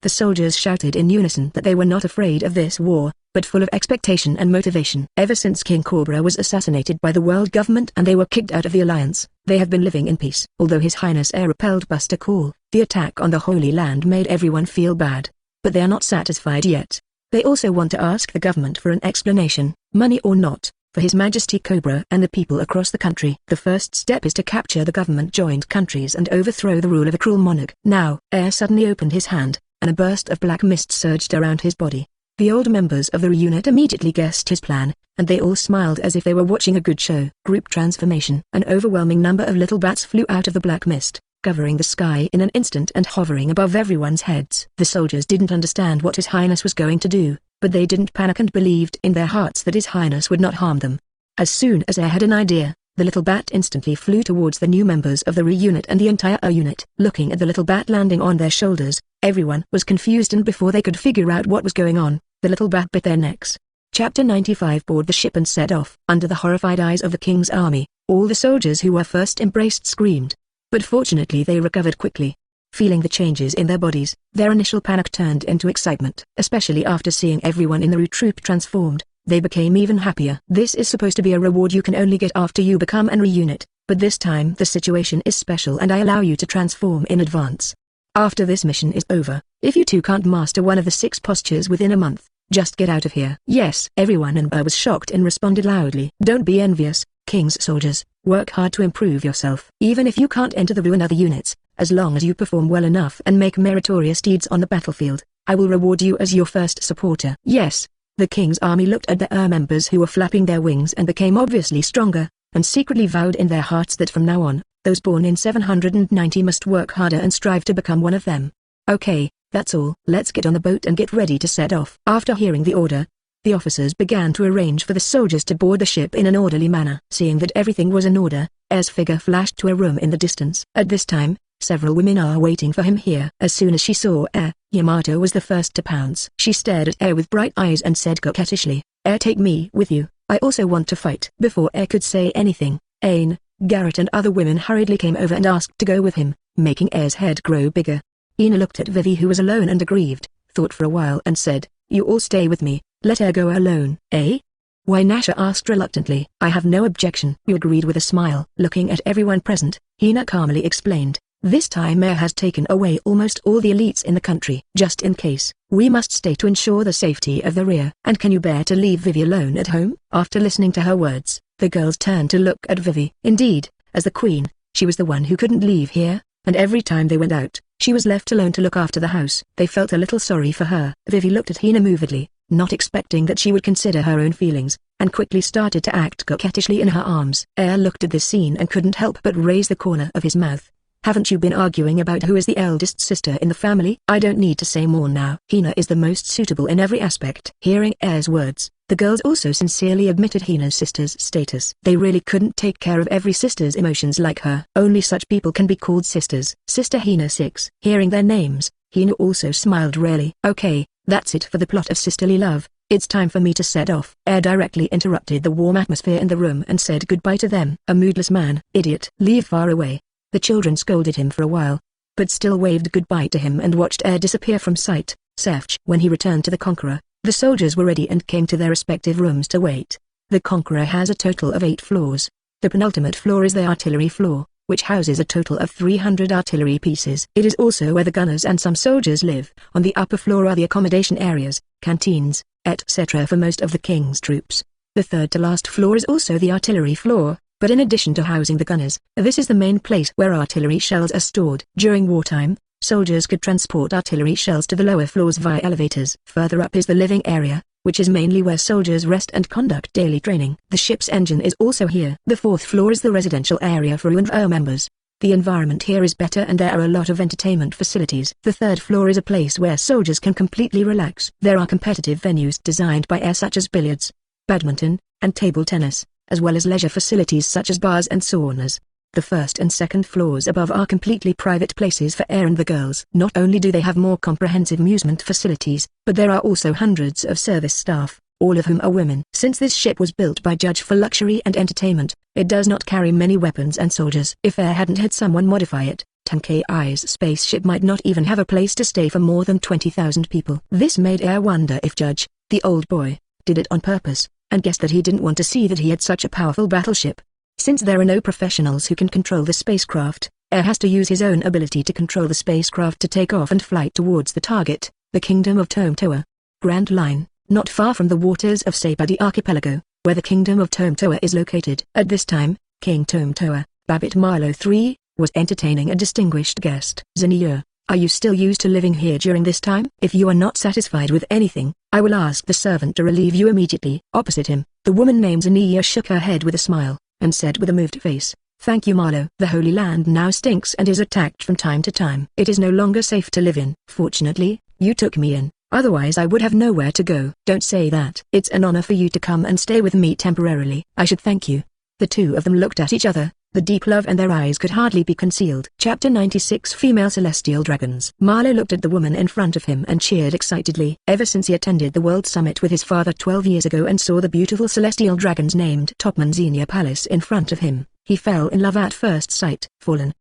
The soldiers shouted in unison that they were not afraid of this war, but full of expectation and motivation. Ever since King Cobra was assassinated by the world government and they were kicked out of the alliance, they have been living in peace. Although His Highness Air repelled Buster Call, the attack on the Holy Land made everyone feel bad. But they are not satisfied yet. They also want to ask the government for an explanation, money or not, for His Majesty Cobra and the people across the country. The first step is to capture the government-joined countries and overthrow the rule of a cruel monarch. Now, Air suddenly opened his hand, and a burst of black mist surged around his body. The old members of the unit immediately guessed his plan, and they all smiled as if they were watching a good show. Group transformation. An overwhelming number of little bats flew out of the black mist, covering the sky in an instant and hovering above everyone's heads. The soldiers didn't understand what His Highness was going to do, but they didn't panic and believed in their hearts that His Highness would not harm them. As soon as Air had an idea, the little bat instantly flew towards the new members of the re-unit and the entire A-unit. Looking at the little bat landing on their shoulders, everyone was confused, and before they could figure out what was going on, the little bat bit their necks. Chapter 95 Board the ship and set off. Under the horrified eyes of the king's army, all the soldiers who were first embraced screamed. But fortunately they recovered quickly. Feeling the changes in their bodies, their initial panic turned into excitement. Especially after seeing everyone in the Ru troop transformed, they became even happier. This is supposed to be a reward you can only get after you become an re-unit, but this time the situation is special and I allow you to transform in advance. After this mission is over, if you two can't master one of the 6 postures within a month, just get out of here. Yes. Everyone in Burr was shocked and responded loudly. Don't be envious, King's soldiers. Work hard to improve yourself. Even if you can't enter the Ru and other units, as long as you perform well enough and make meritorious deeds on the battlefield, I will reward you as your first supporter. Yes. The King's army looked at the members who were flapping their wings and became obviously stronger, and secretly vowed in their hearts that from now on, those born in 790 must work harder and strive to become one of them. Okay, that's all. Let's get on the boat and get ready to set off. After hearing the order, the officers began to arrange for the soldiers to board the ship in an orderly manner. Seeing that everything was in order, Air's figure flashed to a room in the distance. At this time, several women are waiting for him here. As soon as she saw Air, Yamato was the first to pounce. She stared at Air with bright eyes and said coquettishly, "Air, take me with you. I also want to fight." Before Air could say anything, Aine, Garrett and other women hurriedly came over and asked to go with him, making Air's head grow bigger. Ina looked at Vivi, who was alone and aggrieved, thought for a while and said, "You all stay with me. Let her go alone." "Eh?" Why, Nasha asked reluctantly. "I have no objection," you agreed with a smile. Looking at everyone present, Hina calmly explained, "This time Air has taken away almost all the elites in the country. Just in case, we must stay to ensure the safety of the rear. And can you bear to leave Vivi alone at home?" After listening to her words, the girls turned to look at Vivi. Indeed, as the queen, she was the one who couldn't leave here, and every time they went out, she was left alone to look after the house. They felt a little sorry for her. Vivi looked at Hina movedly, not expecting that she would consider her own feelings, and quickly started to act coquettishly in her arms. Air looked at this scene and couldn't help but raise the corner of his mouth. "Haven't you been arguing about who is the eldest sister in the family? I don't need to say more now. Hina is the most suitable in every aspect." Hearing Air's words, the girls also sincerely admitted Hina's sister's status. They really couldn't take care of every sister's emotions like her. Only such people can be called sisters. Sister Hina 6. Hearing their names, Hina also smiled rarely. "Okay, that's it for the plot of sisterly love. It's time for me to set off. Air directly interrupted the warm atmosphere in the room and said goodbye to them. A moodless man. Idiot. Leave far away. The children scolded him for a while, but still waved goodbye to him and watched Air disappear from sight. Sefch. When he returned to the Conqueror, the soldiers were ready and came to their respective rooms to wait. The Conqueror has a total of 8 floors. The penultimate floor is the artillery floor, which houses a total of 300 artillery pieces. It is also where the gunners and some soldiers live. On the upper floor are the accommodation areas, canteens, etc. for most of the king's troops. The third to last floor is also the artillery floor, but in addition to housing the gunners, this is the main place where artillery shells are stored. During wartime, soldiers could transport artillery shells to the lower floors via elevators. Further up is the living area, which is mainly where soldiers rest and conduct daily training. The ship's engine is also here. The 4th floor is the residential area for UNVO members. The environment here is better and there are a lot of entertainment facilities. The 3rd floor is a place where soldiers can completely relax. There are competitive venues designed by Air such as billiards, badminton, and table tennis, as well as leisure facilities such as bars and saunas. The 1st and 2nd floors above are completely private places for Air and the girls. Not only do they have more comprehensive amusement facilities, but there are also hundreds of service staff, all of whom are women. Since this ship was built by Judge for luxury and entertainment, it does not carry many weapons and soldiers. If Air hadn't had someone modify it, Tankei's spaceship might not even have a place to stay for more than 20,000 people. This made Air wonder if Judge, the old boy, did it on purpose, and guessed that he didn't want to see that he had such a powerful battleship. Since there are no professionals who can control the spacecraft, Air has to use his own ability to control the spacecraft to take off and flight towards the target, the Kingdom of Tomtoa. Grand Line, not far from the waters of Sabadi Archipelago, where the Kingdom of Tomtoa is located. At this time, King Tomtoa, Babbitt Milo III, was entertaining a distinguished guest. Zania, are you still used to living here during this time? If you are not satisfied with anything, I will ask the servant to relieve you immediately. Opposite him, the woman named Zania shook her head with a smile, and said with a moved face, "Thank you, Marlowe. The Holy Land now stinks and is attacked from time to time. It is no longer safe to live in. Fortunately, you took me in, otherwise I would have nowhere to go." "Don't say that. It's an honor for you to come and stay with me temporarily." "I should thank you." The two of them looked at each other, the deep love in their eyes could hardly be concealed. Chapter 96 Female Celestial Dragons. Marlowe looked at the woman in front of him and cheered excitedly. Ever since he attended the World Summit with his father 12 years ago and saw the beautiful celestial dragons named Topman Xenia Palace in front of him, he fell in love at first sight.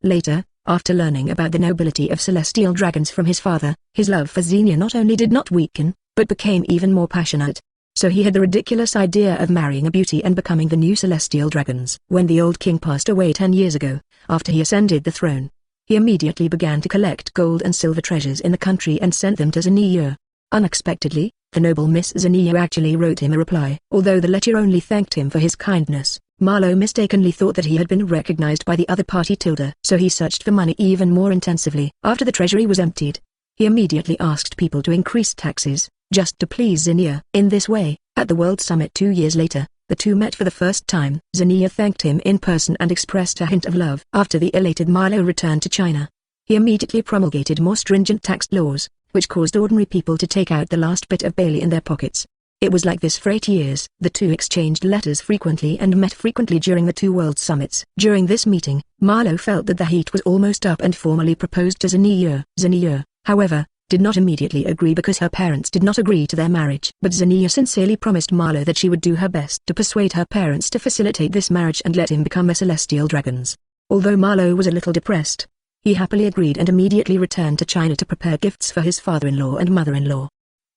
Later, after learning about the nobility of celestial dragons from his father, his love for Xenia not only did not weaken, but became even more passionate. So he had the ridiculous idea of marrying a beauty and becoming the new celestial dragons. When the old king passed away 10 years ago, after he ascended the throne, he immediately began to collect gold and silver treasures in the country and sent them to Xenia. Unexpectedly, the noble Miss Xenia actually wrote him a reply. Although the letter only thanked him for his kindness, Marlowe mistakenly thought that he had been recognized by the other party tilde. So he searched for money even more intensively. After the treasury was emptied, he immediately asked people to increase taxes, just to please Xenia. In this way, at the World Summit 2 years later, the two met for the first time. Xenia thanked him in person and expressed a hint of love. After the elated Marlowe returned to China, he immediately promulgated more stringent tax laws, which caused ordinary people to take out the last bit of Beli in their pockets. It was like this for 8 years. The two exchanged letters frequently and met frequently during the 2 World Summits. During this meeting, Marlowe felt that the heat was almost up and formally proposed to Xenia. Xenia, however, did not immediately agree because her parents did not agree to their marriage. But Xenia sincerely promised Marlowe that she would do her best to persuade her parents to facilitate this marriage and let him become a celestial dragons. Although Marlowe was a little depressed, he happily agreed and immediately returned to China to prepare gifts for his father-in-law and mother-in-law.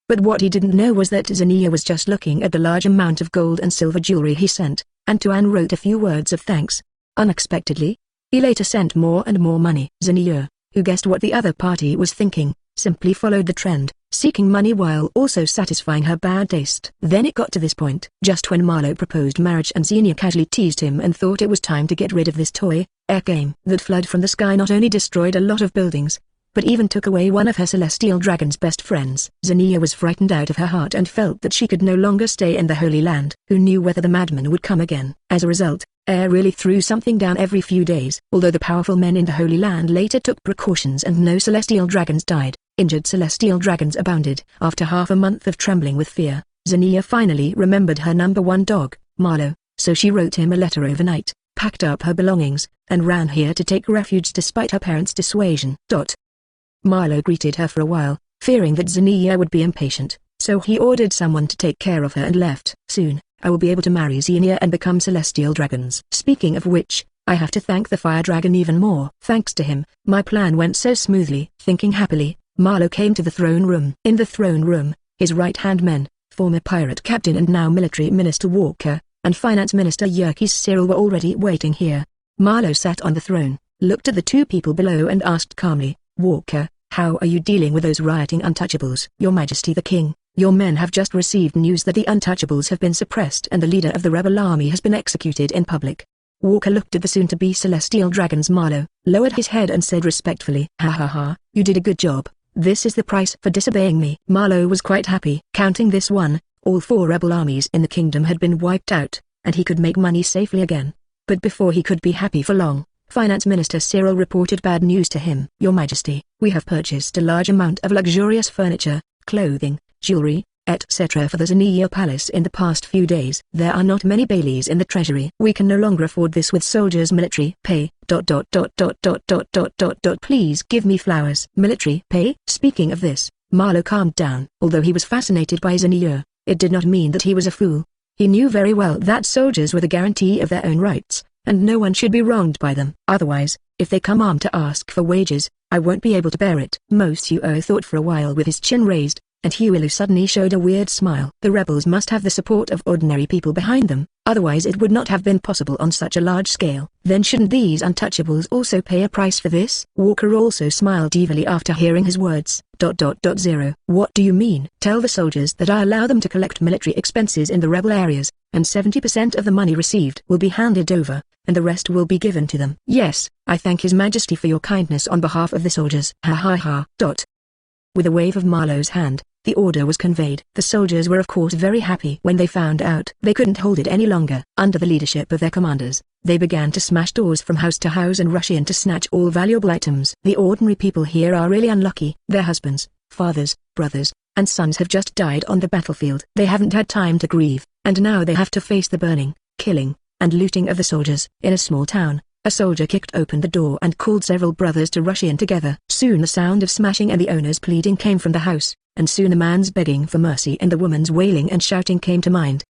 But what he didn't know was that Xenia was just looking at the large amount of gold and silver jewelry he sent, and Tuan wrote a few words of thanks. Unexpectedly, he later sent more and more money. Xenia, who guessed what the other party was thinking, simply followed the trend, seeking money while also satisfying her bad taste. Then it got to this point. Just when Marlowe proposed marriage and Xenia casually teased him and thought it was time to get rid of this toy, air came. That flood from the sky not only destroyed a lot of buildings, but even took away one of her celestial dragon's best friends. Xenia was frightened out of her heart and felt that she could no longer stay in the Holy Land. Who knew whether the madman would come again? As a result, Air really threw something down every few days. Although the powerful men in the Holy Land later took precautions and no celestial dragons died, injured celestial dragons abounded. After half a month of trembling with fear, Xenia finally remembered her number 1 dog, Marlowe, so she wrote him a letter overnight, packed up her belongings, and ran here to take refuge despite her parents' dissuasion. Marlowe greeted her for a while, fearing that Xenia would be impatient, So he ordered someone to take care of her and left. Soon, I will be able to marry Xenia and become celestial dragons. Speaking of which, I have to thank the fire dragon even more. Thanks to him, my plan went so smoothly. Thinking happily, Marlowe came to the throne room. In the throne room, his right-hand men, former pirate captain and now military minister Walker, and finance minister Yerkes Cyril were already waiting here. Marlowe sat on the throne, looked at the two people below and asked calmly, Walker, how are you dealing with those rioting untouchables? Your Majesty the King, your men have just received news that the untouchables have been suppressed and the leader of the rebel army has been executed in public. Walker looked at the soon-to-be celestial dragons. Marlowe lowered his head and said respectfully, ha ha ha, you did a good job. This is the price for disobeying me. Marlowe was quite happy. Counting this one, all 4 rebel armies in the kingdom had been wiped out, and he could make money safely again. But before he could be happy for long, Finance Minister Cyril reported bad news to him. Your Majesty, we have purchased a large amount of luxurious furniture, clothing, jewelry, etc. for the Xenia Palace in the past few days. There are not many Belis in the treasury. We can no longer afford this with soldiers' military pay. Please give me flowers. Military pay? Speaking of this, Marlowe calmed down. Although he was fascinated by Xenia, it did not mean that he was a fool. He knew very well that soldiers were the guarantee of their own rights, and no one should be wronged by them. Otherwise, if they come armed to ask for wages, I won't be able to bear it. Monsieur thought for a while with his chin raised, and Huilu suddenly showed a weird smile. The rebels must have the support of ordinary people behind them, otherwise it would not have been possible on such a large scale. Then shouldn't these untouchables also pay a price for this? Walker also smiled evilly after hearing his words. 0. What do you mean? Tell the soldiers that I allow them to collect military expenses in the rebel areas, and 70% of the money received will be handed over, and the rest will be given to them. Yes, I thank His Majesty for your kindness on behalf of the soldiers. Ha ha ha. With a wave of Marlowe's hand, the order was conveyed. The soldiers were of course very happy when they found out they couldn't hold it any longer. Under the leadership of their commanders, they began to smash doors from house to house and rush in to snatch all valuable items. The ordinary people here are really unlucky. Their husbands, fathers, brothers, and sons have just died on the battlefield. They haven't had time to grieve, and now they have to face the burning, killing, and looting of the soldiers. In a small town, a soldier kicked open the door and called several brothers to rush in together. Soon the sound of smashing and the owner's pleading came from the house, and soon the man's begging for mercy and the woman's wailing and shouting came to mind.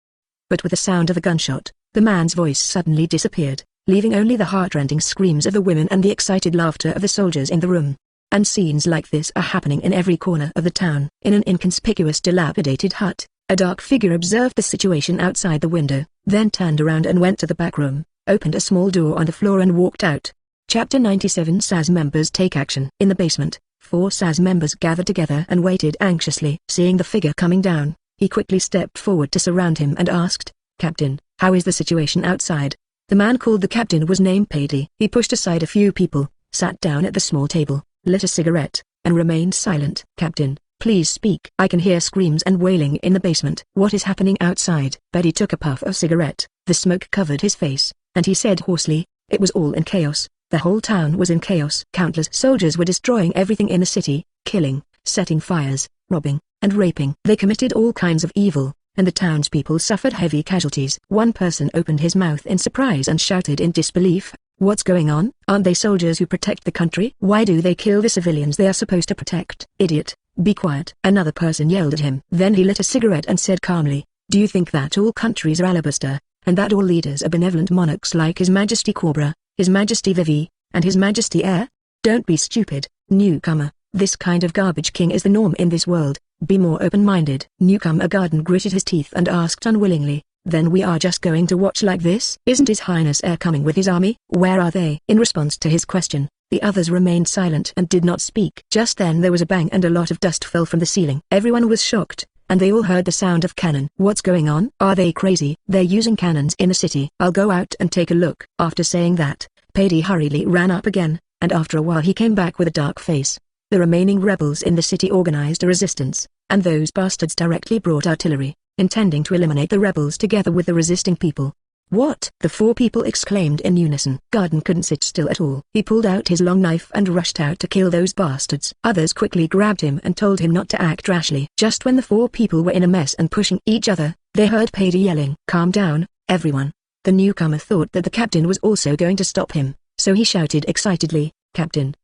But with the sound of a gunshot, the man's voice suddenly disappeared, leaving only the heartrending screams of the women and the excited laughter of the soldiers in the room. And scenes like this are happening in every corner of the town. In an inconspicuous dilapidated hut, a dark figure observed the situation outside the window, then turned around and went to the back room, opened a small door on the floor and walked out. Chapter 97 SAS members take action. In the basement, 4 SAS members gathered together and waited anxiously. Seeing the figure coming down, he quickly stepped forward to surround him and asked, Captain, how is the situation outside? The man called the captain was named Beli. He pushed aside a few people, sat down at the small table, lit a cigarette, and remained silent. Captain, please speak. I can hear screams and wailing in the basement. What is happening outside? Beli took a puff of cigarette. The smoke covered his face, and he said hoarsely, it was all in chaos. The whole town was in chaos. Countless soldiers were destroying everything in the city, killing, setting fires, robbing, and raping. They committed all kinds of evil, and the townspeople suffered heavy casualties. One person opened his mouth in surprise and shouted in disbelief, what's going on? Aren't they soldiers who protect the country? Why do they kill the civilians they are supposed to protect? Idiot, be quiet. Another person yelled at him. Then he lit a cigarette and said calmly, do you think that all countries are Alabaster, and that all leaders are benevolent monarchs like His Majesty Cobra, His Majesty Vivi, and His Majesty Air? Don't be stupid, newcomer. This kind of garbage king is the norm in this world. Be more open-minded. Newcomer Garden gritted his teeth and asked unwillingly, then we are just going to watch like this? Isn't His Highness Air coming with his army? Where are they? In response to his question, the others remained silent and did not speak. Just then there was a bang and a lot of dust fell from the ceiling. Everyone was shocked, and they all heard the sound of cannon. What's going on? Are they crazy? They're using cannons in the city. I'll go out and take a look. After saying that, Beli hurriedly ran up again, and after a while he came back with a dark face. The remaining rebels in the city organized a resistance, and those bastards directly brought artillery, intending to eliminate the rebels together with the resisting people. What? The 4 people exclaimed in unison. Garden couldn't sit still at all. He pulled out his long knife and rushed out to kill those bastards. Others quickly grabbed him and told him not to act rashly. Just when the 4 people were in a mess and pushing each other, they heard Beli yelling, calm down, everyone. The newcomer thought that the captain was also going to stop him, so he shouted excitedly, Captain,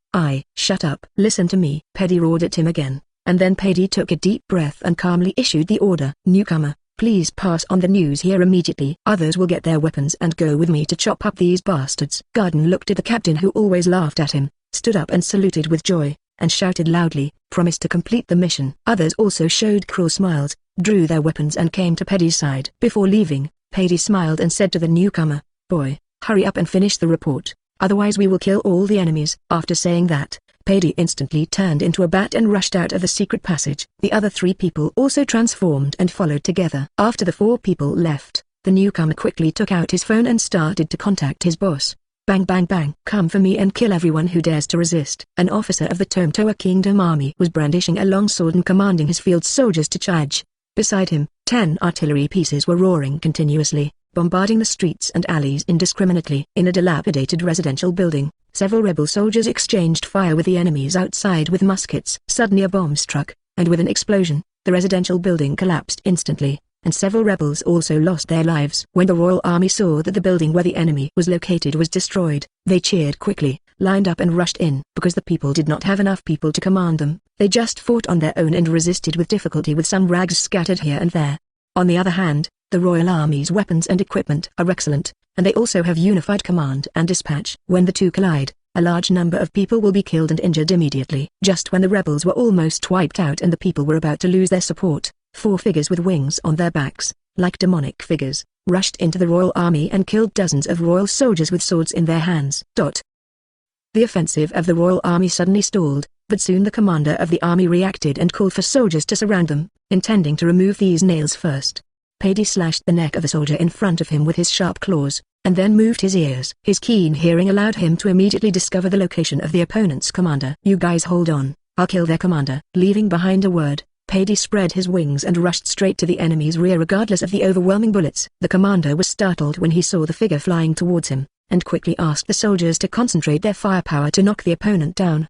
shut up. Listen to me. Beli roared at him again, and then Paddy took a deep breath and calmly issued the order. Newcomer, please pass on the news here immediately. Others will get their weapons and go with me to chop up these bastards. Garden looked at the captain who always laughed at him, stood up and saluted with joy, and shouted loudly, promised to complete the mission. Others also showed cruel smiles, drew their weapons and came to Paddy's side. Before leaving, Paddy smiled and said to the newcomer, boy, hurry up and finish the report, otherwise we will kill all the enemies. After saying that, Paddy instantly turned into a bat and rushed out of the secret passage. The other 3 people also transformed and followed together. After the 4 people left, the newcomer quickly took out his phone and started to contact his boss. Bang bang bang. Come for me and kill everyone who dares to resist. An officer of the Tomtoa Kingdom army was brandishing a long sword and commanding his field soldiers to charge. Beside him, 10 artillery pieces were roaring continuously, bombarding the streets and alleys indiscriminately. In a dilapidated residential building, several rebel soldiers exchanged fire with the enemies outside with muskets. Suddenly a bomb struck, and with an explosion, the residential building collapsed instantly, and several rebels also lost their lives. When the royal army saw that the building where the enemy was located was destroyed, they cheered quickly, lined up and rushed in. Because the people did not have enough people to command them, they just fought on their own and resisted with difficulty with some rags scattered here and there. On the other hand, the Royal Army's weapons and equipment are excellent, and they also have unified command and dispatch. When the two collide, a large number of people will be killed and injured immediately. Just when the rebels were almost wiped out and the people were about to lose their support, 4 figures with wings on their backs, like demonic figures, rushed into the Royal Army and killed dozens of royal soldiers with swords in their hands. The offensive of the Royal Army suddenly stalled, but soon the commander of the army reacted and called for soldiers to surround them, intending to remove these nails first. Paddy slashed the neck of a soldier in front of him with his sharp claws, and then moved his ears. His keen hearing allowed him to immediately discover the location of the opponent's commander. You guys hold on, I'll kill their commander. Leaving behind a word, Paddy spread his wings and rushed straight to the enemy's rear regardless of the overwhelming bullets. The commander was startled when he saw the figure flying towards him, and quickly asked the soldiers to concentrate their firepower to knock the opponent down.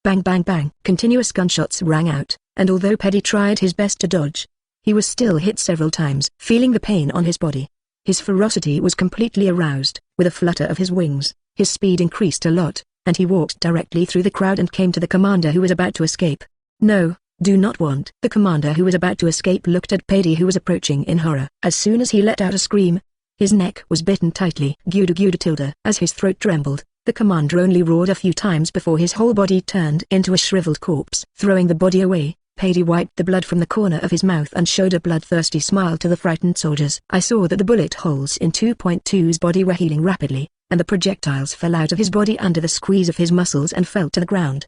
Bang bang bang. Continuous gunshots rang out, and although Paddy tried his best to dodge, he was still hit several times. Feeling the pain on his body, his ferocity was completely aroused. With a flutter of his wings, his speed increased a lot, and he walked directly through the crowd and came to the commander who was about to escape. No, do not want. The commander who was about to escape looked at Paddy who was approaching in horror. As soon as he let out a scream, his neck was bitten tightly. Guda guda tilde. As his throat trembled, the commander only roared a few times before his whole body turned into a shriveled corpse. Throwing the body away, Paddy wiped the blood from the corner of his mouth and showed a bloodthirsty smile to the frightened soldiers. I saw that the bullet holes in 2.2's body were healing rapidly, and the projectiles fell out of his body under the squeeze of his muscles and fell to the ground.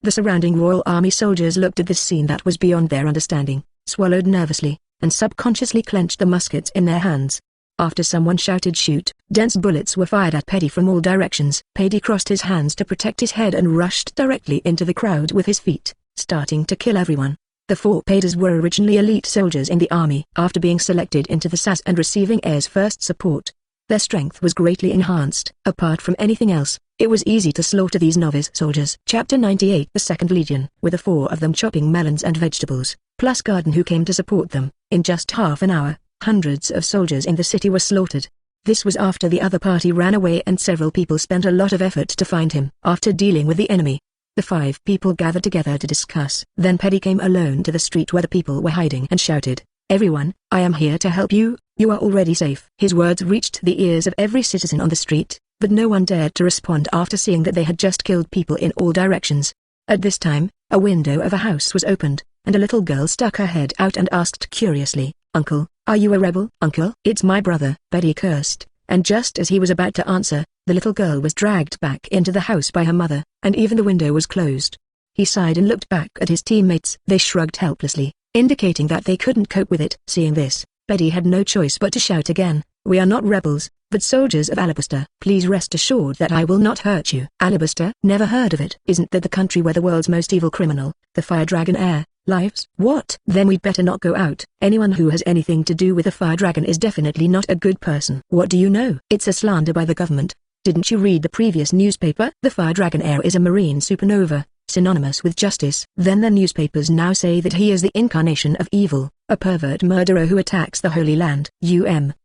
The surrounding Royal Army soldiers looked at this scene that was beyond their understanding, swallowed nervously, and subconsciously clenched the muskets in their hands. After someone shouted shoot, dense bullets were fired at Paddy from all directions. Paddy crossed his hands to protect his head and rushed directly into the crowd with his feet, starting to kill everyone. The 4 Paddies were originally elite soldiers in the army. After being selected into the SAS and receiving air's first support, their strength was greatly enhanced. Apart from anything else, it was easy to slaughter these novice soldiers. Chapter 98. The 2nd Legion. With the 4 of them chopping melons and vegetables, plus Garden who came to support them, in just half an hour, hundreds of soldiers in the city were slaughtered. This was after the other party ran away and several people spent a lot of effort to find him. After dealing with the enemy, the 5 people gathered together to discuss. Then Paddy came alone to the street where the people were hiding and shouted, "Everyone, I am here to help you, you are already safe." His words reached the ears of every citizen on the street, but no one dared to respond after seeing that they had just killed people in all directions. At this time, a window of a house was opened, and a little girl stuck her head out and asked curiously, "Uncle, are you a rebel?" "Uncle, it's my brother," Paddy cursed, and just as he was about to answer, the little girl was dragged back into the house by her mother, and even the window was closed. He sighed and looked back at his teammates. They shrugged helplessly, indicating that they couldn't cope with it. Seeing this, Paddy had no choice but to shout again, "We are not rebels, but soldiers of Alabaster. Please rest assured that I will not hurt you." Alabaster? Never heard of it. Isn't that the country where the world's most evil criminal, the Fire Dragon Heir, lives? What? Then we'd better not go out. Anyone who has anything to do with the Fire Dragon is definitely not a good person. What do you know? It's a slander by the government. Didn't you read the previous newspaper? The Fire Dragon Heir is a marine supernova, synonymous with justice. Then the newspapers now say that he is the incarnation of evil, a pervert murderer who attacks the Holy Land.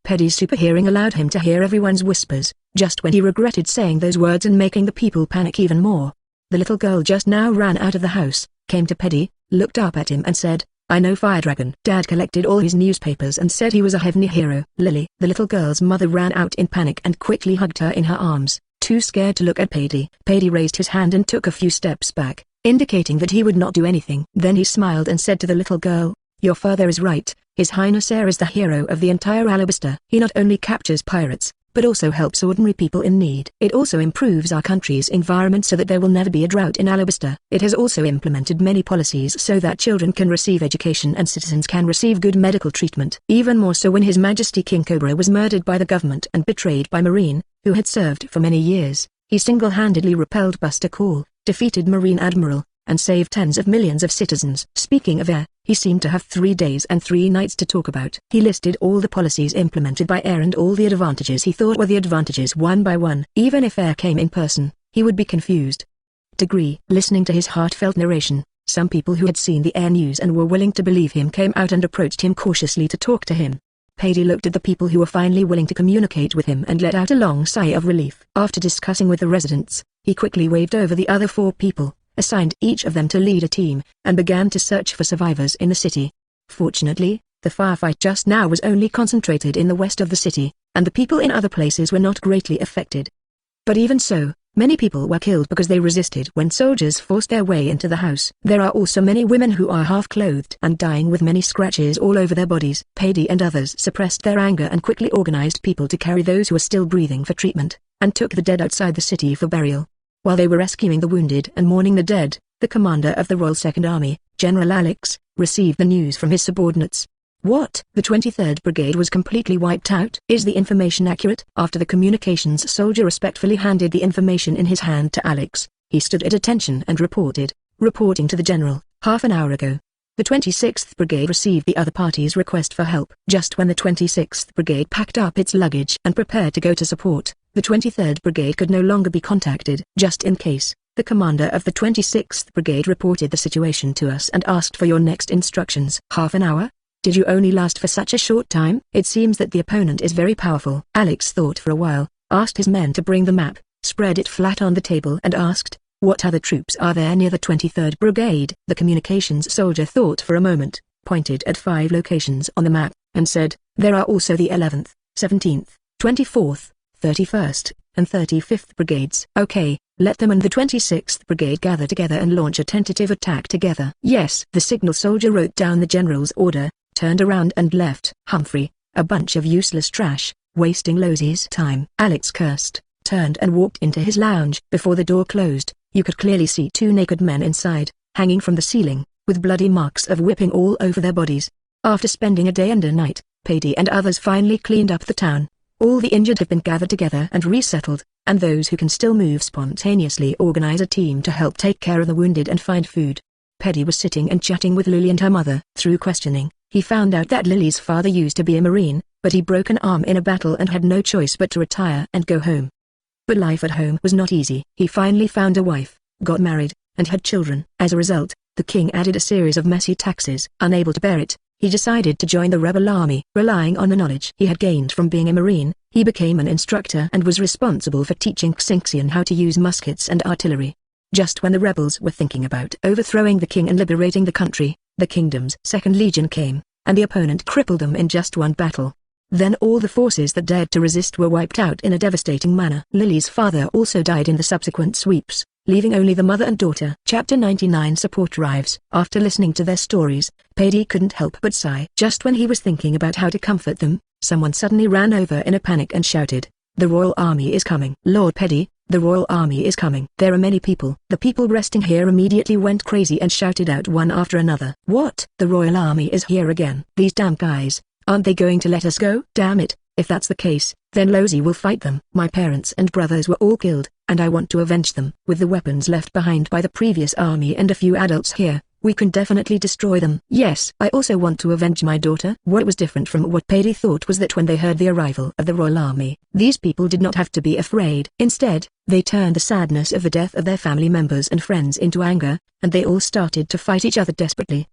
Paddy's super hearing allowed him to hear everyone's whispers, just when he regretted saying those words and making the people panic even more. The little girl just now ran out of the house, came to Paddy, looked up at him and said, "I know Fire Dragon." Dad collected all his newspapers and said he was a heavenly hero. Lily, the little girl's mother, ran out in panic and quickly hugged her in her arms, too scared to look at Paddy. Paddy raised his hand and took a few steps back, indicating that he would not do anything. Then he smiled and said to the little girl, "Your father is right. His Highness Heir is the hero of the entire Alabaster. He not only captures pirates, but also helps ordinary people in need. It also improves our country's environment so that there will never be a drought in Alabaster. It has also implemented many policies so that children can receive education and citizens can receive good medical treatment. Even more so when His Majesty King Cobra was murdered by the government and betrayed by Marine, who had served for many years. He single-handedly repelled Buster Call, defeated Marine Admiral, and saved tens of millions of citizens." Speaking of Air, he seemed to have 3 days and 3 nights to talk about. He listed all the policies implemented by Air and all the advantages he thought were the advantages one by one. Even if Air came in person, he would be confused. Listening to his heartfelt narration, some people who had seen the Air news and were willing to believe him came out and approached him cautiously to talk to him. Paddy looked at the people who were finally willing to communicate with him and let out a long sigh of relief. After discussing with the residents, he quickly waved over the other 4 people, assigned each of them to lead a team, and began to search for survivors in the city. Fortunately, the firefight just now was only concentrated in the west of the city, and the people in other places were not greatly affected. But even so, many people were killed because they resisted when soldiers forced their way into the house. There are also many women who are half-clothed and dying with many scratches all over their bodies. Paddy and others suppressed their anger and quickly organized people to carry those who were still breathing for treatment, and took the dead outside the city for burial. While they were rescuing the wounded and mourning the dead, the commander of the Royal Second Army, General Alex, received the news from his subordinates. What? The 23rd Brigade was completely wiped out? Is the information accurate? After the communications soldier respectfully handed the information in his hand to Alex, he stood at attention and reporting to the general, half an hour ago. The 26th Brigade received the other party's request for help. Just when the 26th Brigade packed up its luggage and prepared to go to support, the 23rd Brigade could no longer be contacted. Just in case, the commander of the 26th Brigade reported the situation to us and asked for your next instructions. Half an hour? Did you only last for such a short time? It seems that the opponent is very powerful. Alex thought for a while, asked his men to bring the map, spread it flat on the table and asked, "What other troops are there near the 23rd Brigade?" The communications soldier thought for a moment, pointed at 5 locations on the map, and said, "There are also the 11th, 17th, 24th, 31st, and 35th Brigades." "Okay, let them and the 26th Brigade gather together and launch a tentative attack together." "Yes." The signal soldier wrote down the general's order, turned around and left. Humphrey, a bunch of useless trash, wasting Losey's time. Alex cursed, turned and walked into his lounge. Before the door closed, you could clearly see 2 naked men inside, hanging from the ceiling, with bloody marks of whipping all over their bodies. After spending a day and a night, Paddy and others finally cleaned up the town. All the injured have been gathered together and resettled, and those who can still move spontaneously organize a team to help take care of the wounded and find food. Paddy was sitting and chatting with Lily and her mother. Through questioning, he found out that Lily's father used to be a Marine, but he broke an arm in a battle and had no choice but to retire and go home. But life at home was not easy. He finally found a wife, got married, and had children. As a result, the king added a series of messy taxes. Unable to bear it, he decided to join the rebel army. Relying on the knowledge he had gained from being a Marine, he became an instructor and was responsible for teaching Xinxian how to use muskets and artillery. Just when the rebels were thinking about overthrowing the king and liberating the country, the kingdom's 2nd Legion came, and the opponent crippled them in just one battle. Then all the forces that dared to resist were wiped out in a devastating manner. Lily's father also died in the subsequent sweeps, leaving only the mother and daughter. Chapter 99 Support arrives. After listening to their stories, Paddy couldn't help but sigh. Just when he was thinking about how to comfort them, someone suddenly ran over in a panic and shouted, "The Royal Army is coming." "Lord Paddy, the Royal Army is coming." "There are many people." The people resting here immediately went crazy and shouted out one after another. "What? The Royal Army is here again? These damn guys, aren't they going to let us go?" "Damn it, if that's the case, then Losey will fight them. My parents and brothers were all killed, and I want to avenge them. With the weapons left behind by the previous army and a few adults here, we can definitely destroy them." "Yes, I also want to avenge my daughter." What was different from what Paddy thought was that when they heard the arrival of the Royal Army, these people did not have to be afraid. Instead, they turned the sadness of the death of their family members and friends into anger, and they all started to fight each other desperately.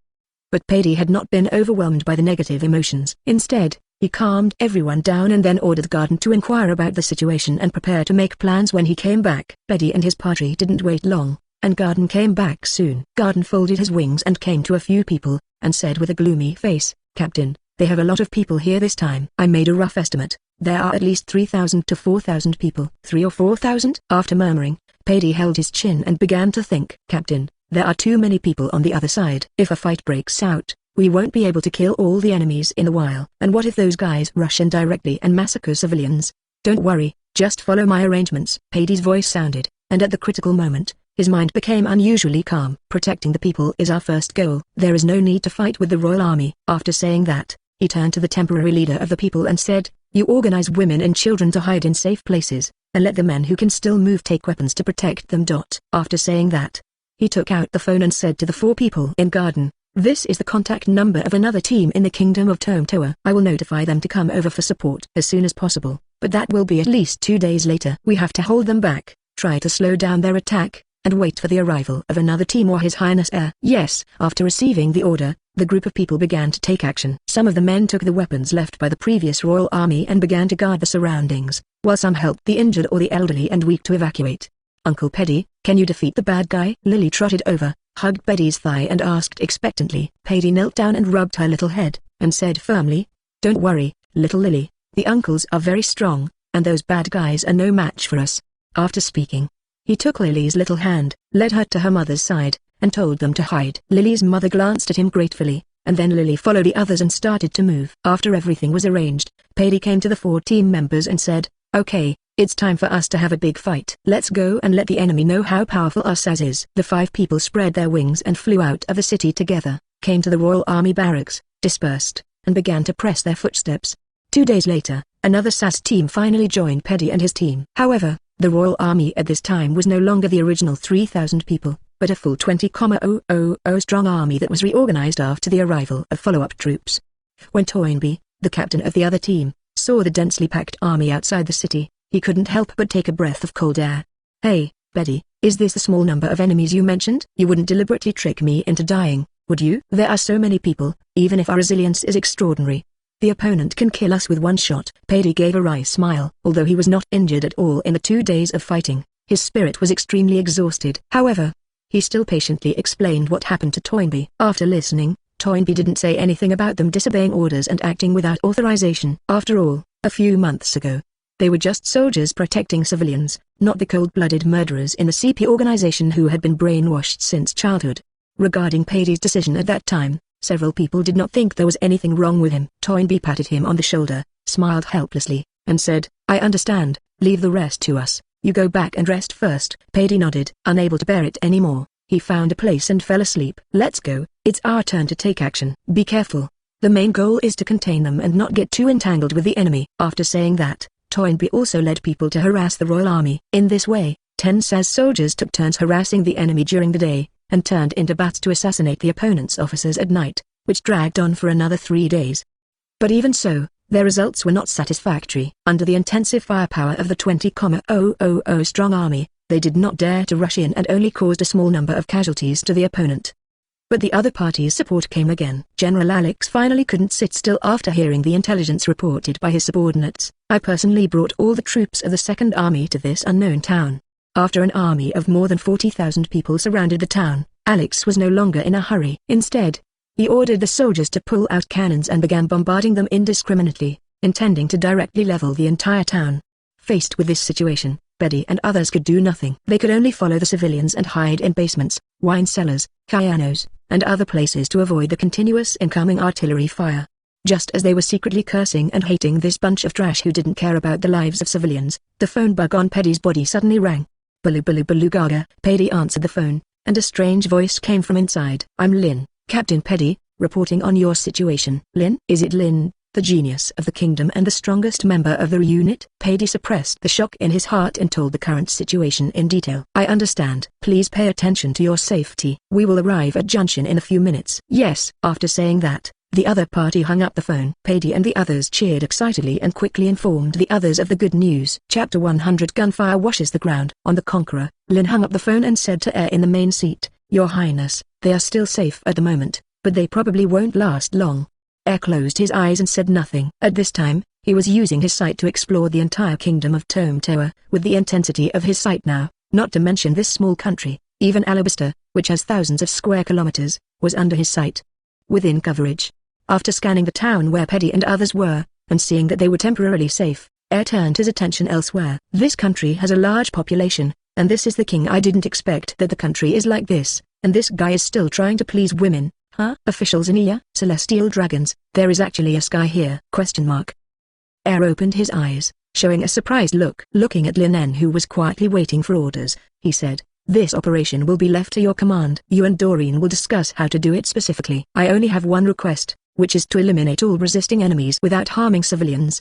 But Paddy had not been overwhelmed by the negative emotions. Instead, he calmed everyone down and then ordered the garden to inquire about the situation and prepare to make plans when he came back. Paddy and his party didn't wait long. and Garden came back soon. Garden folded his wings and came to a few people, and said with a gloomy face, "Captain, they have a lot of people here this time. I made a rough estimate. There are at least 3,000 to 4,000 people." 3 or 4,000? After murmuring, Paddy held his chin and began to think. "Captain, there are too many people on the other side. If a fight breaks out, we won't be able to kill all the enemies in a while. And what if those guys rush in directly and massacre civilians?" "Don't worry, just follow my arrangements." Paddy's voice sounded, and at the critical moment, his mind became unusually calm. "Protecting the people is our first goal. There is no need to fight with the Royal Army." After saying that, he turned to the temporary leader of the people and said, "You organize women and children to hide in safe places, and let the men who can still move take weapons to protect them." After saying that, he took out the phone and said to the 4 people in Garden, "This is the contact number of another team in the Kingdom of Toa. I will notify them to come over for support as soon as possible, but that will be at least 2 days later. We have to hold them back, try to slow down their attack, and wait for the arrival of another team or His Highness Heir." "Yes." After receiving the order, the group of people began to take action. Some of the men took the weapons left by the previous royal army and began to guard the surroundings, while some helped the injured or the elderly and weak to evacuate. "Uncle Paddy, can you defeat the bad guy?" Lily trotted over, hugged Paddy's thigh and asked expectantly. Paddy knelt down and rubbed her little head, and said firmly, "Don't worry, little Lily, the uncles are very strong, and those bad guys are no match for us." After speaking, he took Lily's little hand, led her to her mother's side, and told them to hide. Lily's mother glanced at him gratefully, and then Lily followed the others and started to move. After everything was arranged, Paddy came to the 4 team members and said, "Okay, it's time for us to have a big fight. Let's go and let the enemy know how powerful our SAS is." The 5 people spread their wings and flew out of the city together, came to the Royal Army barracks, dispersed, and began to press their footsteps. 2 days later, another SAS team finally joined Paddy and his team. However, the Royal Army at this time was no longer the original 3,000 people, but a full 20,000 strong army that was reorganized after the arrival of follow-up troops. When Toynbee, the captain of the other team, saw the densely packed army outside the city, he couldn't help but take a breath of cold air. "Hey, Betty, is this the small number of enemies you mentioned? You wouldn't deliberately trick me into dying, would you?" "There are so many people, even if our resilience is extraordinary. The opponent can kill us with one shot." Paddy gave a wry smile. Although he was not injured at all in the 2 days of fighting, his spirit was extremely exhausted. However, he still patiently explained what happened to Toynbee. After listening, Toynbee didn't say anything about them disobeying orders and acting without authorization. After all, a few months ago, they were just soldiers protecting civilians, not the cold-blooded murderers in the CP organization who had been brainwashed since childhood. Regarding Paddy's decision at that time, several people did not think there was anything wrong with him. Toynbee patted him on the shoulder, smiled helplessly, and said, "I understand, leave the rest to us. You go back and rest first." Paddy nodded. Unable to bear it anymore, he found a place and fell asleep. "Let's go, it's our turn to take action. Be careful. The main goal is to contain them and not get too entangled with the enemy." After saying that, Toynbee also led people to harass the Royal Army. In this way, 10 SAS soldiers took turns harassing the enemy during the day, and turned into bats to assassinate the opponent's officers at night, which dragged on for another 3 days. But even so, their results were not satisfactory. Under the intensive firepower of the 20,000 strong army, they did not dare to rush in and only caused a small number of casualties to the opponent. But the other party's support came again. General Alex finally couldn't sit still after hearing the intelligence reported by his subordinates. "I personally brought all the troops of the Second Army to this unknown town." After an army of more than 40,000 people surrounded the town, Alex was no longer in a hurry. Instead, he ordered the soldiers to pull out cannons and began bombarding them indiscriminately, intending to directly level the entire town. Faced with this situation, Beli and others could do nothing. They could only follow the civilians and hide in basements, wine cellars, pianos, and other places to avoid the continuous incoming artillery fire. Just as they were secretly cursing and hating this bunch of trash who didn't care about the lives of civilians, the phone bug on Paddy's body suddenly rang. "Balu balu balu gaga." Paddy answered the phone, and a strange voice came from inside. "I'm Lin, Captain Paddy, reporting on your situation." "Lin? Is it Lin, the genius of the kingdom and the strongest member of the unit?" Paddy suppressed the shock in his heart and told the current situation in detail. "I understand. Please pay attention to your safety. We will arrive at Junction in a few minutes." "Yes." After saying that, the other party hung up the phone. Paddy and the others cheered excitedly and quickly informed the others of the good news. Chapter 100 Gunfire washes the ground. On the Conqueror, Lin hung up the phone and said to Air in the main seat, "Your Highness, they are still safe at the moment, but they probably won't last long." Air closed his eyes and said nothing. At this time, he was using his sight to explore the entire kingdom of Toa with the intensity of his sight now, not to mention this small country. Even Alabaster, which has thousands of square kilometers, was under his sight. Within coverage. After scanning the town where Petty and others were, and seeing that they were temporarily safe, Air turned his attention elsewhere. This country has a large population, and this is the king. I didn't expect that the country is like this, and this guy is still trying to please women. Huh? Officials in Iya, celestial dragons, there is actually a sky here? Air opened his eyes, showing a surprised look. Looking at Linen, who was quietly waiting for orders, he said, "This operation will be left to your command. You and Doreen will discuss how to do it specifically. I only have one request, which is to eliminate all resisting enemies without harming civilians."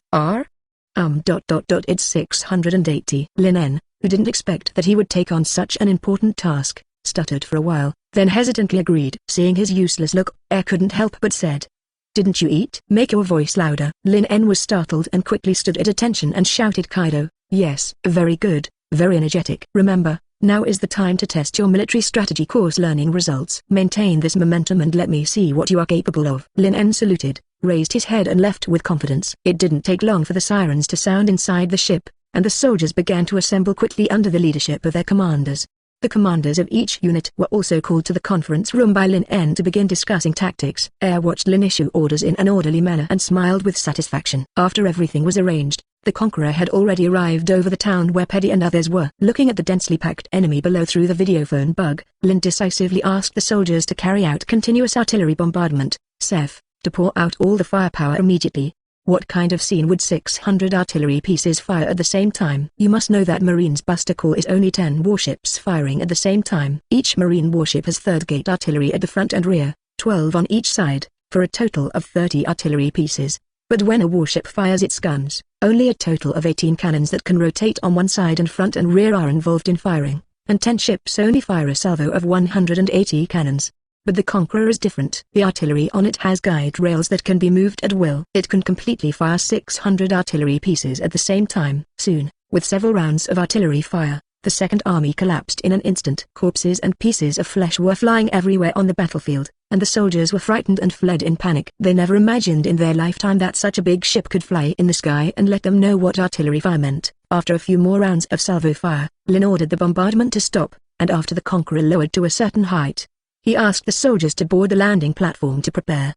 It's 680. Linen, who didn't expect that he would take on such an important task, stuttered for a while, then hesitantly agreed. Seeing his useless look, Air couldn't help but said, "Didn't you eat?" "Make your voice louder." Linen was startled and quickly stood at attention and shouted, "Kaido, yes." "Very good, very energetic." "Remember, now is the time to test your military strategy course learning results. Maintain this momentum and let me see what you are capable of." Linen saluted, raised his head and left with confidence. It didn't take long for the sirens to sound inside the ship, and the soldiers began to assemble quickly under the leadership of their commanders. The commanders of each unit were also called to the conference room by Linen to begin discussing tactics. Air watched Lin issue orders in an orderly manner and smiled with satisfaction. After everything was arranged, the conqueror had already arrived over the town where Petty and others were. Looking at the densely packed enemy below through the videophone bug, Lin decisively asked the soldiers to carry out continuous artillery bombardment, SEF, to pour out all the firepower immediately. What kind of scene would 600 artillery pieces fire at the same time? You must know that Marine's Buster Call is only 10 warships firing at the same time. Each Marine warship has third-gate artillery at the front and rear, 12 on each side, for a total of 30 artillery pieces. But when a warship fires its guns, only a total of 18 cannons that can rotate on one side and front and rear are involved in firing, and 10 ships only fire a salvo of 180 cannons. But the Conqueror is different. The artillery on it has guide rails that can be moved at will. It can completely fire 600 artillery pieces at the same time. Soon, with several rounds of artillery fire, the Second Army collapsed in an instant. Corpses and pieces of flesh were flying everywhere on the battlefield, and the soldiers were frightened and fled in panic. They never imagined in their lifetime that such a big ship could fly in the sky and let them know what artillery fire meant. After a few more rounds of salvo fire, Lin ordered the bombardment to stop, and after the Conqueror lowered to a certain height, he asked the soldiers to board the landing platform to prepare.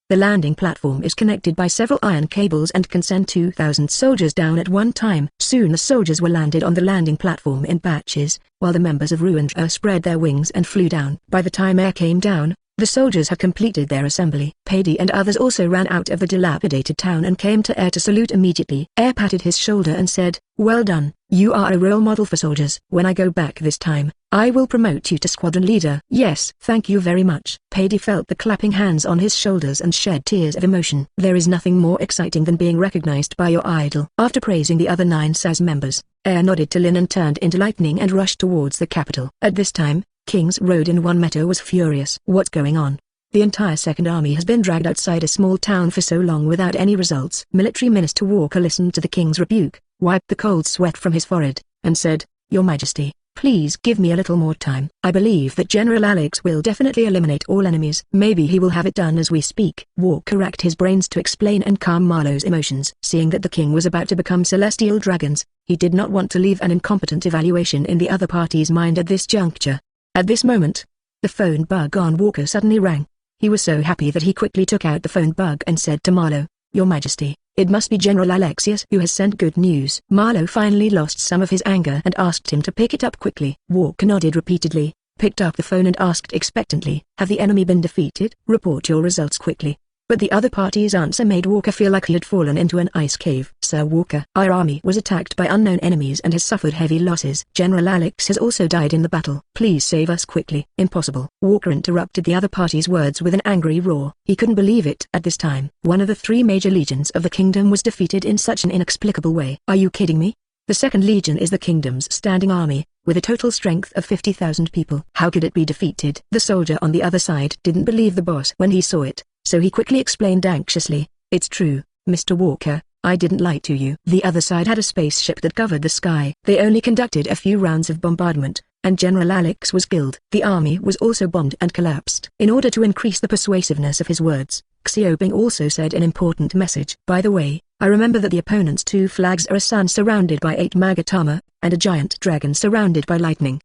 The landing platform is connected by several iron cables and can send 2,000 soldiers down at one time. Soon the soldiers were landed on the landing platform in batches, while the members of Ruined Air spread their wings and flew down. By the time Air came down, the soldiers had completed their assembly. Petty and others also ran out of the dilapidated town and came to Air to salute immediately. Air patted his shoulder and said, "Well done, you are a role model for soldiers. When I go back this time, I will promote you to squadron leader." "Yes, thank you very much." Petty felt the clapping hands on his shoulders and shed tears of emotion. There is nothing more exciting than being recognized by your idol. After praising the other 9 SAS members, Air nodded to Lin and turned into lightning and rushed towards the capital. At this time, King's Road in One Meadow was furious. What's going on? The entire Second Army has been dragged outside a small town for so long without any results. Military Minister Walker listened to the king's rebuke, wiped the cold sweat from his forehead, and said, "Your Majesty, please give me a little more time. I believe that General Alex will definitely eliminate all enemies. Maybe he will have it done as we speak." Walker racked his brains to explain and calm Marlowe's emotions. Seeing that the king was about to become celestial dragons, he did not want to leave an incompetent evaluation in the other party's mind at this juncture. At this moment, the phone bug on Walker suddenly rang. He was so happy that he quickly took out the phone bug and said to Marlowe, "Your Majesty, it must be General Alexius who has sent good news." Marlowe finally lost some of his anger and asked him to pick it up quickly. Walker nodded repeatedly, picked up the phone and asked expectantly, "Have the enemy been defeated? Report your results quickly." But the other party's answer made Walker feel like he had fallen into an ice cave. "Sir Walker, our army was attacked by unknown enemies and has suffered heavy losses. General Alex has also died in the battle. Please save us quickly." "Impossible." Walker interrupted the other party's words with an angry roar. He couldn't believe it. At this time, one of the 3 major legions of the kingdom was defeated in such an inexplicable way. "Are you kidding me? The Second Legion is the kingdom's standing army, with a total strength of 50,000 people. How could it be defeated?" The soldier on the other side didn't believe the boss when he saw it, so he quickly explained anxiously, "It's true, Mr. Walker, I didn't lie to you." The other side had a spaceship that covered the sky. They only conducted a few rounds of bombardment, and General Alex was killed. The army was also bombed and collapsed. In order to increase the persuasiveness of his words, Xiaoping also said an important message. "By the way, I remember that the opponent's 2 flags are a sun surrounded by 8 Magatama, and a giant dragon surrounded by lightning.